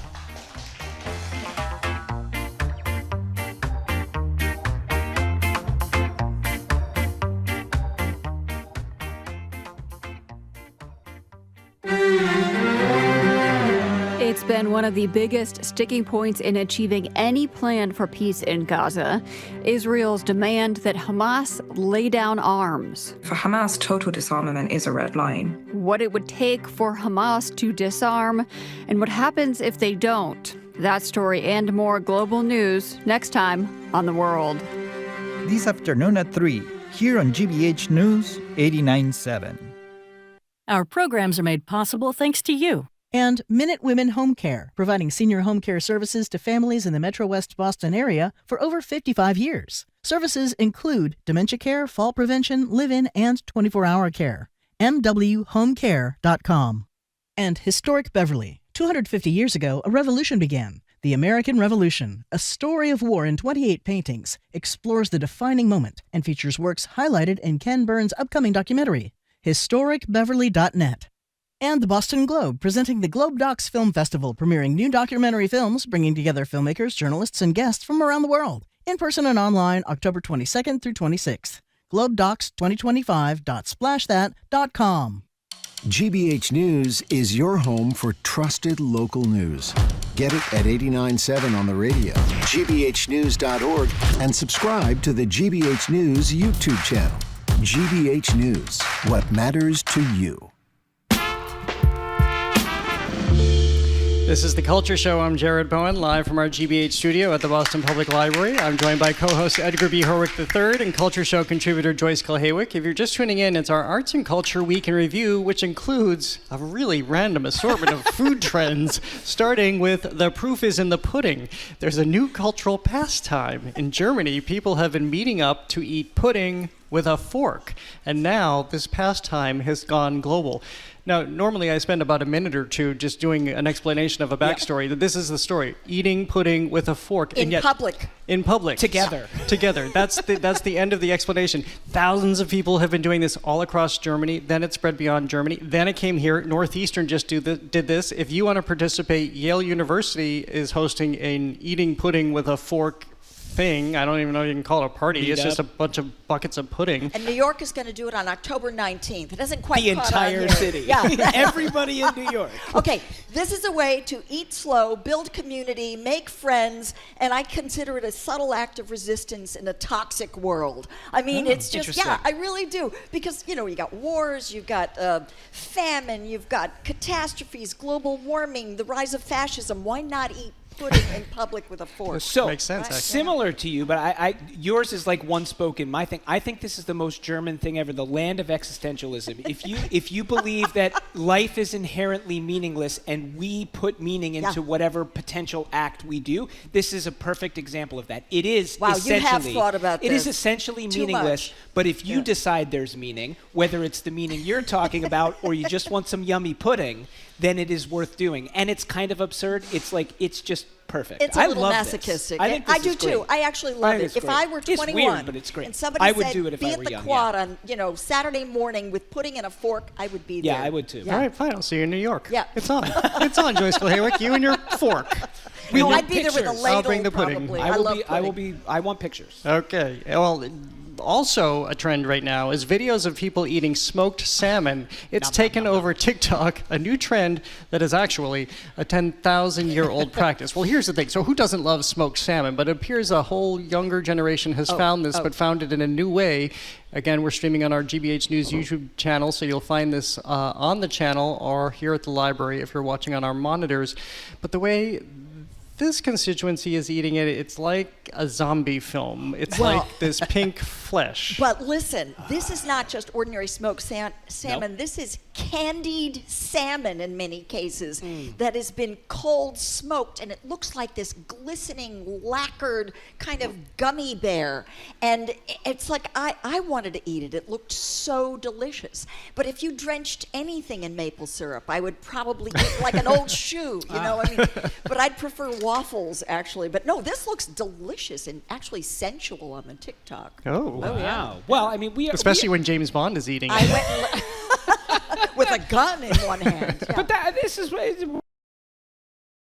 It's been one of the biggest sticking points in achieving any plan for peace in Gaza. Israel's demand that Hamas lay down arms. For Hamas, total disarmament is a red line. What it would take for Hamas to disarm, and what happens if they don't. That story and more global news next time on The World. This afternoon at 3, here on GBH News 89.7. Our programs are made possible thanks to you. And Minute Women Home Care, providing senior home care services to families in the Metro West Boston area for over 55 years. Services include dementia care, fall prevention, live-in, and 24-hour care. MWHomecare.com. And Historic Beverly. 250 years ago, a revolution began. The American Revolution, a story of war in 28 paintings, explores the defining moment and features works highlighted in Ken Burns' upcoming documentary, HistoricBeverly.net. And the Boston Globe, presenting the Globe Docs Film Festival, premiering new documentary films, bringing together filmmakers, journalists, and guests from around the world. In person and online, October 22nd through 26th. GlobeDocs2025.splashthat.com. GBH News is your home for trusted local news. Get it at 89.7 on the radio, gbhnews.org, and subscribe to the GBH News YouTube channel. GBH News, what matters to you. This is The Culture Show. I'm Jared Bowen, live from our GBH studio at the Boston Public Library. I'm joined by co-host Edgar B. Horwick III and Culture Show contributor Joyce Kulhaywick. If you're just tuning in, it's our Arts and Culture Week in Review, which includes a really random assortment of food trends, starting with The Proof is in the Pudding. There's a new cultural pastime. In Germany, people have been meeting up to eat pudding with a fork, and now this pastime has gone global. Now, normally I spend about a minute or two just doing an explanation of a backstory. That this is the story: eating pudding with a fork in public. In public, together. That's the end of the explanation. Thousands of people have been doing this all across Germany. Then it spread beyond Germany. Then it came here. Northeastern just did this. If you want to participate, Yale University is hosting an eating pudding with a fork thing. I don't even know if you can call it a party. It's just a bunch of buckets of pudding. And New York is going to do it on October 19th. It doesn't quite the caught entire on here. city. Yeah. Everybody in New York. Okay, this is a way to eat slow, build community, make friends, and I consider it a subtle act of resistance in a toxic world. I mean, it's just, I really do. Because, you got wars, you've got famine, you've got catastrophes, global warming, the rise of fascism. Why not eat pudding in public with a fork? So, makes sense, actually. Similar to you, but yours is like one spoke in my thing. I think this is the most German thing ever, the land of existentialism. If you believe that life is inherently meaningless and we put meaning into whatever potential act we do, this is a perfect example of that. It is essentially, you have thought about it this. is essentially Too meaningless, much. but if you decide there's meaning, whether it's the meaning you're talking about or you just want some yummy pudding, then it is worth doing. And it's kind of absurd. It's just perfect. It's a little masochistic. I do too. I actually love it. If I were 21 it's weird, but it's great. and somebody I would said, do it if be I at were the young, quad on Saturday morning with pudding and a fork, I would be there. Yeah, I would too. All right, fine. I'll see you in New York. Yeah. It's on. It's on, Joyce Haywick. You and your fork. I'd be there with a ladle. I'll bring the pudding. Probably. I want pictures. Okay. Well, also a trend right now is videos of people eating smoked salmon. It's taken over TikTok, a new trend that is actually a 10,000-year-old practice. Well, here's the thing. So who doesn't love smoked salmon? But it appears a whole younger generation has found this, but found it in a new way. Again, we're streaming on our GBH News YouTube channel, so you'll find this on the channel or here at the library if you're watching on our monitors. But the way this constituency is eating it, it's like a zombie film. It's like this pink flesh. But listen, this is not just ordinary smoked salmon. Nope. This is candied salmon in many cases that has been cold smoked, and it looks like this glistening, lacquered kind of gummy bear. And it's like, I wanted to eat it. It looked so delicious. But if you drenched anything in maple syrup, I would probably eat like an old shoe, But I'd prefer waffles, actually. But no, this looks delicious and actually sensual on the TikTok. Oh, wow. Well, especially when James Bond is eating it. I went with a gun in one hand. Yeah. But this is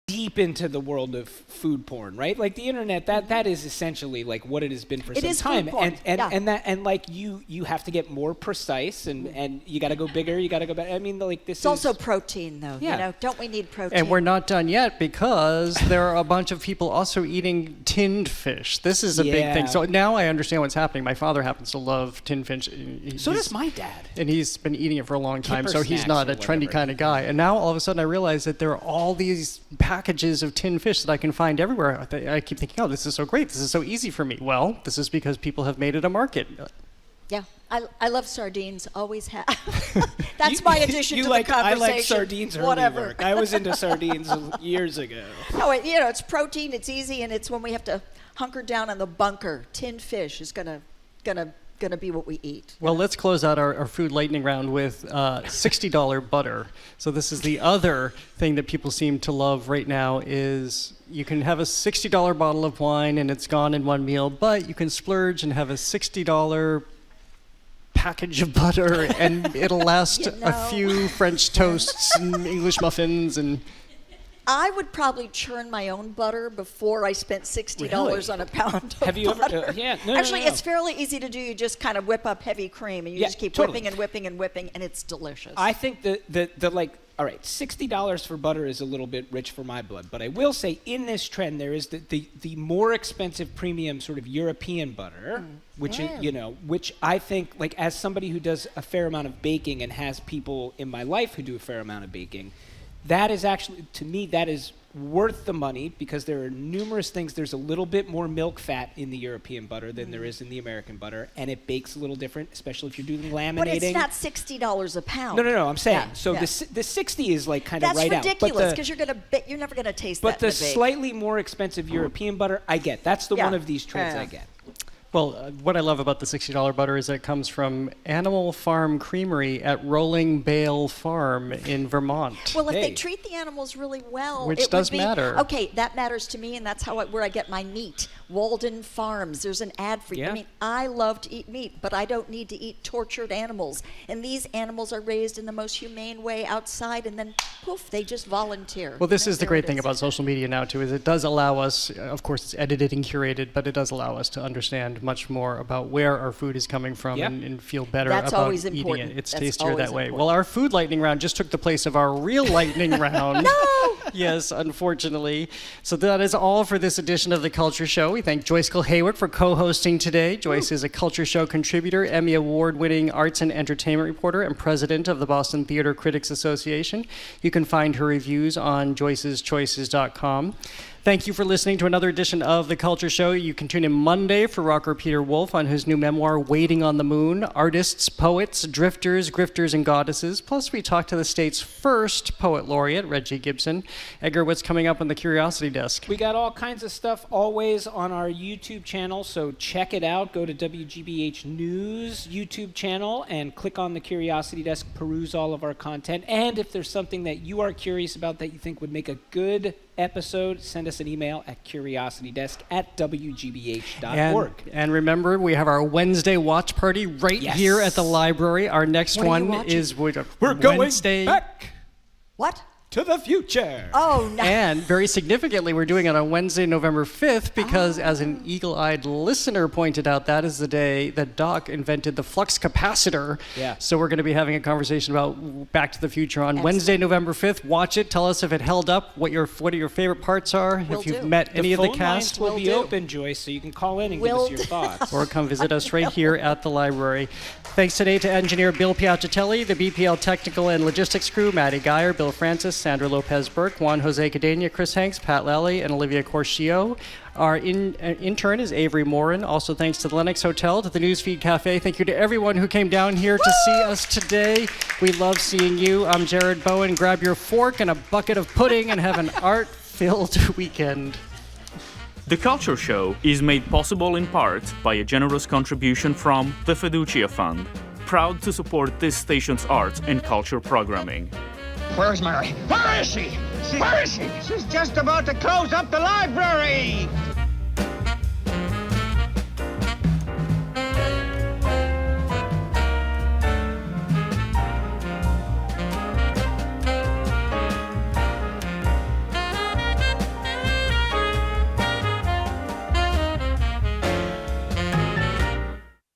deep into the world of food porn, right? Like the internet, that is essentially like what it has been for some time. Food porn. And like you have to get more precise and you got to go bigger, you got to go better. It's also protein though, don't we need protein? And we're not done yet because there are a bunch of people also eating tinned fish. This is a big thing. So now I understand what's happening. My father happens to love tinned fish. So does my dad. And he's been eating it for a long time, Kipper so he's not a trendy kind of guy. And now all of a sudden I realize that there are all these packages of tinned fish that I can find everywhere. I keep thinking, oh, this is so great. This is so easy for me. Well, this is because people have made it a market. Yeah, I love sardines. Always have. That's my addition to the conversation. I like sardines early work. I was into sardines years ago. No, it's protein. It's easy, and it's when we have to hunker down in the bunker. Tinned fish is gonna be what we eat. Well, let's close out our food lightning round with $60 butter. So this is the other thing that people seem to love right now is you can have a $60 bottle of wine and it's gone in one meal, but you can splurge and have a $60 package of butter and it'll last a few French toasts and English muffins and... I would probably churn my own butter before I spent $60 on a pound of Have you butter. ever? Actually, it's fairly easy to do. You just kind of whip up heavy cream, and you just keep whipping and whipping and whipping, and it's delicious. I think all right, $60 for butter is a little bit rich for my blood, but I will say in this trend there is the more expensive premium sort of European butter, which which I think, like, as somebody who does a fair amount of baking and has people in my life who do a fair amount of baking, that is actually, to me, that is worth the money because there are numerous things. There's a little bit more milk fat in the European butter than there is in the American butter, and it bakes a little different, especially if you're doing laminating. But it's not $60 a pound. No, I'm saying. The 60 is like kind of right out. That's ridiculous because you're never going to taste that. But the slightly more expensive European butter, I get. That's the one of these trends I get. Well, what I love about the $60 butter is that it comes from Animal Farm Creamery at Rolling Bale Farm in Vermont. Well, if they treat the animals really well, which does matter. Okay, that matters to me, and that's where I get my meat. Walden Farms, there's an ad for you. Yeah. I mean, I love to eat meat, but I don't need to eat tortured animals. And these animals are raised in the most humane way outside, and then poof, they just volunteer. Well, this is the There great it thing is. about social media now, too, is it does allow us, of course, it's edited and curated, but it does allow us to understand much more about where our food is coming from and feel better That's about always eating important. it. It's That's tastier always that way. important. Well, our food lightning round just took the place of our real lightning round. No! Yes, unfortunately. So that is all for this edition of The Culture Show. We thank Joyce Haywick for co-hosting today. Joyce is a Culture Show contributor, Emmy Award-winning arts and entertainment reporter, and president of the Boston Theater Critics Association. You can find her reviews on joyceschoices.com. Thank you for listening to another edition of The Culture Show. You can tune in Monday for rocker Peter Wolf on his new memoir, Waiting on the Moon, Artists, Poets, Drifters, Grifters, and Goddesses. Plus, we talk to the state's first poet laureate, Reggie Gibson. Edgar, what's coming up on the Curiosity Desk? We got all kinds of stuff always on our YouTube channel, so check it out. Go to WGBH News YouTube channel and click on the Curiosity Desk, peruse all of our content. And if there's something that you are curious about that you think would make a good episode, send us an email at curiositydesk@wgbh.org. And remember, we have our Wednesday watch party right here at the library. Our next one is We're Wednesday. going back. What? To the future. Oh, nice. And very significantly, we're doing it on Wednesday, November 5th, because as an eagle-eyed listener pointed out, that is the day that Doc invented the flux capacitor. Yeah. So we're going to be having a conversation about Back to the Future on Wednesday, November 5th. Watch it. Tell us if it held up, what are your favorite parts are, if you've met any of the cast. Will be open, Joyce, so you can call in and give us your thoughts. Or come visit us right here at the library. Thanks today to engineer Bill Piacitelli, the BPL technical and logistics crew, Maddie Geyer, Bill Francis, Sandra Lopez-Burke, Juan Jose Cadena, Chris Hanks, Pat Lally, and Olivia Corcio. Our intern is Avery Morin. Also thanks to the Lennox Hotel, to the Newsfeed Cafe. Thank you to everyone who came down here to see us today. We love seeing you. I'm Jared Bowen. Grab your fork and a bucket of pudding and have an art-filled weekend. The Culture Show is made possible in part by a generous contribution from the Fiducia Fund, proud to support this station's arts and culture programming. Where's Mary? Where is she? Where is she? She's just about to close up the library!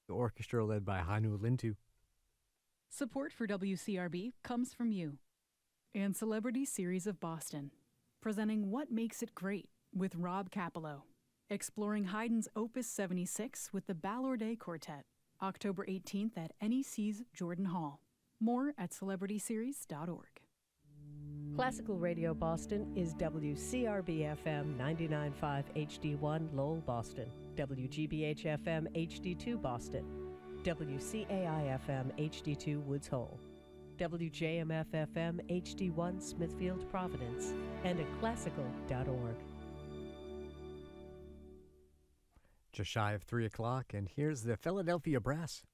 The orchestra led by Hanu Lintu. Support for WCRB comes from you and Celebrity Series of Boston, presenting What Makes It Great with Rob Capello, exploring Haydn's Opus 76 with the Ballordet Quartet, October 18th at NEC's Jordan Hall. More at celebrityseries.org. Classical Radio Boston is WCRB-FM 99.5 HD1 Lowell, Boston, WGBH-FM HD2 Boston, WCAI-FM HD2 Woods Hole, WJMF-FM HD1 Smithfield, Providence, and at classical.org. Just shy of 3 o'clock, and here's the Philadelphia Brass.